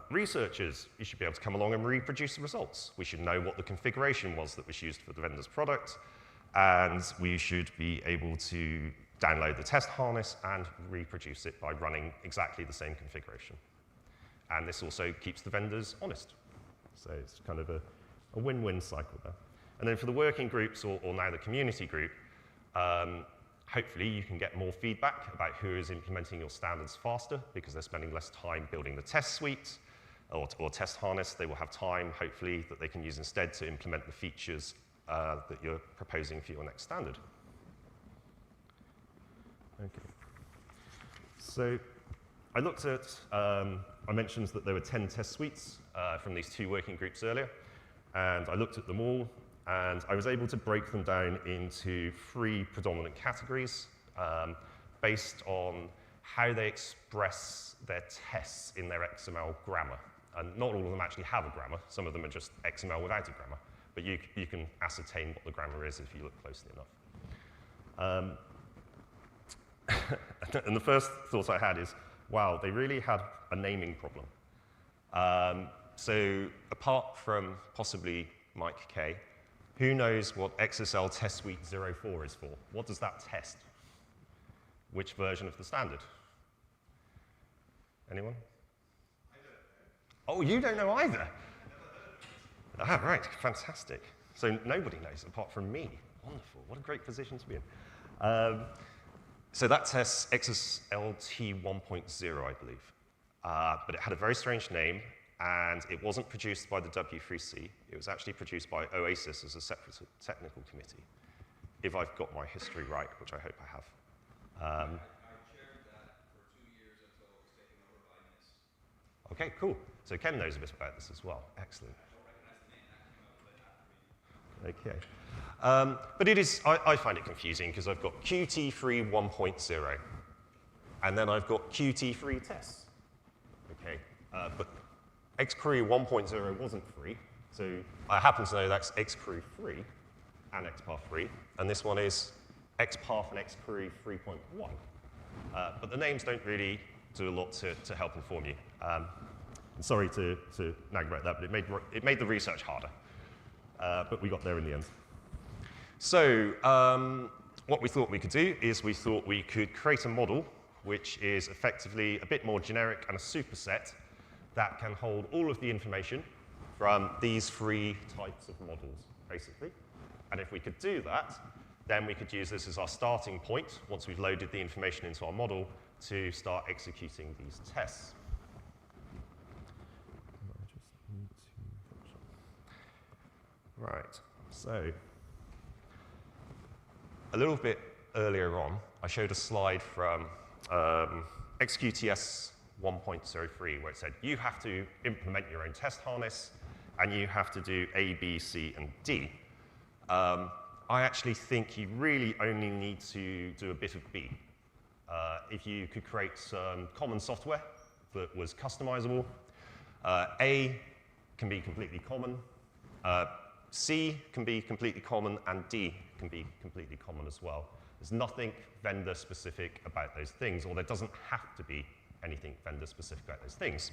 Researchers, you should be able to come along and reproduce the results. We should know what the configuration was that was used for the vendor's product, and we should be able to download the test harness and reproduce it by running exactly the same configuration. And this also keeps the vendors honest. So it's kind of a win-win cycle there. And then for the working groups, or now the community group, Hopefully, you can get more feedback about who is implementing your standards faster because they're spending less time building the test suite or test harness. They will have time, hopefully, that they can use instead to implement the features that you're proposing for your next standard. Okay. So I looked at, I mentioned that there were 10 test suites from these 2 working groups earlier, and I looked at them all, and I was able to break them down into 3 predominant categories based on how they express their tests in their XML grammar. And not all of them actually have a grammar. Some of them are just XML without a grammar. But you can ascertain what the grammar is if you look closely enough. And the first thought I had is, wow, they really had a naming problem. So apart from possibly Mike K, who knows what XSL Test Suite 04 is for? What does that test? Which version of the standard? Anyone? I don't know. Oh, you don't know either? Ah, right, fantastic. So nobody knows apart from me. Wonderful, what a great position to be in. So that tests XSLT 1.0, I believe. But it had a very strange name, and it wasn't produced by the W3C. It was actually produced by OASIS as a separate technical committee, if I've got my history right, which I hope I have. I chaired that for 2 years until it was taken over by NIST. OK, cool. So Ken knows a bit about this as well. Excellent. OK. But it is, I find it confusing because I've got Qt3 1.0, and then I've got Qt3 tests. OK, but Xcrew 1.0 wasn't free, so I happen to know that's Xcrew 3 and XPath 3, and this one is XPath and Xcrew 3.1. But the names don't really do a lot to help inform you. Sorry to nag about that, but it made the research harder. But we got there in the end. So what we thought we could do is we thought we could create a model which is effectively a bit more generic and a superset that can hold all of the information from these 3 types of models, basically. And if we could do that, then we could use this as our starting point, once we've loaded the information into our model, to start executing these tests. Right, so a little bit earlier on, I showed a slide from XQTS 1.03 where it said you have to implement your own test harness and you have to do A, B, C, and D. I actually think you really only need to do a bit of B. If you could create some common software that was customizable, A can be completely common, C can be completely common, and D can be completely common as well. There's nothing vendor-specific about those things, or there doesn't have to be anything vendor-specific about those things.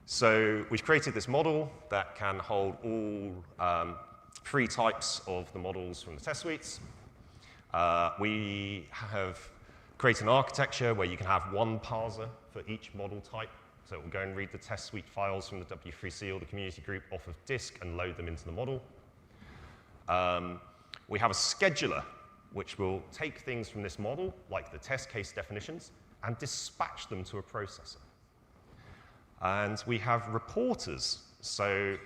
So we've created this model that can hold all 3 types of the models from the test suites. We have created an architecture where you can have 1 parser for each model type. So it will go and read the test suite files from the W3C or the community group off of disk and load them into the model. We have a scheduler, which will take things from this model, like the test case definitions, and dispatch them to a processor. And we have reporters. So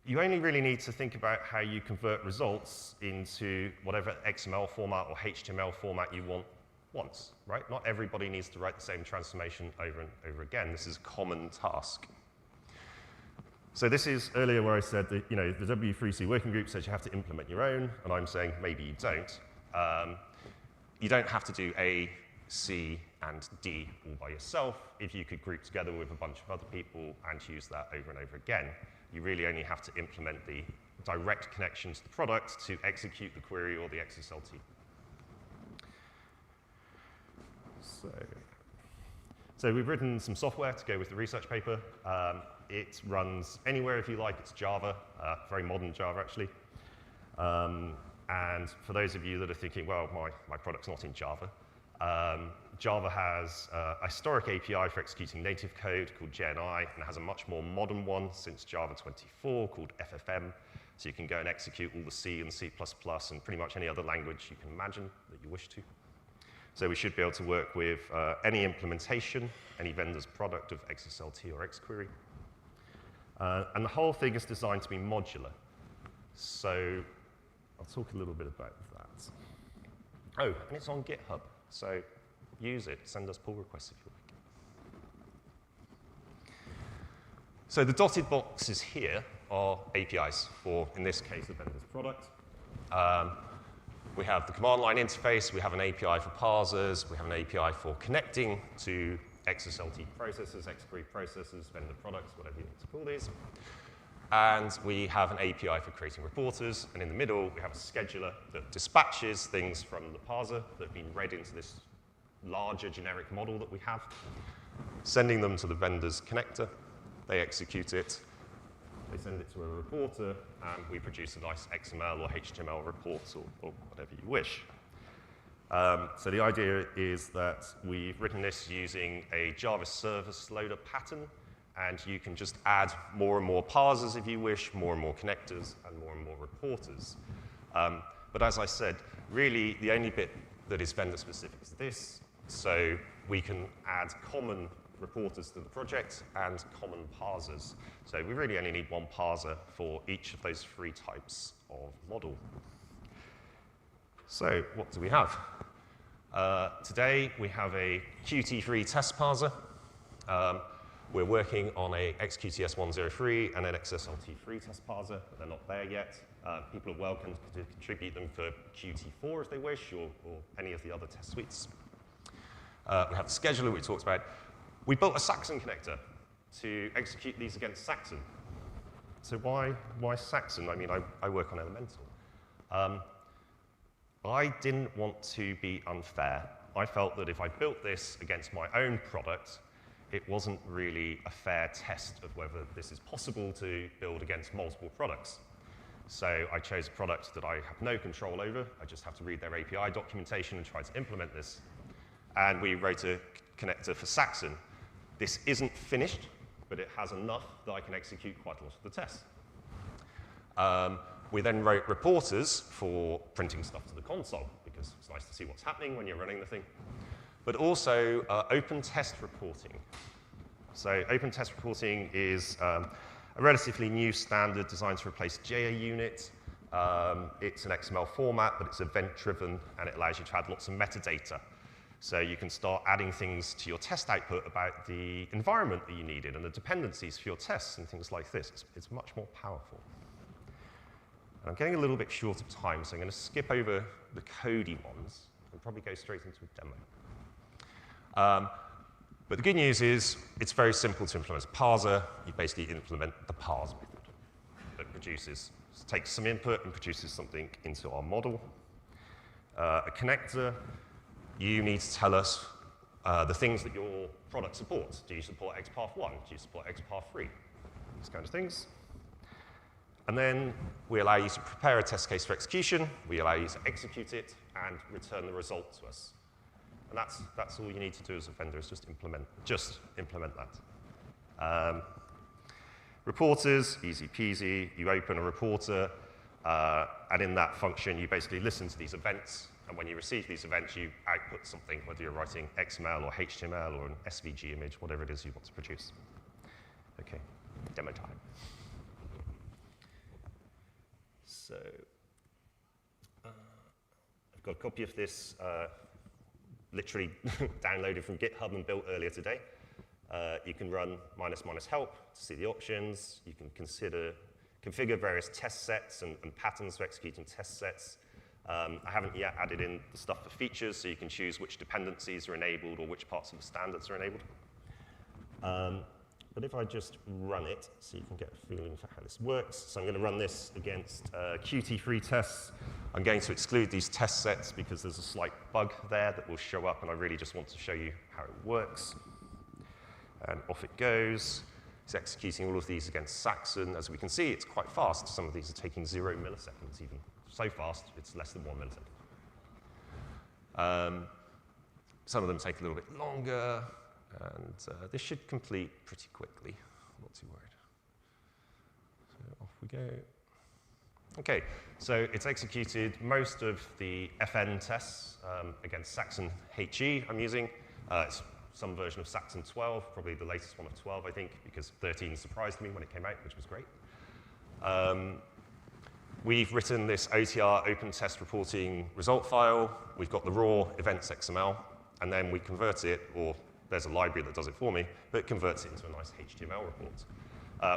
you only really need to think about how you convert results into whatever XML format or HTML format you want once, right? Not everybody needs to write the same transformation over and over again. This is a common task. So this is earlier where I said that the W3C working group says you have to implement your own, and I'm saying maybe you don't. You don't have to do A, C, and D all by yourself. If you could group together with a bunch of other people and use that over and over again, you really only have to implement the direct connection to the product to execute the query or the XSLT. So we've written some software to go with the research paper. It runs anywhere if you like. It's Java, very modern Java, actually. And for those of you that are thinking, well, my product's not in Java, Java has a historic API for executing native code called JNI, and it has a much more modern one since Java 24 called FFM. So you can go and execute all the C and C++ and pretty much any other language you can imagine that you wish to. So we should be able to work with any implementation, any vendor's product of XSLT or XQuery. And the whole thing is designed to be modular. So I'll talk a little bit about that. Oh, and it's on GitHub. So use it. Send us pull requests if you like. So the dotted boxes here are APIs, or in this case, the vendor's product. We have the command line interface, we have an API for parsers, we have an API for connecting to XSLT processors, XQuery processors, vendor products, whatever you need to call these. And we have an API for creating reporters, and in the middle, we have a scheduler that dispatches things from the parser that have been read into this larger generic model that we have, sending them to the vendor's connector. They execute it. They send it to a reporter, and we produce a nice XML or HTML report or whatever you wish. So the idea is that we've written this using a Java service loader pattern, and you can just add more and more parsers if you wish, more and more connectors, and more reporters. But as I said, really the only bit that is vendor-specific is this. So we can add common reporters to the project and common parsers. So we really only need one parser for each of those 3 types of model. So what do we have? Today we have a Qt3 test parser. We're working on a XQTS103 and an XSLT3 test parser, but they're not there yet. People are welcome to contribute them for Qt4 if they wish, or any of the other test suites. We have the scheduler we talked about. We built a Saxon connector to execute these against Saxon. So why Saxon? I mean, I work on Elemental. I didn't want to be unfair. I felt that if I built this against my own product, it wasn't really a fair test of whether this is possible to build against multiple products. So I chose a product that I have no control over. I just have to read their API documentation and try to implement this. And we wrote a connector for Saxon. This isn't finished, but it has enough that I can execute quite a lot of the tests. We then wrote reporters for printing stuff to the console, because it's nice to see what's happening when you're running the thing. But also open test reporting. So open test reporting is a relatively new standard designed to replace JUnit. It's an XML format, but it's event-driven, and it allows you to add lots of metadata. So you can start adding things to your test output about the environment that you needed and the dependencies for your tests and things like this. It's much more powerful. And I'm getting a little bit short of time, so I'm going to skip over the codey ones and probably go straight into a demo. But the good news is it's very simple to implement. As a parser, you basically implement the parse method that takes some input and produces something into our model. A connector, you need to tell us the things that your product supports. Do you support XPath 1? Do you support XPath 3? These kinds of things. And then we allow you to prepare a test case for execution. We allow you to execute it and return the result to us. And that's all you need to do as a vendor, is just implement that. Reporters, easy peasy. You open a reporter, and in that function, you basically listen to these events. And when you receive these events, you output something, whether you're writing XML or HTML or an SVG image, whatever it is you want to produce. OK, demo time. So I've got a copy of this literally downloaded from GitHub and built earlier today. You can run --help to see the options. You can configure various test sets and patterns for executing test sets. I haven't yet added in the stuff for features, so you can choose which dependencies are enabled or which parts of the standards are enabled. But if I just run it, so you can get a feeling for how this works. So I'm going to run this against Qt3 tests. I'm going to exclude these test sets because there's a slight bug there that will show up, and I really just want to show you how it works. And off it goes. It's executing all of these against Saxon. As we can see, it's quite fast. Some of these are taking 0 milliseconds even. So fast, it's less than 1 millisecond. Some of them take a little bit longer. And this should complete pretty quickly. Not too worried. So off we go. Okay, so it's executed most of the FN tests against Saxon HE I'm using. It's some version of Saxon 12, probably the latest one of 12, I think, because 13 surprised me when it came out, which was great. We've written this OTR open test reporting result file. We've got the raw events XML, and then we convert it, or there's a library that does it for me, but it converts it into a nice HTML report.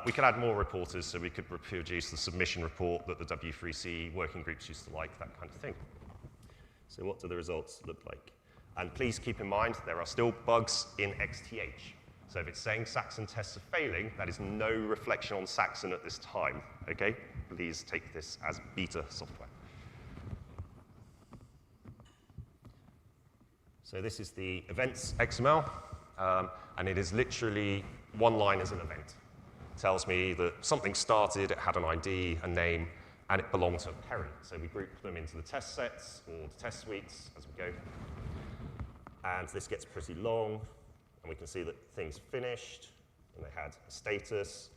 We could add more reporters, so we could produce the submission report that the W3C working groups used to like, that kind of thing. So what do the results look like? And please keep in mind, there are still bugs in XTH. So if it's saying Saxon tests are failing, that is no reflection on Saxon at this time, okay? Please take this as beta software. So this is the events XML, and it is literally one line as an event. It tells me that something started, it had an ID, a name, and it belonged to a parent. So we group them into the test sets or the test suites as we go. And this gets pretty long, and we can see that things finished, and they had a status.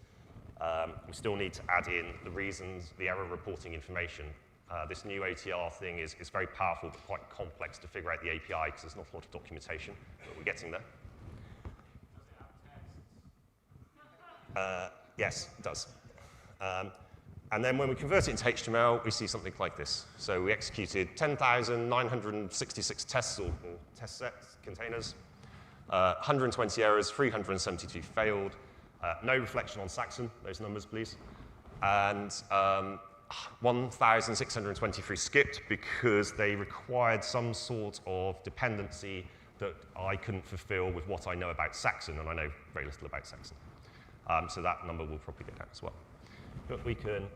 We still need to add in the reasons, the error reporting information. This new OTR thing is very powerful, but quite complex to figure out the API, because there's not a lot of documentation, but we're getting there. Yes, it does. And then when we convert it into HTML, we see something like this. So we executed 10,966 tests or test sets, containers, 120 errors, 372 failed. No reflection on Saxon, those numbers, please. And 1,623 skipped because they required some sort of dependency that I couldn't fulfill with what I know about Saxon, and I know very little about Saxon. So that number will probably go down as well. But we can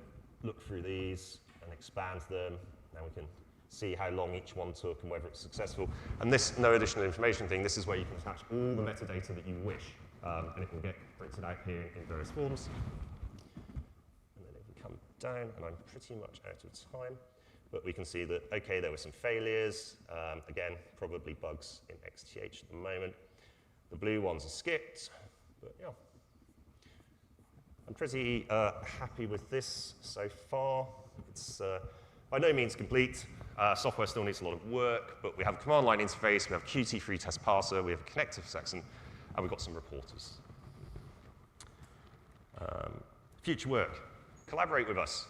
look through these and expand them. Now we can see how long each one took and whether it's successful. And this no additional information thing, this is where you can attach all the metadata that you wish. And it will get printed out here in various forms. And then if we come down, and I'm pretty much out of time, but we can see that, okay, there were some failures. Again, probably bugs in XTH at the moment. The blue ones are skipped, but yeah. I'm pretty happy with this so far. It's by no means complete. Software still needs a lot of work, but we have a command line interface, we have a Qt free test parser, we have a connector for Saxon, and we've got some reporters. Future work. Collaborate with us.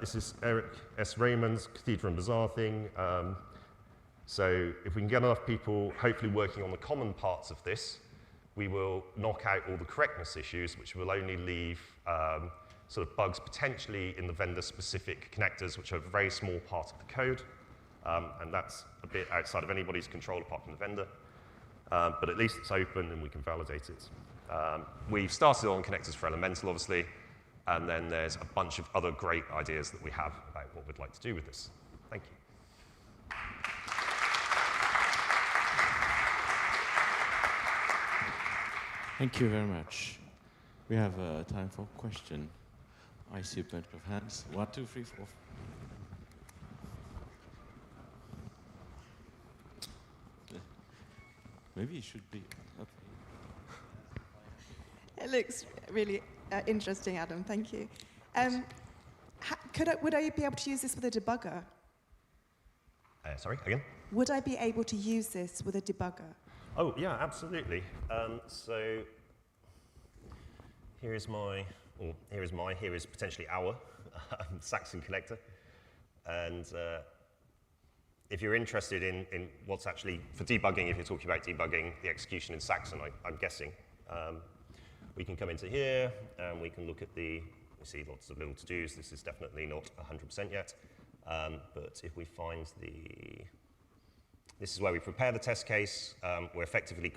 This is Eric S. Raymond's Cathedral and Bazaar thing. So if we can get enough people hopefully working on the common parts of this, we will knock out all the correctness issues, which will only leave sort of bugs potentially in the vendor-specific connectors, which are a very small part of the code. And that's a bit outside of anybody's control apart from the vendor. But at least it's open and we can validate it. We've started on connectors for Elemental, obviously, and then there's a bunch of other great ideas that we have about what we'd like to do with this. Thank you. Thank you very much. We have time for question. I see a bunch of hands. 1, 2, 3, 4. Maybe it should be. Okay. It looks really interesting, Adam. Thank you. Would I be able to use this with a debugger? Sorry, again? Would I be able to use this with a debugger? Oh, yeah, absolutely. So here is potentially our Saxon connector. And if you're interested in what's actually, for debugging, if you're talking about debugging the execution in Saxon, I'm guessing, we can come into here and we can look at we see lots of little to-dos. This is definitely not 100% yet. But if we find this is where we prepare the test case. We're effectively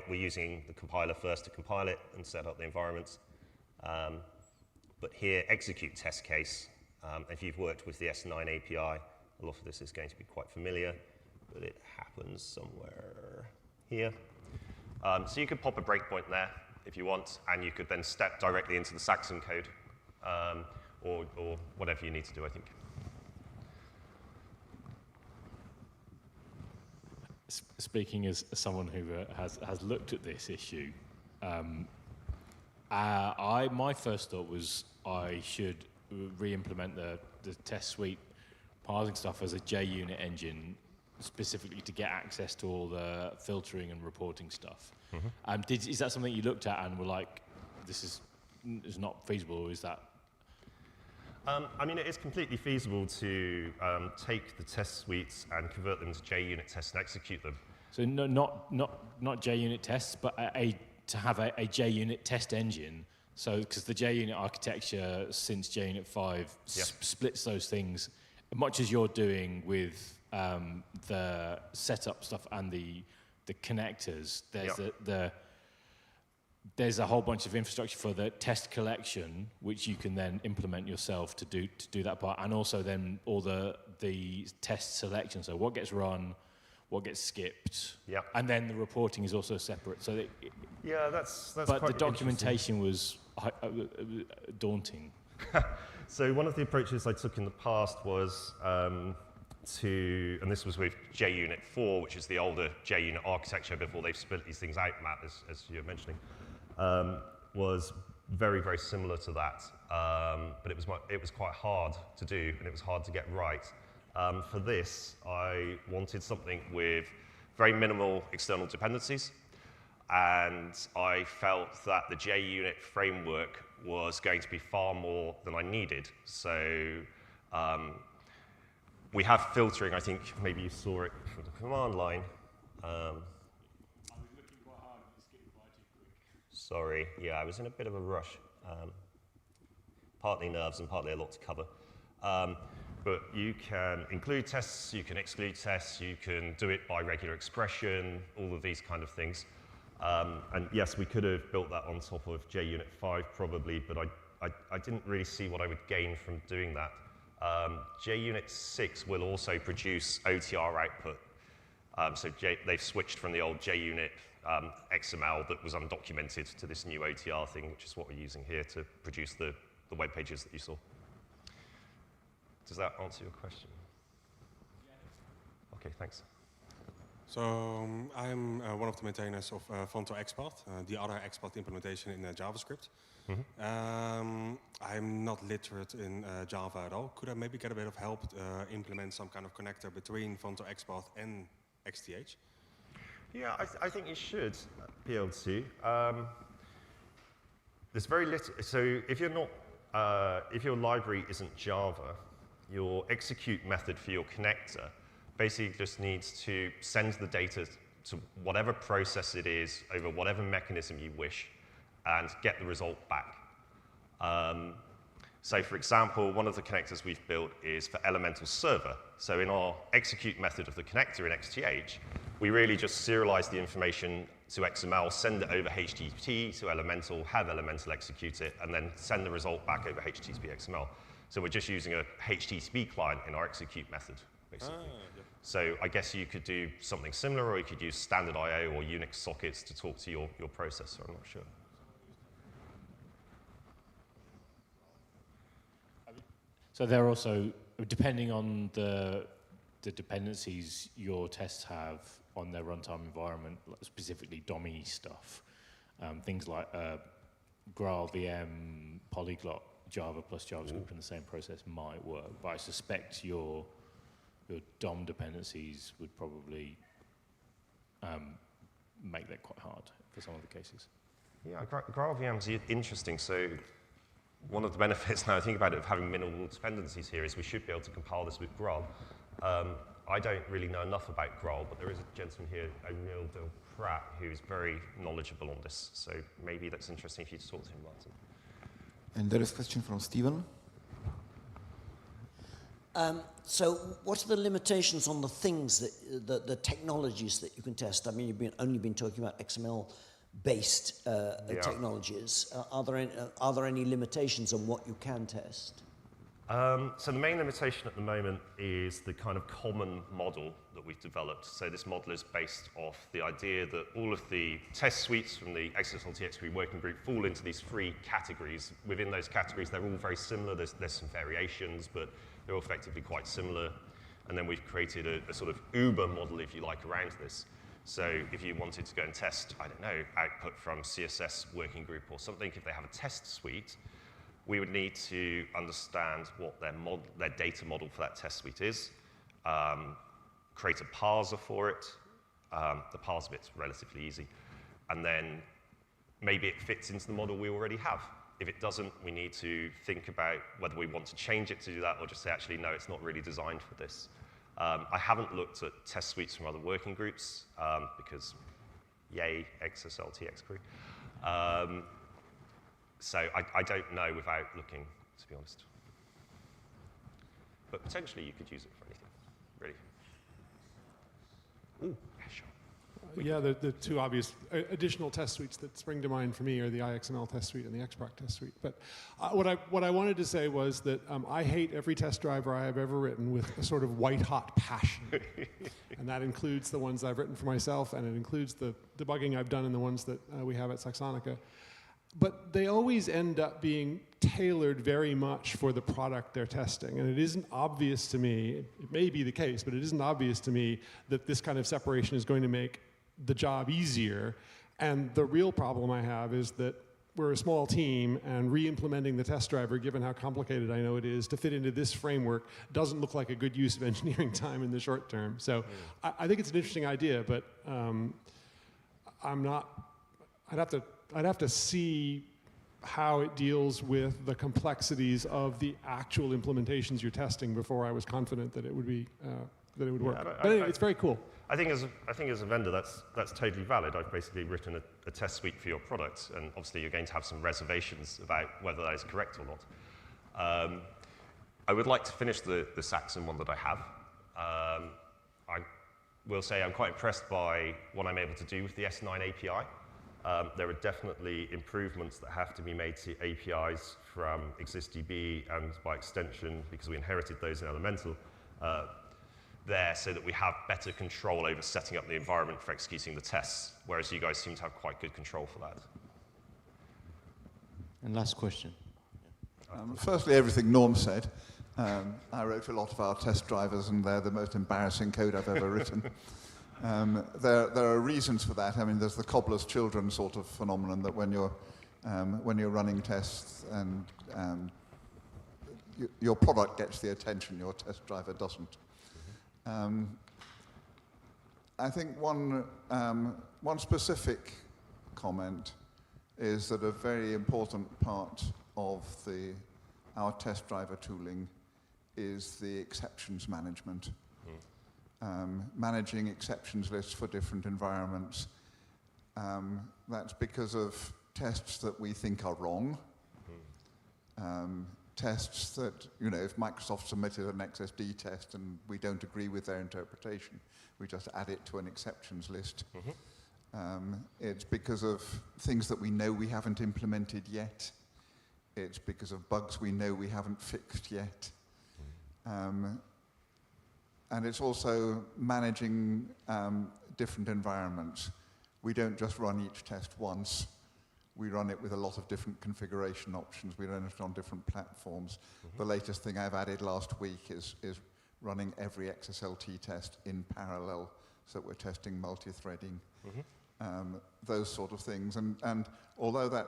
we're using the compiler first to compile it and set up the environments. But here, execute test case. If you've worked with the S9 API, a lot of this is going to be quite familiar, but it happens somewhere here. So you could pop a breakpoint there if you want, and you could then step directly into the Saxon code, or whatever you need to do, I think. Speaking as someone who has looked at this issue, my first thought was I should re-implement the test suite parsing stuff as a JUnit engine specifically to get access to all the filtering and reporting stuff. Is that something you looked at and were like, this is not feasible, or is that? I mean, it is completely feasible to take the test suites and convert them to JUnit tests and execute them. So not JUnit tests, but to have a JUnit test engine. So because the JUnit architecture since JUnit 5 splits those things, much as you're doing with the setup stuff and the connectors. There's a whole bunch of infrastructure for the test collection, which you can then implement yourself to do that part, and also then all the test selection. So what gets run, what gets skipped, and then the reporting is also separate. So that's but quite the documentation was daunting. So one of the approaches I took in the past was and this was with JUnit 4, which is the older JUnit architecture before they've split these things out, Matt, as you were mentioning, was very, very similar to that. But it was quite hard to do, and it was hard to get right. For this, I wanted something with very minimal external dependencies, and I felt that the JUnit framework was going to be far more than I needed. So we have filtering. I think maybe you saw it from the command line. Sorry, yeah, I was in a bit of a rush. Partly nerves and partly a lot to cover. But you can include tests, you can exclude tests, you can do it by regular expression, all of these kind of things. And yes, we could have built that on top of JUnit 5 probably, but I didn't really see what I would gain from doing that. JUnit 6 will also produce OTR output. So they've switched from the old JUnit XML that was undocumented to this new OTR thing, which is what we're using here to produce the web pages that you saw. Does that answer your question? Okay, thanks. So I'm one of the maintainers of Fonto XPath, the other XPath implementation in JavaScript. I'm not literate in Java at all. Could I maybe get a bit of help implement some kind of connector between Fonto XPath and XTH? Yeah, I think you should be able to. There's very little. So if you're not, if your library isn't Java, your execute method for your connector basically just needs to send the data to whatever process it is over whatever mechanism you wish and get the result back. So for example, one of the connectors we've built is for Elemental Server. So in our execute method of the connector in XTH, we really just serialize the information to XML, send it over HTTP to Elemental, have Elemental execute it, and then send the result back over HTTP XML. So we're just using a HTTP client in our execute method, basically. So I guess you could do something similar, or you could use standard I/O or Unix sockets to talk to your processor, I'm not sure. So they're also, depending on the dependencies your tests have on their runtime environment, specifically DOMI stuff, things like GraalVM, Polyglot, Java plus JavaScript in the same process might work, but I suspect your DOM dependencies would probably make that quite hard for some of the cases. Yeah, GraalVM is interesting. So one of the benefits, now I think about it, of having minimal dependencies here is we should be able to compile this with Graal. I don't really know enough about Graal, but there is a gentleman here, Emil Del Prat, who is very knowledgeable on this. So maybe that's interesting for you to talk to him, Martin. And there is a question from Stephen. So what are the limitations on the things that the technologies that you can test? I mean, you've only been talking about XML-based technologies. Are there any limitations on what you can test? So the main limitation at the moment is the kind of common model that we've developed. So this model is based off the idea that all of the test suites from the XSLT-X3 working group fall into these 3 categories. Within those categories, they're all very similar. There's some variations, but they're all effectively quite similar. And then we've created a sort of Uber model, if you like, around this. So if you wanted to go and test, I don't know, output from CSS working group or something, if they have a test suite, we would need to understand what their data model for that test suite is, create a parser for it. The parser bit's relatively easy. And then maybe it fits into the model we already have. If it doesn't, we need to think about whether we want to change it to do that or just say, actually, no, it's not really designed for this. I haven't looked at test suites from other working groups because, yay, XSLTX crew. So I don't know without looking, to be honest. But potentially you could use it for anything, really. Ooh, yeah, sure. Yeah, the two obvious additional test suites that spring to mind for me are the iXML test suite and the XPrague test suite. But what I wanted to say was that I hate every test driver I have ever written with a sort of white-hot passion. And that includes the ones I've written for myself, and it includes the debugging I've done in the ones that we have at Saxonica. But they always end up being tailored very much for the product they're testing. And it isn't obvious to me, it may be the case, but it isn't obvious to me that this kind of separation is going to make the job easier. And the real problem I have is that we're a small team, and re-implementing the test driver, given how complicated I know it is, to fit into this framework doesn't look like a good use of engineering time in the short term. So I think it's an interesting idea, but I'd have to see how it deals with the complexities of the actual implementations you're testing before I was confident that it would be that it would work. But anyway, it's very cool. I think as a vendor, that's totally valid. I've basically written a test suite for your product, and obviously you're going to have some reservations about whether that is correct or not. I would like to finish the Saxon one that I have. I will say I'm quite impressed by what I'm able to do with the S9 API. There are definitely improvements that have to be made to APIs from ExistDB and by extension, because we inherited those in Elemental, there so that we have better control over setting up the environment for executing the tests, whereas you guys seem to have quite good control for that. And last question. Firstly, everything Norm said. I wrote a lot of our test drivers, and they're the most embarrassing code I've ever written. There are reasons for that. I mean, there's the cobbler's children sort of phenomenon that when you're running tests and your product gets the attention, your test driver doesn't. I think one specific comment is that a very important part of our test driver tooling is the exceptions management. Managing exceptions lists for different environments. That's because of tests that we think are wrong. Tests that, if Microsoft submitted an XSD test and we don't agree with their interpretation, we just add it to an exceptions list. It's because of things that we know we haven't implemented yet. It's because of bugs we know we haven't fixed yet. And it's also managing different environments. We don't just run each test once. We run it with a lot of different configuration options. We run it on different platforms. The latest thing I've added last week is running every XSLT test in parallel, so that we're testing multi-threading, those sort of things. And although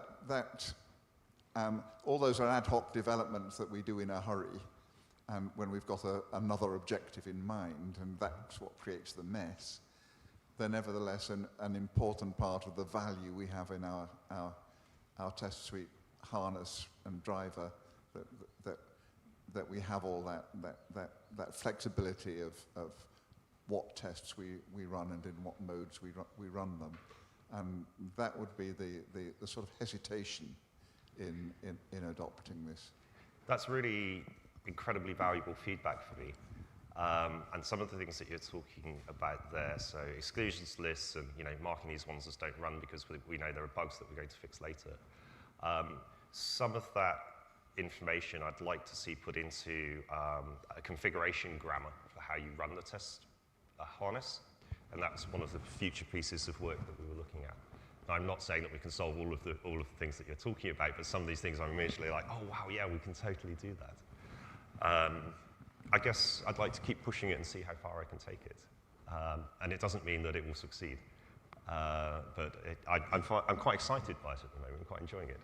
all those are ad hoc developments that we do in a hurry, and when we've got another objective in mind, and that's what creates the mess, they're nevertheless an important part of the value we have in our test suite harness and driver, that we have all that flexibility of what tests we run and in what modes we run them. And that would be the sort of hesitation in adopting this. That's really incredibly valuable feedback for me. And some of the things that you're talking about there, so exclusions lists and marking these ones as don't run because we know there are bugs that we're going to fix later. Some of that information I'd like to see put into a configuration grammar for how you run the test harness, and that's one of the future pieces of work that we were looking at. Now, I'm not saying that we can solve all of the things that you're talking about, but some of these things I'm immediately like, oh wow, yeah, we can totally do that. I guess I'd like to keep pushing it and see how far I can take it. And it doesn't mean that it will succeed. But I'm quite excited by it at the moment. I'm quite enjoying it.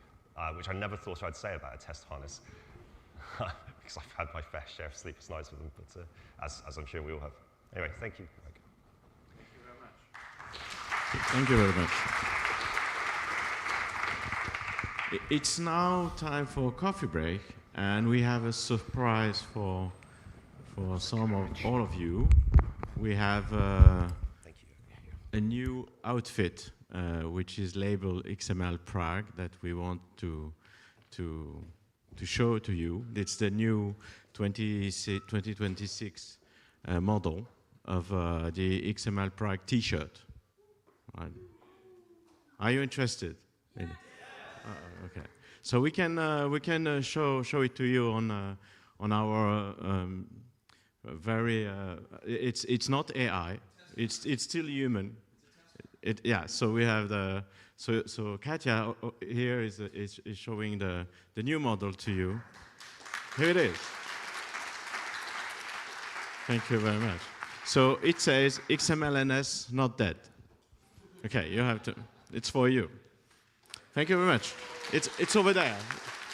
which I never thought I'd say about a test harness, because I've had my fair share of sleepless nights with them, but as I'm sure we all have. Anyway, thank you. Thank you very much. It's now time for a coffee break, and we have a surprise for some of all of you. We have a new outfit, which is labeled XML Prague, that we want to show to you. It's the new 2026 model of the XML Prague T-shirt. Right. Are you interested? Yeah. Okay. So we can show it to you on our very. It's not AI. It's still human. Yeah. So we have the. So Katja here is showing the new model to you. Here it is. Thank you very much. So it says XMLNS not dead. Okay, you have to. It's for you. Thank you very much. It's over there.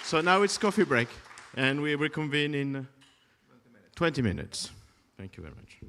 So now it's coffee break, and we reconvene in 20 minutes. Thank you very much.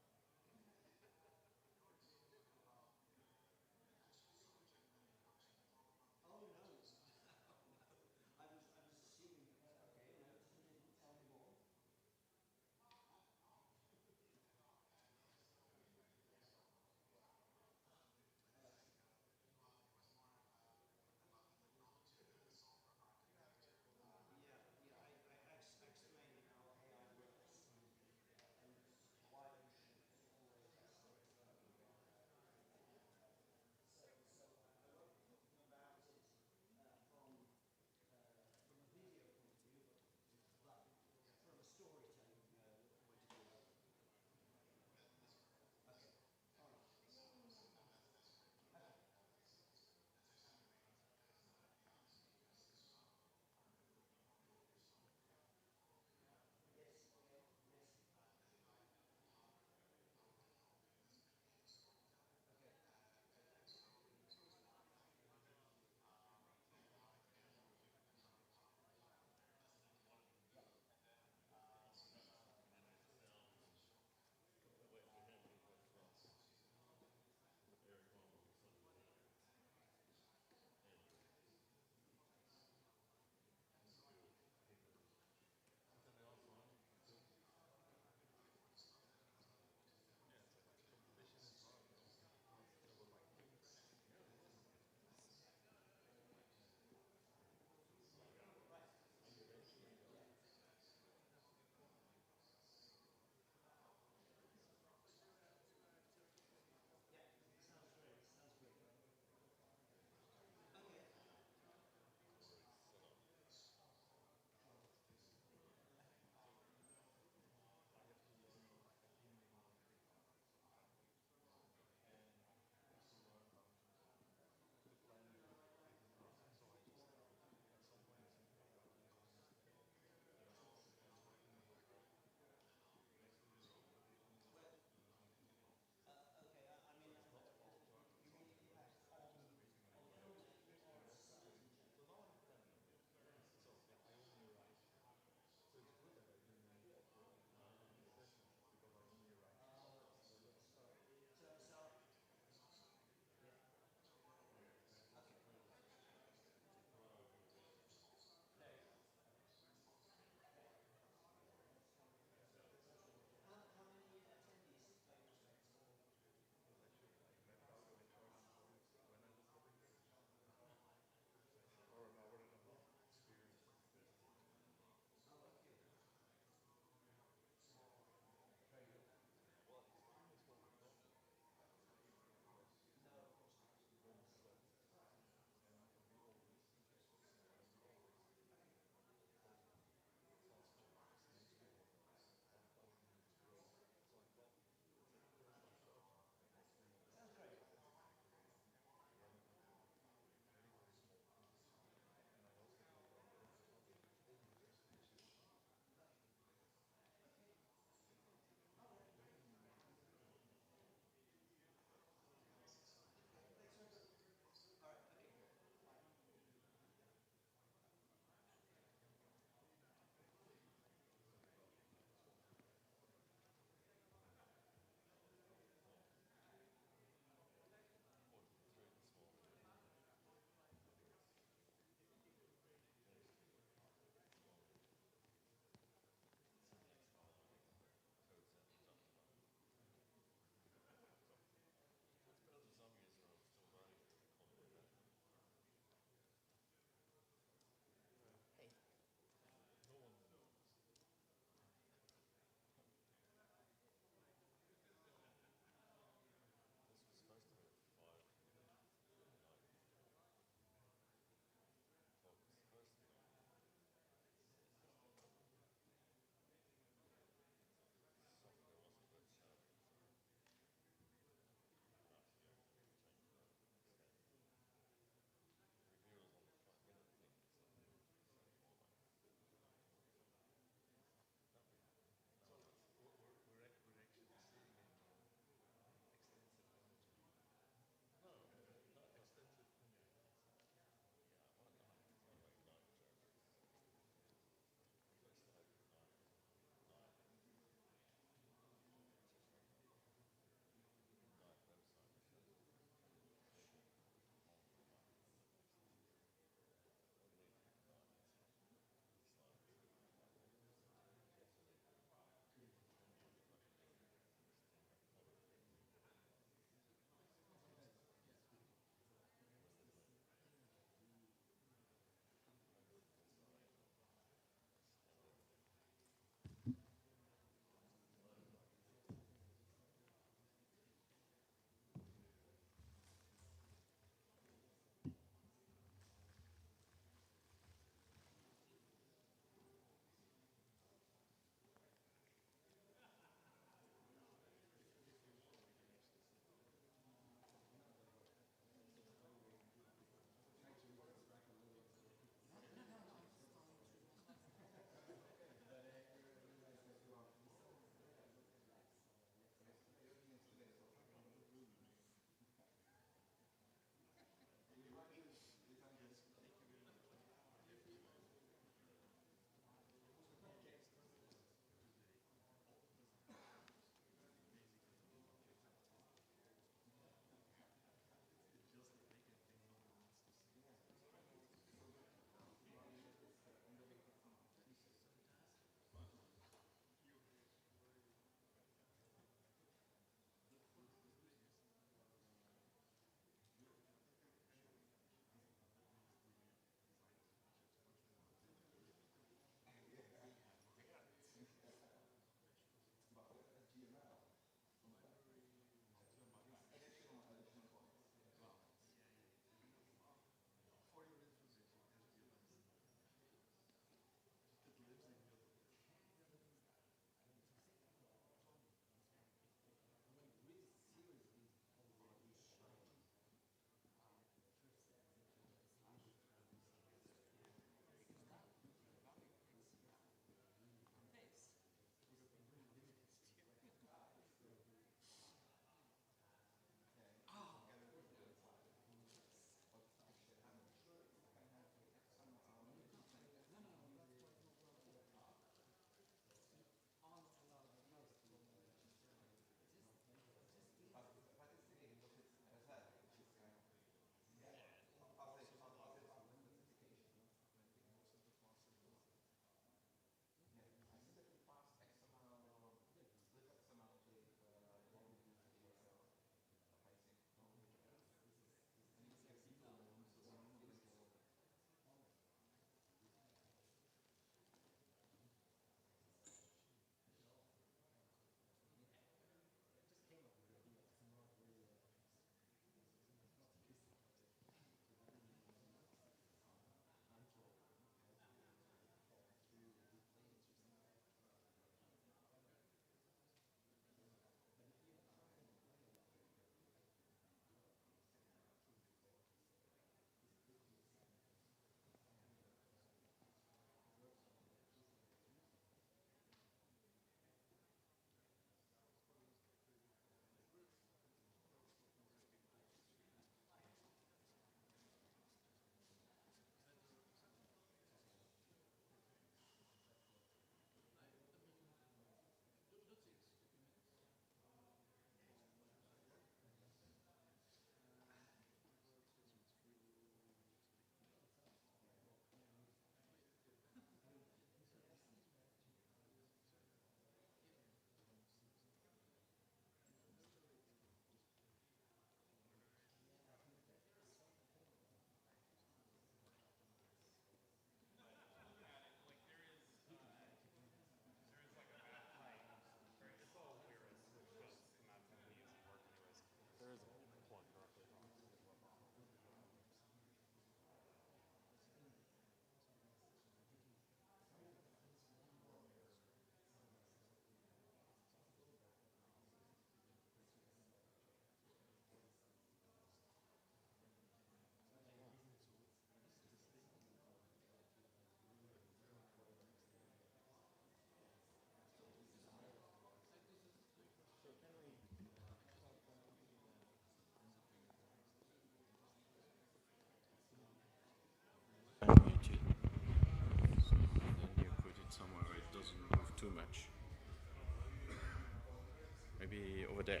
there.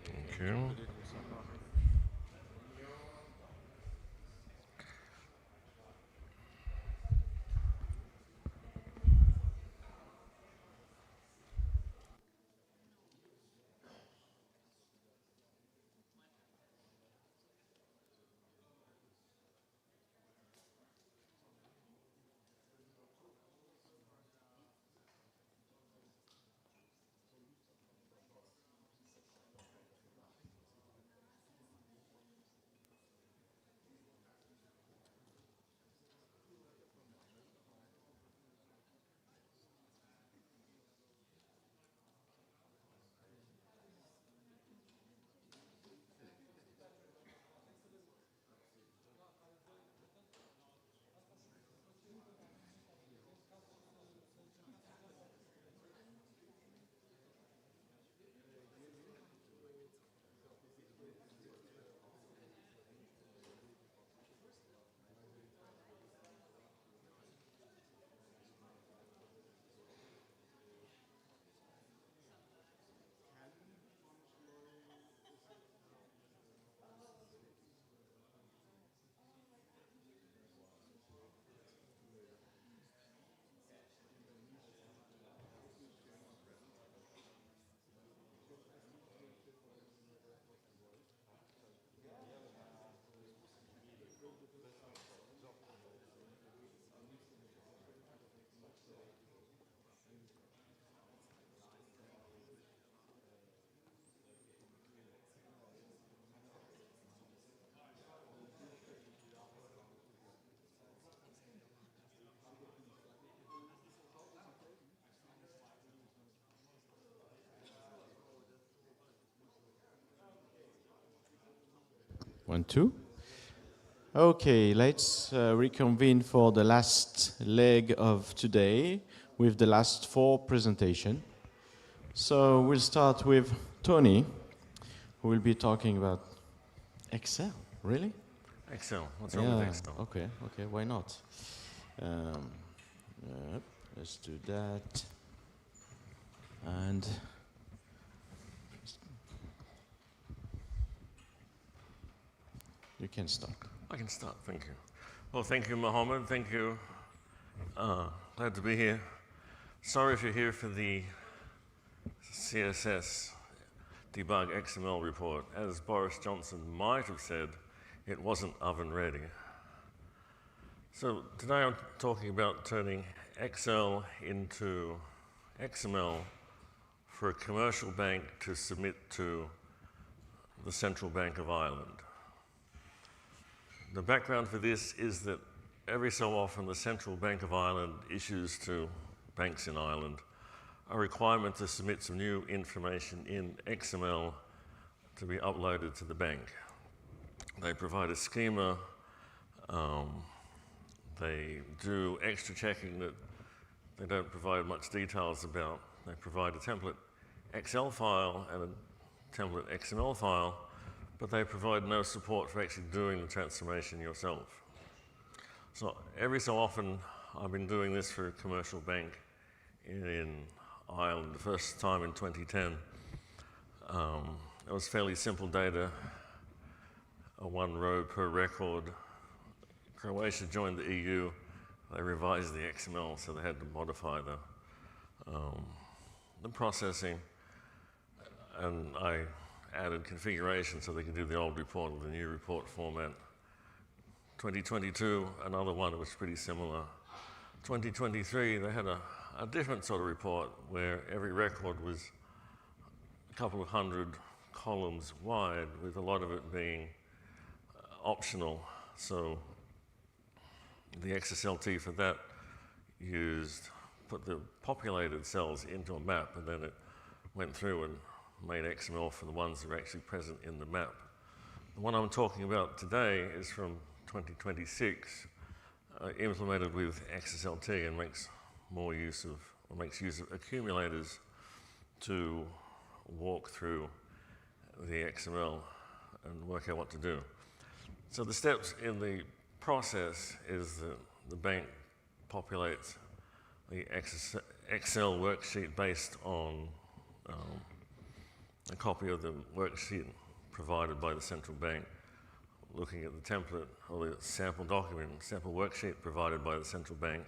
Thank you. One, two. Okay, let's reconvene for the last leg of today with the last 4 presentations. So we'll start with Tony, who will be talking about Excel. Really? Excel. What's wrong with Excel? Okay, why not? Let's do that. And you can start. I can start, thank you. Well, thank you, Mohammed. Thank you. Glad to be here. Sorry if you're here for the CSS debug XML report. As Boris Johnson might have said, it wasn't oven ready. So today I'm talking about turning Excel into XML for a commercial bank to submit to the Central Bank of Ireland. The background for this is that every so often the Central Bank of Ireland issues to banks in Ireland a requirement to submit some new information in XML to be uploaded to the bank. They provide a schema, they do extra checking that they don't provide much details about. They provide a template Excel file and a template XML file, but they provide no support for actually doing the transformation yourself. So every so often, I've been doing this for a commercial bank in Ireland, the first time in 2010. It was fairly simple data, a 1 row per record. Croatia joined the EU, they revised the XML, so they had to modify the processing, and I added configuration so they could do the old report with the new report format. 2022, another one that was pretty similar. 2023, they had a different sort of report where every record was a couple of hundred columns wide, with a lot of it being optional. So the XSLT for that put the populated cells into a map, and then it went through and made XML for the ones that are actually present in the map. The one I'm talking about today is from 2026, implemented with XSLT, and makes use of accumulators to walk through the XML and work out what to do. So the steps in the process is that the bank populates the Excel worksheet based on a copy of the worksheet provided by the central bank, looking at the template or the sample document, sample worksheet provided by the central bank.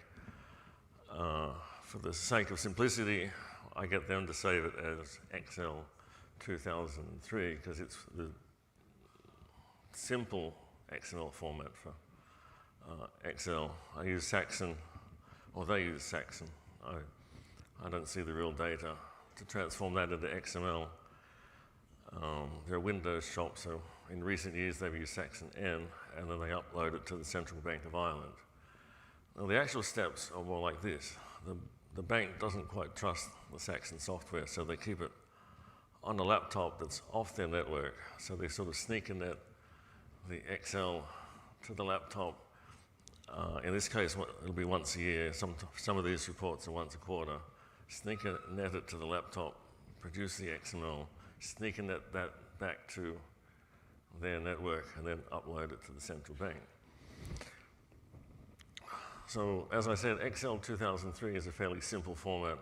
For the sake of simplicity, I get them to save it as Excel 2003 because it's the simple XML format for Excel. I use Saxon, or they use Saxon. I don't see the real data to transform that into XML. They're a Windows shop, so in recent years they've used Saxon N, and then they upload it to the Central Bank of Ireland. Now the actual steps are more like this. The bank doesn't quite trust the Saxon software, so they keep it on a laptop that's off their network. So they sort of sneak in the Excel to the laptop. In this case, it'll be once a year. Some of these reports are once a quarter. Sneak it, net it to the laptop, produce the XML, sneak in that back to their network, and then upload it to the central bank. So, as I said, Excel 2003 is a fairly simple format.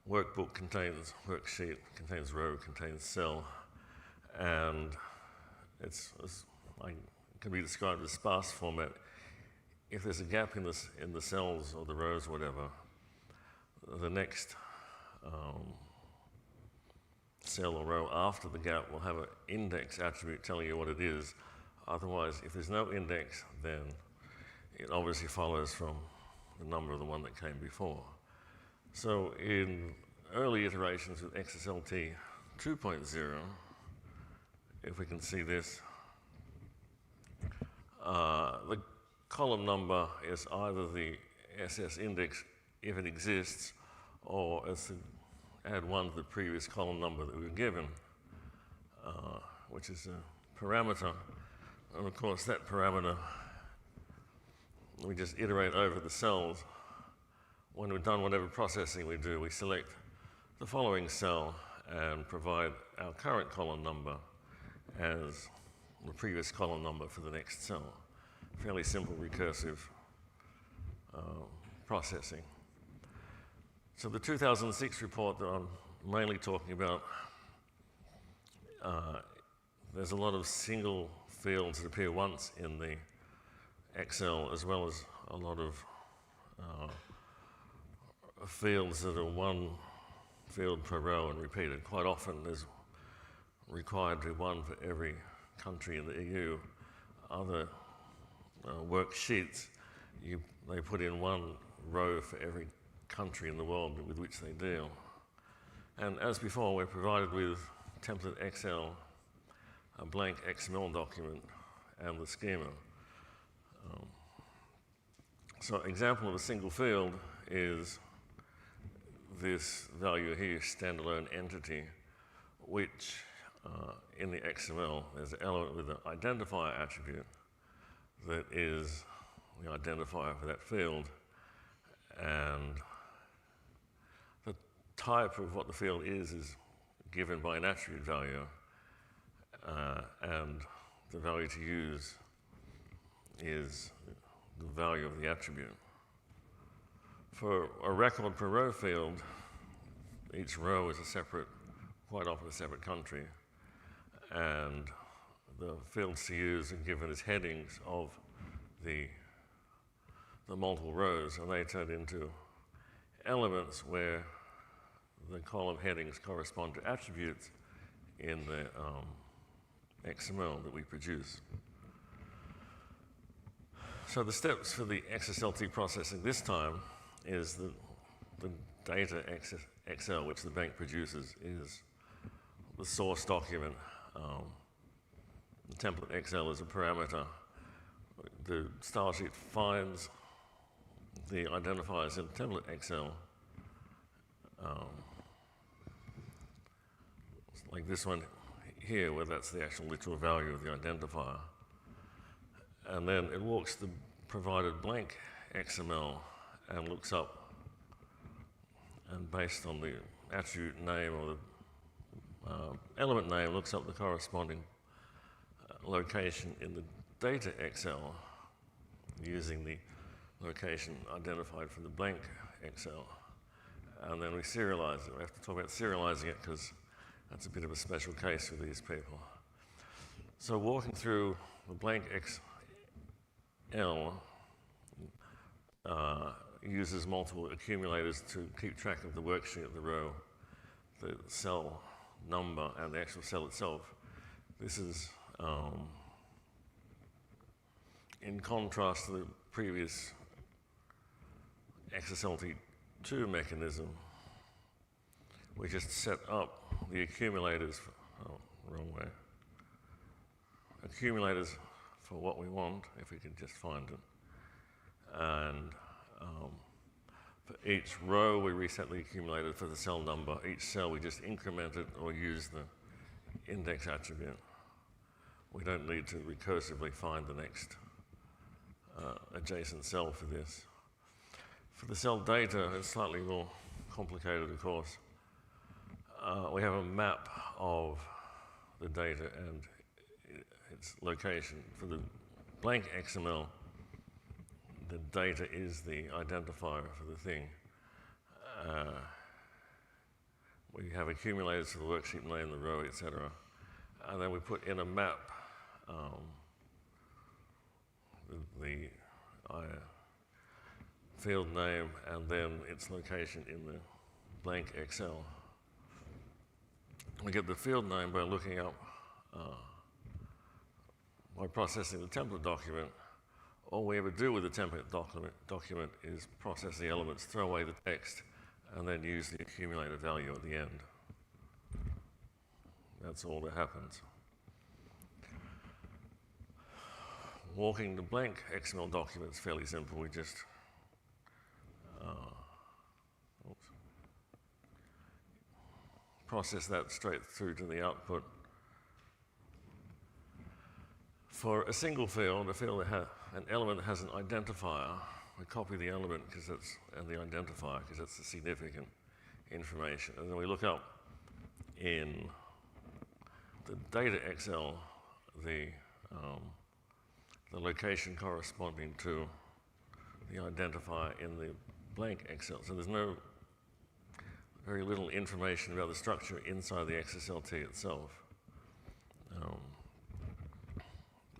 Workbook contains worksheet, contains row, contains cell, and it can be described as sparse format. If there's a gap in the cells or the rows or whatever, the next cell or row after the gap will have an index attribute telling you what it is. Otherwise, if there's no index, then it obviously follows from the number of the one that came before. So in early iterations with XSLT 2.0, if we can see this, the column number is either the SS index if it exists, or it's to add one to the previous column number that we were given, which is a parameter. And of course, that parameter, we just iterate over the cells. When we've done whatever processing we do, we select the following cell and provide our current column number as the previous column number for the next cell. Fairly simple recursive processing. So the 2006 report that I'm mainly talking about, there's a lot of single fields that appear once in the Excel, as well as a lot of fields that are one field per row and repeated. Quite often there's required to be one for every country in the EU. Other worksheets, they put in one row for every country in the world with which they deal. And as before, we're provided with template Excel, a blank XML document, and the schema. So example of a single field is this value here, standalone entity, which in the XML, there's an element with an identifier attribute that is the identifier for that field. And the type of what the field is given by an attribute value, and the value to use is the value of the attribute. For a record per row field, each row is a separate, quite often a separate country, and the fields to use are given as headings of the multiple rows, and they turn into elements where the column headings correspond to attributes in the XML that we produce. So the steps for the XSLT processing this time is the data XL, which the bank produces, is the source document. The template XL is a parameter. The style sheet finds the identifiers in template XL, like this one here, where that's the actual literal value of the identifier. And then it walks the provided blank XML and looks up, and based on the attribute name or the element name, looks up the corresponding location in the data XL using the location identified for the blank XL. And then we serialize it. We have to talk about serializing it because that's a bit of a special case for these people. So walking through the blank XL uses multiple accumulators to keep track of the worksheet, the row, the cell number, and the actual cell itself. This is in contrast to the previous XSLT2 mechanism. We just set up the accumulators, wrong way, accumulators for what we want, if we can just find it. And for each row, we reset the accumulator for the cell number. Each cell, we just increment it or use the index attribute. We don't need to recursively find the next adjacent cell for this. For the cell data, it's slightly more complicated, of course. We have a map of the data and its location. For the blank XML, the data is the identifier for the thing. We have accumulators for the worksheet name, the row, etc. And then we put in a map the field name and then its location in the blank XL. We get the field name by looking up, by processing the template document. All we ever do with the template document is process the elements, throw away the text, and then use the accumulator value at the end. That's all that happens. Walking the blank XML document is fairly simple. We just process that straight through to the output. For a single field, a field that has an element that has an identifier, we copy the element and the identifier because that's the significant information. And then we look up in the data XL the location corresponding to the identifier in the blank XL. So there's very little information about the structure inside the XSLT itself.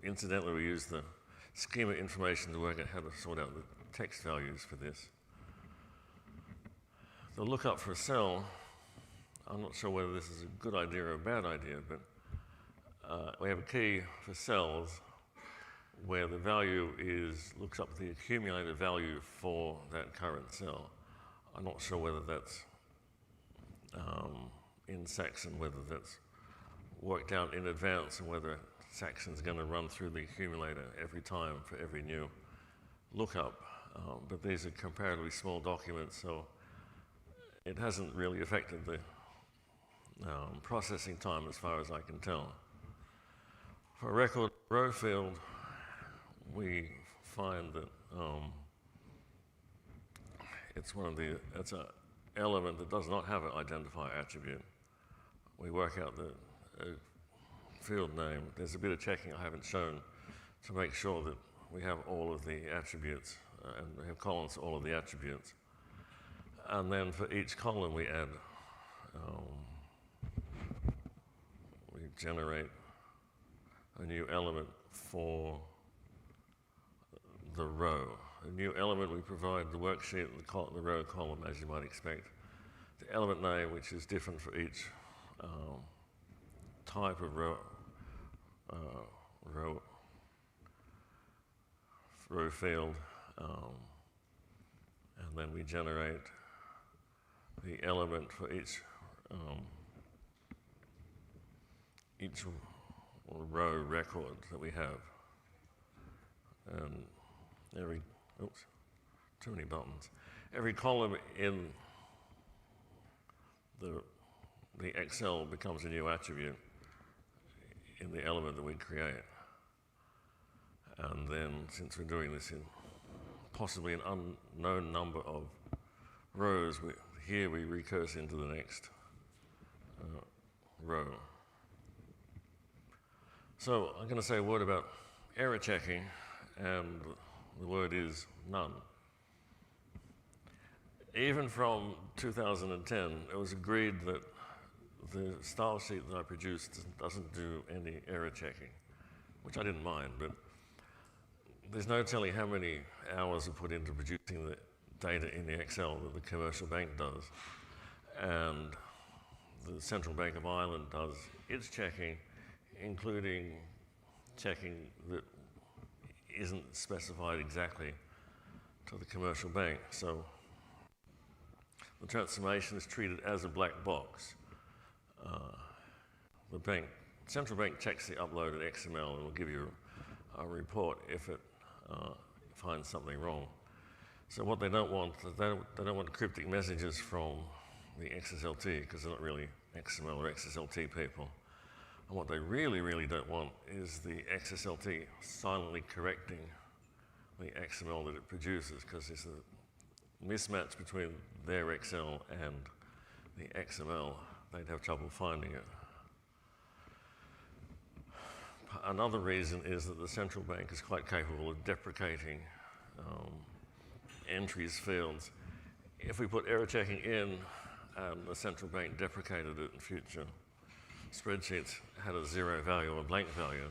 Incidentally, we use the schema information to work out how to sort out the text values for this. The lookup for a cell, I'm not sure whether this is a good idea or a bad idea, but we have a key for cells where the value looks up the accumulated value for that current cell. I'm not sure whether that's in Saxon, whether that's worked out in advance and whether Saxon's going to run through the accumulator every time for every new lookup. But these are comparatively small documents, so it hasn't really affected the processing time as far as I can tell. For a record row field, we find that it's an element that does not have an identifier attribute. We work out the field name. There's a bit of checking I haven't shown to make sure that we have all of the attributes and we have columns for all of the attributes. And then for each column we add, we generate a new element for the row. A new element, we provide the worksheet, the row column, as you might expect. The element name, which is different for each type of row field, and then we generate the element for each row record that we have. And too many buttons. Every column in the XL becomes a new attribute in the element that we create. And then, since we're doing this in possibly an unknown number of rows, here we recurse into the next row. So I'm going to say a word about error checking and The word is none. Even from 2010, it was agreed that the style sheet that I produced doesn't do any error checking, which I didn't mind, but there's no telling how many hours are put into producing the data in the Excel that the commercial bank does. And the Central Bank of Ireland does its checking, including checking that isn't specified exactly to the commercial bank. So the transformation is treated as a black box. The central bank checks the uploaded XML and will give you a report if it finds something wrong. So what they don't want, they don't want cryptic messages from the XSLT, because they're not really XML or XSLT people. And what they really, really don't want is the XSLT silently correcting the XML that it produces, because there's a mismatch between their Excel and the XML. They'd have trouble finding it. Another reason is that the central bank is quite capable of deprecating entries fields. If we put error checking in and the central bank deprecated it in future spreadsheets had a zero value or a blank value,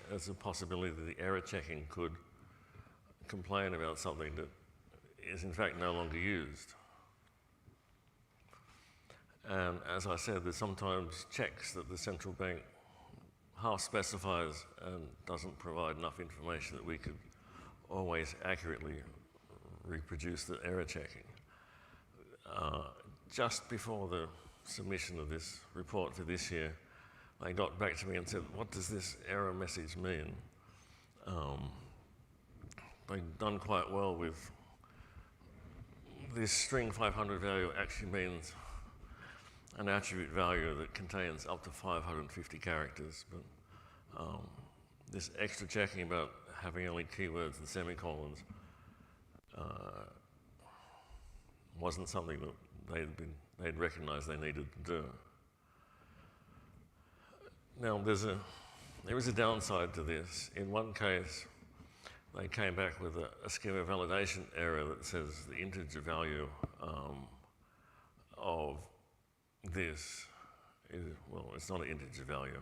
there's a possibility that the error checking could complain about something that is in fact no longer used. And as I said, there's sometimes checks that the central bank half specifies and doesn't provide enough information that we could always accurately reproduce the error checking. Just before the submission of this report for this year, they got back to me and said, what does this error message mean? They've done quite well with this string 500 value actually means an attribute value that contains up to 550 characters, but this extra checking about having only keywords and semicolons wasn't something that they'd recognized they needed to do. Now, there is a downside to this. In one case, they came back with a schema validation error that says the integer value of this is, well, it's not an integer value,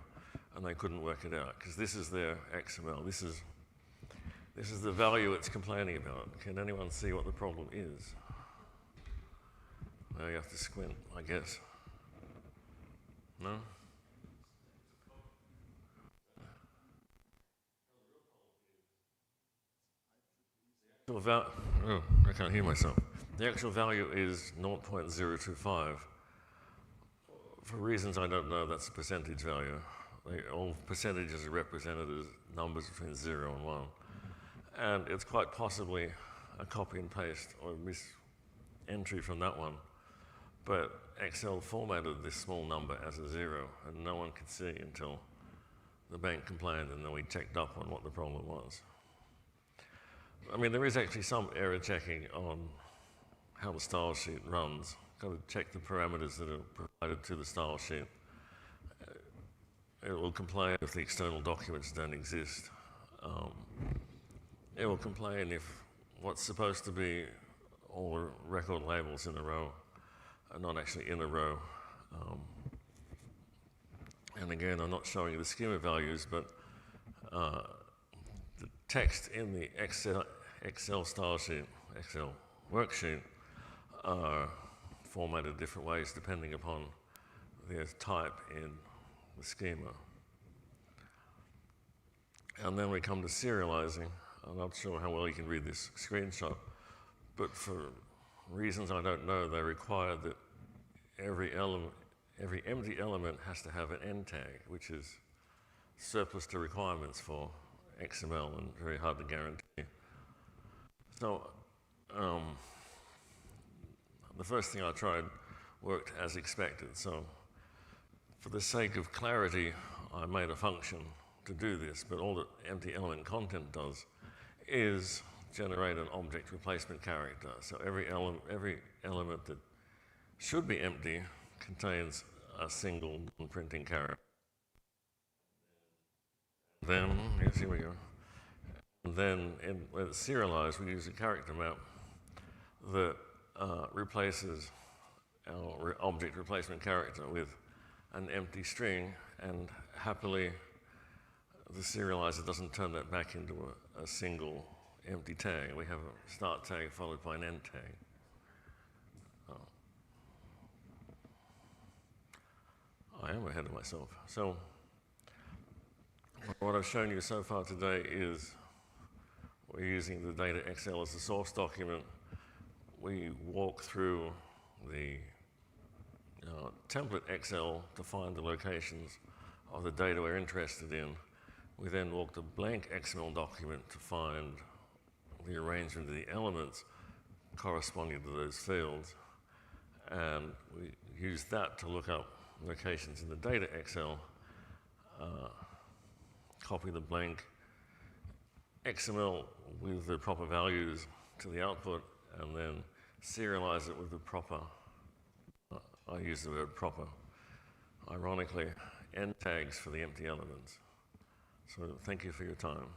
and they couldn't work it out, because this is their XML. This is the value it's complaining about. Can anyone see what the problem is? Well, you have to squint, I guess. No? Oh, I can't hear myself. The actual value is 0.025. For reasons I don't know, that's a percentage value. All percentages are represented as numbers between 0 and 1. And it's quite possibly a copy and paste or mis-entry from that one. But Excel formatted this small number as a 0, and no one could see until the bank complained, and then we checked up on what the problem was. I mean, there is actually some error checking on how the style sheet runs. Got to check the parameters that are provided to the style sheet. It will complain if the external documents don't exist. It will complain if what's supposed to be all the record labels in a row are not actually in a row. And again, I'm not showing you the schema values, but the text in the Excel style sheet, Excel worksheet, are formatted different ways depending upon their type in the schema. And then we come to serializing. I'm not sure how well you can read this screenshot, but for reasons I don't know, they require that every empty element has to have an end tag, which is surplus to requirements for XML and very hard to guarantee. So the first thing I tried worked as expected. So for the sake of clarity, I made a function to do this, but all that empty element content does is generate an object replacement character. So every element that should be empty contains a single printing character. Then, yes, here we go. And then when it's serialized, we use a character map that replaces our object replacement character with an empty string, and happily the serializer doesn't turn that back into a single empty tag. We have a start tag followed by an end tag. I am ahead of myself. So what I've shown you so far today is we're using the data XL as the source document. We walk through the template XL to find the locations of the data we're interested in. We then walk the blank XML document to find the arrangement of the elements corresponding to those fields. And we use that to look up locations in the data XL, copy the blank XML with the proper values to the output, and then serialize it with the proper, I use the word proper, ironically, end tags for the empty elements. So thank you for your time.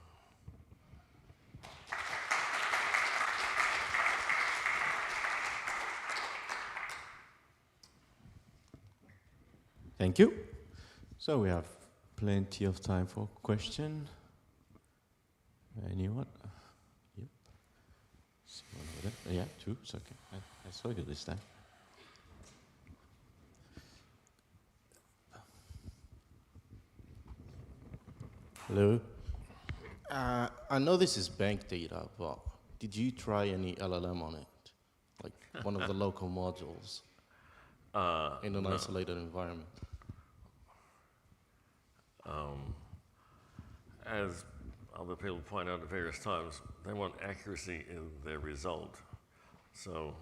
Thank you. So we have plenty of time for question. Anyone? Yep. Someone over there. Yeah, two. It's okay. I saw you this time. Hello. I know this is bank data, but did you try any LLM on it? Like one of the local modules in an isolated environment? As other people point out at various times, they want accuracy in their result. So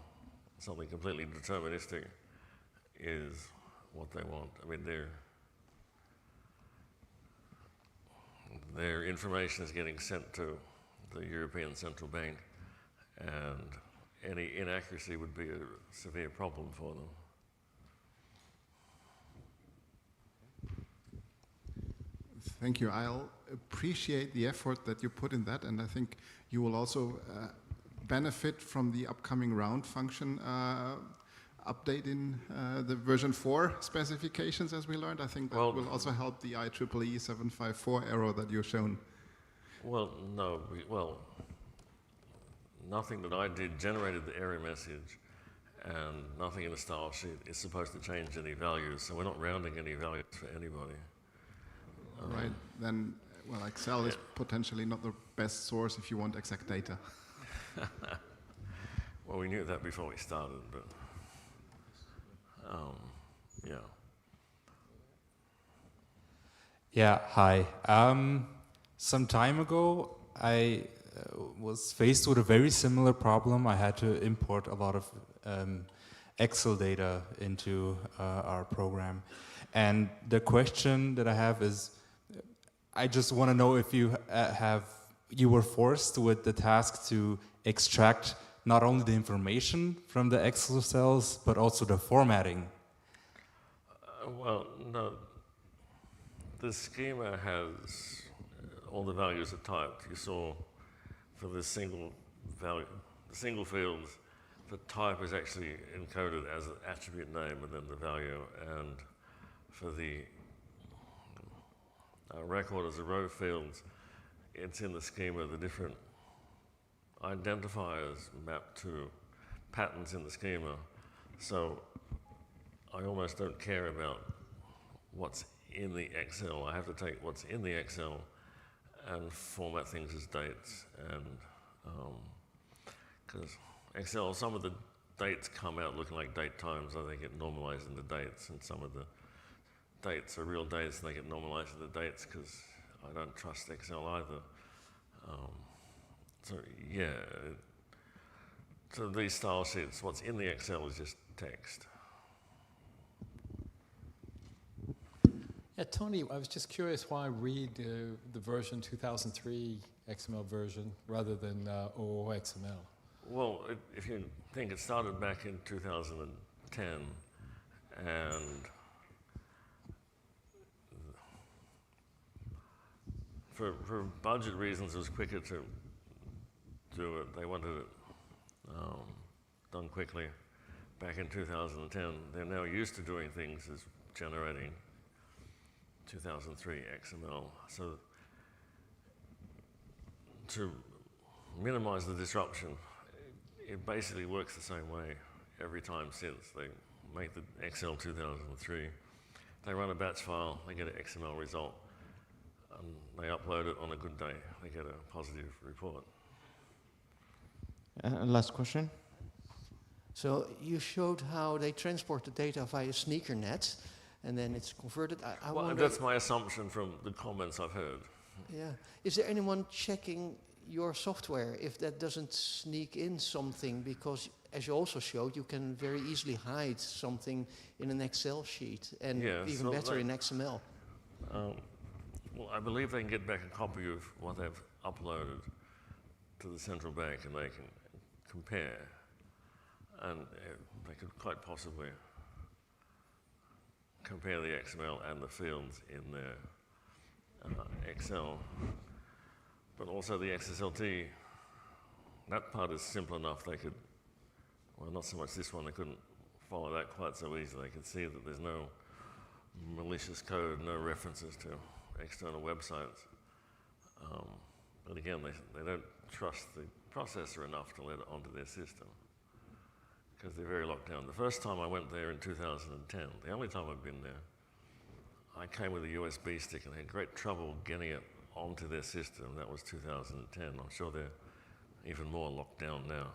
something completely deterministic is what they want. I mean, their information is getting sent to the European Central Bank, and any inaccuracy would be a severe problem for them. Thank you. I'll appreciate the effort that you put in that, and I think you will also benefit from the upcoming round function update in the version 4 specifications, as we learned. I think that will also help the IEEE 754 error that you've shown. Well, no. Nothing that I did generated the error message, and nothing in the style sheet is supposed to change any values, so we're not rounding any values for anybody. Right, then, well, Excel is potentially not the best source if you want exact data. Well, we knew that before we started, but yeah. Yeah, hi. Some time ago, I was faced with a very similar problem. I had to import a lot of Excel data into our program. And the question that I have is, I just want to know if you you were forced with the task to extract not only the information from the Excel cells, but also the formatting. Well, no. The schema has all the values are typed. You saw for the single value, the single fields, the type is actually encoded as an attribute name and then the value. And for the record as a row fields, it's in the schema, the different identifiers map to patterns in the schema. So I almost don't care about what's in the Excel. I have to take what's in the Excel and format things as dates. And because Excel, some of the dates come out looking like date times, so they get normalized into dates, and some of the dates are real dates and they get normalized into dates because I don't trust Excel either. So yeah, so these style sheets, what's in the Excel is just text. Yeah, Tony, I was just curious why read the version 2003 XML version rather than OOXML? Well, if you think it started back in 2010, and for budget reasons, it was quicker to do it. They wanted it done quickly. Back in 2010, they're now used to doing things as generating 2003 XML. So to minimize the disruption, it basically works the same way every time since. They make the XL 2003, they run a batch file, they get an XML result, and they upload it on a good day. They get a positive report. Last question. So you showed how they transport the data via sneaker nets, and then it's converted. I Well, wonder, that's my assumption from the comments I've heard. yeah. Is there anyone checking your software if that doesn't sneak in something? Because as you also showed, you can very easily hide something in an Excel sheet, and Yeah, even so better they- in XML. Well, I believe they can get back a copy of what they've uploaded to the central bank, and they can compare, and they could quite possibly compare the XML and the fields in their Excel. But also the XSLT, that part is simple enough. They could, well, not so much this one, they couldn't follow that quite so easily. They could see that there's no malicious code, no references to external websites. But again, they don't trust the processor enough to let it onto their system because they're very locked down. The first time I went there in 2010, the only time I've been there, I came with a USB stick and had great trouble getting it onto their system. That was 2010. I'm sure they're even more locked down now.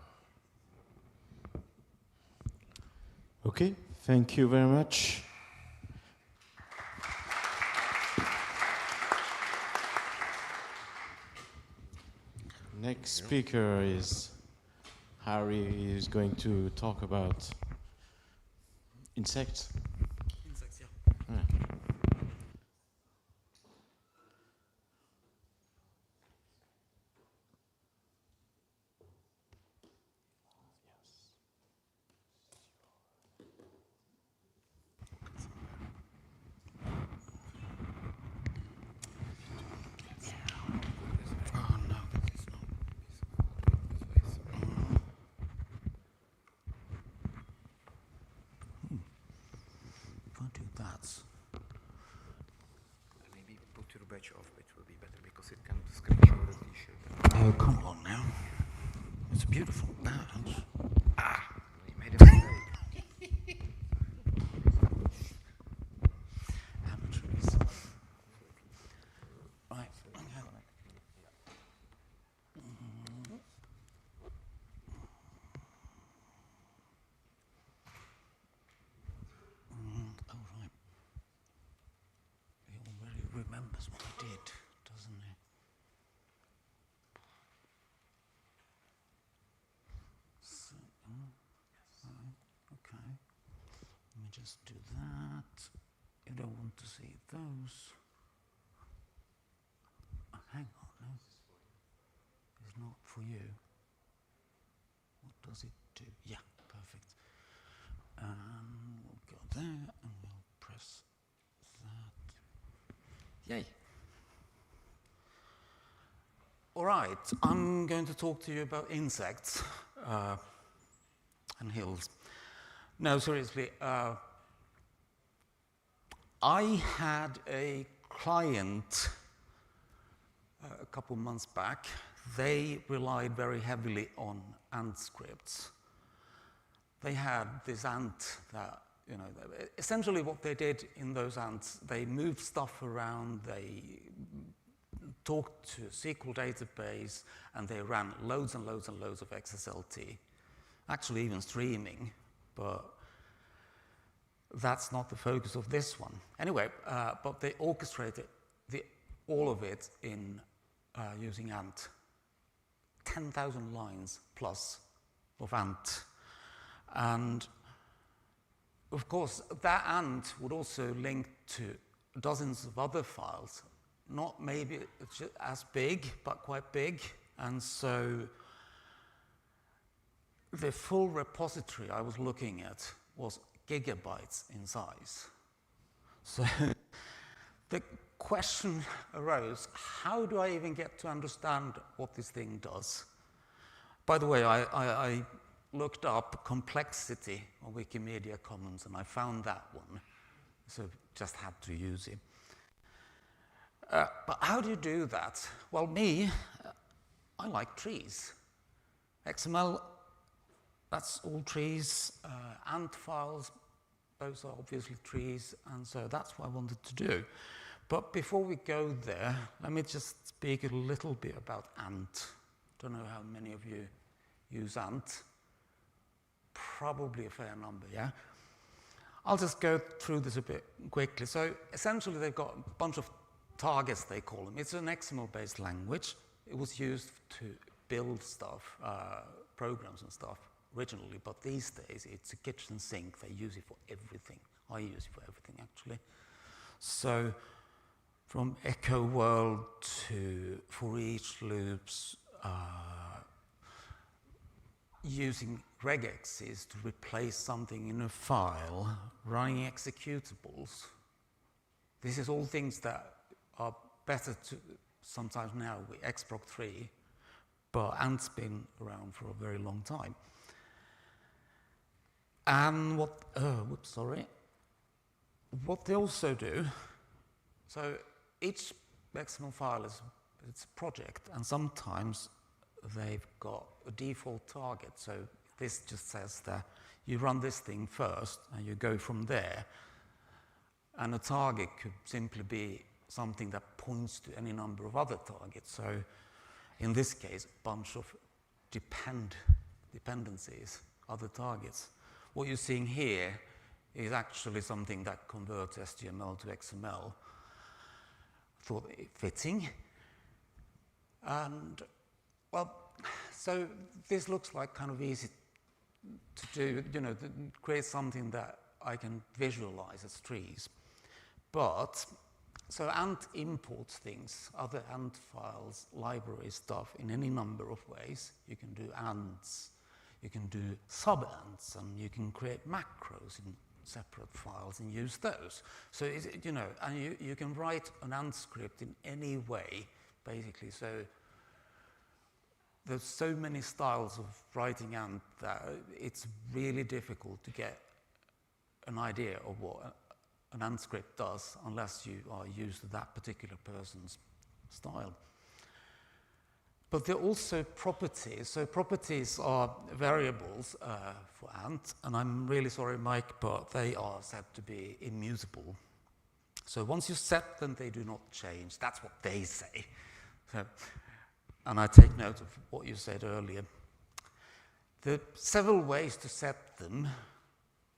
Okay, thank you very much. Next speaker is Harry. Is going to talk about insects. Insects, yeah. Yeah. If I do that, maybe put your batch off, it will be better because it can screenshot the t-shirt. Oh, come on now. It's beautiful. Ah, we made a mistake. Amateurs. Right, hang on. Oh, right. He already remembers what he did, doesn't he? So, okay. Let me just do that. You don't want to see those. Oh, hang on, no. It's not for you. What does it do? Yeah, perfect. We'll go there and we'll press that. Yay. All right, I'm going to talk to you about insects and hills. No, seriously, I had a client a couple months back. They relied very heavily on ant scripts. They had this ant that, you know, essentially what they did in those ants, they moved stuff around, they talked to a SQL database, and they ran loads and loads and loads of XSLT, actually even streaming, but that's not the focus of this one. Anyway, but they orchestrated all of it in using Ant. 10,000 lines plus of Ant. And of course, that Ant would also link to dozens of other files, not maybe as big, but quite big. And so the full repository I was looking at was gigabytes in size. So the question arose, how do I even get to understand what this thing does? By the way, I looked up complexity on Wikimedia Commons and I found that one, so just had to use it. But how do you do that? Well, I like trees. XML, that's all trees. Ant files, those are obviously trees, and so that's what I wanted to do. But before we go there, let me just speak a little bit about Ant. Don't know how many of you use Ant. Probably a fair number, yeah? I'll just go through this a bit quickly. So essentially they've got a bunch of targets, they call them. It's an XML-based language. It was used to build stuff, programs and stuff originally, but these days it's a kitchen sink. They use it for everything. I use it for everything, actually. So from echo world to for each loops, using regexes to replace something in a file, running executables. This is all things that are better to sometimes now with XProg 3, but Ant's been around for a very long time. And what they also do, so each XML file it's a project, and sometimes they've got a default target. So this just says that you run this thing first and you go from there. And a target could simply be something that points to any number of other targets. So in this case, a bunch of dependencies, other targets. What you're seeing here is actually something that converts HTML to XML. Thought it fitting. And well, so this looks like kind of easy to do, to create something that I can visualize as trees. But, so Ant imports things, other Ant files, library stuff in any number of ways. You can do ants, you can do sub-ants, and you can create macros in separate files and use those. So, and you can write an Ant script in any way, basically. So there's so many styles of writing Ant that it's really difficult to get an idea of what an Ant script does unless you are used to that particular person's style. But there are also properties. So properties are variables for Ant, and I'm really sorry, Mike, but they are said to be immutable. So once you set them, they do not change. That's what they say. So, and I take note of what you said earlier. There are several ways to set them.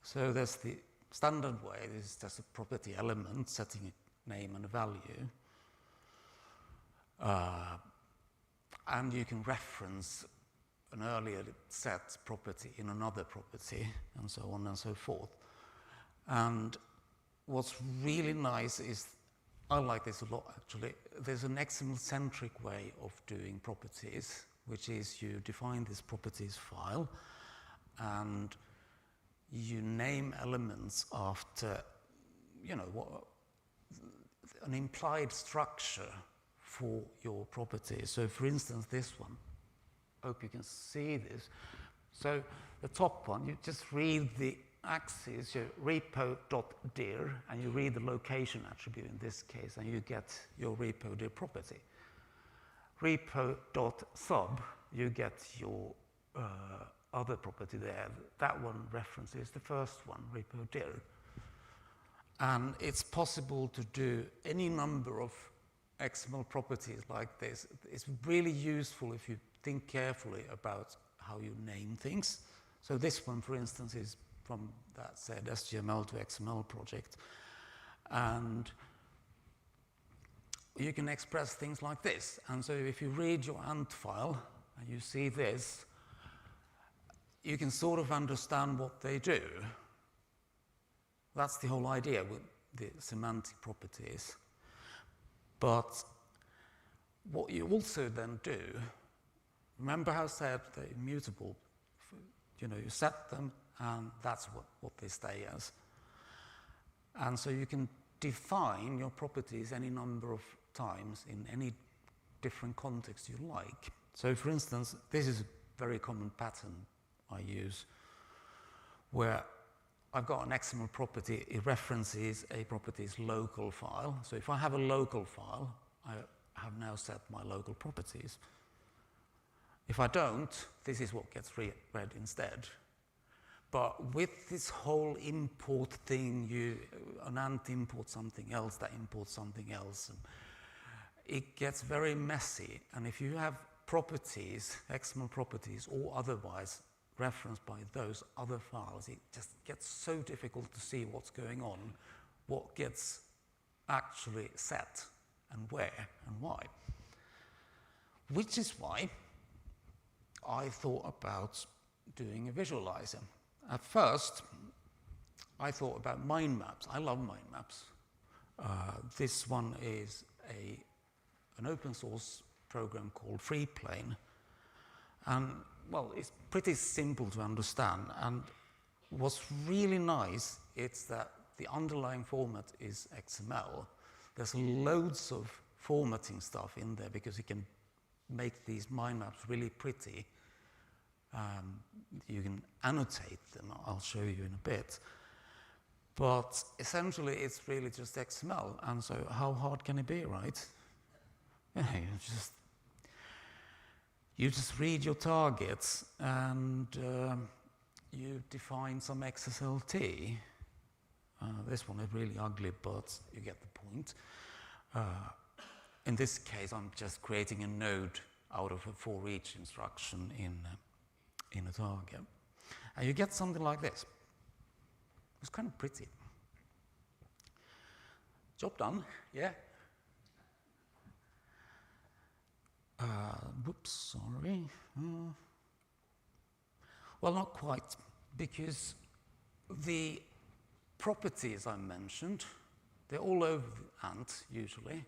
So there's the standard way. This is just a property element, setting a name and a value. And you can reference an earlier set property in another property, and so on and so forth. And what's really nice is, I like this a lot actually, there's an XML-centric way of doing properties, which is you define this properties file, and you name elements after, an implied structure for your property. So for instance, this one, hope you can see this. So the top one, you just read the axis, your repo.dir, and you read the location attribute in this case, and you get your repo.dir property. Repo.sub, you get your other property there. That one references the first one, repo.dir. And it's possible to do any number of XML properties like this. It's really useful if you think carefully about how you name things. So this one, for instance, is from that said HTML to XML project. And you can express things like this. And so if you read your Ant file and you see this, you can sort of understand what they do. That's the whole idea with the semantic properties. But what you also then do, remember how I said they're immutable. You set them, and that's what they stay as. And so you can define your properties any number of times in any different context you like. So for instance, this is a very common pattern I use, where I've got an XML property, it references a property's local file. So if I have a local file, I have now set my local properties. If I don't, this is what gets read instead. But with this whole import thing, an ant imports something else, that imports something else, and it gets very messy. And if you have properties, XML properties, or otherwise referenced by those other files, it just gets so difficult to see what's going on, what gets actually set, and where, and why. Which is why I thought about doing a visualizer. At first, I thought about mind maps. I love mind maps. This one is an open source program called FreePlane. And, well, it's pretty simple to understand. And what's really nice is that the underlying format is XML. There's loads of formatting stuff in there because you can make these mind maps really pretty. You can annotate them, I'll show you in a bit. But essentially, it's really just XML. And so how hard can it be, right? Yeah, you just read your targets and you define some XSLT. This one is really ugly, but you get the point. In this case, I'm just creating a node out of a for each instruction in a target. And you get something like this. It's kind of pretty. Job done, yeah? Whoops, sorry. Well, not quite, because the properties I mentioned, they're all over the ant, usually.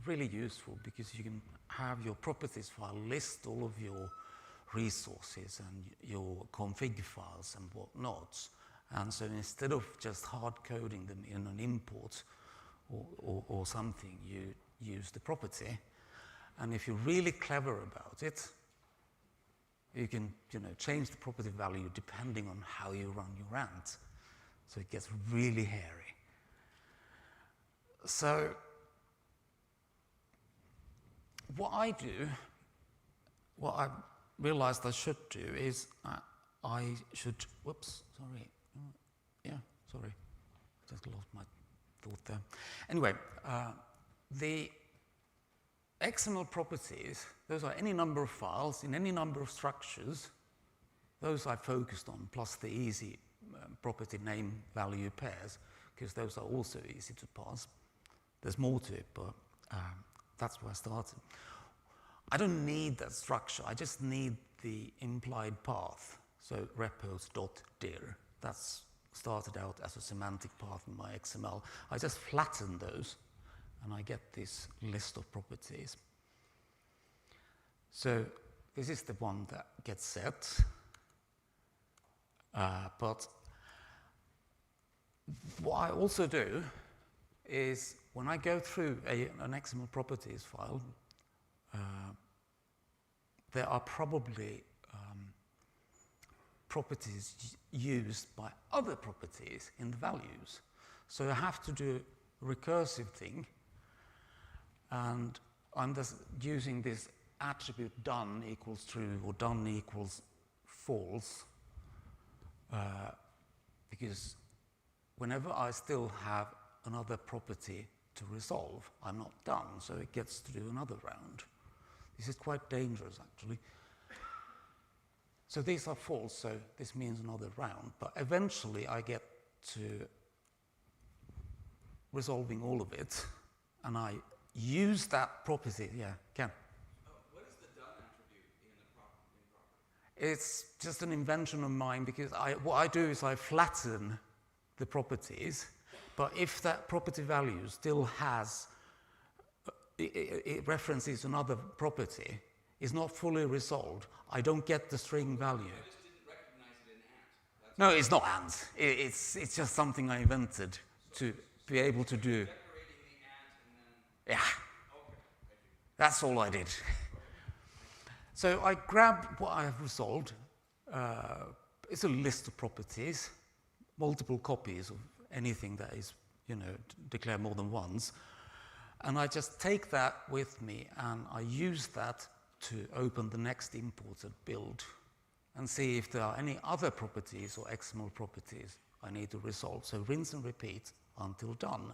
Really useful, because you can have your properties file list all of your resources and your config files and whatnot. And so instead of just hard coding them in an import or something, you use the property. And if you're really clever about it, you can change the property value depending on how you run your ant. So it gets really hairy. So what I realized I should do is I should, whoops, sorry. Yeah, sorry. Just lost my thought there. Anyway, the XML properties, those are any number of files in any number of structures. Those I focused on, plus the easy property name value pairs, because those are also easy to parse. There's more to it, but that's where I started. I don't need that structure, I just need the implied path. So repos.dir, that's started out as a semantic path in my XML. I just flatten those and I get this list of properties. So this is the one that gets set. But what I also do is when I go through an XML properties file, there are probably properties used by other properties in the values. So I have to do a recursive thing, and I'm just using this attribute done equals true or done equals false, because whenever I still have another property to resolve, I'm not done, so it gets to do another round. This is quite dangerous, actually. So these are false, so this means another round. But eventually I get to resolving all of it, and I use that property. Yeah, Ken? What is the done attribute in property? It's just an invention of mine, because what I do is I flatten the properties, but if that property value still has, it references another property, is not fully resolved, I don't get the string value. I just didn't recognize it in ant. No, it's not ant. It's just something I invented to. be able to do. Yeah, that's all I did. So I grabbed what I have resolved. It's a list of properties, multiple copies of anything that is, declared more than once. And I just take that with me and I use that to open the next imported build and see if there are any other properties or XML properties I need to resolve. So rinse and repeat until done.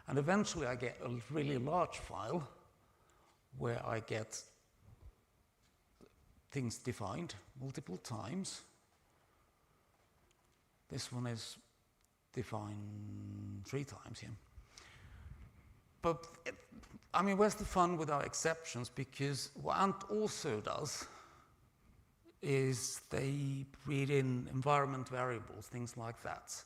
And eventually I get a really large file where I get things defined multiple times. This one is defined 3 times here. But, where's the fun with our exceptions? Because what Ant also does is they read in environment variables, things like that.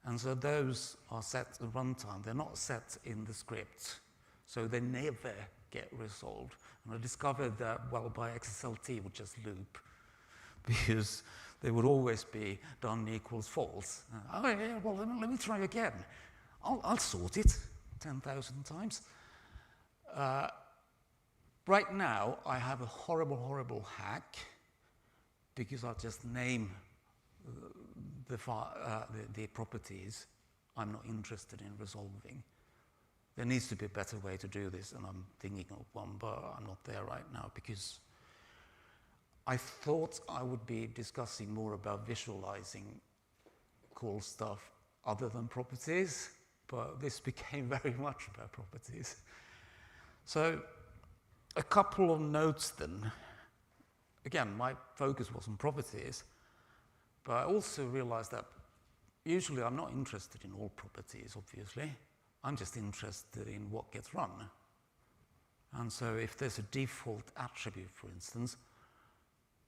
And so those are set at runtime. They're not set in the script. So they never get resolved. And I discovered that, by XSLT would just loop, because they would always be done equals false. Let me try again. I'll sort it 10,000 times. Right now, I have a horrible hack, because I'll just name the properties I'm not interested in resolving. There needs to be a better way to do this, and I'm thinking of one, but I'm not there right now, because I thought I would be discussing more about visualizing cool stuff other than properties, but this became very much about properties. So a couple of notes then. Again, my focus was on properties, but I also realized that usually I'm not interested in all properties, obviously. I'm just interested in what gets run. And so if there's a default attribute, for instance,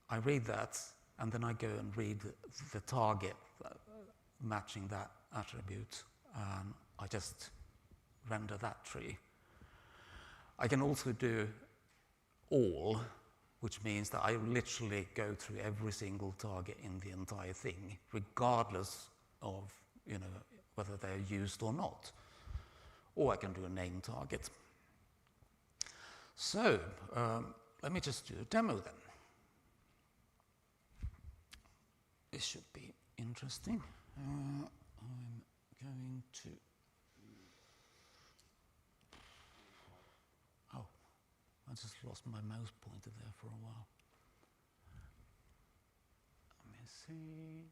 I read that, and then I go and read the target matching that attribute, and I just render that tree. I can also do all, which means that I literally go through every single target in the entire thing, regardless of whether they're used or not. Or I can do a name target. So let me just do a demo then. This should be interesting. I'm going to... Oh, I just lost my mouse pointer there for a while. Let me see.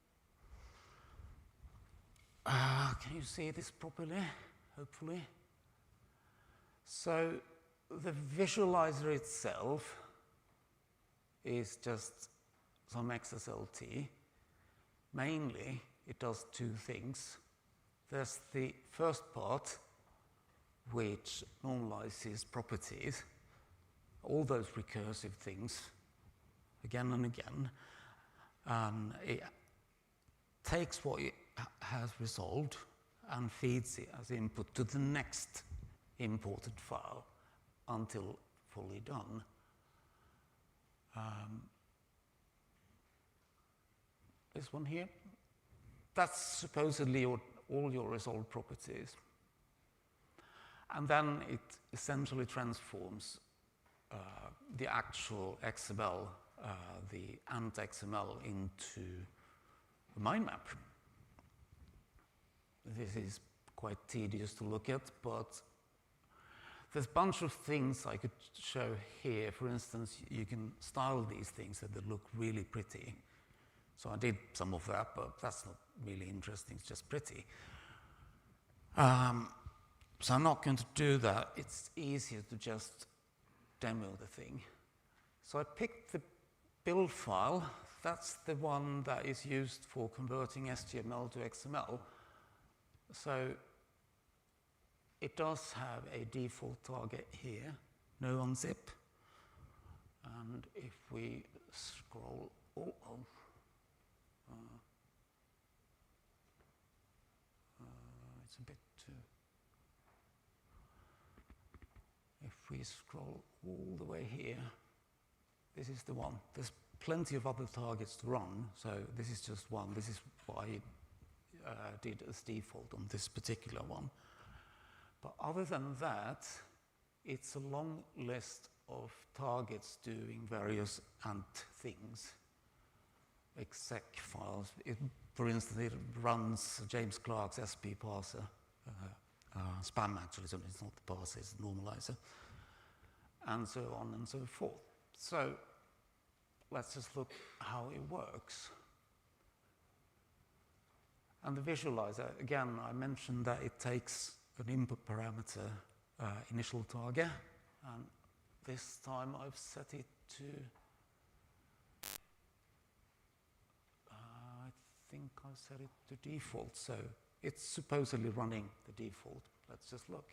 Can you see this properly? Hopefully. So the visualizer itself is just some XSLT. Mainly, it does 2 things. There's the first part, which normalizes properties, all those recursive things, again and again. It takes what it has resolved and feeds it as input to the next imported file until fully done. This one here, that's supposedly all your resolved properties. And then it essentially transforms the actual XML, the ANT XML, into a mind map. This is quite tedious to look at, but there's a bunch of things I could show here. For instance, you can style these things so they look really pretty. So I did some of that, but that's not really interesting, it's just pretty. So I'm not going to do that. It's easier to just demo the thing. So I picked the build file. That's the one that is used for converting HTML to XML. So it does have a default target here, no unzip. And if we scroll, it's a bit too... If we scroll all the way here, this is the one. There's plenty of other targets to run, so this is just one. This is why did as default on this particular one. But other than that, it's a long list of targets doing various ant things, exec files. For instance, it runs James Clark's SP parser, spam actually, so it's not the parser, it's the normalizer, and so on and so forth. So let's just look how it works. And the visualizer, again, I mentioned that it takes an input parameter, initial target, and this time I've set it to, I think I've set it to default, so it's supposedly running the default. Let's just look.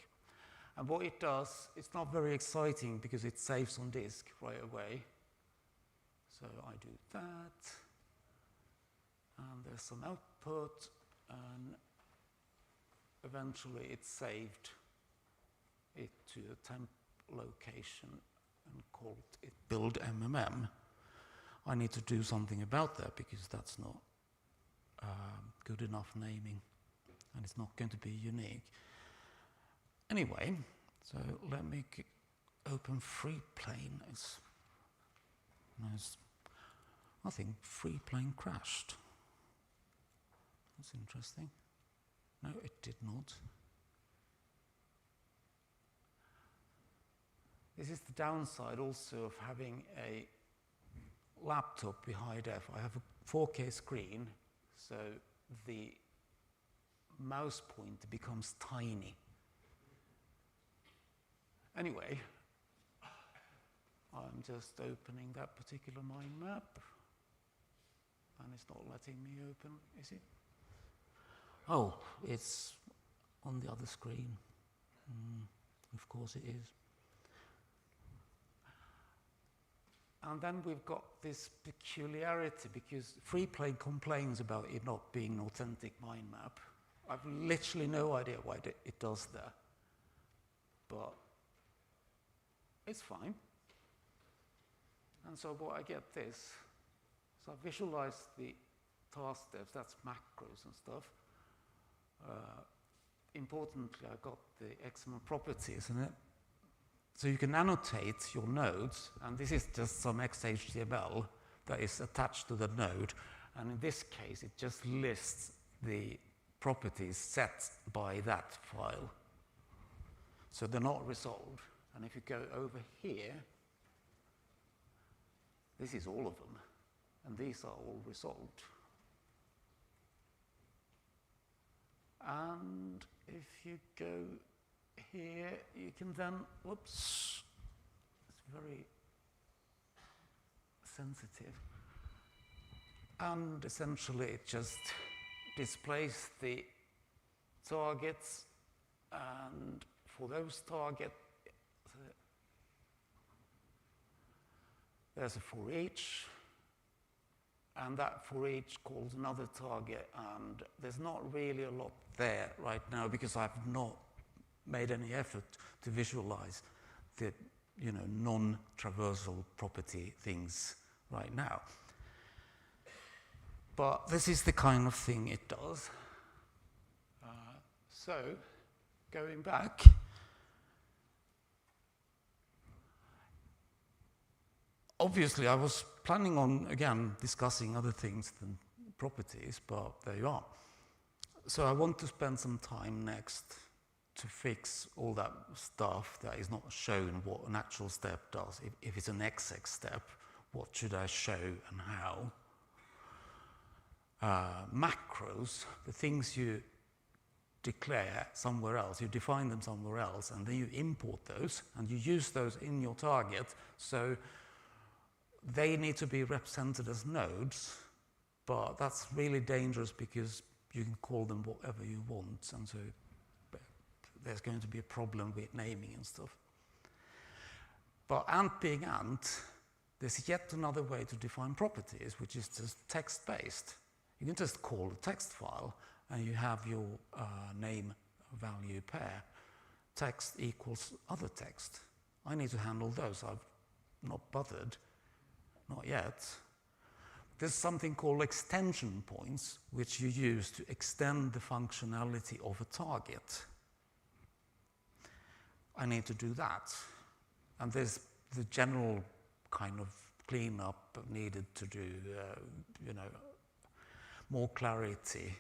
And what it does, it's not very exciting because it saves on disk right away. So I do that, and there's some output, and eventually it saved it to a temp location and called it build MMM. I need to do something about that because that's not good enough naming, and it's not going to be unique. Anyway, so let me open FreePlane. I think FreePlane crashed. That's interesting. No, it did not. This is the downside also of having a laptop with high def. I have a 4K screen, so the mouse pointer becomes tiny. Anyway, I'm just opening that particular mind map, and it's not letting me open, is it? Oh, it's on the other screen. Of course it is. And then we've got this peculiarity because FreePlane complains about it not being an authentic mind map. I've literally no idea why it does that, but it's fine. And so what I get this, so I visualize the task steps, that's macros and stuff. Importantly, I got the XML properties in it. So you can annotate your nodes, and this is just some XHTML that is attached to the node. And in this case, it just lists the properties set by that file. So they're not resolved. And if you go over here, this is all of them, and these are all resolved. And if you go here, you can then, whoops, it's very sensitive. And essentially it just displays the targets, and for those targets, there's a for each, and that for each calls another target, and there's not really a lot there right now because I've not made any effort to visualize the non-traversal property things right now. But this is the kind of thing it does. So, going back, obviously I was planning on, again, discussing other things than properties, but there you are. So I want to spend some time next to fix all that stuff that is not shown what an actual step does. If it's an exec step, what should I show and how? Macros, the things you declare somewhere else, you define them somewhere else, and then you import those, and you use those in your target, so they need to be represented as nodes, but that's really dangerous because you can call them whatever you want, and so there's going to be a problem with naming and stuff. But ant being ant, there's yet another way to define properties, which is just text-based. You can just call a text file, and you have your name value pair. Text equals other text. I need to handle those. I've not bothered, not yet. there's something called extension points, which you use to extend the functionality of a target. I need to do that. And there's the general kind of cleanup needed to do, more clarity,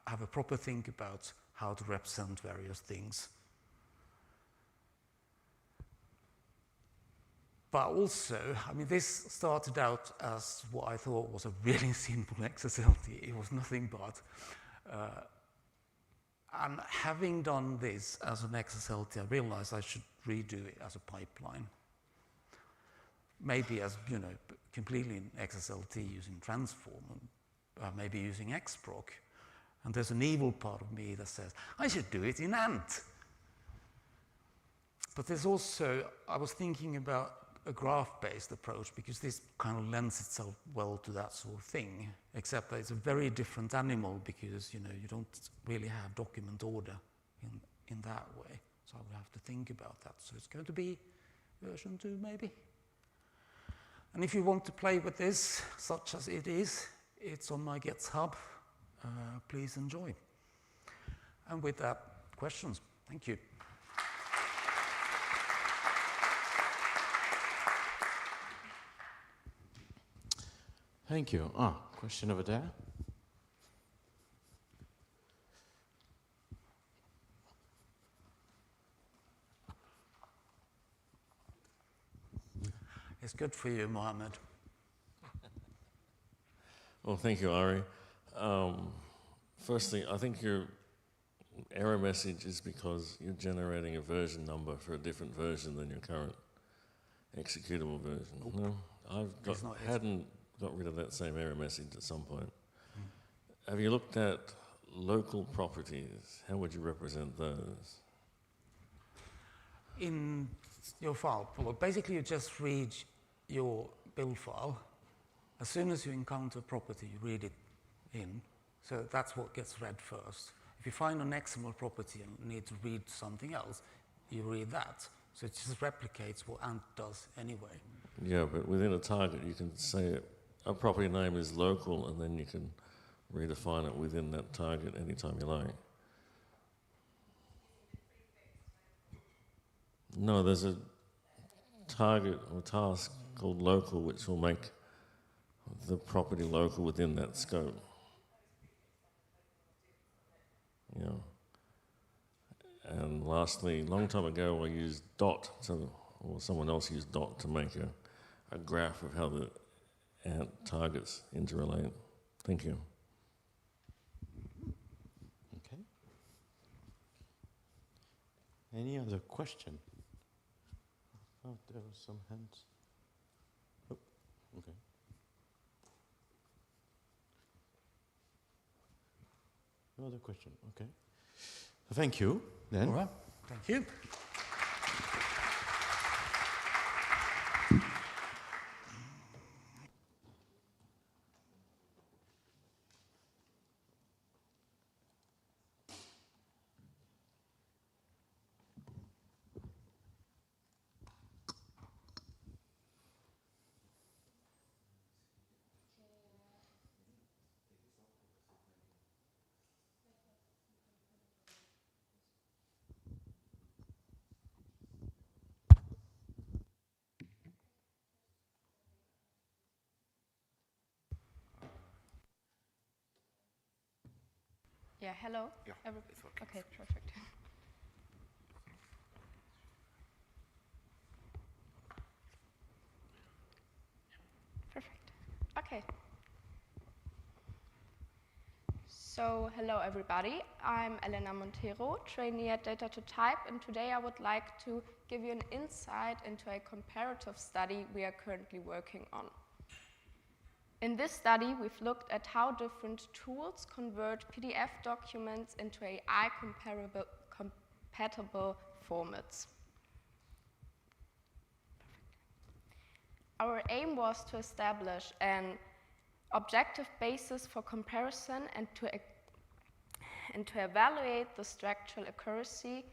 have a proper think about how to represent various things. But also, I mean, this started out as what I thought was a really simple XSLT. It was nothing but. And having done this as an XSLT, I realized I should redo it as a pipeline. Maybe as, completely in XSLT using transform, maybe using XProc. And there's an evil part of me that says, I should do it in ANT. But there's also, I was thinking about a graph-based approach, because this kind of lends itself well to that sort of thing, except that it's a very different animal, because you don't really have document order in that way. So I would have to think about that. So it's going to be version 2 maybe. And if you want to play with this, such as it is, it's on my GitHub. Please enjoy. And with that, questions. Thank you. Thank you. Question over there. It's good for you, Mohammed. Well, thank you, Ari. Firstly, I think your error message is because you're generating a version number for a different version than your current executable version. Nope. No, hadn't got rid of that same error message at some point. Have you looked at local properties? How would you represent those? In your file, well, basically you just read your build file. As soon as you encounter a property, you read it in. So that's what gets read first. If you find an XML property and need to read something else, you read that. So it just replicates what ANT does anyway. Yeah, but within a target, you can say a property name is local, and then you can redefine it within that target anytime you like. No, there's a target or task called local, which will make the property local within that scope. Yeah. And lastly, a long time ago, I used dot, or someone else used dot to make a graph of how the ANT targets interrelate. Thank you. Okay. Any other question? Oh, there were some hands. Oh, okay. No other question. Okay. Thank you. Then. All right. Thank you. Yeah, hello? Yeah, it's okay. Okay, perfect. Perfect. Okay. So, hello everybody. I'm Elena Montero, trainee at Data2Type, and today I would like to give you an insight into a comparative study we are currently working on. In this study, we've looked at how different tools convert PDF documents into AI compatible formats. Our aim was to establish an objective basis for comparison and to evaluate the structural accuracy,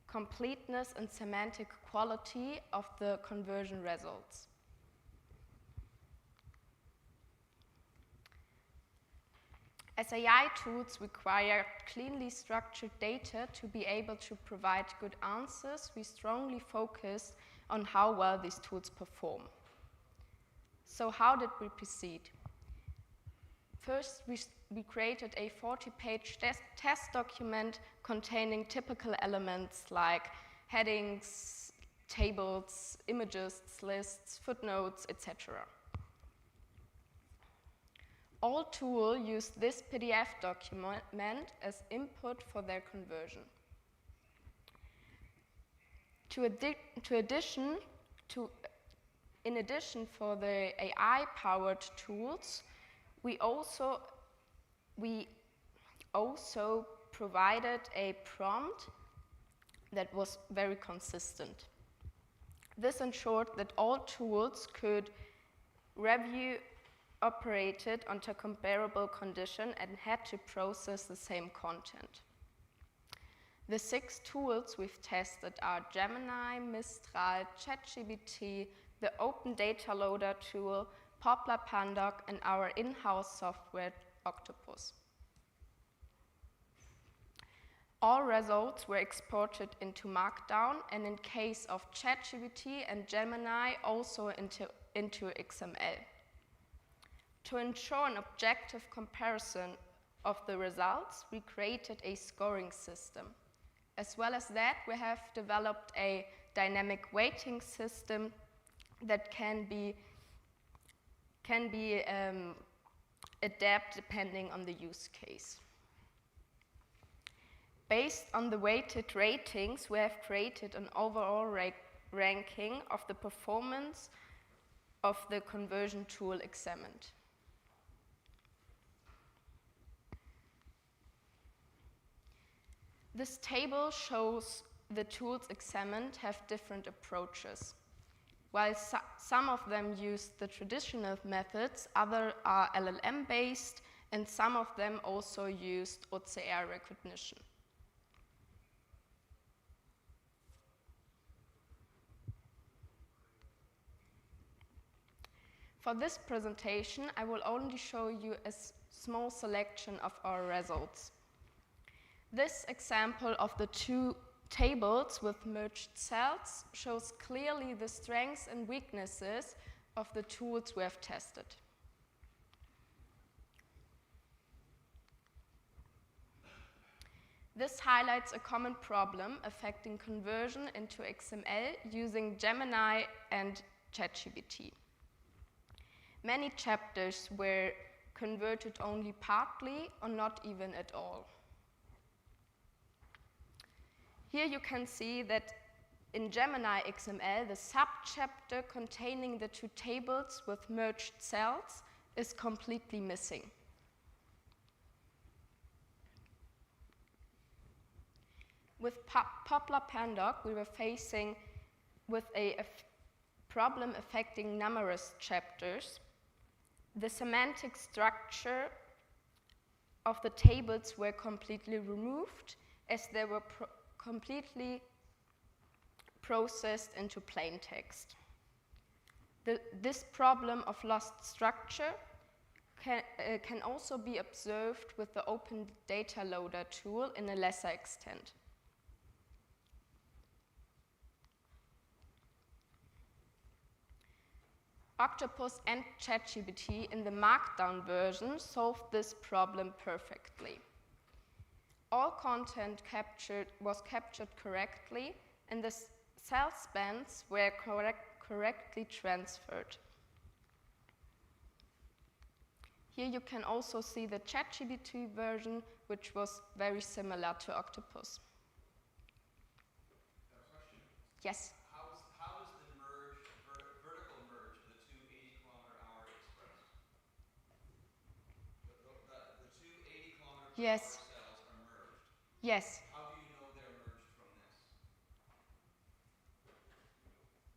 completeness, and semantic quality of the conversion results. As AI tools require cleanly structured data to be able to provide good answers, we strongly focus on how well these tools perform. So how did we proceed? First, we created a 40-page test document containing typical elements like headings, tables, images, lists, footnotes, etc. All tools used this PDF document as input for their conversion. In addition, for the AI-powered tools, we also provided a prompt that was very consistent. This ensured that all tools could review operated under comparable condition and had to process the same content. The 6 tools we've tested are Gemini, Mistral, ChatGPT, the Open Data Loader tool, Pandoc, and our in-house software, Octopus. All results were exported into Markdown, and in case of ChatGPT and Gemini, also into XML. To ensure an objective comparison of the results, we created a scoring system. As well as that, we have developed a dynamic weighting system that can be adapted depending on the use case. Based on the weighted ratings, we have created an overall ranking of the performance of the conversion tool examined. This table shows the tools examined have different approaches. While some of them use the traditional methods, others are LLM-based, and some of them also used OCR recognition. For this presentation, I will only show you a small selection of our results. This example of the 2 tables with merged cells shows clearly the strengths and weaknesses of the tools we have tested. This highlights a common problem affecting conversion into XML using Gemini and ChatGPT. Many chapters were converted only partly or not even at all. Here you can see that in Gemini XML, the subchapter containing the 2 tables with merged cells is completely missing. With Pandoc, we were facing with a problem affecting numerous chapters. The semantic structure of the tables were completely removed as they were completely processed into plain text. This problem of lost structure can also be observed with the Open Data Loader tool in a lesser extent. Octopus and ChatGPT in the Markdown version solved this problem perfectly. All content was captured correctly, and the cell spans were correctly transferred. Here you can also see the ChatGPT version, which was very similar to Octopus. Yes? How is the vertical merge of the 2 80-kilometer-hour express? The 2 80-kilometer-hour Yes. cells are merged. Yes. How do you know they're merged from this?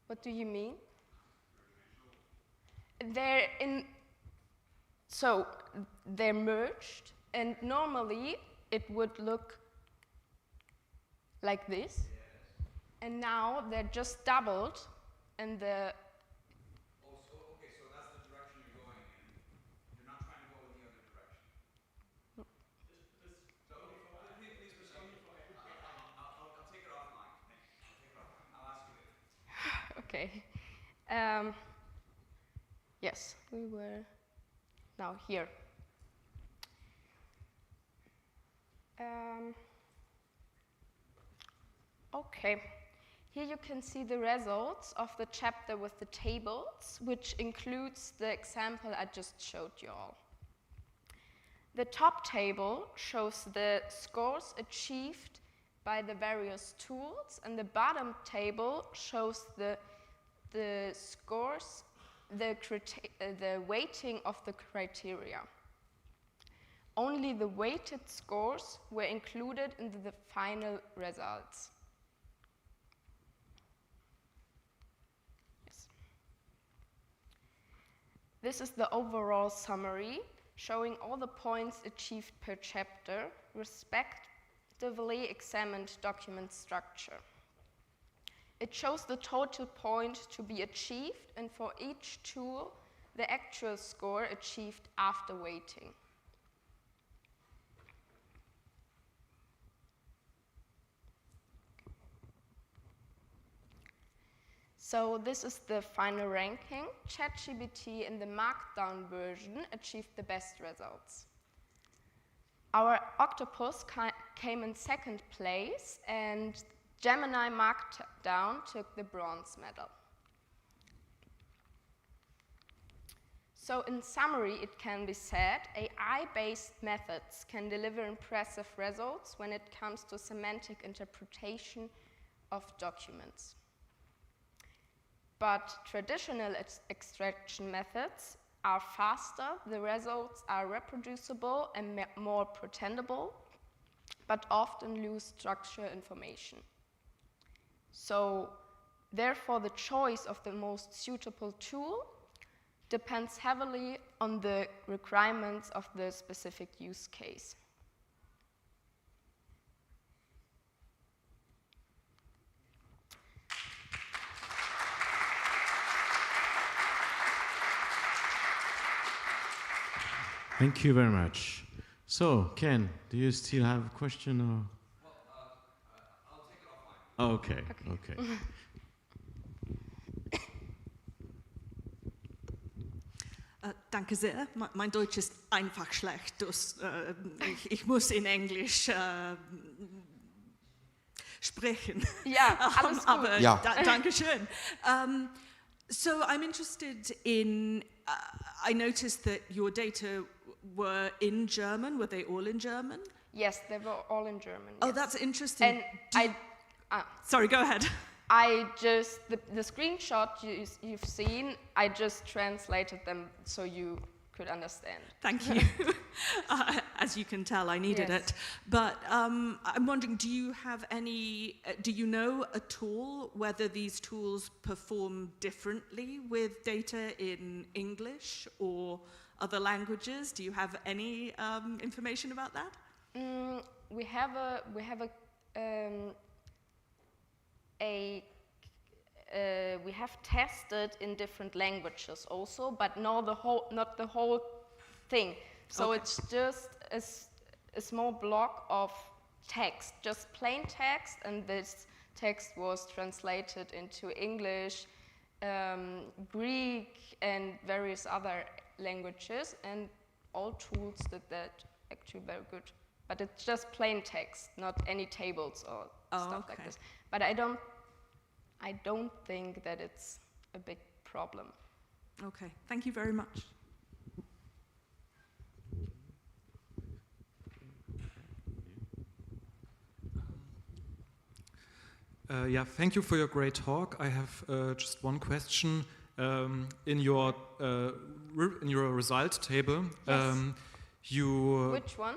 What do you mean? They're merged, and normally it would look like this. Yes. And now they're just doubled, and the... Okay, so that's the direction you're going in. You're not trying to go in the other direction. Okay. Yes, we were now here. Okay. Here you can see the results of the chapter with the tables, which includes the example I just showed you all. The top table shows the scores achieved by the various tools, and the bottom table shows the scores, the weighting of the criteria. Only the weighted scores were included in the final results. Yes. This is the overall summary, showing all the points achieved per chapter, respectively examined document structure. It shows the total point to be achieved, and for each tool, the actual score achieved after weighting. So this is the final ranking. ChatGPT in the Markdown version achieved the best results. Our Octopus came in second place, and Gemini Markdown took the bronze medal. So in summary, it can be said, AI-based methods can deliver impressive results when it comes to semantic interpretation of documents. But traditional extraction methods are faster, the results are reproducible and more pretendable, but often lose structure information. So therefore, the choice of the most suitable tool depends heavily on the requirements of the specific use case. Thank you very much. So, Ken, do you still have a question? Or? Well, I'll take it offline. Okay, okay. Danke sehr. Mein Deutsch ist einfach schlecht. Ich muss in Englisch sprechen. Ja, alles gut. Aber Ja. Danke schön. So I'm interested in, I noticed that your data were in German. Were they all in German? Yes, they were all in German. Oh, yes. that's interesting. And sorry, go ahead. I just, the screenshot you've seen, I just translated them so you could understand. Thank you. As you can tell, I needed Yes. it. But I'm wondering, do you have any, do you know at all whether these tools perform differently with data in English or other languages? Do you have any information about that? We have we have tested in different languages also, but not the whole thing. So Okay. it's just a small block of text, just plain text, and this text was translated into English, Greek, and various other languages, and all tools did that actually very good. But it's just plain text, not any tables or stuff like this. But I don't think that it's a big problem. Okay, thank you very much. Yeah, thank you for your great talk. I have just one question. In your result table, Yes. you Which one?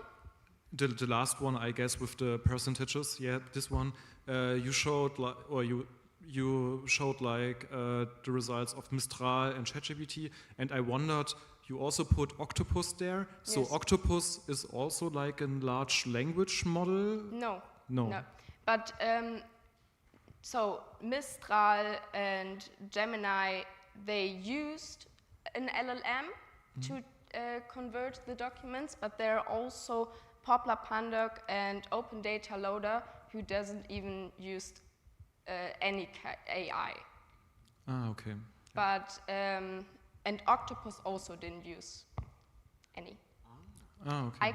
the last one, I guess, with the percentages. Yeah, this one. You showed the results of Mistral and ChatGPT, and I wondered, you also put Octopus there. So Yes. Octopus is also like a large language model. No. No. But so Mistral and Gemini, they used an LLM to convert the documents, but there are also Poplar Pandoc and Open Data Loader who doesn't even use any AI. Ah, okay. But, and Octopus also didn't use any. Ah, okay.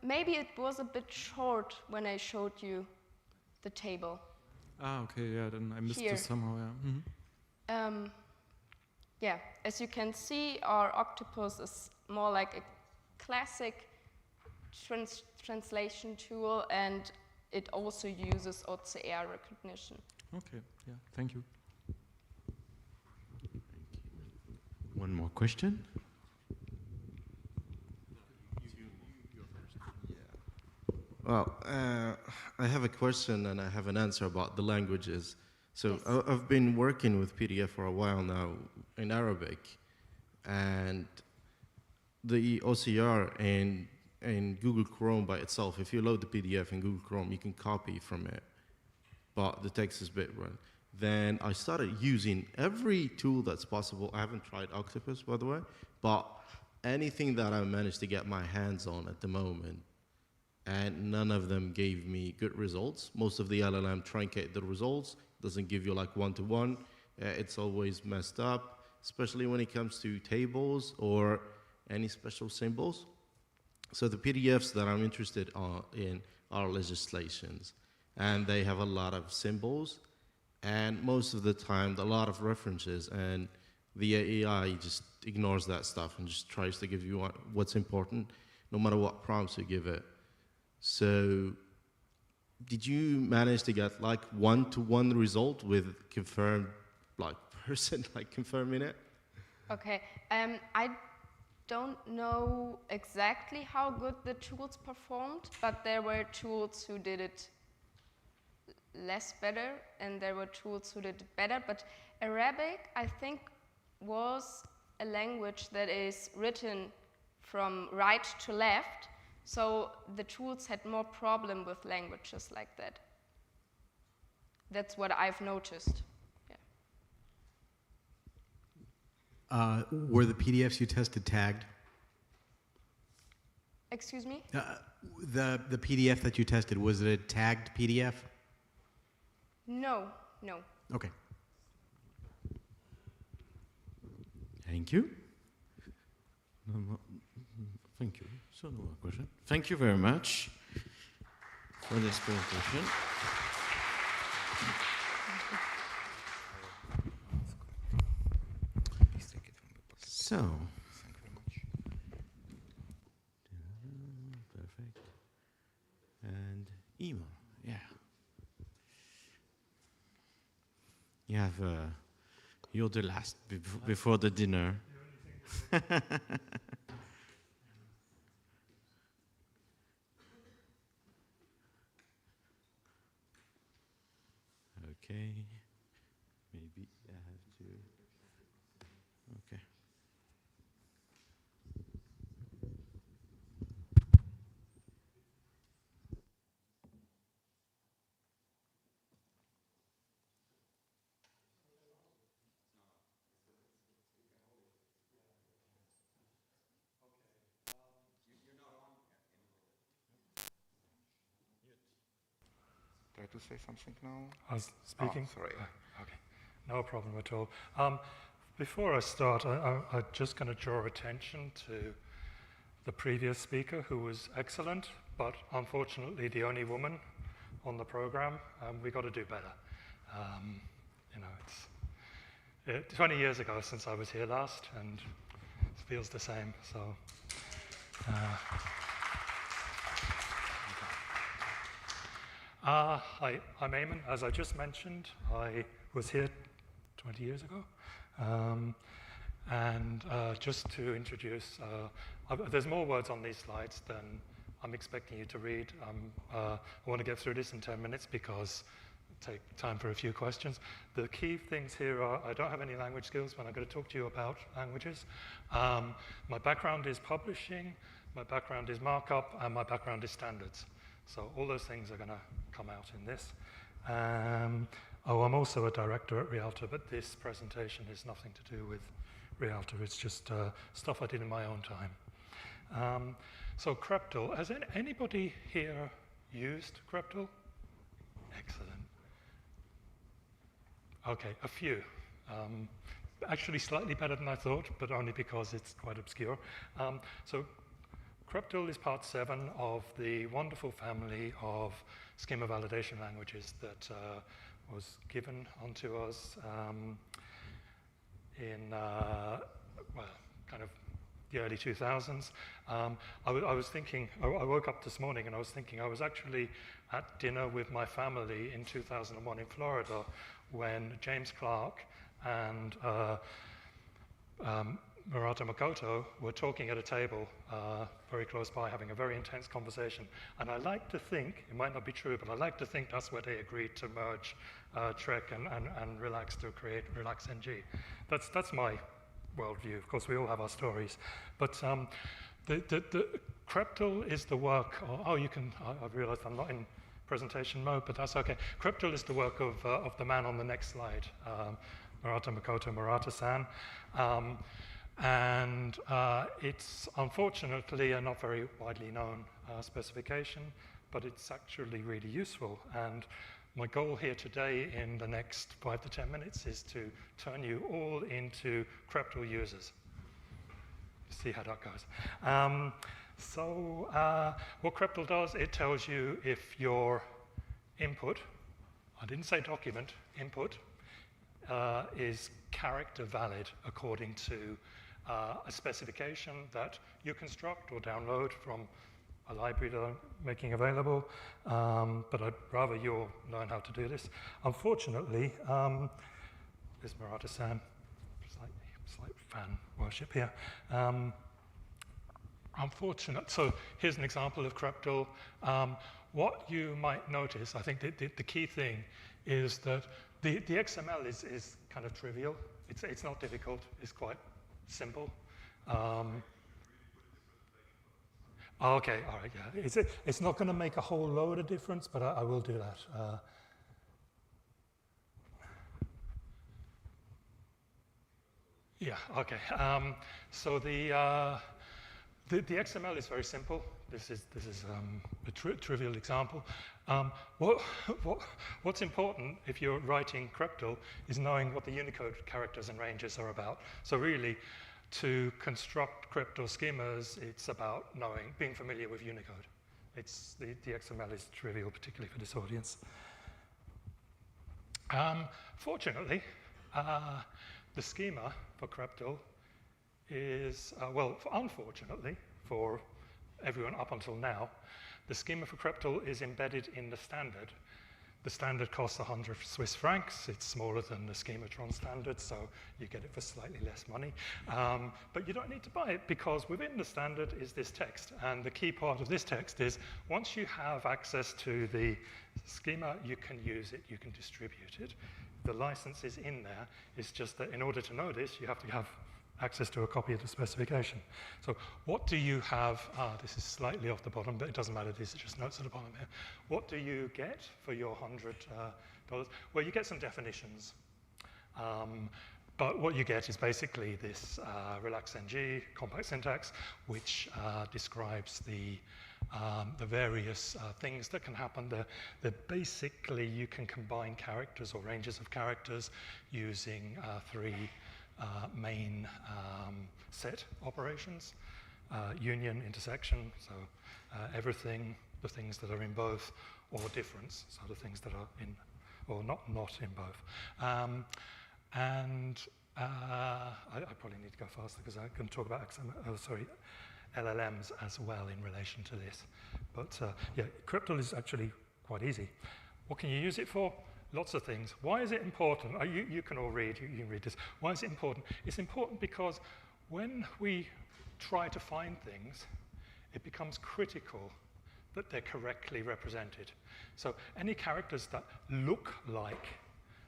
Maybe it was a bit short when I showed you the table. Ah, okay, yeah, then I missed Here. this somehow, yeah. Yeah, as you can see, our Octopus is more like a classic translation tool, and it also uses OCR recognition. Okay, yeah, thank you. One more question. Well, I have a question and I have an answer about the languages. So Yes. I've been working with PDF for a while now in Arabic, and the OCR and Google Chrome by itself, if you load the PDF in Google Chrome, you can copy from it, but the text is bit run. Then I started using every tool that's possible. I haven't tried Octopus, by the way, but anything that I managed to get my hands on at the moment, and none of them gave me good results. Most of the LLM truncate the results, doesn't give you like one-to-one. It's always messed up, especially when it comes to tables or any special symbols. So the PDFs that I'm interested in are legislations, and they have a lot of symbols, and most of the time, a lot of references, and the AI just ignores that stuff and just tries to give you what's important, no matter what prompts you give it. So did you manage to get like one-to-one result with confirmed like person like confirming it? Okay, I don't know exactly how good the tools performed, but there were tools who did it less better, and there were tools who did it better. But Arabic, I think, was a language that is written from right to left, so the tools had more problem with languages like that. That's what I've noticed. Yeah. Were the PDFs you tested tagged? Excuse me? The PDF that you tested, was it a tagged PDF? No, no. Okay. Thank you. Thank you. So no more question. Thank you very much for this presentation. So, perfect. And Ema, yeah. You have, you're the last before the dinner. Okay, maybe I have to, okay. Try to say something now? I was speaking? Oh, sorry. Okay, no problem at all. Before I start, I'm just going to draw attention to the previous speaker, who was excellent, but unfortunately the only woman on the program. We got to do better. You know, it's 20 years ago since I was here last, and it feels the same. So. Hi, I'm Eamon. As I just mentioned, I was here 20 years ago. And just to introduce, there's more words on these slides than I'm expecting you to read. I want to get through this in 10 minutes because it'll take time for a few questions. The key things here are I don't have any language skills, but I'm going to talk to you about languages. My background is publishing, my background is markup, and my background is standards. So all those things are going to come out in this. I'm also a director at Rialto, but this presentation has nothing to do with Rialto. It's just stuff I did in my own time. So Creptal, has anybody here used Creptal? Excellent. Okay, a few. Actually slightly better than I thought, but only because it's quite obscure. So CREPTL is part 7 of the wonderful family of schema validation languages that was given onto us in, well, kind of the early 2000s. I was thinking, I woke up this morning and I was thinking I was actually at dinner with my family in 2001 in Florida when James Clark and Murata Makoto were talking at a table very close by, having a very intense conversation. And I like to think, it might not be true, but I like to think that's where they agreed to merge Trek and Relax to create Relax NG. That's my worldview. Of course, we all have our stories. But the CREPTL is the work, I've realized I'm not in presentation mode, but that's okay. CREPTL is the work of the man on the next slide, Murata Makoto Murata-san. And it's unfortunately a not very widely known specification, but it's actually really useful. And my goal here today in the next 5 to 10 minutes is to turn you all into CREPTL users. See how that goes. What CREPTL does, it tells you if your input, I didn't say document, input, is character valid according to a specification that you construct or download from a library that I'm making available, but I'd rather you all learn how to do this. Unfortunately, there's Murata-san, slight fan worship here. So here's an example of CREPTL. What you might notice, I think the key thing is that the XML is kind of trivial. It's not difficult, it's quite simple. Okay, all right, yeah. It's not going to make a whole load of difference, but I will do that. Yeah, okay. So the XML is very simple. This is a trivial example. What's important if you're writing CREPTL is knowing what the Unicode characters and ranges are about. So really, to construct CREPTL schemas, it's about being familiar with Unicode. The XML is trivial, particularly for this audience. Fortunately, the schema for CREPTL is, unfortunately for everyone up until now, the schema for CREPTL is embedded in the standard. The standard costs 100 Swiss francs. It's smaller than the Schematron standard, so you get it for slightly less money. But you don't need to buy it because within the standard is this text. And the key part of this text is once you have access to the schema, you can use it, you can distribute it. The license is in there. It's just that in order to know this, you have to have access to a copy of the specification. So what do you have? This is slightly off the bottom, but it doesn't matter. These are just notes at the bottom here. What do you get for your $100? Well, you get some definitions. But what you get is basically this RelaxNG compact syntax, which describes the various things that can happen. Basically, you can combine characters or ranges of characters using 3 main set operations, union, intersection, so everything, the things that are in both, or difference, so the things that are in, or not in both. I probably need to go faster because I'm going to talk about LLMs as well in relation to this. But yeah, CREPTL is actually quite easy. What can you use it for? Lots of things. Why is it important? You can all read, you can read this. Why is it important? It's important because when we try to find things, it becomes critical that they're correctly represented. So any characters that look like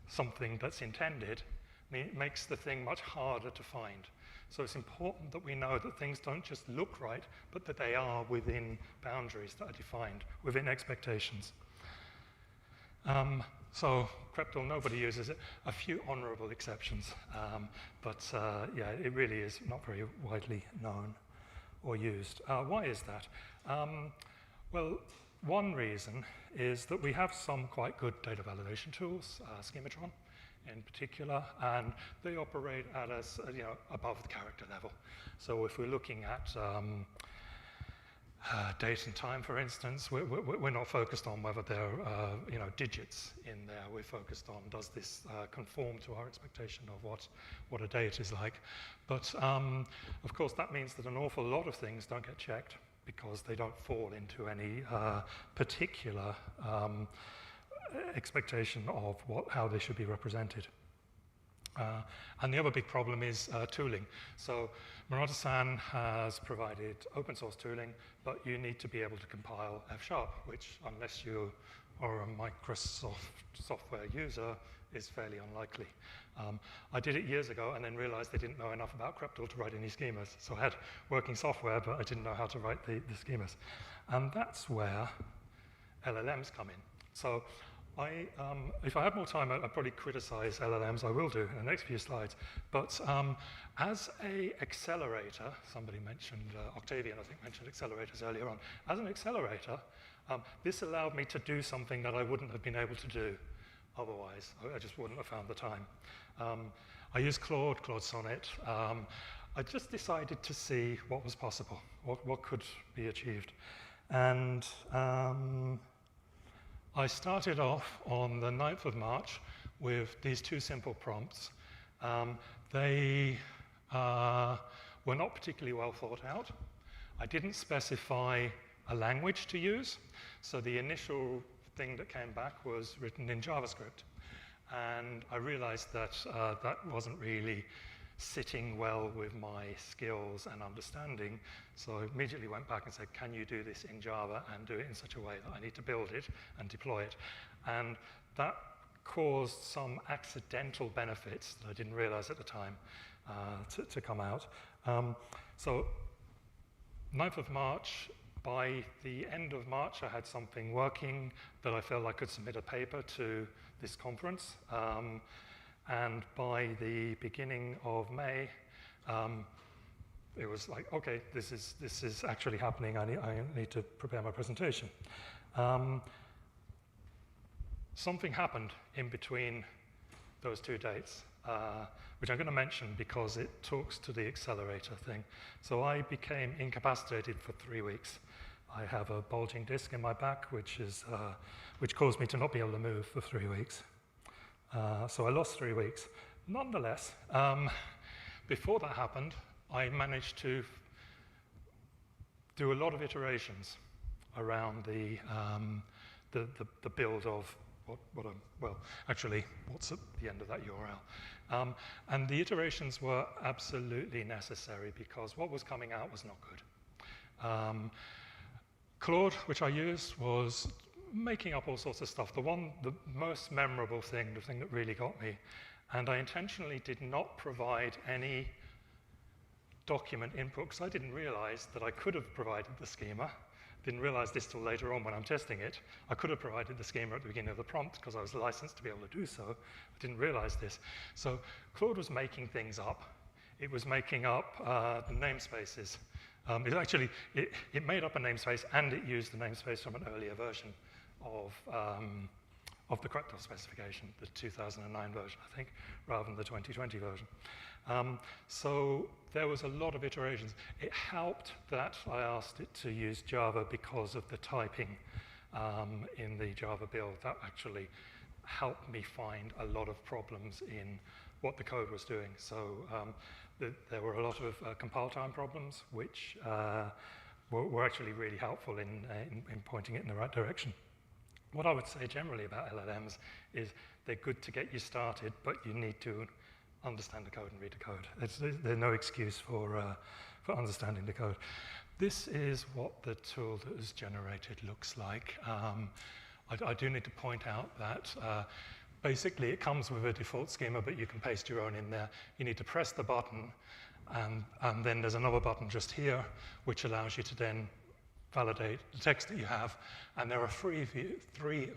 something that's intended makes the thing much harder to find. So it's important that we know that things don't just look right, but that they are within boundaries that are defined, within expectations. So CREPTL, nobody uses it. A few honorable exceptions, but yeah, it really is not very widely known or used. Why is that? Well, one reason is that we have some quite good data validation tools. Schematron in particular, and they operate at a, above the character level. So if we're looking at date and time, for instance, we're not focused on whether there are digits in there. We're focused on, does this conform to our expectation of what a date is like. But of course that means that an awful lot of things don't get checked because they don't fall into any particular expectation of how they should be represented. And the other big problem is tooling. So Murata-san has provided open source tooling, but you need to be able to compile F#, which, unless you are a Microsoft software user, is fairly unlikely. I did it years ago and then realized I didn't know enough about Creptal to write any schemas. So I had working software, but I didn't know how to write the schemas. And that's where LLMs come in. So if I had more time, I'd probably criticize LLMs. I will do in the next few slides. But as an accelerator, somebody mentioned, Octavian, I think, mentioned accelerators earlier on. As an accelerator, this allowed me to do something that I wouldn't have been able to do otherwise. I just wouldn't have found the time. I used Claude Sonnet. I just decided to see what was possible, what could be achieved. And I started off on the 9th of March with these two simple prompts. They were not particularly well thought out. I didn't specify a language to use, so the initial thing that came back was written in JavaScript. And I realized that that wasn't really sitting well with my skills and understanding, so I immediately went back and said, can you do this in Java and do it in such a way that I need to build it and deploy it? And that caused some accidental benefits that I didn't realize at the time to come out. So 9th of March, by the end of March, I had something working that I felt I could submit a paper to this conference. And by the beginning of May, it was like, okay, this is actually happening. I need to prepare my presentation. Something happened in between those two dates, which I'm going to mention because it talks to the accelerator thing. So I became incapacitated for 3 weeks. I have a bulging disc in my back, which caused me to not be able to move for 3 weeks. So I lost 3 weeks. Nonetheless, before that happened, I managed to do a lot of iterations around the build of what's at the end of that URL. And the iterations were absolutely necessary because what was coming out was not good. Claude, which I used, was making up all sorts of stuff. The most memorable thing, the thing that really got me, and I intentionally did not provide any document input because I didn't realize that I could have provided the schema. Didn't realize this till later on when I'm testing it. I could have provided the schema at the beginning of the prompt because I was licensed to be able to do so. I didn't realize this. So Claude was making things up. It was making up the namespaces. It made up a namespace and it used the namespace from an earlier version of the Creptal specification, the 2009 version, I think, rather than the 2020 version. So there was a lot of iterations. It helped that I asked it to use Java because of the typing in the Java build. That actually helped me find a lot of problems in what the code was doing. So there were a lot of compile time problems, which were actually really helpful in pointing it in the right direction. What I would say generally about LLMs is they're good to get you started, but you need to understand the code and read the code. There's no excuse for understanding the code. This is what the tool that is generated looks like. I do need to point out that basically it comes with a default schema, but you can paste your own in there. You need to press the button, and then there's another button just here, which allows you to then validate the text that you have, and there are three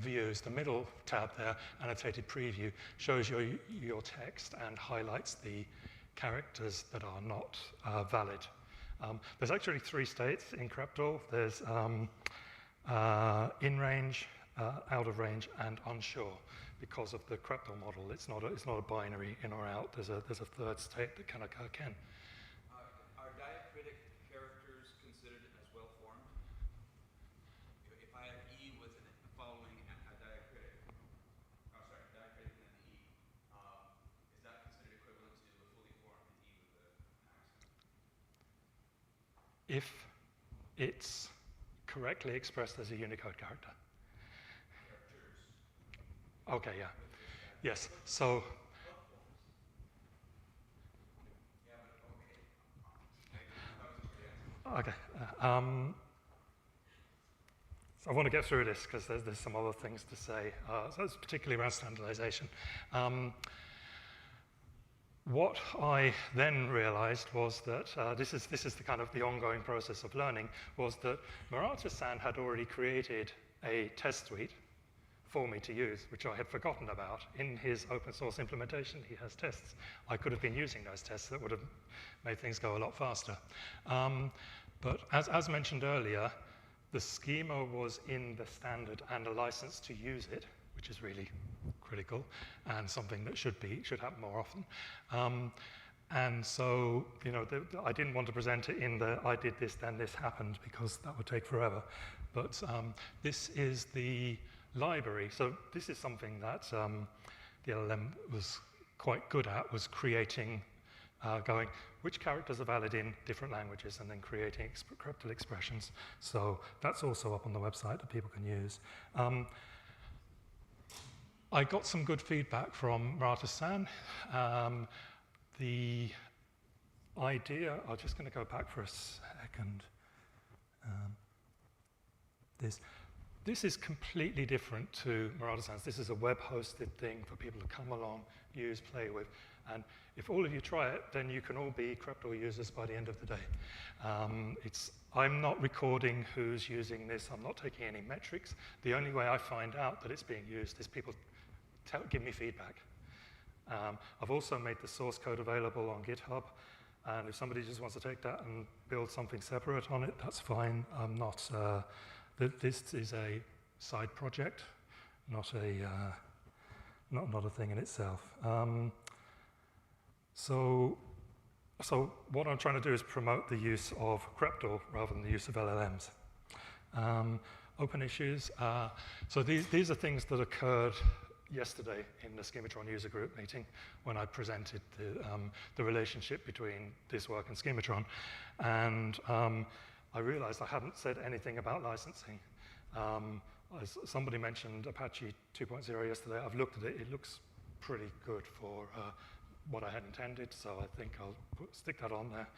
views. The middle tab there, annotated preview, shows your text and highlights the characters that are not valid. There's actually 3 states in Creptal. There's in range, out of range, and unsure. because of the Krepel model. It's not a binary in or out. There's a third state that can occur. Ken? Are diacritic characters considered as well formed? If I have E with following a diacritic, diacritic and then E, is that considered equivalent to a fully formed E with an accent? If it's correctly expressed as a Unicode character. Okay, yeah. Yes, so okay. So I want to get through this because there's some other things to say. So it's particularly around standardization. What I then realized was that this is the kind of the ongoing process of learning, was that Murata-san had already created a test suite for me to use, which I had forgotten about. In his open source implementation, he has tests. I could have been using those tests. That would have made things go a lot faster. But as mentioned earlier, the schema was in the standard and a license to use it, which is really critical and something that should happen more often. And so, I didn't want to present it in the I did this, then this happened, because that would take forever. But this is the library. So this is something that the LLM was quite good at, was creating, going, which characters are valid in different languages, and then creating cryptal expressions. So that's also up on the website that people can use. I got some good feedback from Murata-san. The idea, I'm just going to go back for a second. This is completely different to Murata-san's. This is a web-hosted thing for people to come along, use, play with. And if all of you try it, then you can all be Kreptal users by the end of the day. I'm not recording who's using this. I'm not taking any metrics. The only way I find out that it's being used is people give me feedback. I've also made the source code available on GitHub. And if somebody just wants to take that and build something separate on it, that's fine. I'm not... This is a side project, not a thing in itself. So what I'm trying to do is promote the use of Kreptal rather than the use of LLMs. Open issues. So these are things that occurred yesterday in the Schematron user group meeting when I presented the relationship between this work and Schematron. And I realized I hadn't said anything about licensing. Somebody mentioned Apache 2.0 yesterday. I've looked at it. It looks pretty good for what I had intended, so I think I'll stick that on there.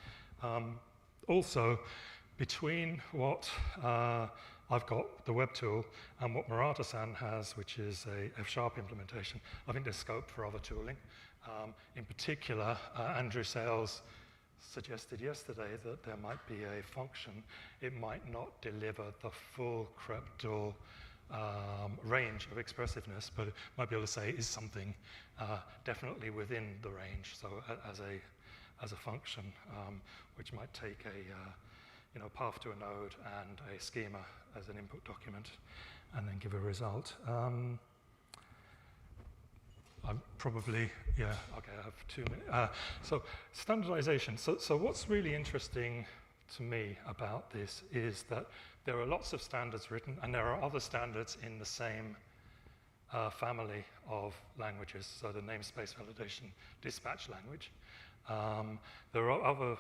Also, between what I've got, the web tool, and what Murata-san has, which is a F# implementation, I think there's scope for other tooling. In particular, Andrew Sales suggested yesterday that there might be a function. It might not deliver the full Kreptal range of expressiveness, but it might be able to say is something definitely within the range. So as a function, which might take a path to a node and a schema as an input document, and then give a result. I'm probably, yeah, okay, I have 2 minutes. So standardization. So what's really interesting to me about this is that there are lots of standards written, and there are other standards in the same family of languages, so the namespace validation dispatch language. There are other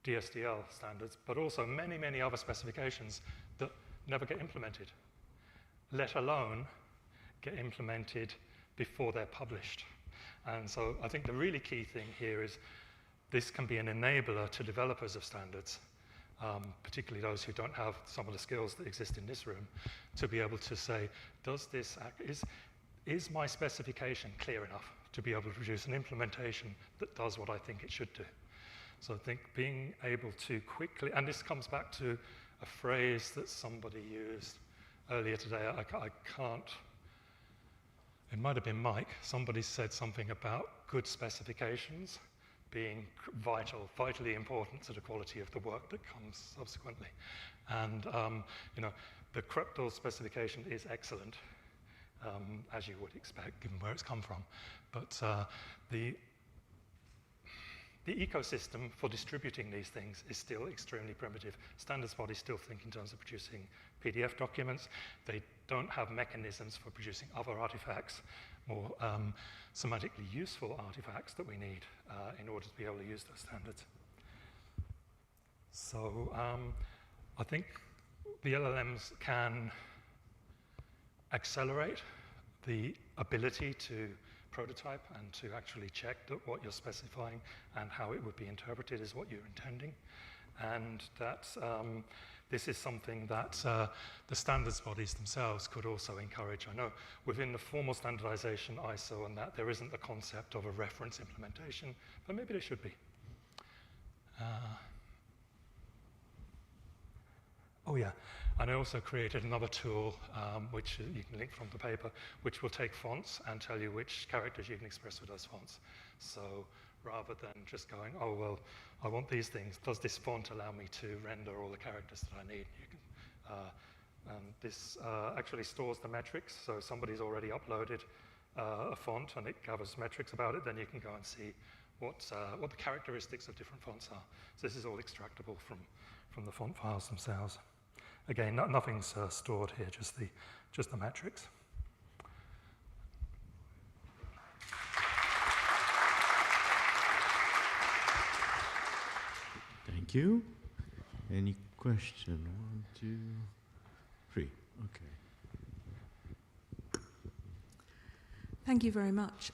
DSDL standards, but also many, many other specifications that never get implemented, let alone get implemented before they're published. And so I think the really key thing here is this can be an enabler to developers of standards, particularly those who don't have some of the skills that exist in this room, to be able to say, is my specification clear enough to be able to produce an implementation that does what I think it should do? So I think being able to quickly, and this comes back to a phrase that somebody used earlier today, I can't, it might have been Mike, somebody said something about good specifications being vitally important to the quality of the work that comes subsequently. And the Kreptal specification is excellent, as you would expect, given where it's come from. But the ecosystem for distributing these things is still extremely primitive. Standards bodies still think in terms of producing PDF documents. They don't have mechanisms for producing other artifacts, more semantically useful artifacts that we need in order to be able to use those standards. So I think the LLMs can accelerate the ability to prototype and to actually check that what you're specifying and how it would be interpreted is what you're intending. And that this is something that the standards bodies themselves could also encourage. I know within the formal standardization, ISO and that, there isn't the concept of a reference implementation, but maybe there should be. Oh yeah, and I also created another tool, which you can link from the paper, which will take fonts and tell you which characters you can express with those fonts. So rather than just going, oh, well, I want these things, does this font allow me to render all the characters that I need? You can, this actually stores the metrics, so somebody's already uploaded a font and it gathers metrics about it, then you can go and see what the characteristics of different fonts are. So this is all extractable from the font files themselves. Again, nothing's stored here, just the metrics. Thank you. Any question? 1, 2, 3. Okay. Thank you very much.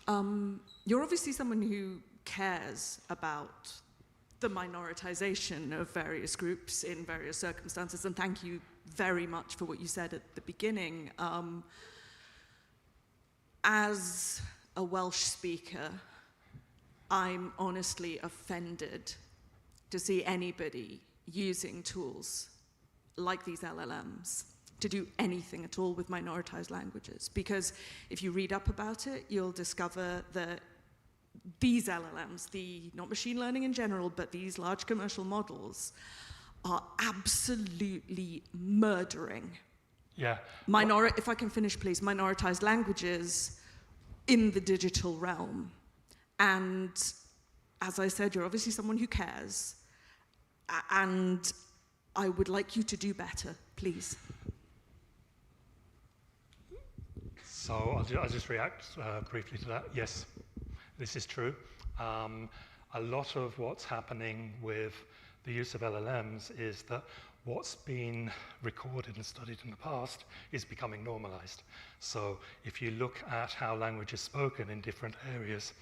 You're obviously someone who cares about the minoritization of various groups in various circumstances, and thank you very much for what you said at the beginning. As a Welsh speaker, I'm honestly offended to see anybody using tools like these LLMs to do anything at all with minoritized languages, because if you read up about it, you'll discover that these LLMs, not machine learning in general, but these large commercial models, are absolutely murdering. Yeah. If I can finish, please. Minoritized languages in the digital realm. And as I said, you're obviously someone who cares. And I would like you to do better, please. So I'll just react briefly to that. Yes, this is true. A lot of what's happening with the use of LLMs is that what's been recorded and studied in the past is becoming normalized. So if you look at how language is spoken in different areas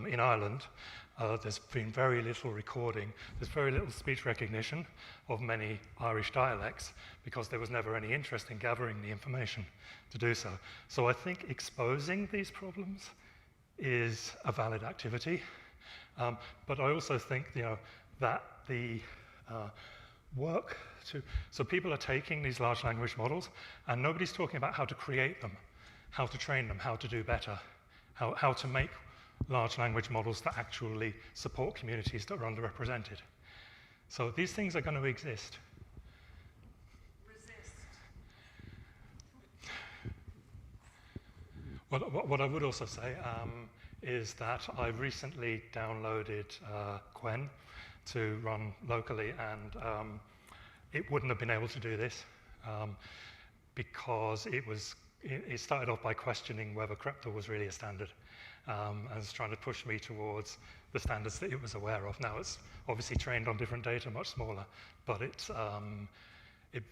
in Ireland, there's been very little recording. There's very little speech recognition of many Irish dialects because there was never any interest in gathering the information to do so. So I think exposing these problems is a valid activity. But I also think, that the work so people are taking these large language models and nobody's talking about how to create them, how to train them, how to do better, how to make large language models that actually support communities that are underrepresented. So these things are going to exist. Resist. What I would also say is that I recently downloaded Quen to run locally, and it wouldn't have been able to do this because it started off by questioning whether Creptal was really a standard, and it's trying to push me towards the standards that it was aware of. Now it's obviously trained on different data, much smaller, but it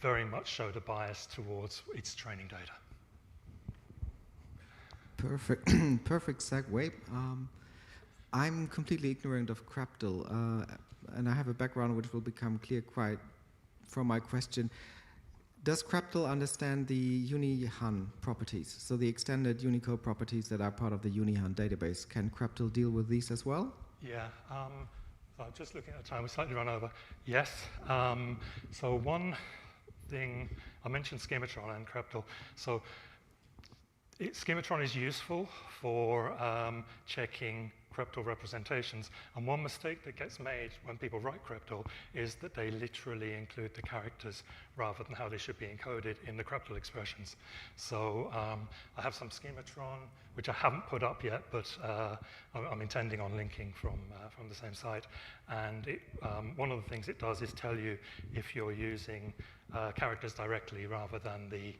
very much showed a bias towards its training data. Perfect, perfect segue. I'm completely ignorant of Creptal, and I have a background which will become clear quite from my question. Does Creptal understand the UniHan properties, so the extended Unicode properties that are part of the UniHan database? Can Creptal deal with these as well? Yeah, just looking at the time, we slightly run over. Yes, so one thing, I mentioned Schematron and Creptal. So Schematron is useful for checking Creptal representations. And one mistake that gets made when people write Creptal is that they literally include the characters rather than how they should be encoded in the Creptal expressions. So I have some schematron, which I haven't put up yet, but I'm intending on linking from the same site. And one of the things it does is tell you if you're using characters directly rather than the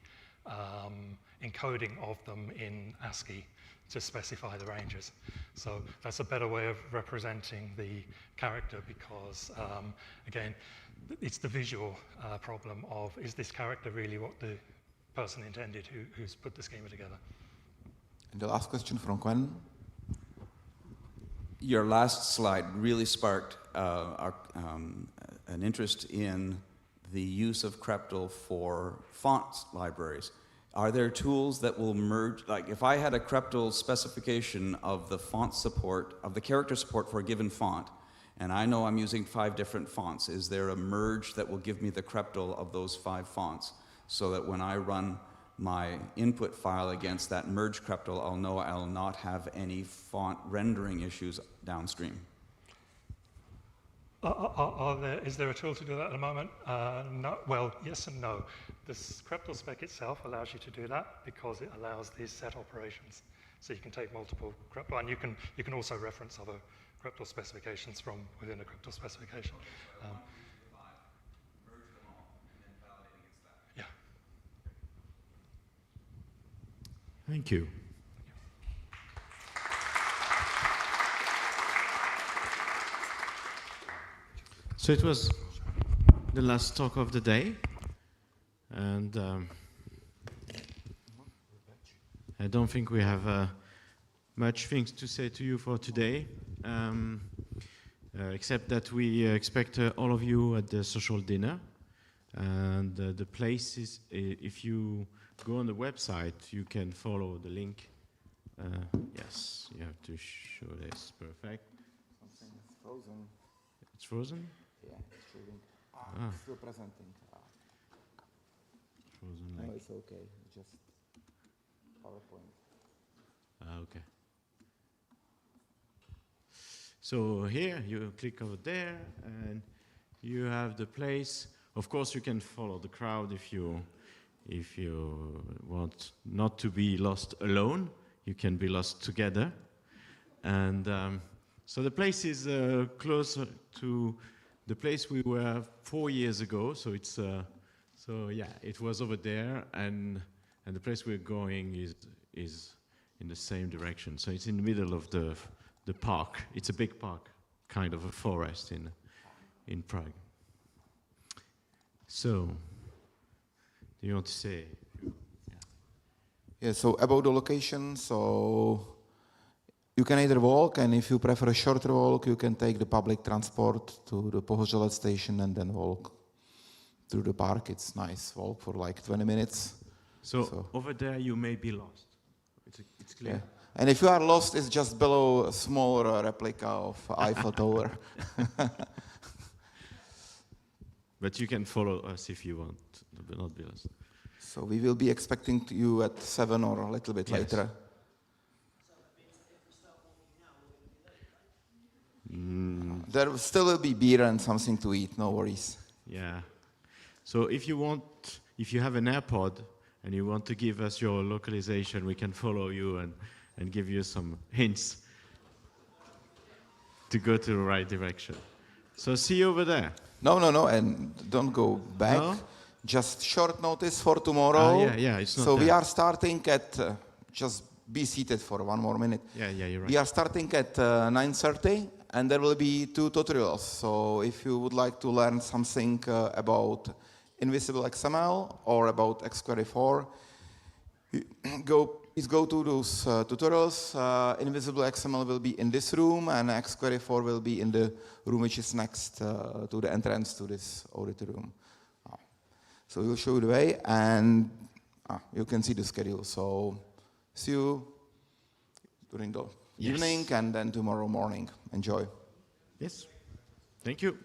encoding of them in ASCII to specify the ranges. So that's a better way of representing the character because, again, it's the visual problem of, is this character really what the person intended who's put the schema together? And the last question from Gwen. Your last slide really sparked an interest in the use of Creptal for font libraries. Are there tools that will merge, like if I had a Creptal specification of the font support, of the character support for a given font, and I know I'm using 5 different fonts, is there a merge that will give me the Creptal of those 5 fonts so that when I run my input file against that merge Creptal, I'll know I'll not have any font rendering issues downstream? Is there a tool to do that at the moment? No. Well, yes and no. The Creptal spec itself allows you to do that because it allows these set operations. So you can take multiple Creptal, and you can also reference other Creptal specifications from within a Creptal specification. Yeah. Thank you. So it was the last talk of the day, and I don't think we have much things to say to you for today, except that we expect all of you at the social dinner, and the place is, if you go on the website, you can follow the link. Yes, you have to show this, perfect. Something is frozen. It's frozen? Yeah, it's frozen. Ah. Still presenting. Frozen No, link. it's okay. Just PowerPoint. Okay. So here you click over there, and you have the place. Of course, you can follow the crowd if you want not to be lost alone. You can be lost together, and so the place is closer to the place we were 4 years ago. So it's so yeah, it was over there, and the place we're going is in the same direction. So it's in the middle of the park. It's a big park, kind of a forest in Prague. So, do you want to say? Yeah, so about the location, so you can either walk, and if you prefer a shorter walk, you can take the public transport to the Pohořelec station and then walk through the park. It's nice walk for like 20 minutes. So over there you may be lost. It's clear. Yeah. And if you are lost, it's just below a small replica of Eiffel Tower. But you can follow us if you want to not be lost. So we will be expecting you at 7 or a little bit later. There still will be beer and something to eat, no worries. Yeah. So if you have an AirPod and you want to give us your localization, we can follow you and give you some hints to go to the right direction. So see you over there. No, and don't go back. No? Just short notice for tomorrow. Yeah, it's not So we there. are starting at, just be seated for 1 more minute. Yeah, you're right. We are starting at 9:30, and there will be 2 tutorials. So if you would like to learn something about Invisible XML or about XQuery 4, please go to those tutorials. Invisible XML will be in this room, and XQuery 4 will be in the room which is next to the entrance to this auditorium. So we will show you the way, and you can see the schedule. So see you during the evening, and then tomorrow morning. Enjoy. Yes. Thank you.